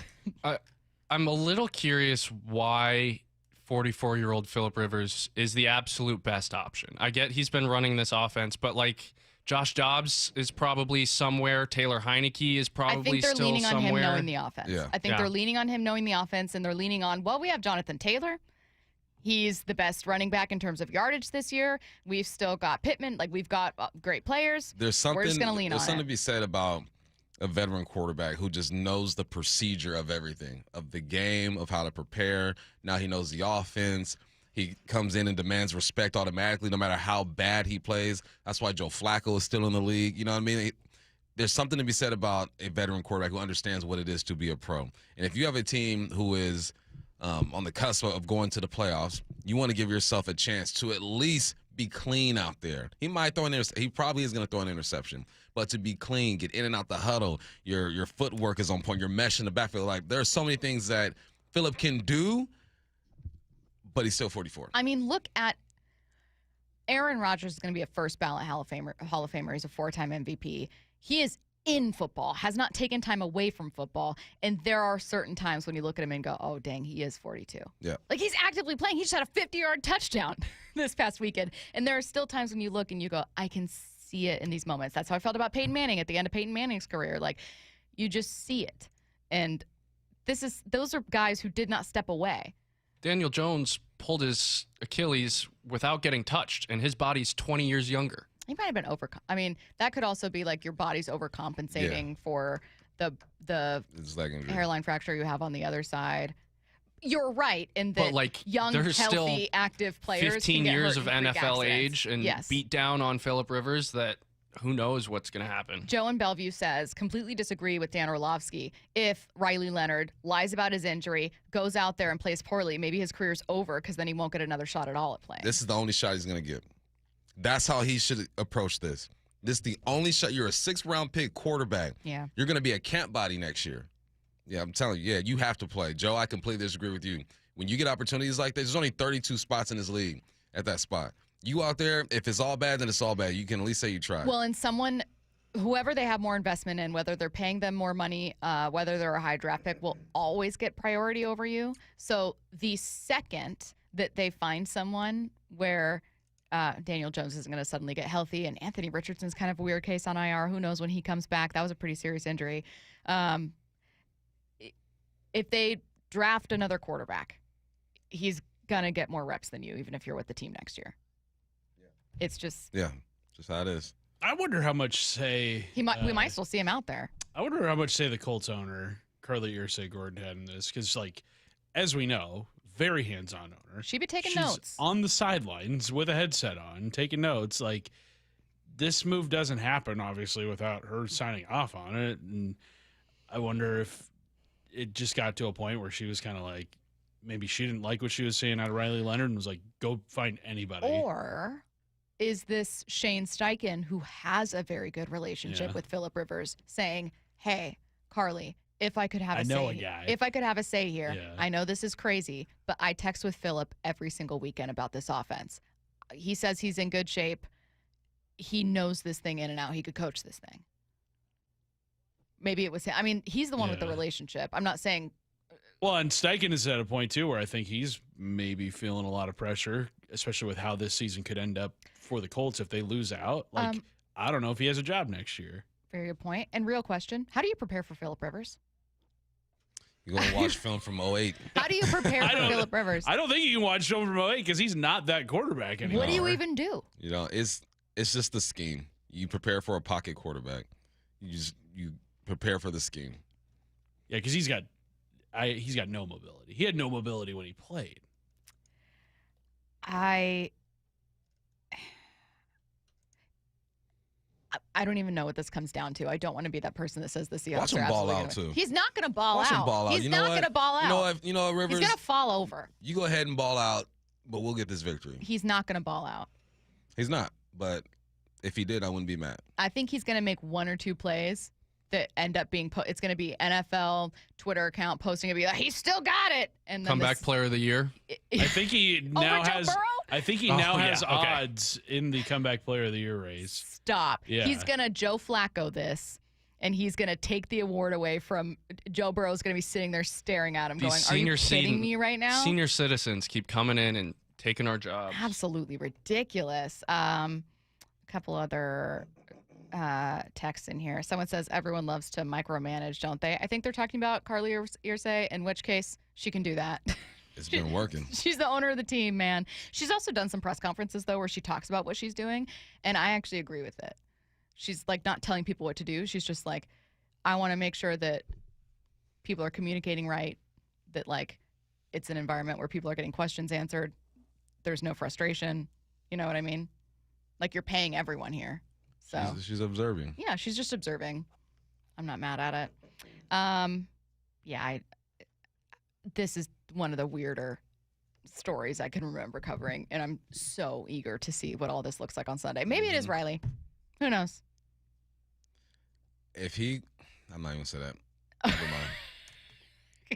I'm a little curious why 44-year-old Phillip Rivers is the absolute best option. I get he's been running this offense, but like Josh Dobbs is probably somewhere. Taylor Heineke is probably still somewhere. I think they're leaning on him knowing the offense. Yeah. I think they're leaning on him knowing the offense, and they're leaning on, well, we have Jonathan Taylor. He's the best running back in terms of yardage this year. We've still got Pittman. Like, we've got great players. We're just going to lean on it. There's something to be said about a veteran quarterback who just knows the procedure of everything, of the game, of how to prepare. Now he knows the offense. He comes in and demands respect automatically no matter how bad he plays. That's why Joe Flacco is still in the league. You know what I mean? There's something to be said about a veteran quarterback who understands what it is to be a pro. And if you have a team who is on the cusp of going to the playoffs, you want to give yourself a chance to at least be clean out there. He probably is going to throw an interception, but to be clean, get in and out the huddle, your footwork is on point, your mesh in the backfield. Like, there are so many things that Phillip can do, but he's still 44. I mean, look at Aaron Rodgers is going to be a first ballot Hall of Famer. He's a 4-time MVP. He is in football, has not taken time away from football, and there are certain times when you look at him and go, oh, dang, he is 42. Yeah. Like, he's actively playing. He just had a 50-yard touchdown this past weekend, and there are still times when you look and you go, I can see it in these moments. That's how I felt about Peyton Manning at the end of Peyton Manning's career. Like, you just see it, and those are guys who did not step away. Daniel Jones pulled his Achilles without getting touched, and his body's 20 years younger. He might have been I mean, that could also be like your body's overcompensating for the hairline fracture you have on the other side. You're right in that, like, young, healthy, active players 15 can get years hurt of in freak NFL accidents. age and beat down on Phillip Rivers that who knows what's going to happen. Joe in Bellevue says, completely disagree with Dan Orlovsky. If Riley Leonard lies about his injury, goes out there and plays poorly, maybe his career's over because then he won't get another shot at all at playing. This is the only shot he's going to get. That's how he should approach this. This is the only shot. You're a 6th-round pick quarterback. Yeah. You're going to be a camp body next year. Yeah, I'm telling you, you have to play. Joe, I completely disagree with you. When you get opportunities like this, there's only 32 spots in this league at that spot. You out there, if it's all bad, then it's all bad. You can at least say you tried. Well, and whoever they have more investment in, whether they're paying them more money, whether they're a high draft pick, will always get priority over you. So the second that they find someone where Daniel Jones isn't going to suddenly get healthy, and Anthony Richardson's kind of a weird case on IR. Who knows when he comes back? That was a pretty serious injury. If they draft another quarterback, he's going to get more reps than you, even if you're with the team next year. Yeah. It's just... Yeah, just how it is. I wonder how much say... we might still see him out there. I wonder how much say the Colts owner, Carly Ursay-Gordon, had in this, because, like, as we know, very hands-on owner. She'd be taking She's notes. On the sidelines with a headset on, taking notes. Like, this move doesn't happen, obviously, without her signing off on it. And I wonder if it just got to a point where she was kind of like, maybe she didn't like what she was saying out of Riley Leonard and was like, go find anybody. Or is this Shane Steichen, who has a very good relationship with Phillip Rivers, saying, hey, Carly, if I could have a say here, I know this is crazy, but I text with Phillip every single weekend about this offense. He says he's in good shape. He knows this thing in and out. He could coach this thing. maybe it was him. I mean, he's the one with the relationship. I'm not saying. Well, and Steichen is at a point, too, where I think he's maybe feeling a lot of pressure, especially with how this season could end up for the Colts if they lose out. Like, I don't know if he has a job next year. Very good point. And real question, how do you prepare for Phillip Rivers? You're going to watch film from 08. How do you prepare for Phillip Rivers? I don't think you can watch film from 08 because he's not that quarterback anymore. What do you even do? You know, it's just the scheme. You prepare for a pocket quarterback. You prepare for the scheme. Yeah, because he's got no mobility. He had no mobility when he played. I don't even know what this comes down to. I don't want to be that person that says the Seahawks Watch him are ball absolutely out, gonna... too. He's not going to ball Watch out. him ball out. He's You know not what? going to ball out. You know what, Rivers? He's going to fall over. You go ahead and ball out, but we'll get this victory. He's not going to ball out. He's not, but if he did, I wouldn't be mad. I think he's going to make one or two plays that end up being it's going to be NFL Twitter account posting it, be like, he's still got it. And then comeback player of the year. I think he now Joe has. Burrow? I think he now has odds in the comeback player of the year race. Stop. Yeah. He's going to Joe Flacco this, and he's going to take the award away from Joe Burrow's going to be sitting there staring at him going, are you kidding me right now? Senior citizens keep coming in and taking our jobs. Absolutely ridiculous. A couple other texts in here. Someone says everyone loves to micromanage, don't they? I think they're talking about Carly Irsay, in which case she can do that. It's been working. She's the owner of the team, man. She's also done some press conferences, though, where she talks about what she's doing, and I actually agree with it. She's, like, not telling people what to do. She's just like, I want to make sure that people are communicating right, that, like, it's an environment where people are getting questions answered. There's no frustration. You know what I mean? Like, you're paying everyone here. So She's observing. Yeah, she's just observing. I'm not mad at it. This is one of the weirder stories I can remember covering, and I'm so eager to see what all this looks like on Sunday. Maybe it is Riley. Who knows? I'm not even going to say that. Never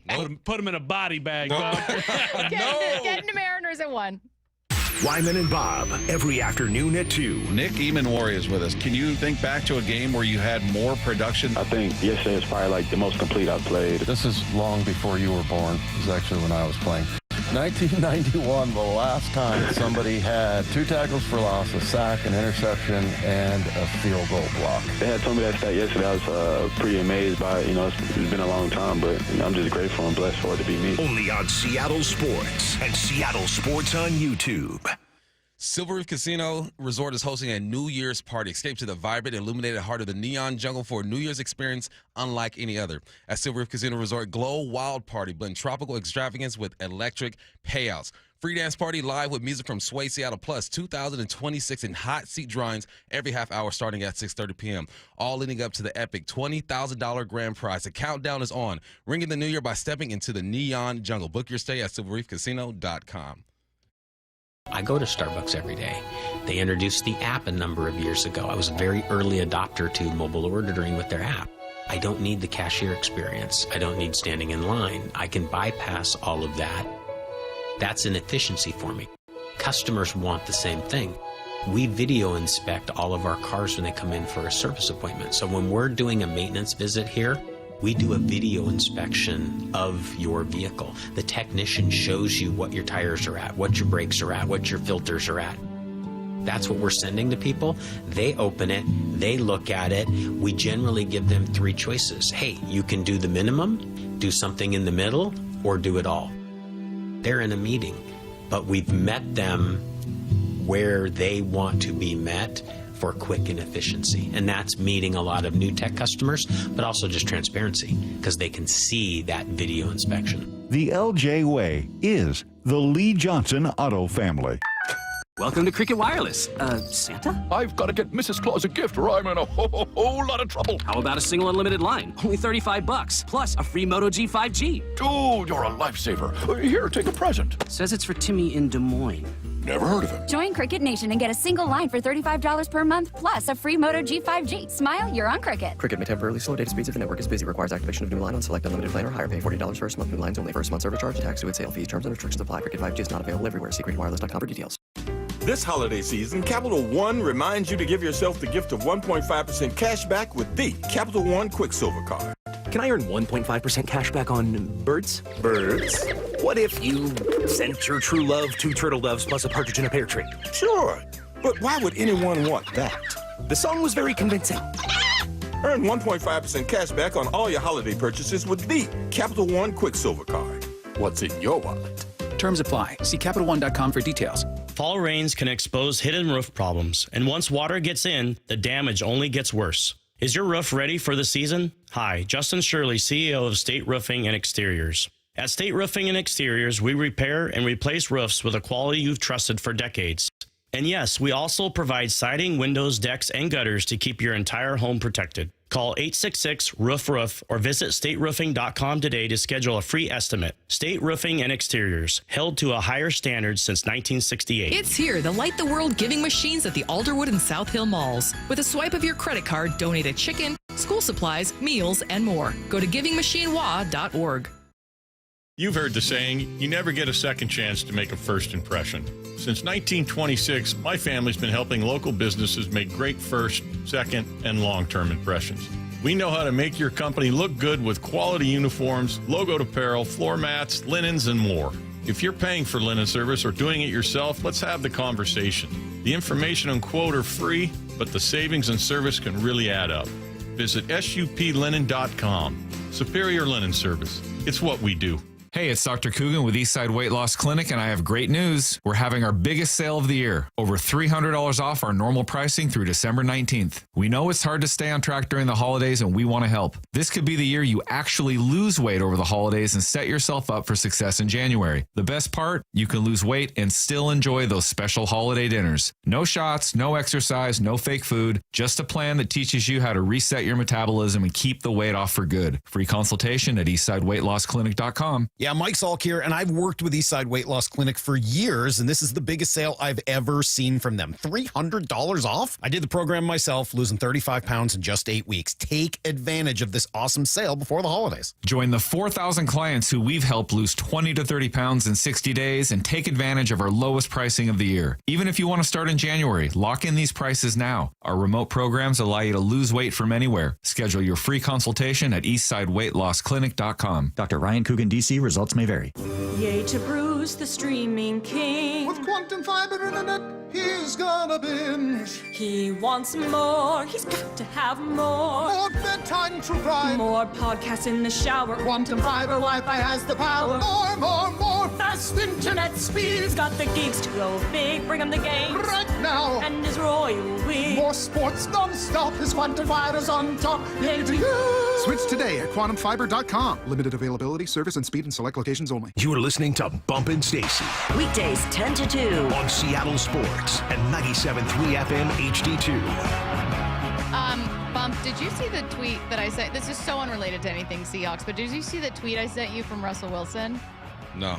mind. Put him in a body bag. Get into Mariners at 1. Wyman and Bob, every afternoon at 2. Nick Eamon is with us. Can you think back to a game where you had more production? I think yesterday is probably like the most complete I've played. This is long before you were born. This is actually when I was playing. 1991, the last time somebody had 2 tackles for loss, a sack, an interception, and a field goal block. They had told me that stat yesterday. I was pretty amazed by it. You know, it's been a long time, but I'm just grateful and blessed for it to be me. Only on Seattle Sports and Seattle Sports on YouTube. Silver Reef Casino Resort is hosting a New Year's party. Escape to the vibrant, illuminated heart of the neon jungle for a New Year's experience unlike any other. At Silver Reef Casino Resort, Glow Wild Party. Blend tropical extravagance with electric payouts. Free dance party live with music from Sway Seattle Plus 2026 in hot seat drawings every half hour starting at 6:30 p.m. All leading up to the epic $20,000 grand prize. The countdown is on. Ring in the new year by stepping into the neon jungle. Book your stay at silverreefcasino.com. I go to Starbucks every day. They introduced the app a number of years ago. I was a very early adopter to mobile ordering with their app. I don't need the cashier experience. I don't need standing in line. I can bypass all of that. That's an efficiency for me. Customers want the same thing. We video inspect all of our cars when they come in for a service appointment. So when we're doing a maintenance visit here, we do a video inspection of your vehicle. The technician shows you what your tires are at, what your brakes are at, what your filters are at. That's what we're sending to people. They open it, they look at it. We generally give them 3 choices. Hey, you can do the minimum, do something in the middle, or do it all. They're in a meeting, but we've met them where they want to be met for quick and efficiency. And that's meeting a lot of new tech customers, but also just transparency, because they can see that video inspection. The LJ way is the Lee Johnson Auto family. Welcome to Cricket Wireless. Santa? I've got to get Mrs. Claus a gift or I'm in a whole lot of trouble. How about a single unlimited line? Only $35, plus a free Moto G 5G. Dude, you're a lifesaver. Here, take a present. Says it's for Timmy in Des Moines. Never heard of him. Join Cricket Nation and get a single line for $35 per month, plus a free Moto G 5G. Smile, you're on Cricket. Cricket may temporarily slow data speeds if the network is busy. Requires activation of new line on select unlimited plan or higher. Pay $40 first month. New lines only. First month service charge. Tax to its sale fees. Terms and restrictions apply. Cricket 5G is not available everywhere. See cricketwireless.com for details. This holiday season, Capital One reminds you to give yourself the gift of 1.5% cash back with the Capital One Quicksilver Card. Can I earn 1.5% cash back on birds? Birds? What if you sent your true love 2 turtle doves plus a partridge in a pear tree? Sure, but why would anyone want that? The song was very convincing. Earn 1.5% cash back on all your holiday purchases with the Capital One Quicksilver Card. What's in your wallet? Terms apply. See CapitalOne.com for details. Fall rains can expose hidden roof problems, and once water gets in, the damage only gets worse. Is your roof ready for the season? Hi, Justin Shirley, CEO of State Roofing and Exteriors. At State Roofing and Exteriors, we repair and replace roofs with a quality you've trusted for decades. And yes, we also provide siding, windows, decks, and gutters to keep your entire home protected. Call 866-ROOF-ROOF or visit stateroofing.com today to schedule a free estimate. State Roofing and Exteriors, held to a higher standard since 1968. It's here, the Light the World giving machines at the Alderwood and South Hill malls. With a swipe of your credit card, donate a chicken, school supplies, meals, and more. Go to givingmachinewa.org. You've heard the saying, you never get a second chance to make a first impression. Since 1926, my family's been helping local businesses make great first, second, and long-term impressions. We know how to make your company look good with quality uniforms, logoed apparel, floor mats, linens, and more. If you're paying for linen service or doing it yourself, let's have the conversation. The information and quote are free, but the savings and service can really add up. Visit suplinen.com. Superior Linen Service. It's what we do. Hey, it's Dr. Coogan with Eastside Weight Loss Clinic, and I have great news. We're having our biggest sale of the year, over $300 off our normal pricing through December 19th. We know it's hard to stay on track during the holidays, and we want to help. This could be the year you actually lose weight over the holidays and set yourself up for success in January. The best part, you can lose weight and still enjoy those special holiday dinners. No shots, no exercise, no fake food, just a plan that teaches you how to reset your metabolism and keep the weight off for good. Free consultation at eastsideweightlossclinic.com. Yeah, Mike Salk here, and I've worked with Eastside Weight Loss Clinic for years, and this is the biggest sale I've ever seen from them. $300 off? I did the program myself, losing 35 pounds in just 8 weeks. Take advantage of this awesome sale before the holidays. Join the 4,000 clients who we've helped lose 20 to 30 pounds in 60 days and take advantage of our lowest pricing of the year. Even if you want to start in January, lock in these prices now. Our remote programs allow you to lose weight from anywhere. Schedule your free consultation at eastsideweightlossclinic.com. Dr. Ryan Coogan, D.C. Results may vary. Yay to Bruce, the streaming king. With quantum fiber internet, he's gonna binge. He wants more, he's got to have more. More bedtime true crime. More podcasts in the shower. Quantum fiber Wi-Fi has the power. More fast internet speed. He's got the geeks to go big, bring him the games. Right now. And his royal we. More sports non-stop, his quantum fiber's on top. Yay to you. Switch today at quantumfiber.com. Limited availability, service and speed in select locations only. You're listening to Bumpin' Stacy. Weekdays 10 to 2. On Seattle Sports and 97.3 FM HD2. Bump, did you see the tweet that I sent? This is so unrelated to anything Seahawks, but did you see the tweet I sent you from Russell Wilson? No.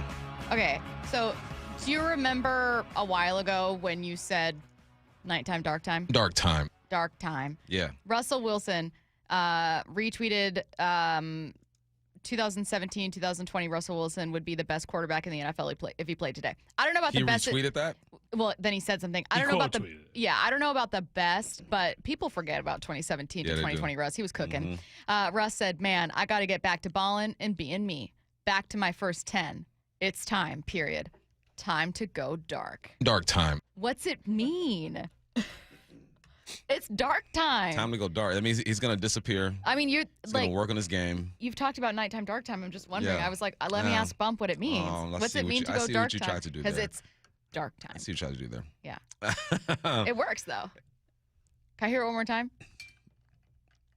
Okay, so do you remember a while ago when you said nighttime, dark time? Dark time. Dark time. Yeah. Russell Wilson retweeted 2017, 2020 Russell Wilson would be the best quarterback in the NFL if he played today. I don't know about the best. He retweeted that? Well, then he said something. I don't know about the I don't know about the best, but people forget about 2017 to 2020 Russ. He was cooking. Russ said, "Man, I got to get back to balling and being me. Back to my first 10. It's time, period. Time to go dark." Dark time. What's it mean? It's dark time. Time to go dark. That means he's going to disappear. I mean, He's going to work on his game. You've talked about nighttime, dark time. I'm just wondering. Yeah. I was like, let me ask Bump what it means. What's it mean to go dark time? Because it's dark time. I see what you tried to do there. Yeah. It works, though. Can I hear it one more time?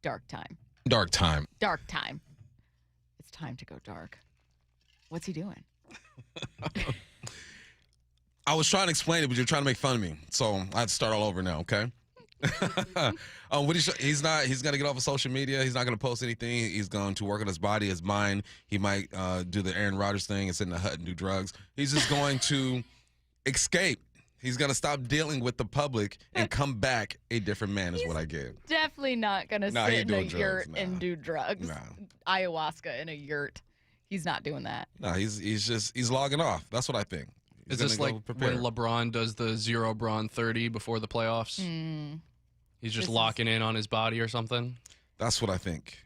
Dark time. Dark time. Dark time. It's time to go dark. What's he doing? I was trying to explain it, but you're trying to make fun of me. So I had to start all over now, okay? He's going to get off of social media. He's not going to post anything. He's going to work on his body, his mind. He might do the Aaron Rodgers thing and sit in the hut and do drugs. He's just going to escape. He's going to stop dealing with the public and come back a different man is what I get. Definitely not going to sit in a yurt and do drugs. Ayahuasca in a yurt. He's not doing that. No, he's logging off. That's what I think. Is this like when LeBron does the 0 Bron 30 before the playoffs? He's just locking in on his body or something? That's what I think.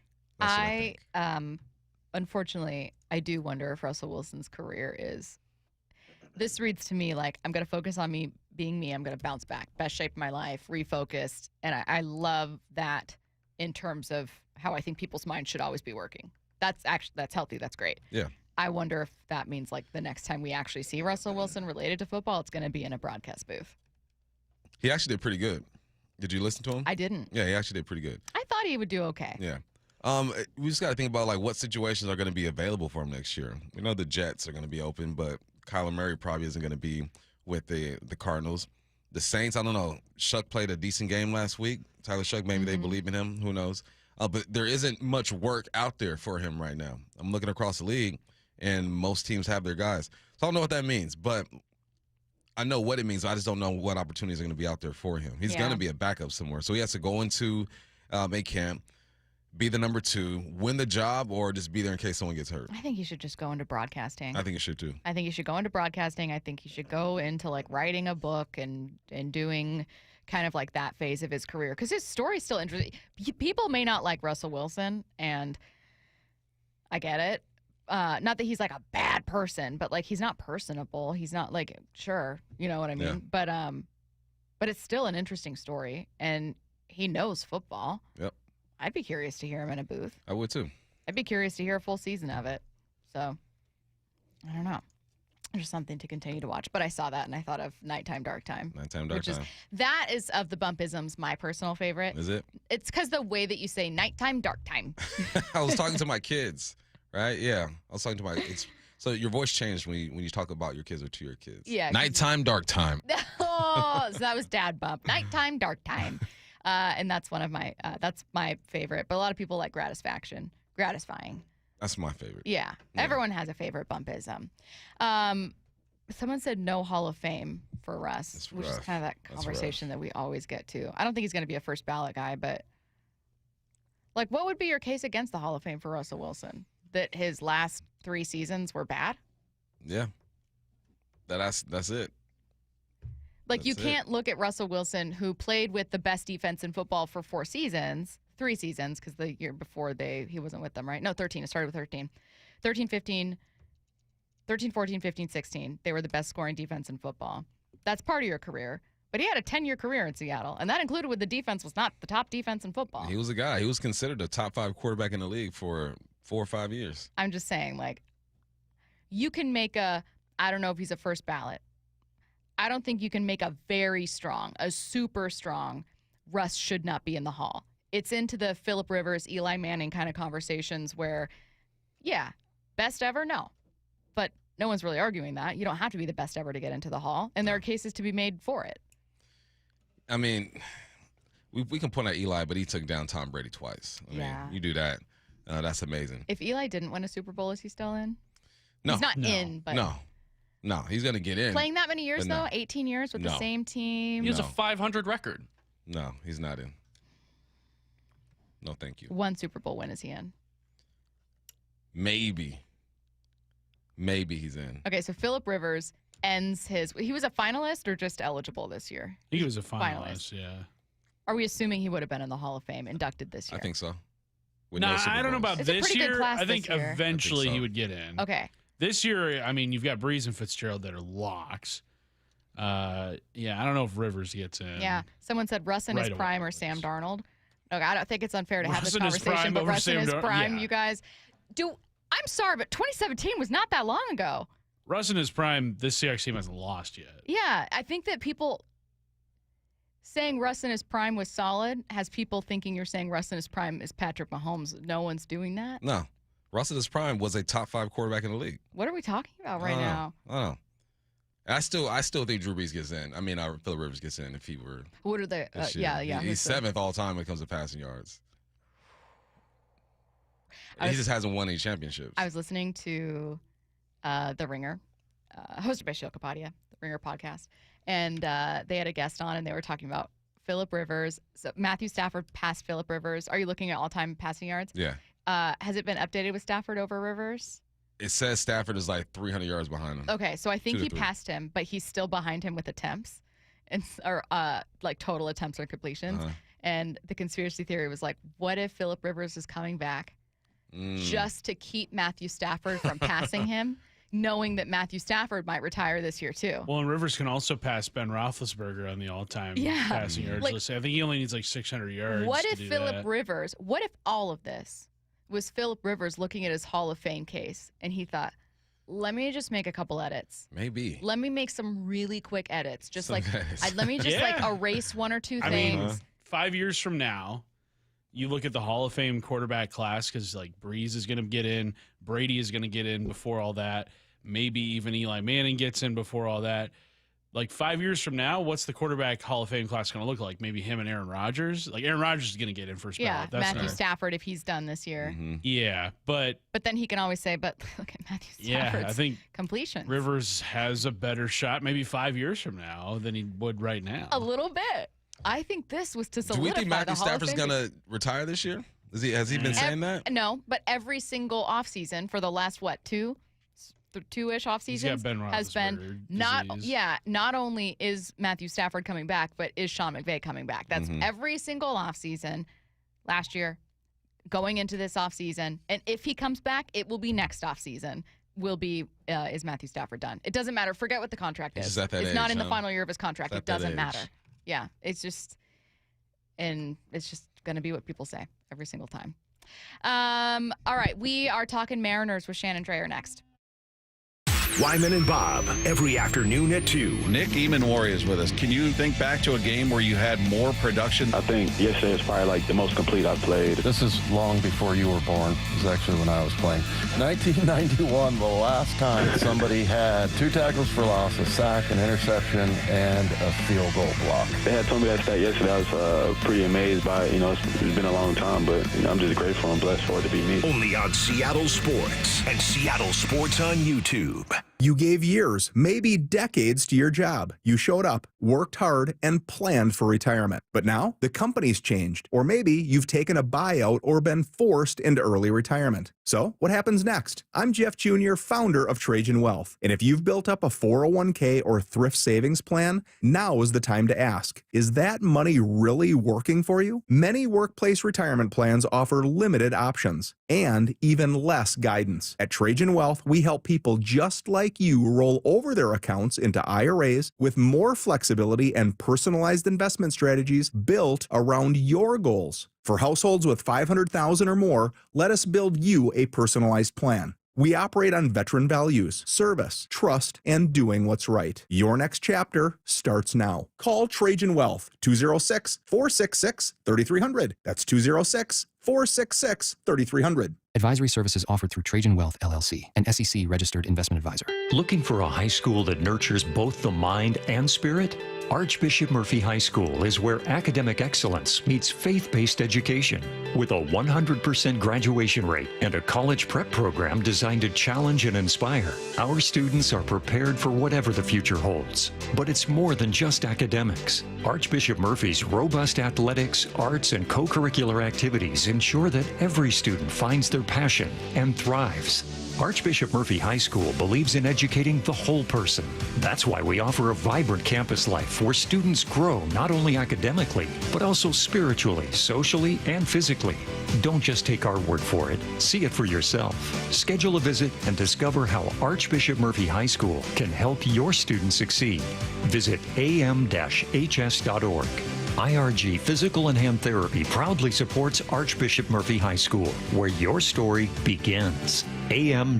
Unfortunately, I do wonder if Russell Wilson's career is. This reads to me like I'm going to focus on me being me. I'm going to bounce back, best shape of my life, refocused, and I love that in terms of how I think people's minds should always be working. That's healthy. That's great. Yeah. I wonder if that means like the next time we actually see Russell Wilson related to football, it's going to be in a broadcast booth. He actually did pretty good. Did you listen to him? I didn't. Yeah, he actually did pretty good. I thought he would do okay. Yeah. We just got to think about like what situations are going to be available for him next year. We know the Jets are going to be open, but Kyler Murray probably isn't going to be with the Cardinals. The Saints, I don't know. Shuck played a decent game last week. Tyler Shuck, maybe they believe in him. Who knows? But there isn't much work out there for him right now. I'm looking across the league, and most teams have their guys. So I don't know what that means, but I know what it means. I just don't know what opportunities are going to be out there for him. He's going to be a backup somewhere. So he has to go into a camp, be the number 2, win the job, or just be there in case someone gets hurt. I think he should just go into broadcasting. I think he should too. I think he should go into broadcasting. I think he should go into like writing a book and doing kind of like that phase of his career because his story's still interesting. People may not like Russell Wilson, and I get it. Not that he's like a bad person, but like he's not personable. He's not like sure, you know what I mean. Yeah. But it's still an interesting story, and he knows football. Yep. I'd be curious to hear him in a booth. I would too. I'd be curious to hear a full season of it. So, I don't know. There's something to continue to watch. But I saw that and I thought of Nighttime, Dark Time. Nighttime, Dark Time. That is of the Bumpisms my personal favorite. Is it? It's because the way that you say Nighttime, Dark Time. I was talking to my kids, right? Yeah. I was talking to my kids. So your voice changed when you talk about your kids or to your kids. Yeah. Nighttime, Dark Time. Oh, so that was Dad Bump. Nighttime, Dark Time. And that's one of my that's my favorite. But a lot of people like Gratisfaction. Gratifying. That's my favorite. Yeah. Everyone has a favorite bumpism. Someone said no Hall of Fame for Russ, which is kind of that conversation that we always get to. I don't think he's going to be a first ballot guy, but like what would be your case against the Hall of Fame for Russell Wilson? That his last 3 seasons were bad? Yeah. That's it. Like, you can't look at Russell Wilson, who played with the best defense in football for 4 seasons, 3 seasons, because the year before he wasn't with them, right? No, 13. It started with 13. 13, 14, 15, 16. They were the best scoring defense in football. That's part of your career. But he had a 10-year career in Seattle, and that included when the defense was not the top defense in football. He was a guy. He was considered a top 5 quarterback in the league for 4 or 5 years. I'm just saying, like, you can make I don't know if he's a first ballot. I don't think you can make a super strong, Russ should not be in the Hall. It's into the Phillip Rivers, Eli Manning kind of conversations where, yeah, best ever, no. But no one's really arguing that. You don't have to be the best ever to get into the Hall, and there are cases to be made for it. I mean, we can point at Eli, but he took down Tom Brady twice. I mean, you do that. That's amazing. If Eli didn't win a Super Bowl, is he still in? No. He's not in, but... No, he's going to get in. Playing that many years, though? 18 years with the same team? He has a 500 record. No, he's not in. No, thank you. 1 Super Bowl win is he in? Maybe he's in. Okay, so Phillip Rivers ends he was a finalist or just eligible this year? He was a finalist, yeah. Are we assuming he would have been in the Hall of Fame, inducted this year? I think so. I don't know about this year. I think eventually he would get in. Okay. This year, I mean, you've got Breeze and Fitzgerald that are locks. I don't know if Rivers gets in. Yeah. Someone said Russ in his prime or Sam Darnold. Okay, I don't think it's unfair to have this conversation, but Russ in his prime, you guys. I'm sorry, but 2017 was not that long ago. Russ in his prime, this Seahawks team hasn't lost yet. Yeah, I think that people saying Russ in his prime was solid has people thinking you're saying Russ in his prime is Patrick Mahomes. No one's doing that. No. Russ in his prime was a top 5 quarterback in the league. What are we talking about right now? I don't know. I still think Drew Brees gets in. I mean, Phillip Rivers gets in if he were. What are the? He's 7th all time when it comes to passing yards. He just hasn't won any championships. I was listening to The Ringer, hosted by Sheil Kapadia, The Ringer podcast, and they had a guest on, and they were talking about Phillip Rivers. So Matthew Stafford passed Phillip Rivers. Are you looking at all-time passing yards? Yeah. Has it been updated with Stafford over Rivers? It says Stafford is like 300 yards behind him. Okay, so I think 2 to he 3. passed him, but he's still behind him with attempts, or like total attempts or completions. And the conspiracy theory was like, what if Phillip Rivers is coming back just to keep Matthew Stafford from passing him, knowing that Matthew Stafford might retire this year too? Well, and Rivers can also pass Ben Roethlisberger on the all-time passing yards list. I think he only needs like 600 yards. What if Phillip Rivers? What if all of this was Phillip Rivers looking at his Hall of Fame case and he thought, let me just make a couple edits. Maybe. Let me make some really quick edits. Just let me just like erase one or two things. I mean, 5 years from now, you look at the Hall of Fame quarterback class because like Breeze is going to get in, Brady is going to get in before all that. Maybe even Eli Manning gets in before all that. Like 5 years from now, what's the quarterback Hall of Fame class going to look like? Maybe him and Aaron Rodgers? Like Aaron Rodgers is going to get in first ballot. That's Matthew Stafford if he's done this year. Yeah, but then he can always say, but look at Matthew Stafford's I think completion. Rivers has a better shot maybe 5 years from now than he would right now. A little bit. I think this was to solidify Do we think Matthew the Hall of Stafford's Fame. going to retire this year? Has he been saying that? No, but every single offseason for the last, two-ish off seasons has been not only is Matthew Stafford coming back, but is Sean McVay coming back. That's every single off season last year, going into this off season, and if he comes back, it will be next off season. Will be is Matthew Stafford done? It doesn't matter. Forget what the contract is. It's not in the final year of his contract. It doesn't matter. Yeah, it's just going to be what people say every single time. All right, we are talking Mariners with Shannon Drayer next. Wyman and Bob, every afternoon at 2. Nick Eamon is with us. Can you think back to a game where you had more production? I think yesterday is probably like the most complete I've played. This is long before you were born. This is actually when I was playing. 1991, the last time somebody had 2 tackles for loss, a sack, an interception, and a field goal block. They had told me that stat yesterday. I was pretty amazed by it. It's been a long time, but I'm just grateful and blessed for it to be me. Only on Seattle Sports and Seattle Sports on YouTube. You gave years, maybe decades to your job. You showed up, worked hard, and planned for retirement. But now the company's changed. Or maybe you've taken a buyout or been forced into early retirement. So what happens next? I'm Jeff Jr., founder of Trajan Wealth. And if you've built up a 401k or thrift savings plan, now is the time to ask, is that money really working for you? Many workplace retirement plans offer limited options and even less guidance. At Trajan Wealth, we help people just like you roll over their accounts into IRAs with more flexibility and personalized investment strategies built around your goals. For households with $500,000 or more, let us build you a personalized plan. We operate on veteran values, service, trust, and doing what's right. Your next chapter starts now. Call Trajan Wealth, 206-466-3300. That's 206-466-3300. Advisory services offered through Trajan Wealth, LLC, an SEC registered investment advisor. Looking for a high school that nurtures both the mind and spirit? Archbishop Murphy High School is where academic excellence meets faith-based education. With a 100% graduation rate and a college prep program designed to challenge and inspire, our students are prepared for whatever the future holds. But it's more than just academics. Archbishop Murphy's robust athletics, arts, and co-curricular activities ensure that every student finds their passion and thrives. Archbishop Murphy High School believes in educating the whole person. That's why we offer a vibrant campus life where students grow not only academically, but also spiritually, socially, and physically. Don't just take our word for it. See it for yourself. Schedule a visit and discover how Archbishop Murphy High School can help your students succeed. Visit am-hs.org. IRG Physical and Hand Therapy proudly supports Archbishop Murphy High School, where your story begins. am-hs.org.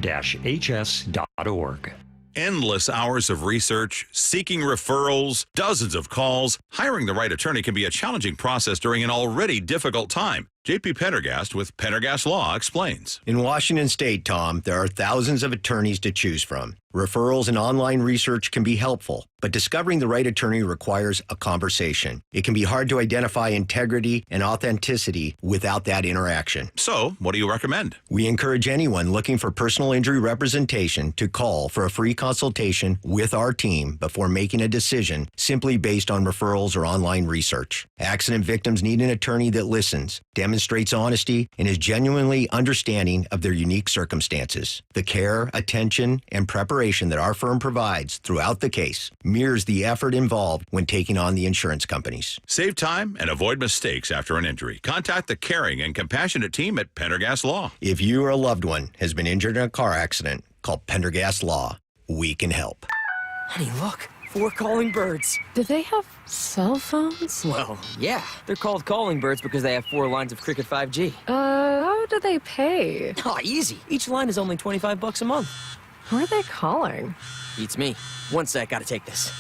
Endless hours of research, seeking referrals, dozens of calls. Hiring the right attorney can be a challenging process during an already difficult time. J.P. Pendergast with Pendergast Law explains. In Washington State, Tom, there are thousands of attorneys to choose from. Referrals and online research can be helpful, but discovering the right attorney requires a conversation. It can be hard to identify integrity and authenticity without that interaction. So, what do you recommend? We encourage anyone looking for personal injury representation to call for a free consultation with our team before making a decision simply based on referrals or online research. Accident victims need an attorney that listens, demonstrates demonstrates honesty, and is genuinely understanding of their unique circumstances. The care, attention, and preparation that our firm provides throughout the case mirrors the effort involved when taking on the insurance companies. Save time and avoid mistakes after an injury. Contact the caring and compassionate team at Pendergast Law. If you or a loved one has been injured in a car accident, call Pendergast Law. We can help. Honey, look. 4 calling birds. Do they have cell phones? Well, yeah. They're called calling birds because they have 4 lines of Cricket 5G. How do they pay? Oh, easy. Each line is only $25 a month. Who are they calling? Beats me. One sec, gotta take this.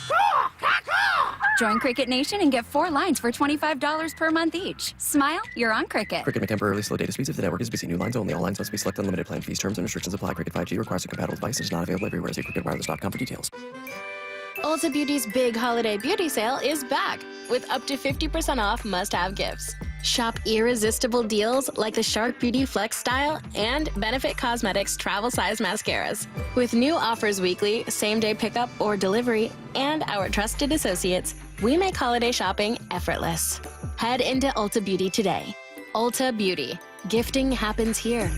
Join Cricket Nation and get 4 lines for $25 per month each. Smile, you're on Cricket. Cricket may temporarily slow data speeds if the network is busy. New lines only. All lines must be selected. Unlimited plan fees. Terms and restrictions apply. Cricket 5G requires a compatible device. It is not available everywhere. See cricketwireless.com for details. Ulta Beauty's big holiday beauty sale is back with up to 50% off must-have gifts. Shop irresistible deals like the Shark Beauty Flex Style and Benefit Cosmetics travel size mascaras. With new offers weekly, same-day pickup or delivery, and our trusted associates, we make holiday shopping effortless. Head into Ulta Beauty today. Ulta Beauty. Gifting happens here.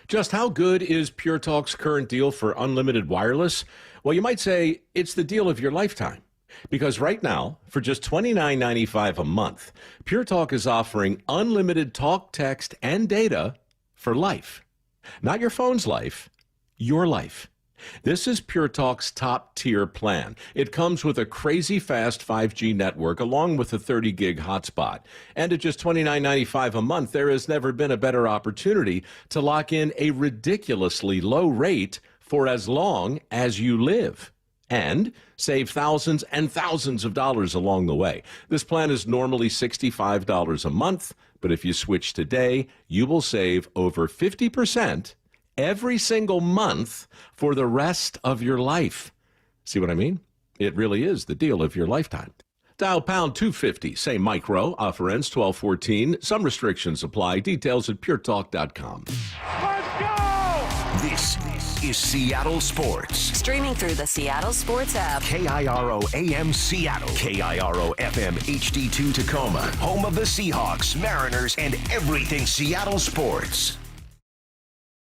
Just how good is Pure Talk's current deal for unlimited wireless? Well, you might say it's the deal of your lifetime. Because right now, for just $29.95 a month, Pure Talk is offering unlimited talk, text, and data for life. Not your phone's life, your life. This is Pure Talk's top-tier plan. It comes with a crazy fast 5G network along with a 30-gig hotspot. And at just $29.95 a month, there has never been a better opportunity to lock in a ridiculously low rate for as long as you live. And save thousands and thousands of dollars along the way. This plan is normally $65 a month, but if you switch today, you will save over 50% every single month for the rest of your life. See what I mean? It really is the deal of your lifetime. Dial pound 250, say micro. Offer ends 12/14. Some restrictions apply. Details at puretalk.com. This is Seattle Sports. Streaming through the Seattle Sports app. KIRO AM Seattle. KIRO FM HD2 Tacoma. Home of the Seahawks, Mariners, and everything Seattle sports.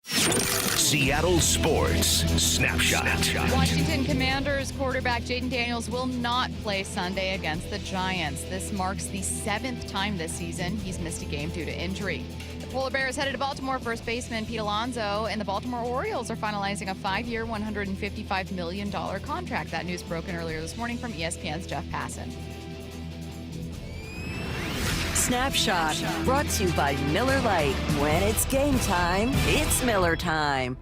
Seattle Sports Snapshot. Washington Commanders quarterback Jaden Daniels will not play Sunday against the Giants. This marks the 7th time this season he's missed a game due to injury. The Polar Bears headed to Baltimore. First baseman Pete Alonso and the Baltimore Orioles are finalizing a 5-year, $155 million contract. That news broken earlier this morning from ESPN's Jeff Passan. Snapshot, brought to you by Miller Lite. When it's game time, it's Miller time.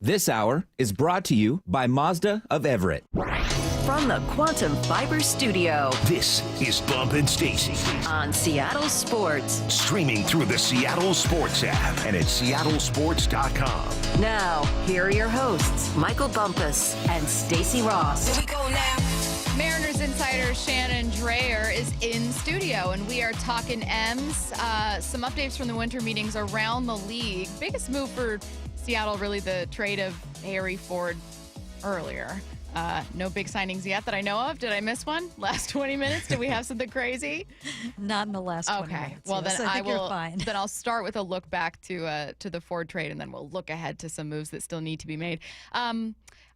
This hour is brought to you by Mazda of Everett. From the Quantum Fiber Studio. This is Bump and Stacy on Seattle Sports. Streaming through the Seattle Sports app and at seattlesports.com. Now, here are your hosts, Michael Bumpus and Stacy Ross. Here we go now. Mariners insider Shannon Drayer is in studio, and we are talking M's. Some updates from the winter meetings around the league. Biggest move for Seattle, really the trade of Harry Ford earlier. No big signings yet that I know of. Did I miss one? Last 20 minutes? Did we have something crazy? Not in the last 20 minutes. Okay. Well, yes, then I think will. you're fine. Then I'll start with a look back to the Ford trade, and then we'll look ahead to some moves that still need to be made.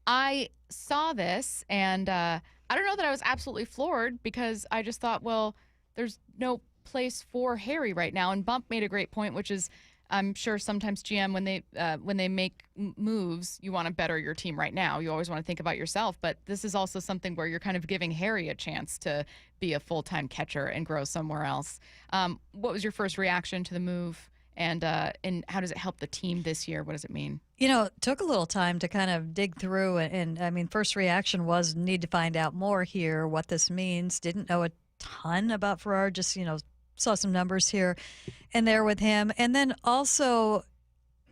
I saw this, and I don't know that I was absolutely floored because I just thought, well, there's no place for Harry right now. And Bump made a great point, which is I'm sure sometimes GM, when they make moves, you want to better your team right now. You always want to think about yourself. But this is also something where you're kind of giving Harry a chance to be a full-time catcher and grow somewhere else. What was your first reaction to the move? And how does it help the team this year? What does it mean? You know, it took a little time to kind of dig through. And I mean, first reaction was need to find out more here, what this means. Didn't know a ton about Farrar, just, saw some numbers here and there with him. And then also,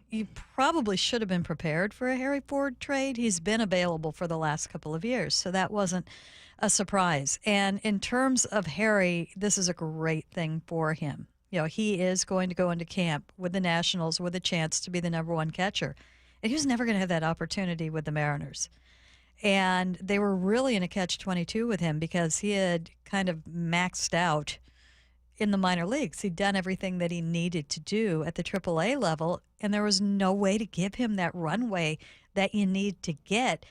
you probably should have been prepared for a Harry Ford trade. He's been available for the last couple of years, so that wasn't a surprise. And in terms of Harry, this is a great thing for him. He is going to go into camp with the Nationals with a chance to be the number one catcher. And he was never going to have that opportunity with the Mariners. And they were really in a catch-22 with him because he had kind of maxed out in the minor leagues. He'd done everything that he needed to do at the AAA level, and there was no way to give him that runway that you need to get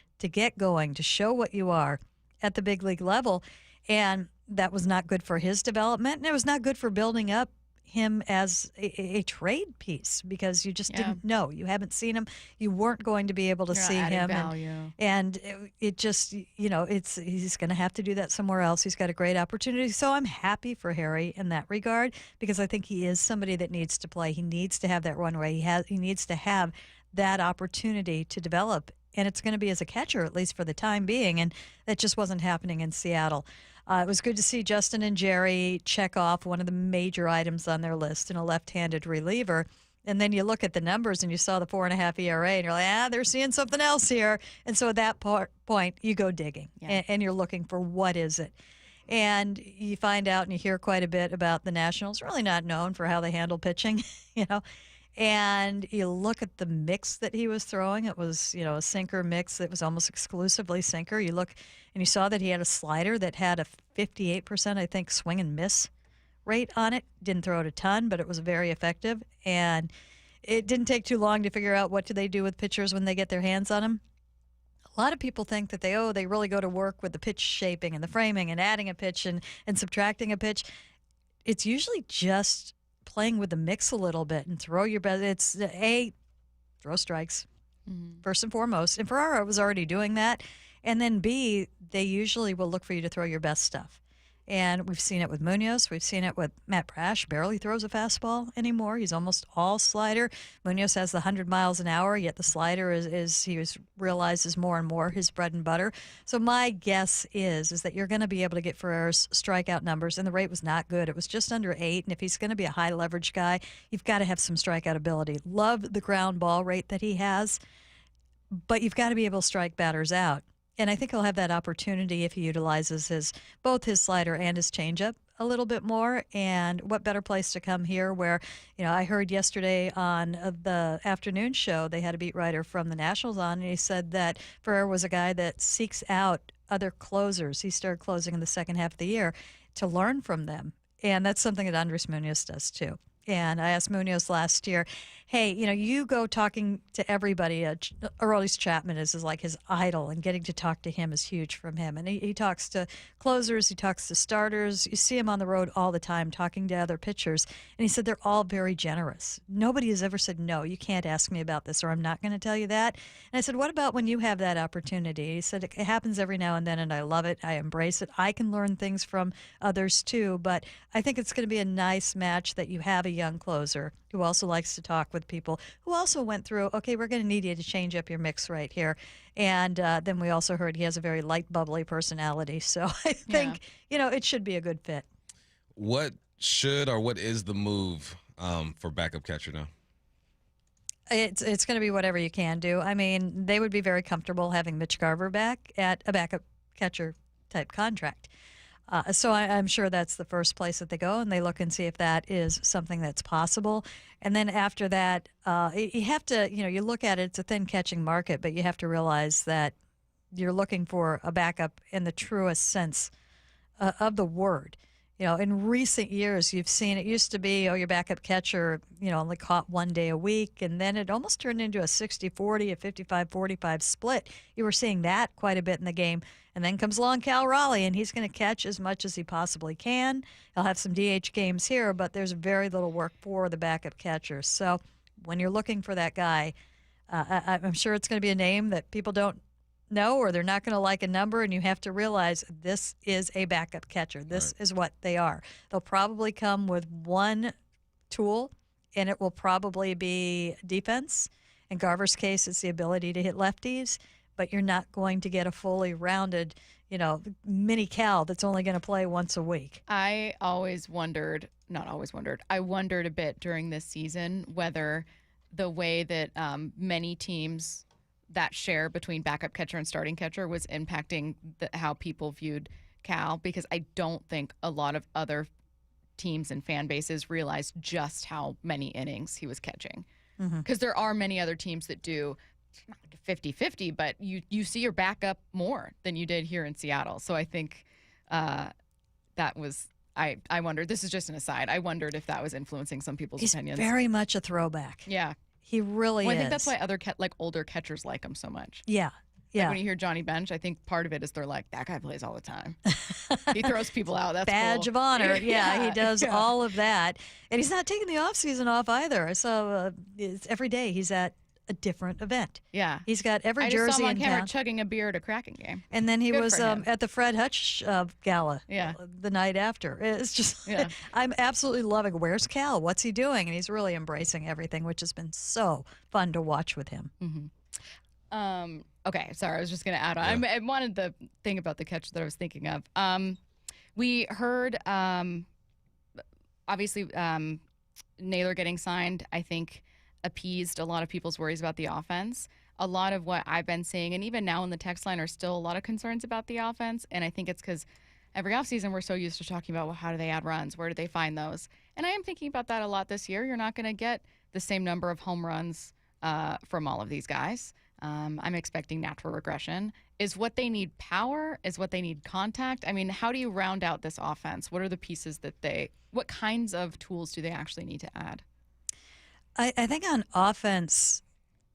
going, to show what you are at the big league level. And that was not good for his development, and it was not good for building up him as a trade piece because you just didn't know. You haven't seen him. You weren't going to be able to see him. Value. And it just, he's going to have to do that somewhere else. He's got a great opportunity. So I'm happy for Harry in that regard because I think he is somebody that needs to play. He needs to have that runway. He needs to have that opportunity to develop. And it's going to be as a catcher, at least for the time being. And that just wasn't happening in Seattle. It was good to see Justin and Jerry check off one of the major items on their list in a left-handed reliever. And then you look at the numbers and you saw the 4.5 ERA and you're like, they're seeing something else here. And so at that point, you go digging and you're looking for what is it. And you find out and you hear quite a bit about the Nationals, really not known for how they handle pitching, And you look at the mix that he was throwing. It was, a sinker mix that was almost exclusively sinker. You look and you saw that he had a slider that had a 58%, I think, swing and miss rate on it. Didn't throw it a ton, but it was very effective. And it didn't take too long to figure out what do they do with pitchers when they get their hands on them. A lot of people think that they really go to work with the pitch shaping and the framing and adding a pitch and subtracting a pitch. It's usually just playing with the mix a little bit and throw your best. It's throw strikes first and foremost. And Ferrara was already doing that. And then B, they usually will look for you to throw your best stuff. And we've seen it with Munoz. We've seen it with Matt Brash. Barely throws a fastball anymore. He's almost all slider. Munoz has the 100 miles an hour, yet the slider realizes more and more his bread and butter. So my guess is that you're going to be able to get Ferrera's strikeout numbers, and the rate was not good. It was just under 8, and if he's going to be a high leverage guy, you've got to have some strikeout ability. Love the ground ball rate that he has, but you've got to be able to strike batters out. And I think he'll have that opportunity if he utilizes both his slider and his changeup a little bit more. And what better place to come here where, I heard yesterday on the afternoon show, they had a beat writer from the Nationals on, and he said that Ferrer was a guy that seeks out other closers. He started closing in the second half of the year to learn from them. And that's something that Andres Munoz does too. And I asked Munoz last year, hey, you go talking to everybody. Aroldis Chapman is like his idol, and getting to talk to him is huge from him. And he talks to closers, he talks to starters. You see him on the road all the time talking to other pitchers. And he said they're all very generous. Nobody has ever said, no, you can't ask me about this, or I'm not going to tell you that. And I said, what about when you have that opportunity? He said, it happens every now and then, and I love it. I embrace it. I can learn things from others too. But I think it's going to be a nice match that you have a young closer who also likes to talk with people, who also went through, okay, we're going to need you to change up your mix right here. And then we also heard he has a very light, bubbly personality. So I think, it should be a good fit. What is the move for backup catcher now? It's going to be whatever you can do. I mean, they would be very comfortable having Mitch Garver back at a backup catcher type contract. So I'm sure that's the first place that they go, and they look and see if that is something that's possible. And then after that, you have to, you look at it, it's a thin catching market, but you have to realize that you're looking for a backup in the truest sense of the word. In recent years, you've seen it used to be, your backup catcher, only caught 1 day a week, and then it almost turned into a 60-40, a 55-45 split. You were seeing that quite a bit in the game. And then comes along Cal Raleigh, and he's going to catch as much as he possibly can. He'll have some DH games here, but there's very little work for the backup catchers. So when you're looking for that guy, I'm sure it's going to be a name that people don't know, or they're not going to like a number, and you have to realize this is a backup catcher. This is what they are. They'll probably come with one tool, and it will probably be defense. In Garver's case, it's the ability to hit lefties, but you're not going to get a fully rounded, mini Cal that's only going to play once a week. I wondered a bit during this season whether the way that many teams that share between backup catcher and starting catcher was impacting how people viewed Cal, because I don't think a lot of other teams and fan bases realized just how many innings he was catching. Because there are many other teams that do not like a 50-50, but you see your backup more than you did here in Seattle. So I think that was, I wondered, this is just an aside, I wondered if that was influencing some people's He's opinions. very much a throwback. Yeah. He really Well, is. I think that's why other older catchers like him so much. Yeah. Like when you hear Johnny Bench, I think part of it is they're like, that guy plays all the time. He throws people out. That's Badge cool. of honor. Yeah, he does yeah. all of that. And he's not taking the off season off either. I saw it's every day he's at a different event. Yeah. He's got every I jersey just saw him in on camera town. chugging a beer at a Kraken game. And then he Good was for him. at the Fred Hutch gala the night after. It's just, I'm absolutely loving, where's Cal? What's he doing? And he's really embracing everything, which has been so fun to watch with him. Okay, sorry, I was just going to add on. I wanted the thing about the catch that I was thinking of. We heard, obviously, Naylor getting signed, I think, appeased a lot of people's worries about the offense. A lot of what I've been seeing, and even now in the text line, are still a lot of concerns about the offense. And I think it's because every offseason we're so used to talking about, well, how do they add runs? Where do they find those? And I am thinking about that a lot this year. You're not going to get the same number of home runs from all of these guys. I'm expecting natural regression. Is what they need power? Is what they need contact? I mean, how do you round out this offense? What are the pieces what kinds of tools do they actually need to add? I think on offense,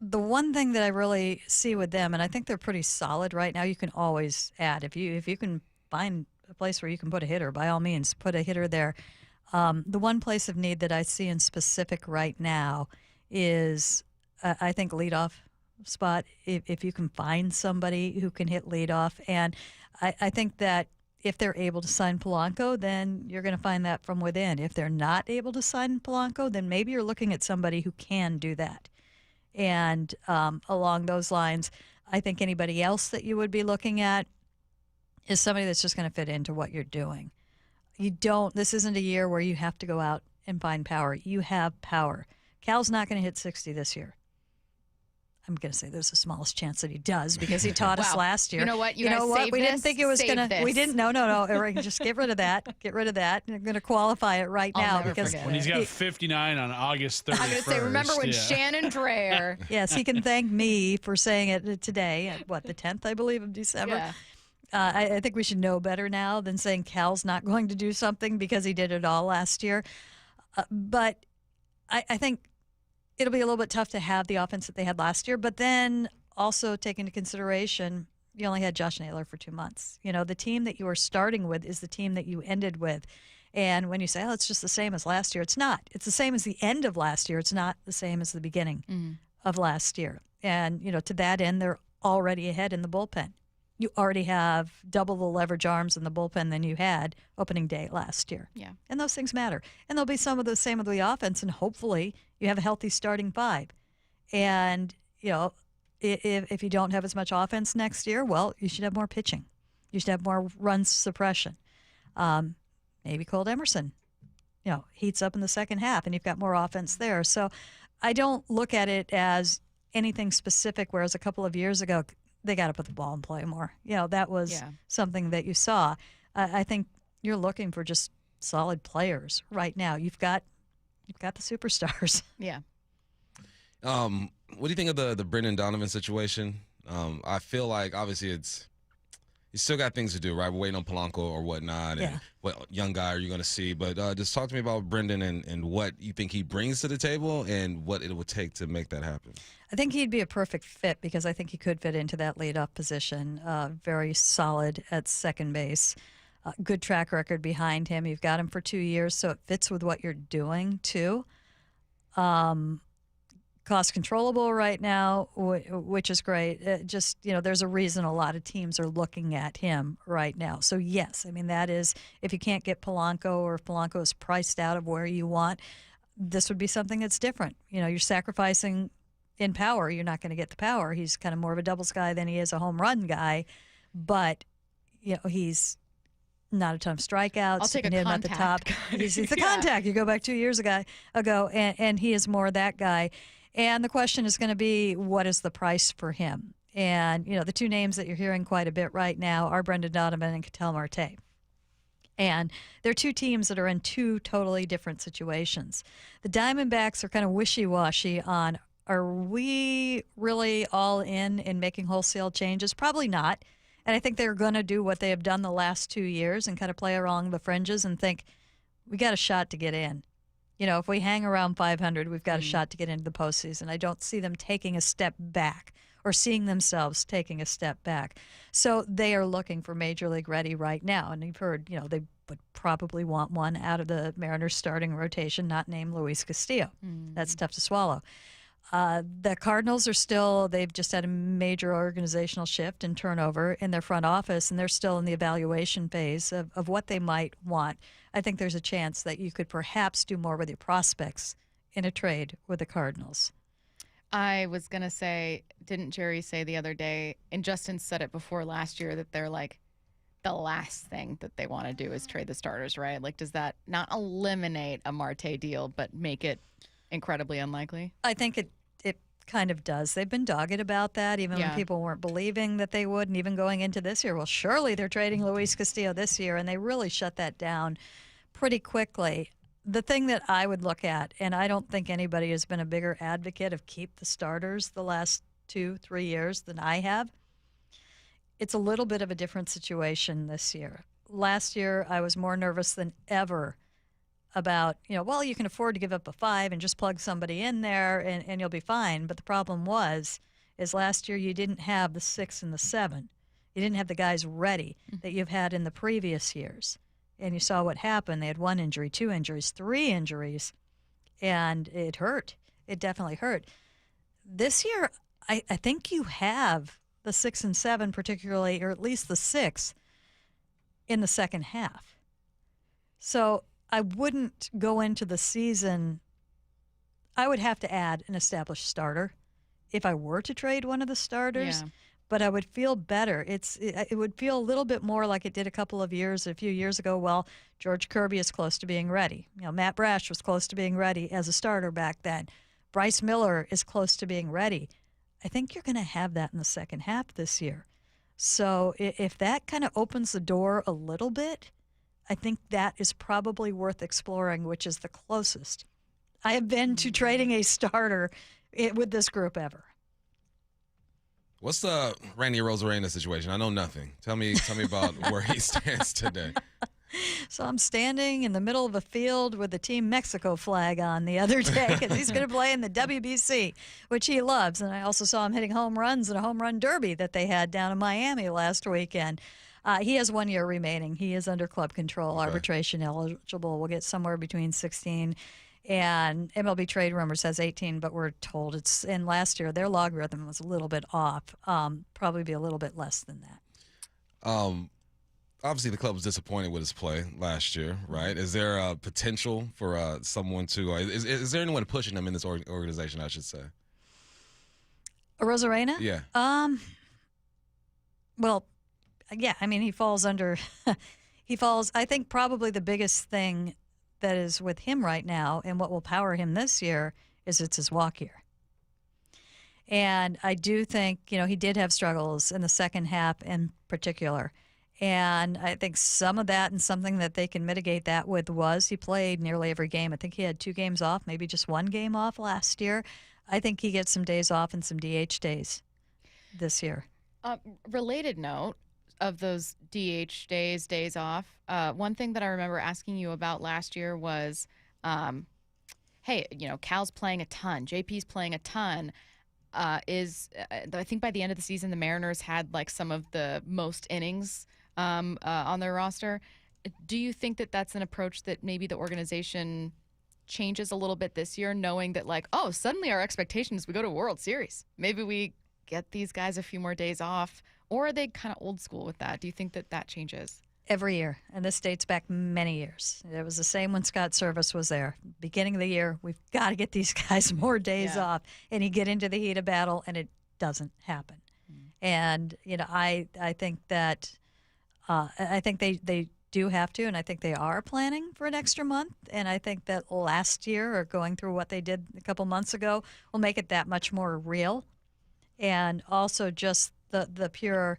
the one thing that I really see with them, and I think they're pretty solid right now, you can always add. If you can find a place where you can put a hitter, by all means, put a hitter there. The one place of need that I see in specific right now is, I think, leadoff spot. If you can find somebody who can hit leadoff, and I think that if they're able to sign Polanco, then you're going to find that from within. If they're not able to sign Polanco, then maybe you're looking at somebody who can do that. And along those lines, I think anybody else that you would be looking at is somebody that's just going to fit into what you're doing. This isn't a year where you have to go out and find power. You have power. Cal's not going to hit 60 this year. I'm going to say there's the smallest chance that he does because he taught us last year. You know what? You know what? We didn't think it was going to. We didn't. No. Eric, just get rid of that. Get rid of that. I'm going to qualify it right now because when he's got 59 on August 31st. I'm going to say, remember when Shannon Drayer. Yes, he can thank me for saying it today at the 10th, I believe, of December. Yeah. I think we should know better now than saying Cal's not going to do something because he did it all last year. But I think it'll be a little bit tough to have the offense that they had last year, but then also take into consideration you only had Josh Naylor for 2 months. You know, the team that you are starting with is the team that you ended with. And when you say, it's just the same as last year, it's not. It's the same as the end of last year. It's not the same as the beginning of last year. And, to that end, they're already ahead in the bullpen. You already have double the leverage arms in the bullpen than you had opening day last year. Yeah. And those things matter. And there'll be some of the same with the offense, and hopefully you have a healthy starting five. And, if you don't have as much offense next year, well, you should have more pitching. You should have more run suppression. Maybe Colt Emerson, heats up in the second half, and you've got more offense there. So I don't look at it as anything specific, whereas a couple of years ago, they got to put the ball in play more. That was something that you saw. I think you're looking for just solid players right now. You've got the superstars. Yeah. What do you think of the Brendan Donovan situation? I feel like obviously you still got things to do, right? We're waiting on Polanco or whatnot, and what young guy are you going to see? But just talk to me about Brendan and what you think he brings to the table and what it would take to make that happen. I think he'd be a perfect fit because I think he could fit into that leadoff position. Very solid at second base. Good track record behind him. You've got him for 2 years, so it fits with what you're doing too. Cost controllable right now, which is great. There's a reason a lot of teams are looking at him right now. So yes, I mean, that is, if you can't get Polanco or if Polanco is priced out of where you want, this would be something that's different. You're sacrificing in power. You're not going to get the power. He's kind of more of a doubles guy than he is a home run guy, but he's not a ton of strikeouts. I'll take you can a hit him at the top. contact. He's the contact. You go back 2 years ago, and he is more that guy. And the question is going to be, what is the price for him? And, the two names that you're hearing quite a bit right now are Brendan Donovan and Ketel Marte. And they're two teams that are in two totally different situations. The Diamondbacks are kind of wishy-washy on, Are we really all in making wholesale changes? Probably not. And I think they're going to do what they have done the last 2 years and kind of play along the fringes and think, we got a shot to get in. If we hang around 500, we've got a shot to get into the postseason. I don't see them taking a step back or seeing themselves taking a step back. So they are looking for Major League ready right now. And you've heard, they would probably want one out of the Mariners starting rotation, not named Luis Castillo. That's tough to swallow. The Cardinals they've just had a major organizational shift and turnover in their front office, and they're still in the evaluation phase of what they might want. I think there's a chance that you could perhaps do more with your prospects in a trade with the Cardinals. I was going to say, didn't Jerry say the other day, and Justin said it before last year, that they're like, the last thing that they want to do is trade the starters, right? Like, does that not eliminate a Marte deal, but make it incredibly unlikely? I think it kind of does. They've been dogged about that, even when people weren't believing that they would, and even going into this year. Well, surely they're trading Luis Castillo this year, and they really shut that down pretty quickly. The thing that I would look at, and I don't think anybody has been a bigger advocate of keep the starters the last 2-3 years than I have, it's a little bit of a different situation this year. Last year, I was more nervous than ever about, you can afford to give up a 5 and just plug somebody in there and you'll be fine. But the problem is last year you didn't have the 6 and the 7. You didn't have the guys ready that you've had in the previous years. And you saw what happened. They had 1 injury, 2 injuries, 3 injuries, and it hurt. It definitely hurt. This year, I think you have the 6 and 7 particularly, or at least the 6, in the second half. So I wouldn't go into the season. I would have to add an established starter if I were to trade one of the starters. Yeah. But I would feel better. It would feel a little bit more like it did a few years ago. Well, George Kirby is close to being ready. Matt Brash was close to being ready as a starter back then. Bryce Miller is close to being ready. I think you're going to have that in the second half this year. So if that kind of opens the door a little bit, I think that is probably worth exploring, which is the closest I have been to trading a starter with this group ever. What's the Randy Rosarena situation? I know nothing. Tell me about where he stands today. So I'm standing in the middle of a field with the Team Mexico flag on the other day because he's going to play in the WBC, which he loves. And I also saw him hitting home runs in a home run derby that they had down in Miami last weekend. He has 1 year remaining. He is under club control, arbitration eligible. We'll get somewhere between 16 and MLB Trade Rumors says 18, but we're told it's, and last year their logarithm was a little bit off, probably be a little bit less than that. Obviously, the club was disappointed with his play last year, right? Is there a potential for someone to, is there anyone pushing him in this organization, I should say? Rosarena? Yeah. Well, yeah, I mean, he falls under, I think probably the biggest thing that is with him right now and what will power him this year is it's his walk year. And I do think, he did have struggles in the second half in particular. And I think some of that and something that they can mitigate that with was he played nearly every game. I think he had 2 games off, maybe just 1 game off last year. I think he gets some days off and some DH days this year. Related note of those DH days off, one thing that I remember asking you about last year was, hey, Cal's playing a ton, JP's playing a ton. I think by the end of the season, the Mariners had like some of the most innings on their roster. Do you think that that's an approach that maybe the organization changes a little bit this year, knowing that suddenly our expectation is we go to a World Series? Maybe we get these guys a few more days off, or are they kind of old school with that? Do you think that changes? Every year, and this dates back many years. It was the same when Scott Service was there. Beginning of the year, we've got to get these guys more days off, and you get into the heat of battle, and it doesn't happen. And I think that I think they do have to, and I think they are planning for an extra month. And I think that last year, or going through what they did a couple months ago, will make it that much more real. And also just the pure.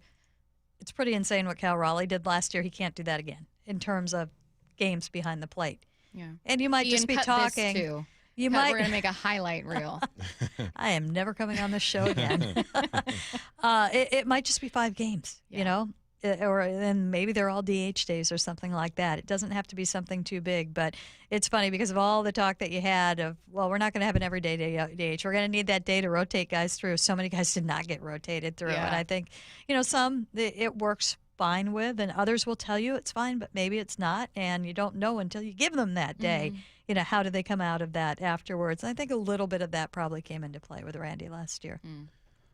It's pretty insane what Cal Raleigh did last year. He can't do that again in terms of games behind the plate. Yeah. And you might Ian, just be cut talking. this too. You We're might. going to make a highlight reel. I am never coming on this show again. It might just be 5 games, you know, or then maybe they're all DH days or something like that. It doesn't have to be something too big, but it's funny because of all the talk that you had of, well, we're not going to have an everyday DH. We're going to need that day to rotate guys through. So many guys did not get rotated through. And I think, you know, some it works fine with, and others will tell you it's fine, but maybe it's not. And you don't know until you give them that day. You know, how do they come out of that afterwards? And I think a little bit of that probably came into play with Randy last year.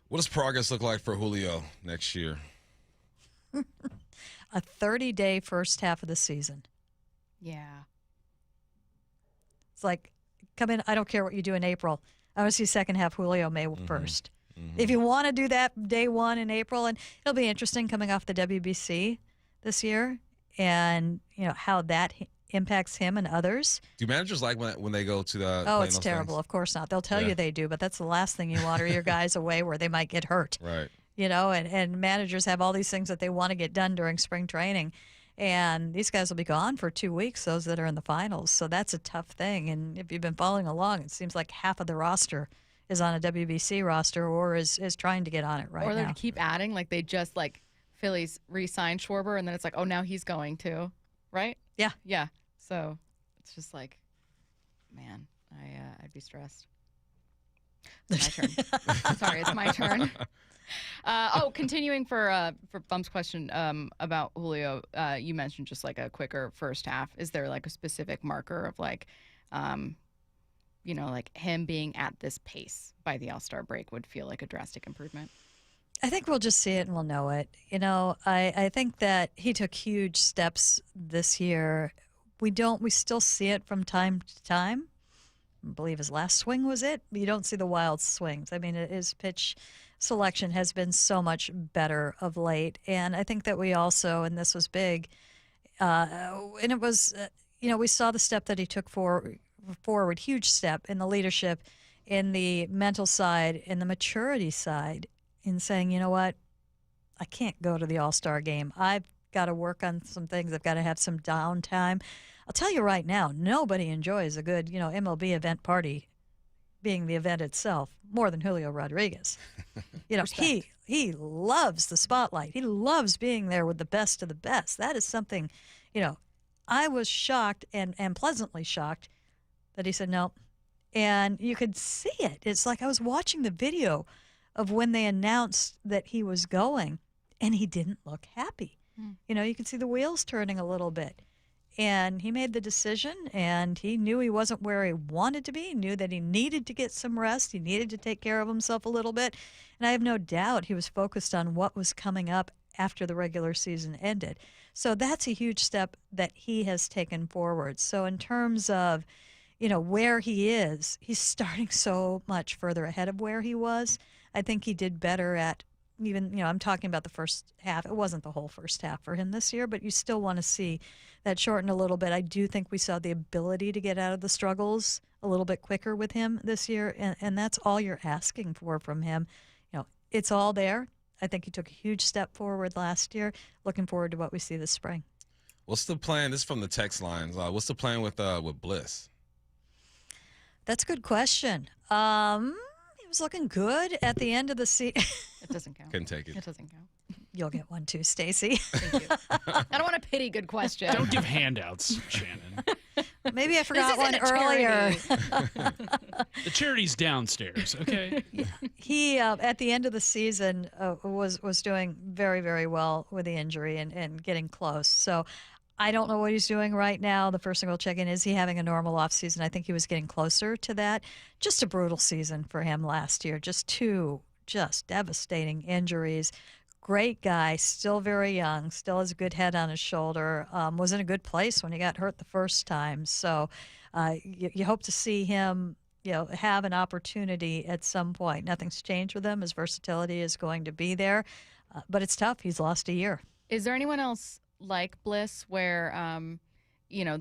What does progress look like for Julio next year? A 30-day first half of the season. Yeah. It's like, come in, I don't care what you do in April. I want to see second half Julio May 1st. If you want to do that day one in April, and it'll be interesting coming off the WBC this year and, you know, how that impacts him and others. Do managers like when they go to the Oh, it's terrible. Of course not. They'll tell you they do, but that's the last thing you want are your guys away where they might get hurt. Right. You know, and managers have all these things that they want to get done during spring training. And these guys will be gone for 2 weeks, those that are in the finals. So that's a tough thing. And if you've been following along, it seems like half of the roster is on a WBC roster or is trying to get on it right or now. they keep adding, like they just Phillies re-signed Schwarber, and then it's like, oh, now he's going to, right? Yeah. Yeah. So it's just like, man, I'd be stressed. It's my turn. Sorry, it's my turn. Continuing for Bump's question about Julio, you mentioned just like a quicker first half. Is there like a specific marker of like, you know, like him being at this pace by the All-Star break would feel like a drastic improvement? I think we'll just see it and we'll know it. You know, I think that he took huge steps this year. We still see it from time to time. I believe his last swing was it. You don't see the wild swings. I mean, his pitch selection has been so much better of late. And I think that we also, and this was big, and it was, you know, we saw the step that he took forward, huge step in the leadership, in the mental side, in the maturity side, in saying, you know what, I can't go to the All-Star game. I've got to work on some things. I've got to have some downtime. I'll tell you right now, nobody enjoys a good, you know, MLB event party being the event itself more than Julio Rodriguez. You know, he loves the spotlight. He loves being there with the best of the best. That is something, you know, I was shocked and pleasantly shocked that he said no. And you could see it. It's like I was watching the video of when they announced that he was going, and he didn't look happy. You know, you could see the wheels turning a little bit. And he made the decision, and he knew he wasn't where he wanted to be. He knew that he needed to get some rest. He needed to take care of himself a little bit. And I have no doubt he was focused on what was coming up after the regular season ended. So that's a huge step that he has taken forward. So in terms of, you know, where he is, he's starting so much further ahead of where he was. I think he did better at even, you know, I'm talking about the first half. It wasn't the whole first half for him this year, but you still want to see that shorten a little bit. I do think we saw the ability to get out of the struggles a little bit quicker with him this year, and that's all you're asking for from him. You know, it's all there. I think he took a huge step forward last year. Looking forward to what we see this spring. What's the plan? This is from the text lines. What's the plan with Bliss? That's a good question. He was looking good at the end of the season. It doesn't count. Couldn't take it. It doesn't count. You'll get one too, Stacy. Thank you. I don't want to pity good question. Don't give handouts, Shannon. Maybe I forgot one isn't a earlier. The charity's downstairs, okay? He, at the end of the season, was doing very, very well with the injury and getting close. So I don't know what he's doing right now. The first thing we'll check in, is he having a normal offseason? I think he was getting closer to that. Just a brutal season for him last year. Just two devastating injuries. Great guy, still very young, still has a good head on his shoulder, was in a good place when he got hurt the first time. So you hope to see him, you know, have an opportunity at some point. Nothing's changed with him. His versatility is going to be there, but it's tough. He's lost a year. Is there anyone else like Bliss where,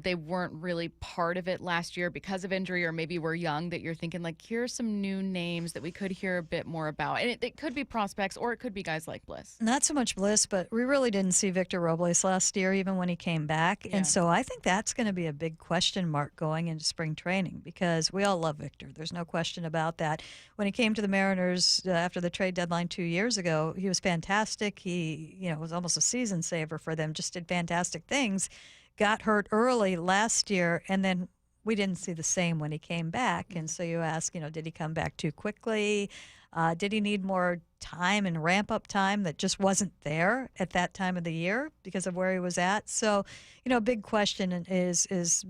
they weren't really part of it last year because of injury, or maybe we're young, that you're thinking, like, here's some new names that we could hear a bit more about? And it could be prospects, or it could be guys like Bliss. Not so much Bliss, but we really didn't see Victor Robles last year, even when he came back. And so I think that's going to be a big question mark going into spring training, because we all love Victor. There's no question about that. When he came to the Mariners after the trade deadline 2 years ago, he was fantastic. He, was almost a season saver for them, just did fantastic things. Got hurt early last year, and then we didn't see the same when he came back. And so you ask, did he come back too quickly? Did he need more time and ramp-up time that just wasn't there at that time of the year because of where he was at? So, a big question is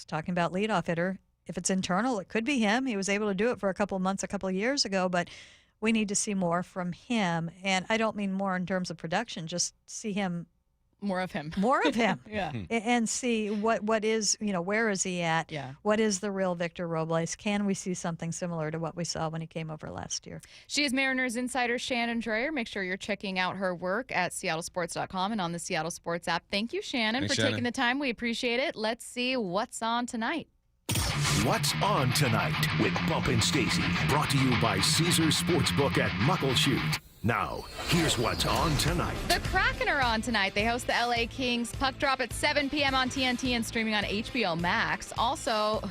talking about leadoff hitter. If it's internal, it could be him. He was able to do it for a couple of months, a couple of years ago, but we need to see more from him. And I don't mean more in terms of production, just see him. More of him. Yeah. And see what is, where is he at? Yeah. What is the real Victor Robles? Can we see something similar to what we saw when he came over last year? She is Mariners insider Shannon Drayer. Make sure you're checking out her work at seattlesports.com and on the Seattle Sports app. Thank you, Shannon, Thanks, for taking the time. We appreciate it. Let's see what's on tonight. What's on tonight with Bump and Stacy, brought to you by Caesars Sportsbook at Muckleshoot. Now, here's what's on tonight. The Kraken are on tonight. They host the LA Kings. Puck drop at 7 p.m. on TNT and streaming on HBO Max. Also,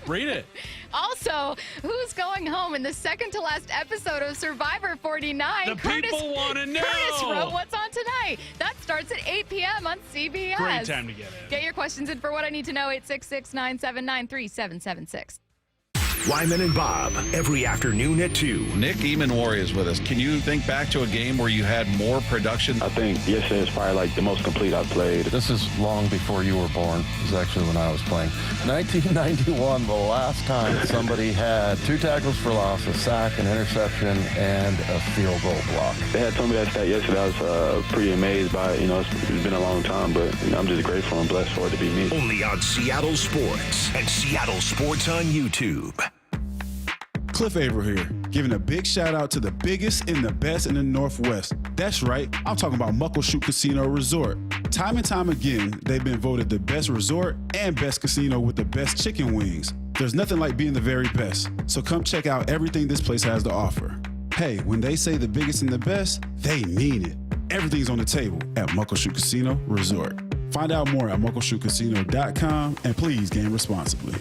Read it. Also, who's going home in the second to last episode of Survivor 49? The people want to know. Curtis wrote what's on tonight. That starts at 8 p.m. on CBS. Great time to get in. Get your questions in for What I Need to Know, 866-979-3776. Wyman and Bob, every afternoon at 2. Nick Eamon is with us. Can you think back to a game where you had more production? I think yesterday is probably like the most complete I've played. This is long before you were born. This is actually when I was playing. 1991, the last time somebody had 2 tackles for loss, a sack, an interception, and a field goal block. They had told me that stat yesterday. I was pretty amazed by it. It's been a long time, but I'm just grateful and blessed for it to be me. Only on Seattle Sports and Seattle Sports on YouTube. Cliff Averill here, giving a big shout out to the biggest and the best in the Northwest. That's right, I'm talking about Muckleshoot Casino Resort. Time and time again, they've been voted the best resort and best casino with the best chicken wings. There's nothing like being the very best, so come check out everything this place has to offer. Hey, when they say the biggest and the best, they mean it. Everything's on the table at Muckleshoot Casino Resort. Find out more at muckleshootcasino.com and please game responsibly.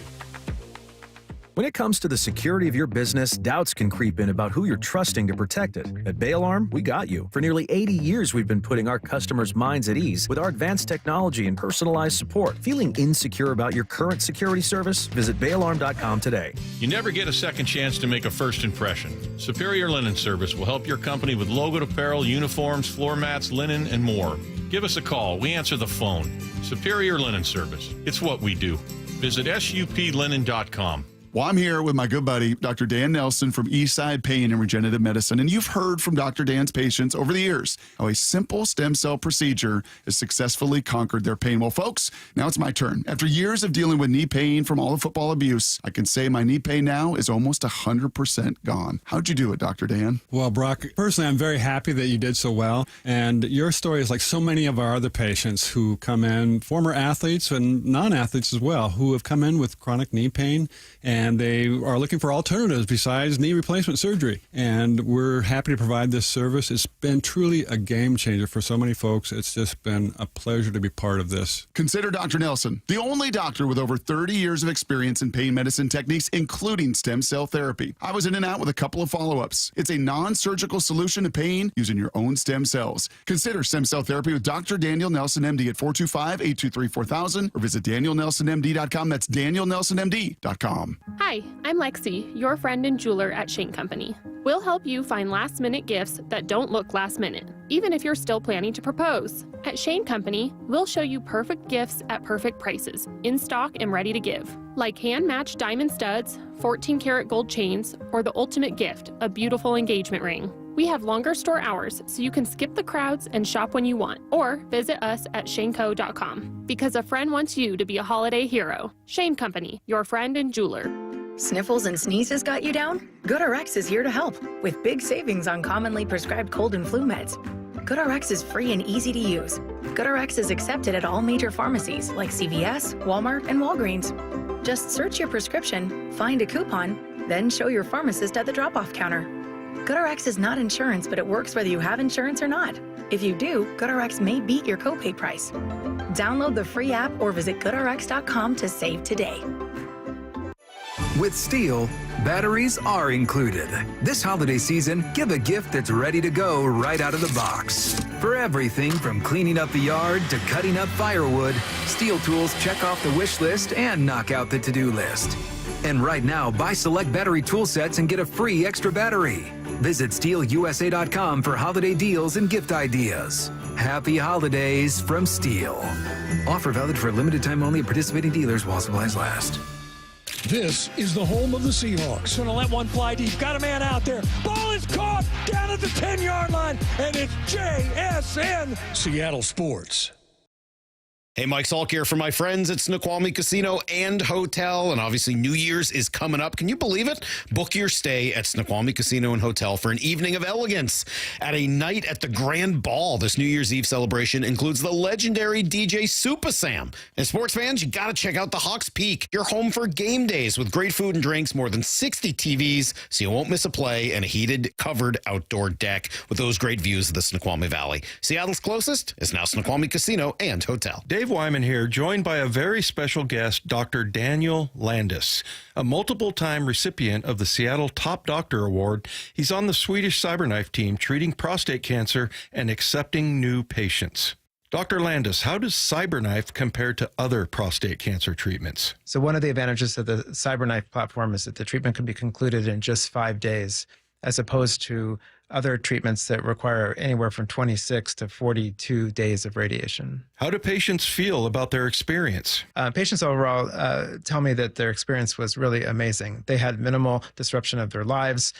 When it comes to the security of your business, doubts can creep in about who you're trusting to protect it. At Bail Alarm, we got you. For nearly 80 years, we've been putting our customers' minds at ease with our advanced technology and personalized support. Feeling insecure about your current security service? Visit bailalarm.com today. You never get a second chance to make a first impression. Superior Linen Service will help your company with logoed apparel, uniforms, floor mats, linen, and more. Give us a call. We answer the phone. Superior Linen Service. It's what we do. Visit suplinen.com. Well, I'm here with my good buddy, Dr. Dan Nelson from Eastside Pain and Regenerative Medicine. And you've heard from Dr. Dan's patients over the years how a simple stem cell procedure has successfully conquered their pain. Well, folks, now it's my turn. After years of dealing with knee pain from all the football abuse, I can say my knee pain now is almost 100% gone. How'd you do it, Dr. Dan? Well, Brock, personally, I'm very happy that you did so well. And your story is like so many of our other patients who come in, former athletes and non-athletes as well, who have come in with chronic knee pain and they are looking for alternatives besides knee replacement surgery. And we're happy to provide this service. It's been truly a game changer for so many folks. It's just been a pleasure to be part of this. Consider Dr. Nelson, the only doctor with over 30 years of experience in pain medicine techniques, including stem cell therapy. I was in and out with a couple of follow-ups. It's a non-surgical solution to pain using your own stem cells. Consider stem cell therapy with Dr. Daniel Nelson, MD at 425-823-4000 or visit danielnelsonmd.com. That's danielnelsonmd.com. Hi, I'm Lexi, your friend and jeweler at Shane Company. We'll help you find last-minute gifts that don't look last-minute, even if you're still planning to propose. At Shane Company, we'll show you perfect gifts at perfect prices, in stock and ready to give. Like hand-matched diamond studs, 14-karat gold chains, or the ultimate gift, a beautiful engagement ring. We have longer store hours, so you can skip the crowds and shop when you want, or visit us at shaneco.com. Because a friend wants you to be a holiday hero. Shane Company, your friend and jeweler. Sniffles and sneezes got you down? GoodRx is here to help with big savings on commonly prescribed cold and flu meds. GoodRx is free and easy to use. GoodRx is accepted at all major pharmacies like CVS, Walmart, and Walgreens. Just search your prescription, find a coupon, then show your pharmacist at the drop-off counter. GoodRx is not insurance, but it works whether you have insurance or not. If you do, GoodRx may beat your copay price. Download the free app or visit GoodRx.com to save today. With Steel, batteries are included. This holiday season, give a gift that's ready to go right out of the box. For everything from cleaning up the yard to cutting up firewood, Steel tools check off the wish list and knock out the to-do list. And right now, buy select battery tool sets and get a free extra battery. Visit SteelUSA.com for holiday deals and gift ideas. Happy holidays from Steel. Offer valid for a limited time only at participating dealers while supplies last. This is the home of the Seahawks. Gonna let one fly deep. Got a man out there. Ball is caught down at the 10-yard line, and it's JSN. Seattle Sports. Hey, Mike Salk here for my friends at Snoqualmie Casino and Hotel, and obviously New Year's is coming up. Can you believe it? Book your stay at Snoqualmie Casino and Hotel for an evening of elegance at a night at the Grand Ball. This New Year's Eve celebration includes the legendary DJ Super Sam. And sports fans, you got to check out the Hawks Peak, your home for game days with great food and drinks, more than 60 TVs, so you won't miss a play, and a heated, covered outdoor deck with those great views of the Snoqualmie Valley. Seattle's closest is now Snoqualmie Casino and Hotel. Dave Wyman here, joined by a very special guest, Dr. Daniel Landis, a multiple-time recipient of the Seattle Top Doctor Award. He's on the Swedish CyberKnife team treating prostate cancer and accepting new patients. Dr. Landis, how does CyberKnife compare to other prostate cancer treatments? So one of the advantages of the CyberKnife platform is that the treatment can be concluded in just 5 days, as opposed to other treatments that require anywhere from 26 to 42 days of radiation. How do patients feel about their experience? Patients overall tell me that their experience was really amazing. They had minimal disruption of their lives.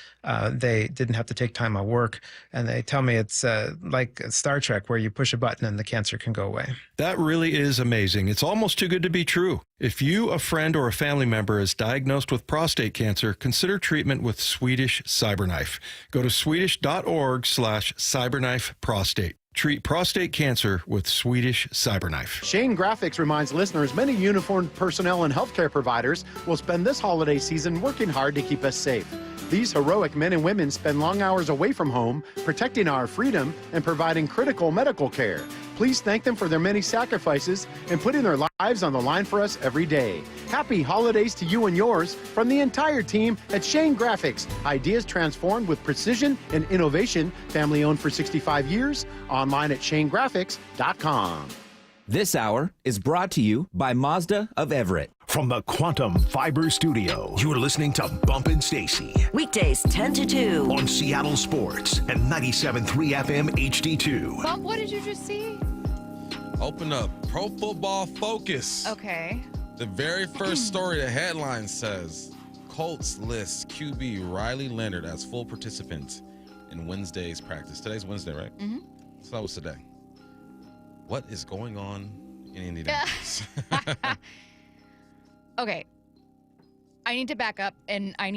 They didn't have to take time off work. And they tell me it's like Star Trek, where you push a button and the cancer can go away. That really is amazing. It's almost too good to be true. If you, a friend, or a family member is diagnosed with prostate cancer, consider treatment with Swedish CyberKnife. Go to swedish.org/CyberKnifeProstate. Treat prostate cancer with Swedish CyberKnife. Shane Graphics reminds listeners many uniformed personnel and healthcare providers will spend this holiday season working hard to keep us safe. These heroic men and women spend long hours away from home, protecting our freedom and providing critical medical care. Please thank them for their many sacrifices and putting their lives on the line for us every day. Happy holidays to you and yours from the entire team at Shane Graphics. Ideas transformed with precision and innovation. Family owned for 65 years. Online at shanegraphics.com. This hour is brought to you by Mazda of Everett. From the Quantum Fiber Studio, you're listening to Bumpin' Stacy. Weekdays 10 to 2. On Seattle Sports and 97.3 FM HD2. Bump, what did you just see? Open up Pro Football Focus. Okay. The very first story, the headline says, Colts list QB Riley Leonard as full participant in Wednesday's practice. Today's Wednesday, right? Mm-hmm. So that was today. What is going on in Indianapolis? Okay. I need to back up, and I'm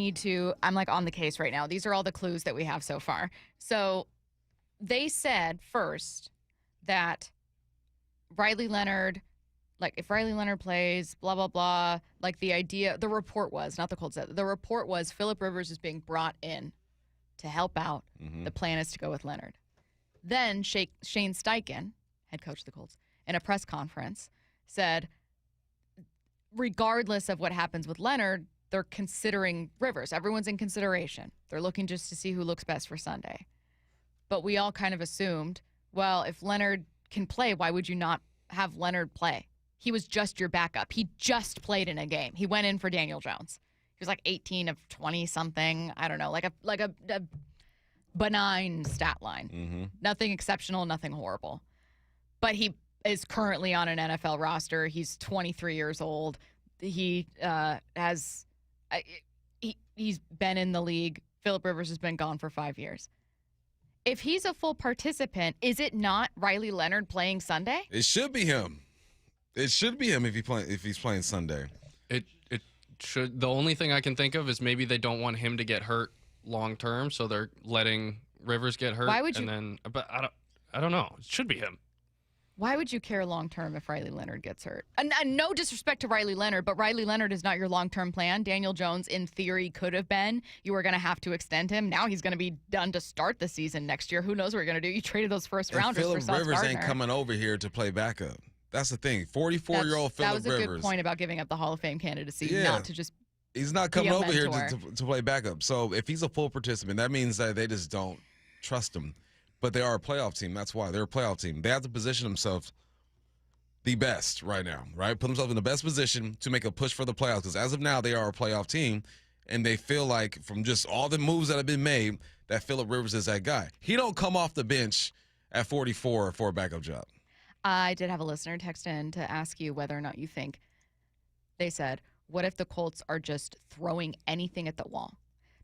like on the case right now. These are all the clues that we have so far. So they said first that Riley Leonard, like if Riley Leonard plays, blah, blah, blah, like the report was, not the Colts said, the report was Phillip Rivers is being brought in to help out. Mm-hmm. The plan is to go with Leonard. Then Shane Steichen, head coach of the Colts, in a press conference said, regardless of what happens with Leonard, they're considering Rivers. Everyone's in consideration. They're looking just to see who looks best for Sunday. But we all kind of assumed, well, if Leonard can play, why would you not have Leonard play? He was just your backup. He just played in a game. He went in for Daniel Jones. He was like 18 of 20 something. I don't know, like a benign stat line. Mm-hmm. Nothing exceptional, nothing horrible. But he is currently on an NFL roster. He's 23 years old. He he's been in the league. Phillip Rivers has been gone for 5 years. If he's a full participant, is it not Riley Leonard playing Sunday? It should be him. It should be him if he's playing Sunday. It should. The only thing I can think of is maybe they don't want him to get hurt long term, so they're letting Rivers get hurt. Why would you? But I don't. I don't know. It should be him. Why would you care long-term if Riley Leonard gets hurt? And no disrespect to Riley Leonard, but Riley Leonard is not your long-term plan. Daniel Jones, in theory, could have been. You were going to have to extend him. Now he's going to be done to start the season next year. Who knows what you're going to do? You traded those first-rounders for Sauce Gardner. Phillip Rivers ain't coming over here to play backup. That's the thing. 44-year-old Phillip Rivers. That was a good point about giving up the Hall of Fame candidacy, not to just He's not coming over here to play backup. So if he's a full participant, that means that they just don't trust him. But they are a playoff team. That's why. They're a playoff team. They have to position themselves the best right now, right? Put themselves in the best position to make a push for the playoffs. Because as of now, they are a playoff team, and they feel like from just all the moves that have been made that Phillip Rivers is that guy. He don't come off the bench at 44 for a backup job. I did have a listener text in to ask you whether or not you think, they said, what if the Colts are just throwing anything at the wall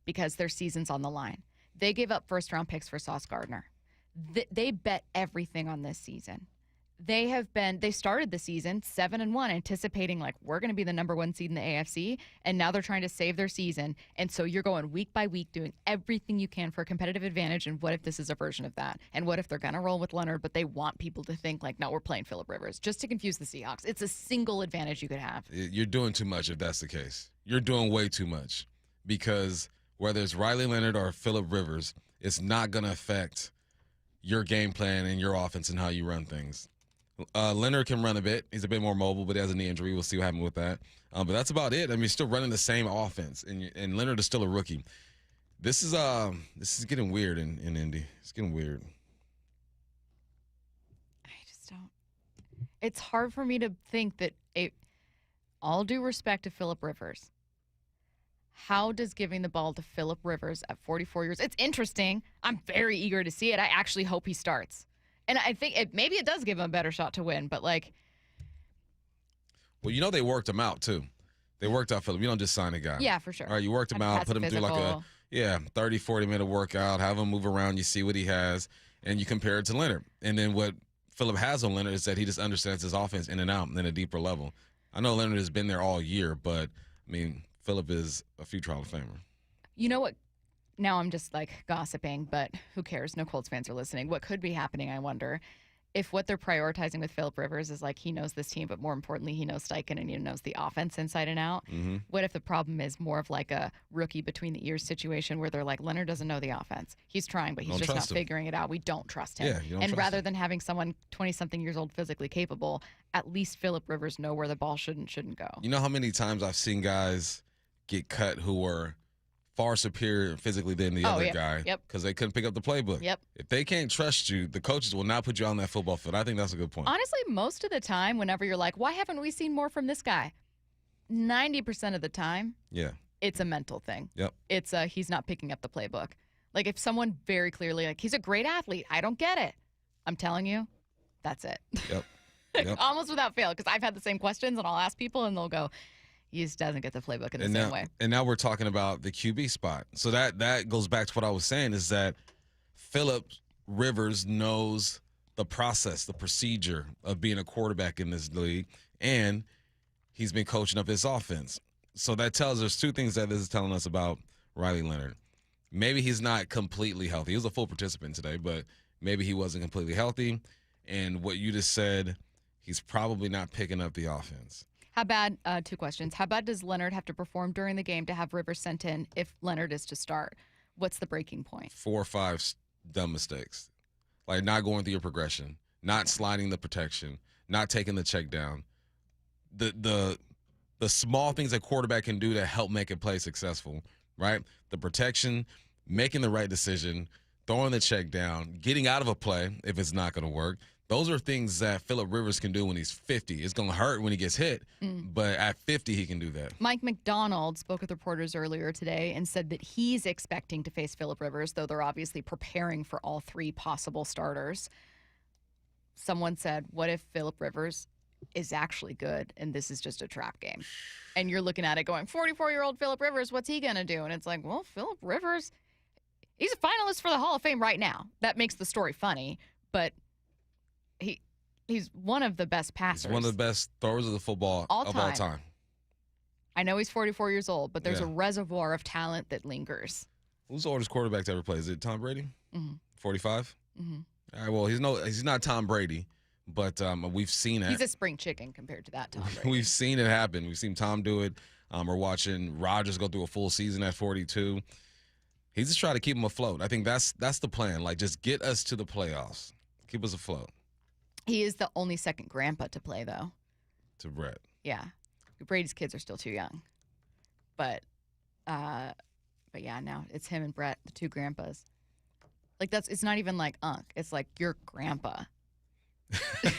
because their season's on the line? They gave up first-round picks for Sauce Gardner. They bet everything on this season. They started the season 7-1, anticipating like we're going to be the number 1 seed in the AFC, and now they're trying to save their season. And so you're going week by week, doing everything you can for a competitive advantage. And what if this is a version of that? And what if they're going to roll with Leonard, but they want people to think like, no, we're playing Phillip Rivers, just to confuse the Seahawks? It's a single advantage you could have. You're doing too much if that's the case. You're doing way too much, because whether it's Riley Leonard or Phillip Rivers, it's not going to affect your game plan and your offense and how you run things. Leonard can run a bit. He's a bit more mobile, but he has a knee injury. We'll see what happens with that. But that's about it. I mean, you're still running the same offense, and Leonard is still a rookie. This is getting weird in Indy. It's getting weird. I just don't. It's hard for me to think that all due respect to Phillip Rivers, how does giving the ball to Phillip Rivers at 44 years? It's interesting. I'm very eager to see it. I actually hope he starts. And I think maybe it does give him a better shot to win, but like. Well, they worked him out too. They worked out Phillip. You don't just sign a guy. Yeah, for sure. All right, you worked him out, put him through like a 30, 40-minute workout, have him move around, you see what he has, and you compare it to Leonard. And then what Phillip has on Leonard is that he just understands his offense in and out and at a deeper level. I know Leonard has been there all year, but, I mean, Phillip is a future Hall of Famer. You know what? Now I'm just like gossiping, but who cares? No Colts fans are listening. What could be happening, I wonder, if what they're prioritizing with Phillip Rivers is like he knows this team, but more importantly, he knows Steichen and he knows the offense inside and out. Mm-hmm. What if the problem is more of like a rookie between the ears situation where they're like, Leonard doesn't know the offense. He's trying, but he's just not figuring it out. We don't trust him. Yeah, you don't and trust rather him. than having someone 20-something years old physically capable, at least Phillip Rivers know where the ball should and shouldn't go. You know how many times I've seen guys get cut who were far superior physically than the other guy because they couldn't pick up the playbook. Yep. If they can't trust you, the coaches will not put you on that football field. I think that's a good point. Honestly, most of the time, whenever you're like, why haven't we seen more from this guy? 90% of the time, it's a mental thing. Yep. It's he's not picking up the playbook. Like if someone very clearly, like he's a great athlete, I don't get it. I'm telling you, that's it. Yep. Almost without fail, because I've had the same questions and I'll ask people and they'll go, he just doesn't get the playbook in the same way. And now we're talking about the QB spot. So that goes back to what I was saying, is that Phillip Rivers knows the process, the procedure of being a quarterback in this league, and he's been coaching up his offense. So that tells us two things that this is telling us about Riley Leonard. Maybe he's not completely healthy. He was a full participant today, but maybe he wasn't completely healthy. And what you just said, he's probably not picking up the offense. How bad, 2 questions. How bad does Leonard have to perform during the game to have Rivers sent in if Leonard is to start? What's the breaking point? 4 or 5 dumb mistakes. Like not going through your progression, not sliding the protection, not taking the check down. The small things a quarterback can do to help make a play successful, right? The protection, making the right decision, throwing the check down, getting out of a play if it's not going to work. Those are things that Phillip Rivers can do when he's 50. It's going to hurt when he gets hit, but at 50, he can do that. Mike Macdonald spoke with reporters earlier today and said that he's expecting to face Phillip Rivers, though they're obviously preparing for all 3 possible starters. Someone said, what if Phillip Rivers is actually good and this is just a trap game? And you're looking at it going, 44-year-old Phillip Rivers, what's he going to do? And it's like, well, Phillip Rivers, he's a finalist for the Hall of Fame right now. That makes the story funny, but he's one of the best passers. He's one of the best throwers of the football of all time. I know he's 44 years old, but there's a reservoir of talent that lingers. Who's the oldest quarterback to ever play? Is it Tom Brady? 45? All right, well, he's not Tom Brady, but we've seen it. He's a spring chicken compared to that Tom Brady. We've seen it happen. We've seen Tom do it. We're watching Rodgers go through a full season at 42. He's just trying to keep him afloat. I think that's the plan. Like, just get us to the playoffs. Keep us afloat. He is the only second grandpa to play, though. To Brett. Yeah. Brady's kids are still too young. But yeah, now it's him and Brett, the two grandpas. Like, it's not even like Unc. It's like your grandpa.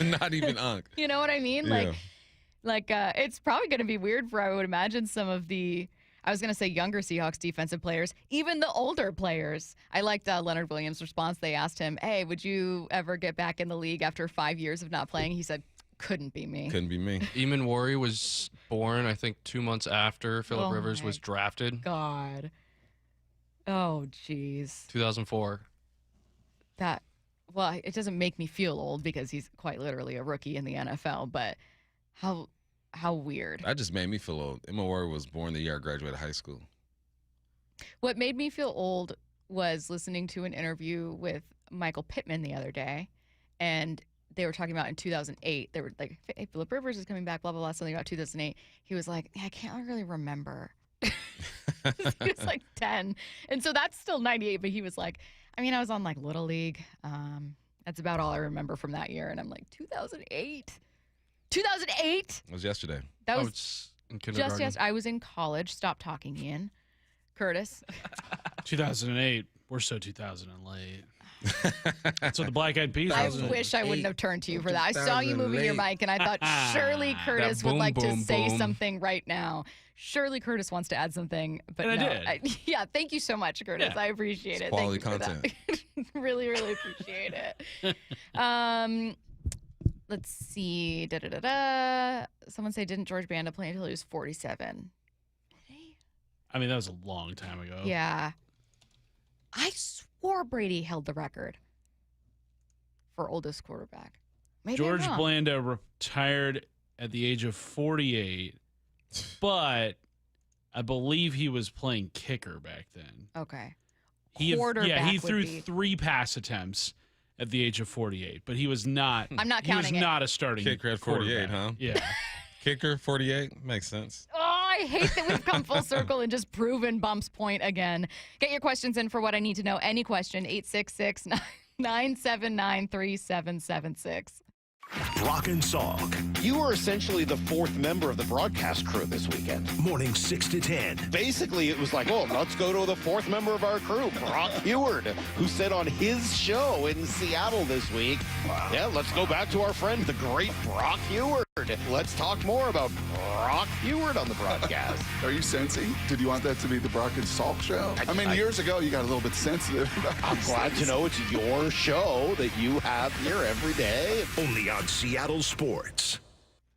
Not even Unc. You know what I mean? Yeah. Like it's probably going to be weird for, I would imagine, some of the, I was going to say younger Seahawks defensive players, even the older players. I liked Leonard Williams' response. They asked him, hey, would you ever get back in the league after 5 years of not playing? He said, couldn't be me. Couldn't be me. Eamon Worry was born, I think, 2 months after Phillip Rivers was drafted. God. Oh, jeez. 2004. Well, it doesn't make me feel old because he's quite literally a rookie in the NFL, but how weird. That just made me feel old. Emma Worry was born the year I graduated high school. What made me feel old was listening to an interview with Michael Pittman the other day, and they were talking about in 2008. They were like, hey, Phillip Rivers is coming back, blah, blah, blah, something about 2008. He was like, I can't really remember. He was like 10. And so that's still 98, but he was like, I mean, I was on like Little League. That's about all I remember from that year. And I'm like, 2008? 2008? It was yesterday. That was it's in kindergarten. just yesterday. I was in college. Stop talking, Ian. Curtis. 2008. We're so 2000 and late. That's what the Black Eyed Peas. I wish I wouldn't have turned to you for that. I saw you moving your mic, and I thought surely Curtis would like to say something right now. Surely Curtis wants to add something, but and no. I did. Yeah, thank you so much, Curtis. Yeah. I appreciate it. Quality Thank you content. For that. Really, really appreciate it. Let's see. Someone say, didn't George Banda play until he was 47? I mean, that was a long time ago. Yeah. I swore Brady held the record for oldest quarterback. Maybe George I'm wrong. Blanda retired at the age of 48, but I believe he was playing kicker back then. Okay. He Quarterback would threw be- 3 pass attempts at the age of 48, but he was not. I'm not He was counting it. not a starting Kicker at 48, quarterback. huh? Yeah. Kicker, 48. Makes sense. Oh, I hate that we've come full circle and just proven Bump's point again. Get your questions in for what I need to know. Any question, 866-979-3776. Brock and Salk. You were essentially the 4th member of the broadcast crew this weekend. Morning 6 to 10. Basically, it was like, oh, let's go to the 4th member of our crew, Brock Heward, who said on his show in Seattle this week, yeah, let's go back to our friend, the great Brock Heward. Let's talk more about Brock Heward on the broadcast. Are you sensing? Did you want that to be the Brock and Salk show? I mean, years ago, you got a little bit sensitive. I'm glad to know it's your show that you have here every day. Only on Seattle Sports.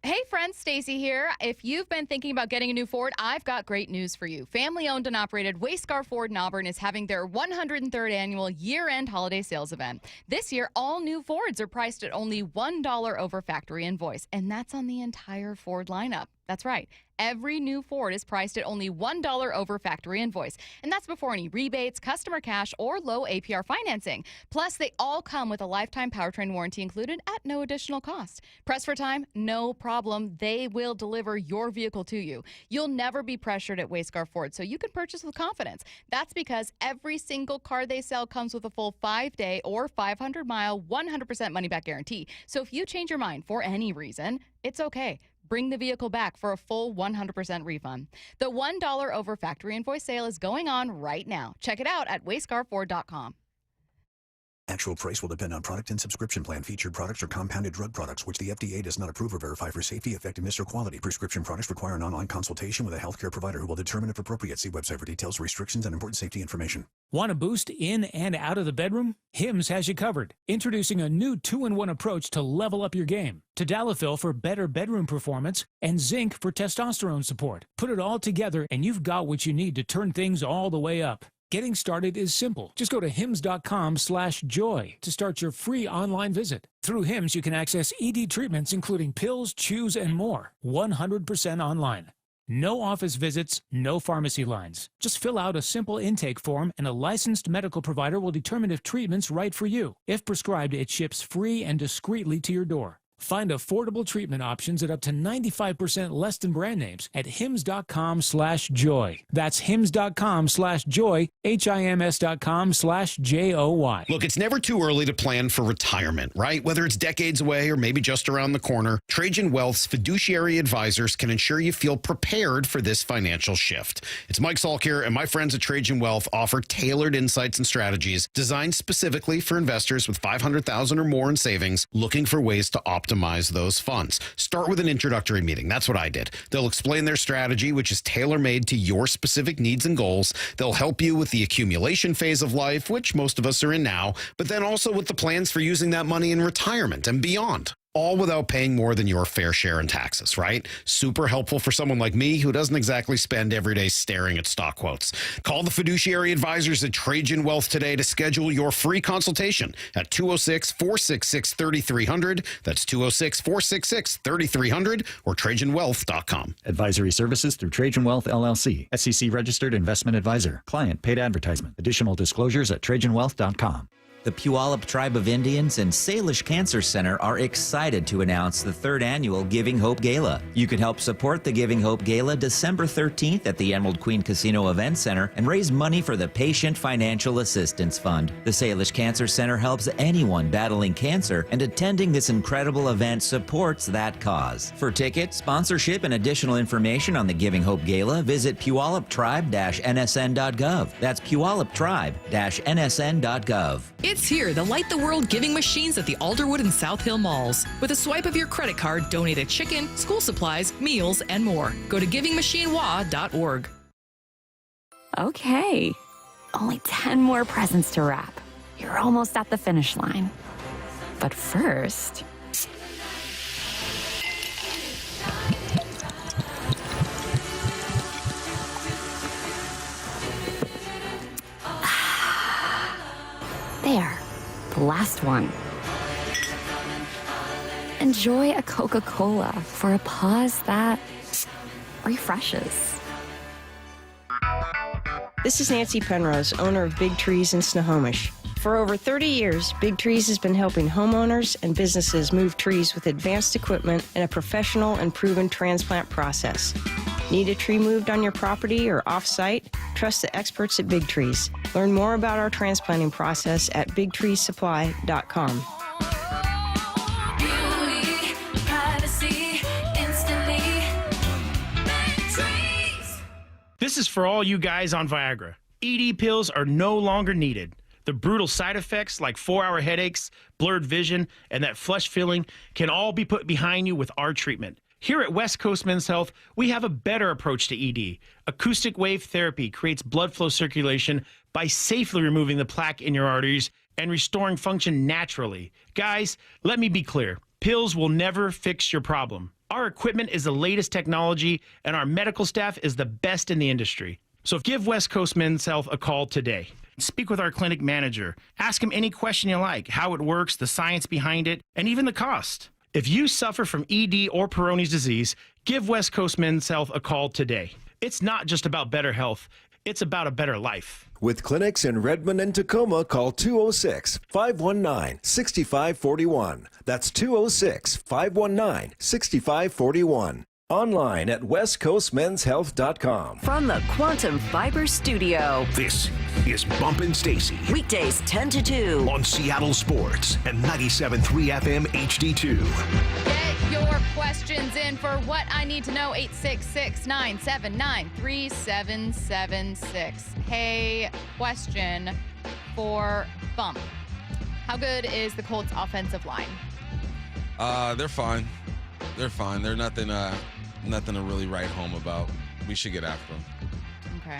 Hey friends, Stacy here. If you've been thinking about getting a new Ford, I've got great news for you. Family-owned and operated Wayscar Ford in Auburn is having their 103rd annual year-end holiday sales event. This year, all new Fords are priced at only $1 over factory invoice, and that's on the entire Ford lineup. That's right. Every new Ford is priced at only $1 over factory invoice, and that's before any rebates, customer cash, or low APR financing. Plus, they all come with a lifetime powertrain warranty included at no additional cost. Press for time? No problem. They will deliver your vehicle to you. You'll never be pressured at Wayscar Ford, so you can purchase with confidence. That's because every single car they sell comes with a full 5-day or 500-mile, 100% money-back guarantee. So if you change your mind for any reason, it's okay. Bring the vehicle back for a full 100% refund. The $1 over factory invoice sale is going on right now. Check it out at wayscarford.com. Actual price will depend on product and subscription plan. Featured products are compounded drug products, which the FDA does not approve or verify for safety, effectiveness, or quality. Prescription products require an online consultation with a healthcare provider who will determine if appropriate. See website for details, restrictions, and important safety information. Want a boost in and out of the bedroom? Hims has you covered. Introducing a new 2-in-1 approach to level up your game. Tadalafil for better bedroom performance and zinc for testosterone support. Put it all together and you've got what you need to turn things all the way up. Getting started is simple. Just go to hims.com/joy to start your free online visit. Through Hims, you can access ED treatments including pills, chews, and more. 100% online. No office visits, no pharmacy lines. Just fill out a simple intake form and a licensed medical provider will determine if treatment's right for you. If prescribed, it ships free and discreetly to your door. Find affordable treatment options at up to 95% less than brand names at hims.com/joy. That's hims.com/joy, HIMS.com/JOY. Look, it's never too early to plan for retirement, right? Whether it's decades away or maybe just around the corner, Trajan Wealth's fiduciary advisors can ensure you feel prepared for this financial shift. It's Mike Salk here, and my friends at Trajan Wealth offer tailored insights and strategies designed specifically for investors with $500,000 or more in savings looking for ways to optimize those funds. Start with an introductory meeting. That's what I did. They'll explain their strategy, which is tailor-made to your specific needs and goals. They'll help you with the accumulation phase of life, which most of us are in now, but then also with the plans for using that money in retirement and beyond. All without paying more than your fair share in taxes, right? Super helpful for someone like me who doesn't exactly spend every day staring at stock quotes. Call the fiduciary advisors at Trajan Wealth today to schedule your free consultation at 206-466-3300. That's 206-466-3300 or TrajanWealth.com. Advisory services through Trajan Wealth, LLC. SEC registered investment advisor. Client paid advertisement. Additional disclosures at TrajanWealth.com. The Puyallup Tribe of Indians and Salish Cancer Center are excited to announce the 3rd annual Giving Hope Gala. You can help support the Giving Hope Gala December 13th at the Emerald Queen Casino Event Center and raise money for the Patient Financial Assistance Fund. The Salish Cancer Center helps anyone battling cancer, and attending this incredible event supports that cause. For tickets, sponsorship, and additional information on the Giving Hope Gala, visit puyalluptribe-nsn.gov. That's puyalluptribe-nsn.gov. It's here, the Light the World giving machines at the Alderwood and South Hill malls. With a swipe of your credit card, donate a chicken, school supplies, meals, and more. Go to givingmachinewa.org. Okay, only 10 more presents to wrap. You're almost at the finish line. But first... There, the last one. Enjoy a Coca-Cola for a pause that refreshes. This is Nancy Penrose, owner of Big Trees in Snohomish. For over 30 years, Big Trees has been helping homeowners and businesses move trees with advanced equipment and a professional and proven transplant process. Need a tree moved on your property or off-site? Trust the experts at Big Trees. Learn more about our transplanting process at bigtreesupply.com. Beauty, privacy, instantly. Big Trees. This is for all you guys on Viagra. ED pills are no longer needed. The brutal side effects like 4-hour headaches, blurred vision, and that flush feeling can all be put behind you with our treatment. Here at West Coast Men's Health, we have a better approach to ED. Acoustic wave therapy creates blood flow circulation by safely removing the plaque in your arteries and restoring function naturally. Guys, let me be clear. Pills will never fix your problem. Our equipment is the latest technology, and our medical staff is the best in the industry. So give West Coast Men's Health a call today. Speak with our clinic manager. Ask him any question you like, how it works, the science behind it, and even the cost. If you suffer from ED or Peyronie's disease, give West Coast Men's Health a call today. It's not just about better health, it's about a better life. With clinics in Redmond and Tacoma, call 206-519-6541. That's 206-519-6541. Online at westcoastmenshealth.com. From the Quantum Fiber Studio. This is Bumpin' Stacy. Weekdays 10 to 2. On Seattle Sports and 97.3 FM HD2. Get your questions in for What I Need to Know, 866-979-3776. Hey, question for Bump. How good is the Colts offensive line? They're fine. They're fine. They're nothing to really write home about. We should get after them. Okay.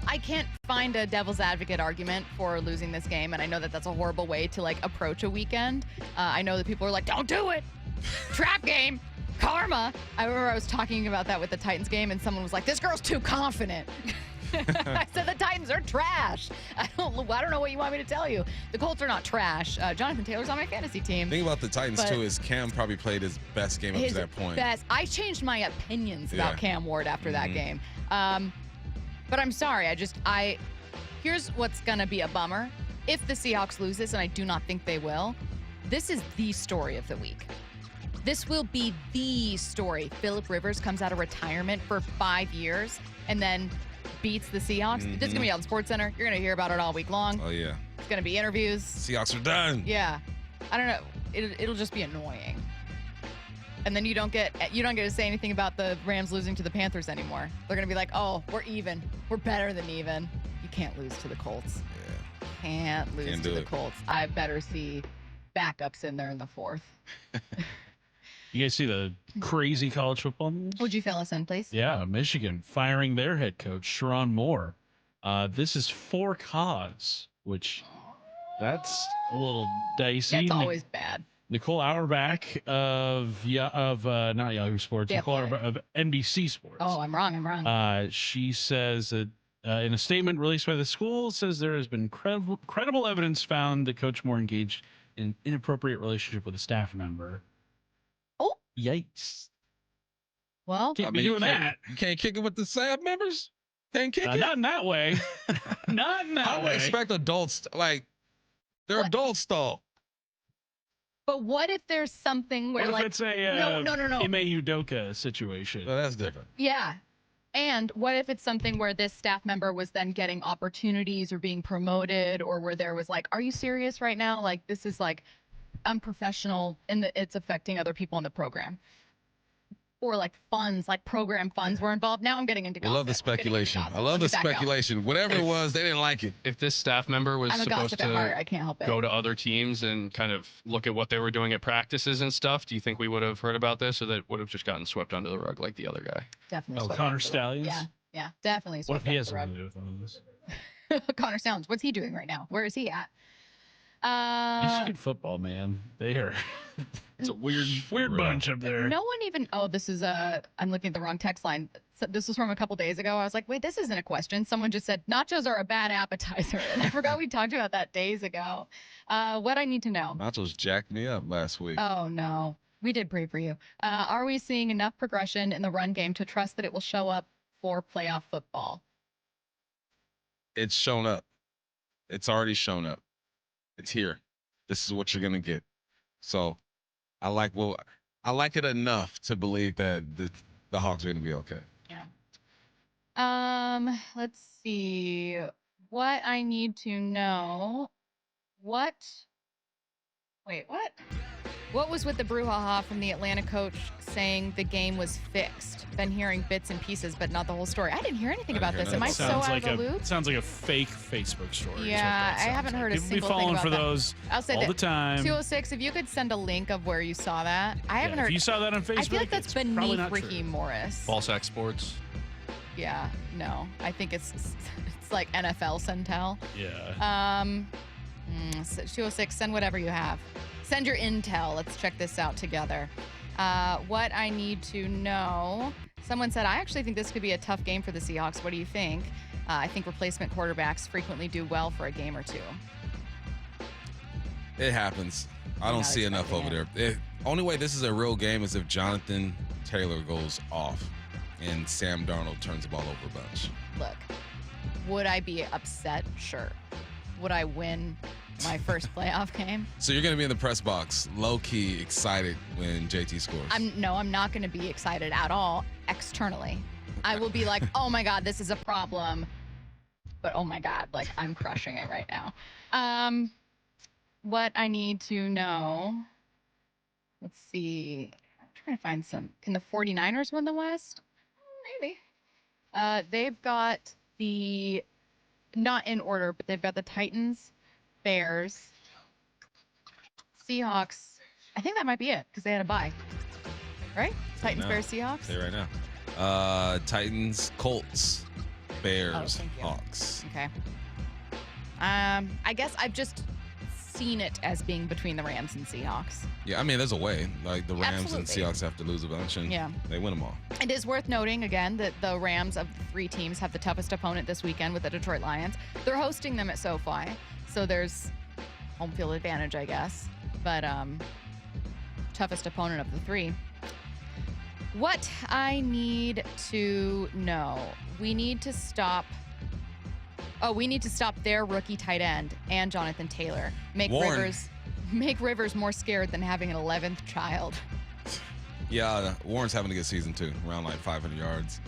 I can't find a devil's advocate argument for losing this game, and I know that that's a horrible way to approach a weekend. I know that people are like, don't do it. Trap game. Karma. I remember I was talking about that with the Titans game, and someone was like, this girl's too confident. I said the Titans are trash. I don't know what you want me to tell you. The Colts are not trash. Jonathan Taylor's on my fantasy team. The thing about the Titans, too, is Cam probably played his best game up to that point. I changed my opinions about Cam Ward after that game. But I'm sorry. Here's what's going to be a bummer. If the Seahawks lose this, and I do not think they will, this is the story of the week. This will be the story. Phillip Rivers comes out of retirement for 5 years and then beats the Seahawks. This is going to be on SportsCenter. You're going to hear about it all week long. Oh, yeah. It's going to be interviews. Seahawks are done. Yeah. I don't know. It'll just be annoying. And then you don't get to say anything about the Rams losing to the Panthers anymore. They're going to be like, oh, we're even. We're better than even. You can't lose to the Colts. Yeah. Can't lose to the Colts. I better see backups in there in the fourth. You guys see the crazy college football news? Would you fill us in, please? Yeah, Michigan firing their head coach, Sharon Moore. This is for cause, which that's a little dicey. That's always bad. Nicole Auerbach of not Yahoo Sports, Nicole Auerbach of NBC Sports. Oh, I'm wrong. She says that in a statement released by the school, says there has been credible evidence found that Coach Moore engaged in an inappropriate relationship with a staff member. Oh, yikes! Well, can't be doing that. You can't kick it with the staff members. Can't kick it. Not in that way. Not in that way. I would expect adults they're adults though. But what if there's something where what if it's a no. Ime Udoka situation? Well, that's different. Yeah. And what if it's something where this staff member was then getting opportunities or being promoted, or where there was like, are you serious right now? Like, this is like unprofessional and it's affecting other people in the program. Or like funds, like program funds were involved. Now I'm getting into gossip. I love the speculation. I love the speculation. Whatever it was, they didn't like it. If this staff member was supposed to I can't help it. go to other teams and kind of look at what they were doing at practices and stuff, do you think we would have heard about this, or that would have just gotten swept under the rug like the other guy? Definitely. Oh, Connor Stallions? Yeah, definitely. What if he has something to do with all this? Connor Stallions, what's he doing right now? Where is he at? Michigan football, man. They are. It's a weird bunch up there. No one even. Oh, this is I'm looking at the wrong text line. So this was from a couple days ago. I was like, wait, this isn't a question. Someone just said nachos are a bad appetizer, and I forgot we talked about that days ago. What I need to know. Nachos jacked me up last week. Oh no, we did pray for you. Are we seeing enough progression in the run game to trust that it will show up for playoff football? It's shown up. It's already shown up. It's here. This is what you're gonna get. So, I like it enough to believe that the Hawks are gonna be okay. Yeah. Let's see. What I need to know. Wait, what? What was with the brouhaha from the Atlanta coach saying the game was fixed? Been hearing bits and pieces, but not the whole story. I didn't hear anything about this. Am I so out of the loop? It sounds like a fake Facebook story. Yeah, I haven't heard a single thing about that. People be falling for those all the time. 206, if you could send a link of where you saw that. I haven't heard. If you saw that on Facebook, I feel like that's beneath Ricky Morris. False exports. Yeah, no. I think it's like NFL Centel. Yeah. 206, send whatever you have. Send your intel. Let's check this out together. What I need to know. Someone said, I actually think this could be a tough game for the Seahawks. What do you think? I think replacement quarterbacks frequently do well for a game or two. It happens. I don't see enough over there. Only way this is a real game is if Jonathan Taylor goes off and Sam Darnold turns the ball over a bunch. Look, would I be upset? Sure. Would I win my first playoff game? So you're going to be in the press box, low-key excited when JT scores? I'm not going to be excited at all externally. I will be like, oh my God, this is a problem. But oh my God, like I'm crushing it right now. What I need to know, let's see. I'm trying to find some. Can the 49ers win the West? Maybe. They've got not in order, but they've got the Titans, Bears, Seahawks. I think that might be it because they had a bye. Right? Titans, Bears, Seahawks? Say right now. Titans, Colts, Bears, Hawks. Okay. I guess I've just seen it as being between the Rams and Seahawks. Yeah, I mean, there's a way. Like the Rams and Absolutely. Seahawks have to lose a bunch, and they win them all. It is worth noting, again, that the Rams of the 3 teams have the toughest opponent this weekend with the Detroit Lions. They're hosting them at SoFi, so there's home field advantage, I guess. But toughest opponent of the 3. What I need to know, we need to stop their rookie tight end and Jonathan Taylor. Make Rivers more scared than having an 11th child. Yeah, Warren's having a good season too, around like 500 yards.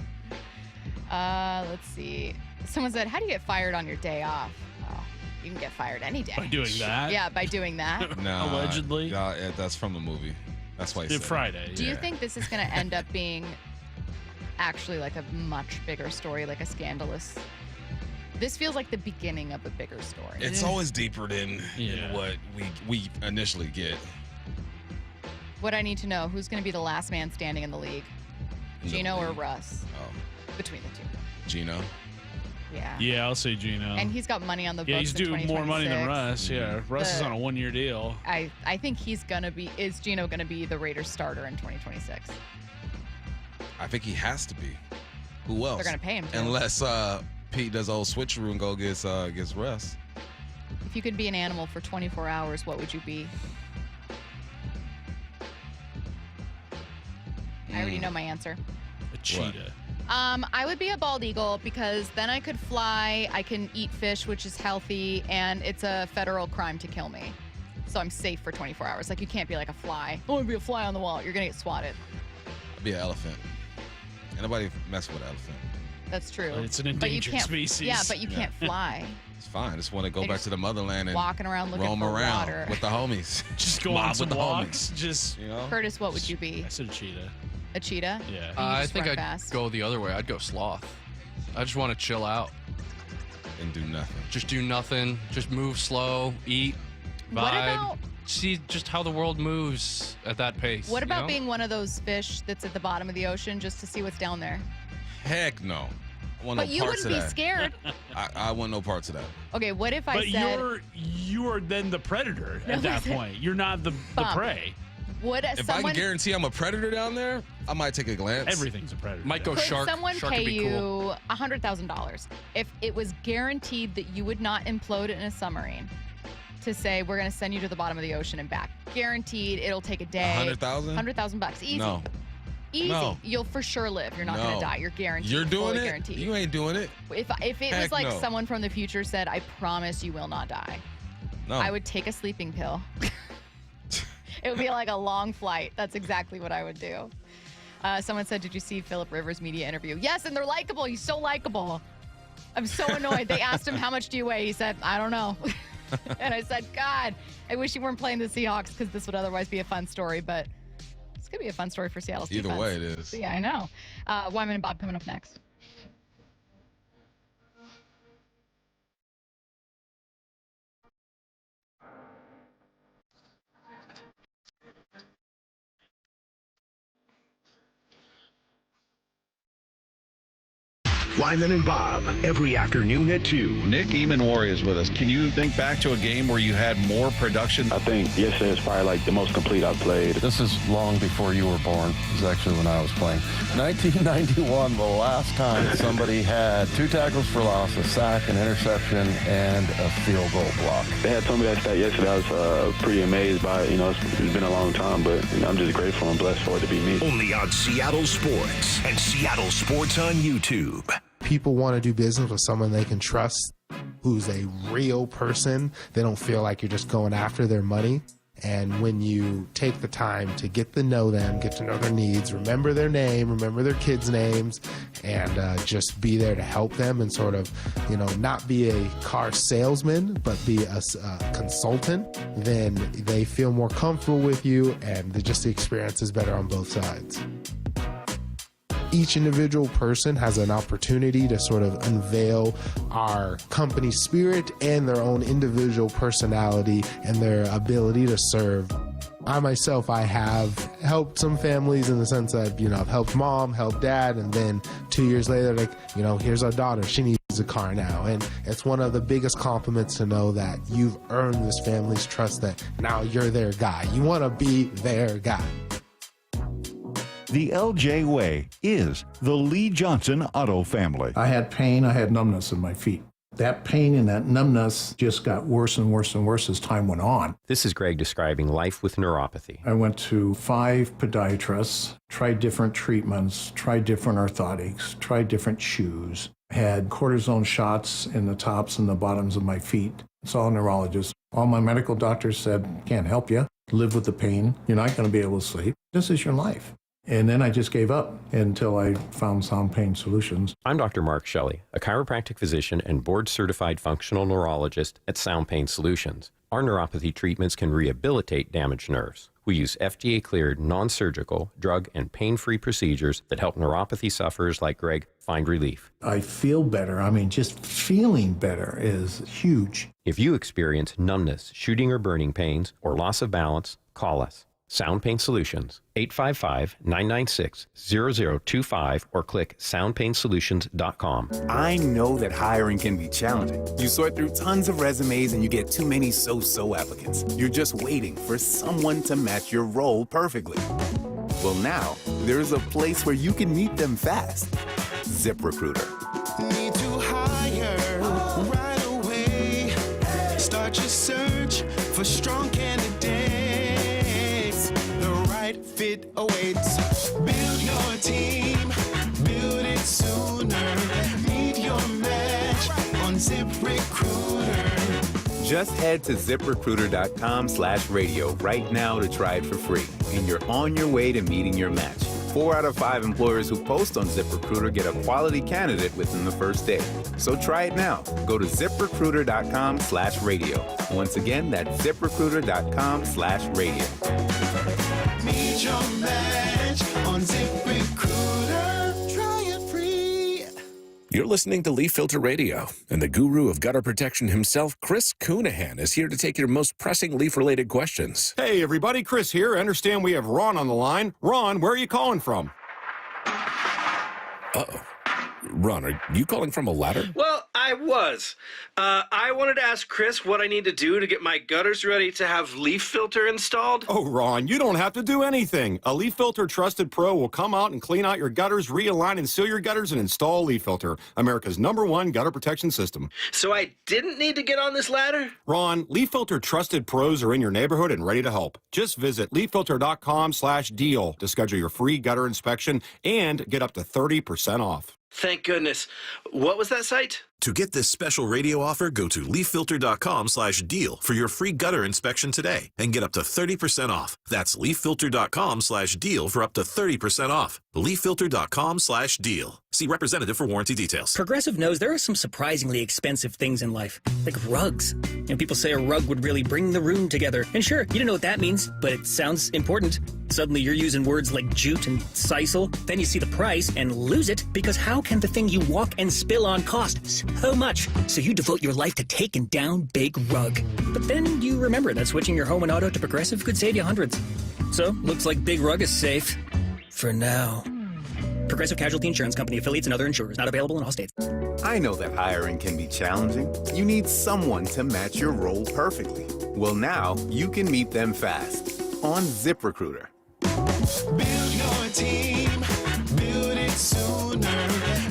Let's see. Someone said, how do you get fired on your day off? Oh, you can get fired any day. By doing that? Yeah, by doing that. No, Allegedly. Yeah, that's from a movie. That's why he said Friday. Do you think this is going to end up being actually like a much bigger story, like a scandalous? This feels like the beginning of a bigger story. It's always deeper than what we initially get. What I need to know, who's going to be the last man standing in the league? Gino or Russ? Oh. Between the two. Gino. Yeah. Yeah, I'll say Gino. And he's got money on the books. Yeah, he's in doing more money than 2026. Russ. Yeah, Russ is on a 1-year deal. I think is Gino going to be the Raiders starter in 2026? I think he has to be. Who else? They're going to pay him to. Unless Pete does old switcheroo and go gets Russ. If you could be an animal for 24 hours, what would you be? I already know my answer. A cheetah. I would be a bald eagle because then I could fly, I can eat fish, which is healthy, and it's a federal crime to kill me. So I'm safe for 24 hours. Like, you can't be like a fly. I want to be a fly on the wall. You're going to get swatted. I'd be an elephant. Ain't nobody mess with an elephant. That's true. It's an But you endangered can't- species. Yeah, but you can't fly. It's fine. I just want to go They back just to the motherland and walking around looking roam for around water. with the homies. Just go Mob on some with the walks. homies. Just, you know? Curtis, what would you be? I said a cheetah. A cheetah? Yeah. You I just think run I'd fast. go the other way. I'd go sloth. I just want to chill out. And do nothing. Just do nothing. Just move slow, eat, vibe. What about- See just how the world moves at that pace. What about you know? being one of those fish that's at the bottom of the ocean just to see what's down there? Heck no. I want But no you parts wouldn't of be that. scared. I want no parts of that. Okay, what if I But said, you're then the predator No, at that listen. point. You're not the Bump. prey. would If I someone can guarantee I'm a predator down there, I might take a glance. Everything's a predator. Might go could shark. someone Shark pay would be you cool. $100,000 if it was guaranteed that you would not implode in a submarine to say we're going to send you to the bottom of the ocean and back? Guaranteed, it'll take a day. $100,000? $100,000 easy. No. Easy. No. You'll for sure live. You're not going No. to die. You're guaranteed. You're doing fully it? Guaranteed. You ain't doing it. If it was Heck like no. someone from the future said, I promise you will not die, No. I would take a sleeping pill. It would be like a long flight. That's exactly what I would do. Someone said, did you see Philip Rivers' media interview? Yes, and they're likable. He's so likable. I'm so annoyed. They asked him, how much do you weigh? He said, I don't know. And I said, God, I wish you weren't playing the Seahawks because this would otherwise be a fun story. But it's going to be a fun story for Seattle's Either defense. way it is. So, yeah, I know. Wyman and Bob coming up next. Wyman and Bob, every afternoon at 2. Nick Eamon is with us. Can you think back to a game where you had more production? I think yesterday is probably like the most complete I've played. This is long before you were born. This is actually when I was playing. 1991, the last time somebody had 2 tackles for loss, a sack, an interception, and a field goal block. They had told me that stat yesterday. I was pretty amazed by it. You know, it's been a long time, but I'm just grateful and blessed for it to be me. Only on Seattle Sports and Seattle Sports on YouTube. People want to do business with someone they can trust, who's a real person. They don't feel like you're just going after their money. And when you take the time to get to know them, get to know their needs, remember their name, remember their kids' names, and just be there to help them and sort of, you know, not be a car salesman, but be a consultant, then they feel more comfortable with you, and the experience is better on both sides. Each individual person has an opportunity to sort of unveil our company spirit and their own individual personality and their ability to serve. I myself, I have helped some families in the sense that, you know, I've helped mom, helped dad, and then 2 years later, like, you know, here's our daughter. She needs a car now, and it's one of the biggest compliments to know that you've earned this family's trust, that now you're their guy. You want to be their guy. The LJ Way is the Lee Johnson Auto family. I had pain, I had numbness in my feet. That pain and that numbness just got worse and worse and worse as time went on. This is Greg describing life with neuropathy. I went to 5 podiatrists, tried different treatments, tried different orthotics, tried different shoes, had cortisone shots in the tops and the bottoms of my feet. Saw a neurologist. All my medical doctors said, can't help you. Live with the pain. You're not going to be able to sleep. This is your life. And then I just gave up until I found Sound Pain Solutions. I'm Dr. Mark Shelley, a chiropractic physician and board-certified functional neurologist at Sound Pain Solutions. Our neuropathy treatments can rehabilitate damaged nerves. We use FDA-cleared, non-surgical, drug, and pain-free procedures that help neuropathy sufferers like Greg find relief. I feel better. I mean, just feeling better is huge. If you experience numbness, shooting or burning pains, or loss of balance, call us. Sound Pain Solutions, 855-996-0025, or click soundpainsolutions.com. I know that hiring can be challenging. You sort through tons of resumes and you get too many so-so applicants. You're just waiting for someone to match your role perfectly. Well, now, there's a place where you can meet them fast. ZipRecruiter. Need to hire right away. Start your search for strong candidates. The right fit awaits. Build your team. Build it sooner. Meet your match on ZipRecruiter. Just head to ZipRecruiter.com/radio right now to try it for free. And you're on your way to meeting your match. 4 out of 5 employers who post on ZipRecruiter get a quality candidate within the first day. So try it now. Go to ZipRecruiter.com/radio. Once again, that's ZipRecruiter.com/radio. Meet your match on ZipRecruiter. Try it free. You're listening to Leaf Filter Radio, and the guru of gutter protection himself, Chris Coonahan, is here to take your most pressing leaf-related questions. Hey, everybody, Chris here. I understand we have Ron on the line. Ron, where are you calling from? Uh-oh. Ron, are you calling from a ladder? Well, I was. I wanted to ask Chris what I need to do to get my gutters ready to have leaf filter installed. Oh, Ron, you don't have to do anything. A Leaf Filter Trusted Pro will come out and clean out your gutters, realign and seal your gutters, and install Leaf Filter, America's #1 gutter protection system. So I didn't need to get on this ladder? Ron, Leaf Filter Trusted Pros are in your neighborhood and ready to help. Just visit leaffilter.com/deal to schedule your free gutter inspection and get up to 30% off. Thank goodness. What was that site? To get this special radio offer, go to leaffilter.com/deal for your free gutter inspection today and get up to 30% off. That's leaffilter.com/deal for up to 30% off. leaffilter.com/deal. See representative for warranty details. Progressive knows there are some surprisingly expensive things in life, like rugs. And people say a rug would really bring the room together. And sure, you don't know what that means, but it sounds important. Suddenly you're using words like jute and sisal. Then you see the price and lose it, because how can the thing you walk and spill on cost so much? So you devote your life to taking down Big Rug. But then you remember that switching your home and auto to Progressive could save you hundreds. So looks like Big Rug is safe. For now. Progressive Casualty Insurance Company, affiliates, and other insurers. Not available in all states. I know that hiring can be challenging. You need someone to match your role perfectly. Well, now you can meet them fast on ZipRecruiter. Build your team. Build it sooner.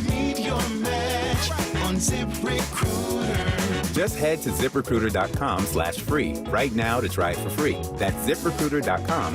Meet your match on ZipRecruiter. Just head to ZipRecruiter.com/free right now to try it for free. That's ZipRecruiter.com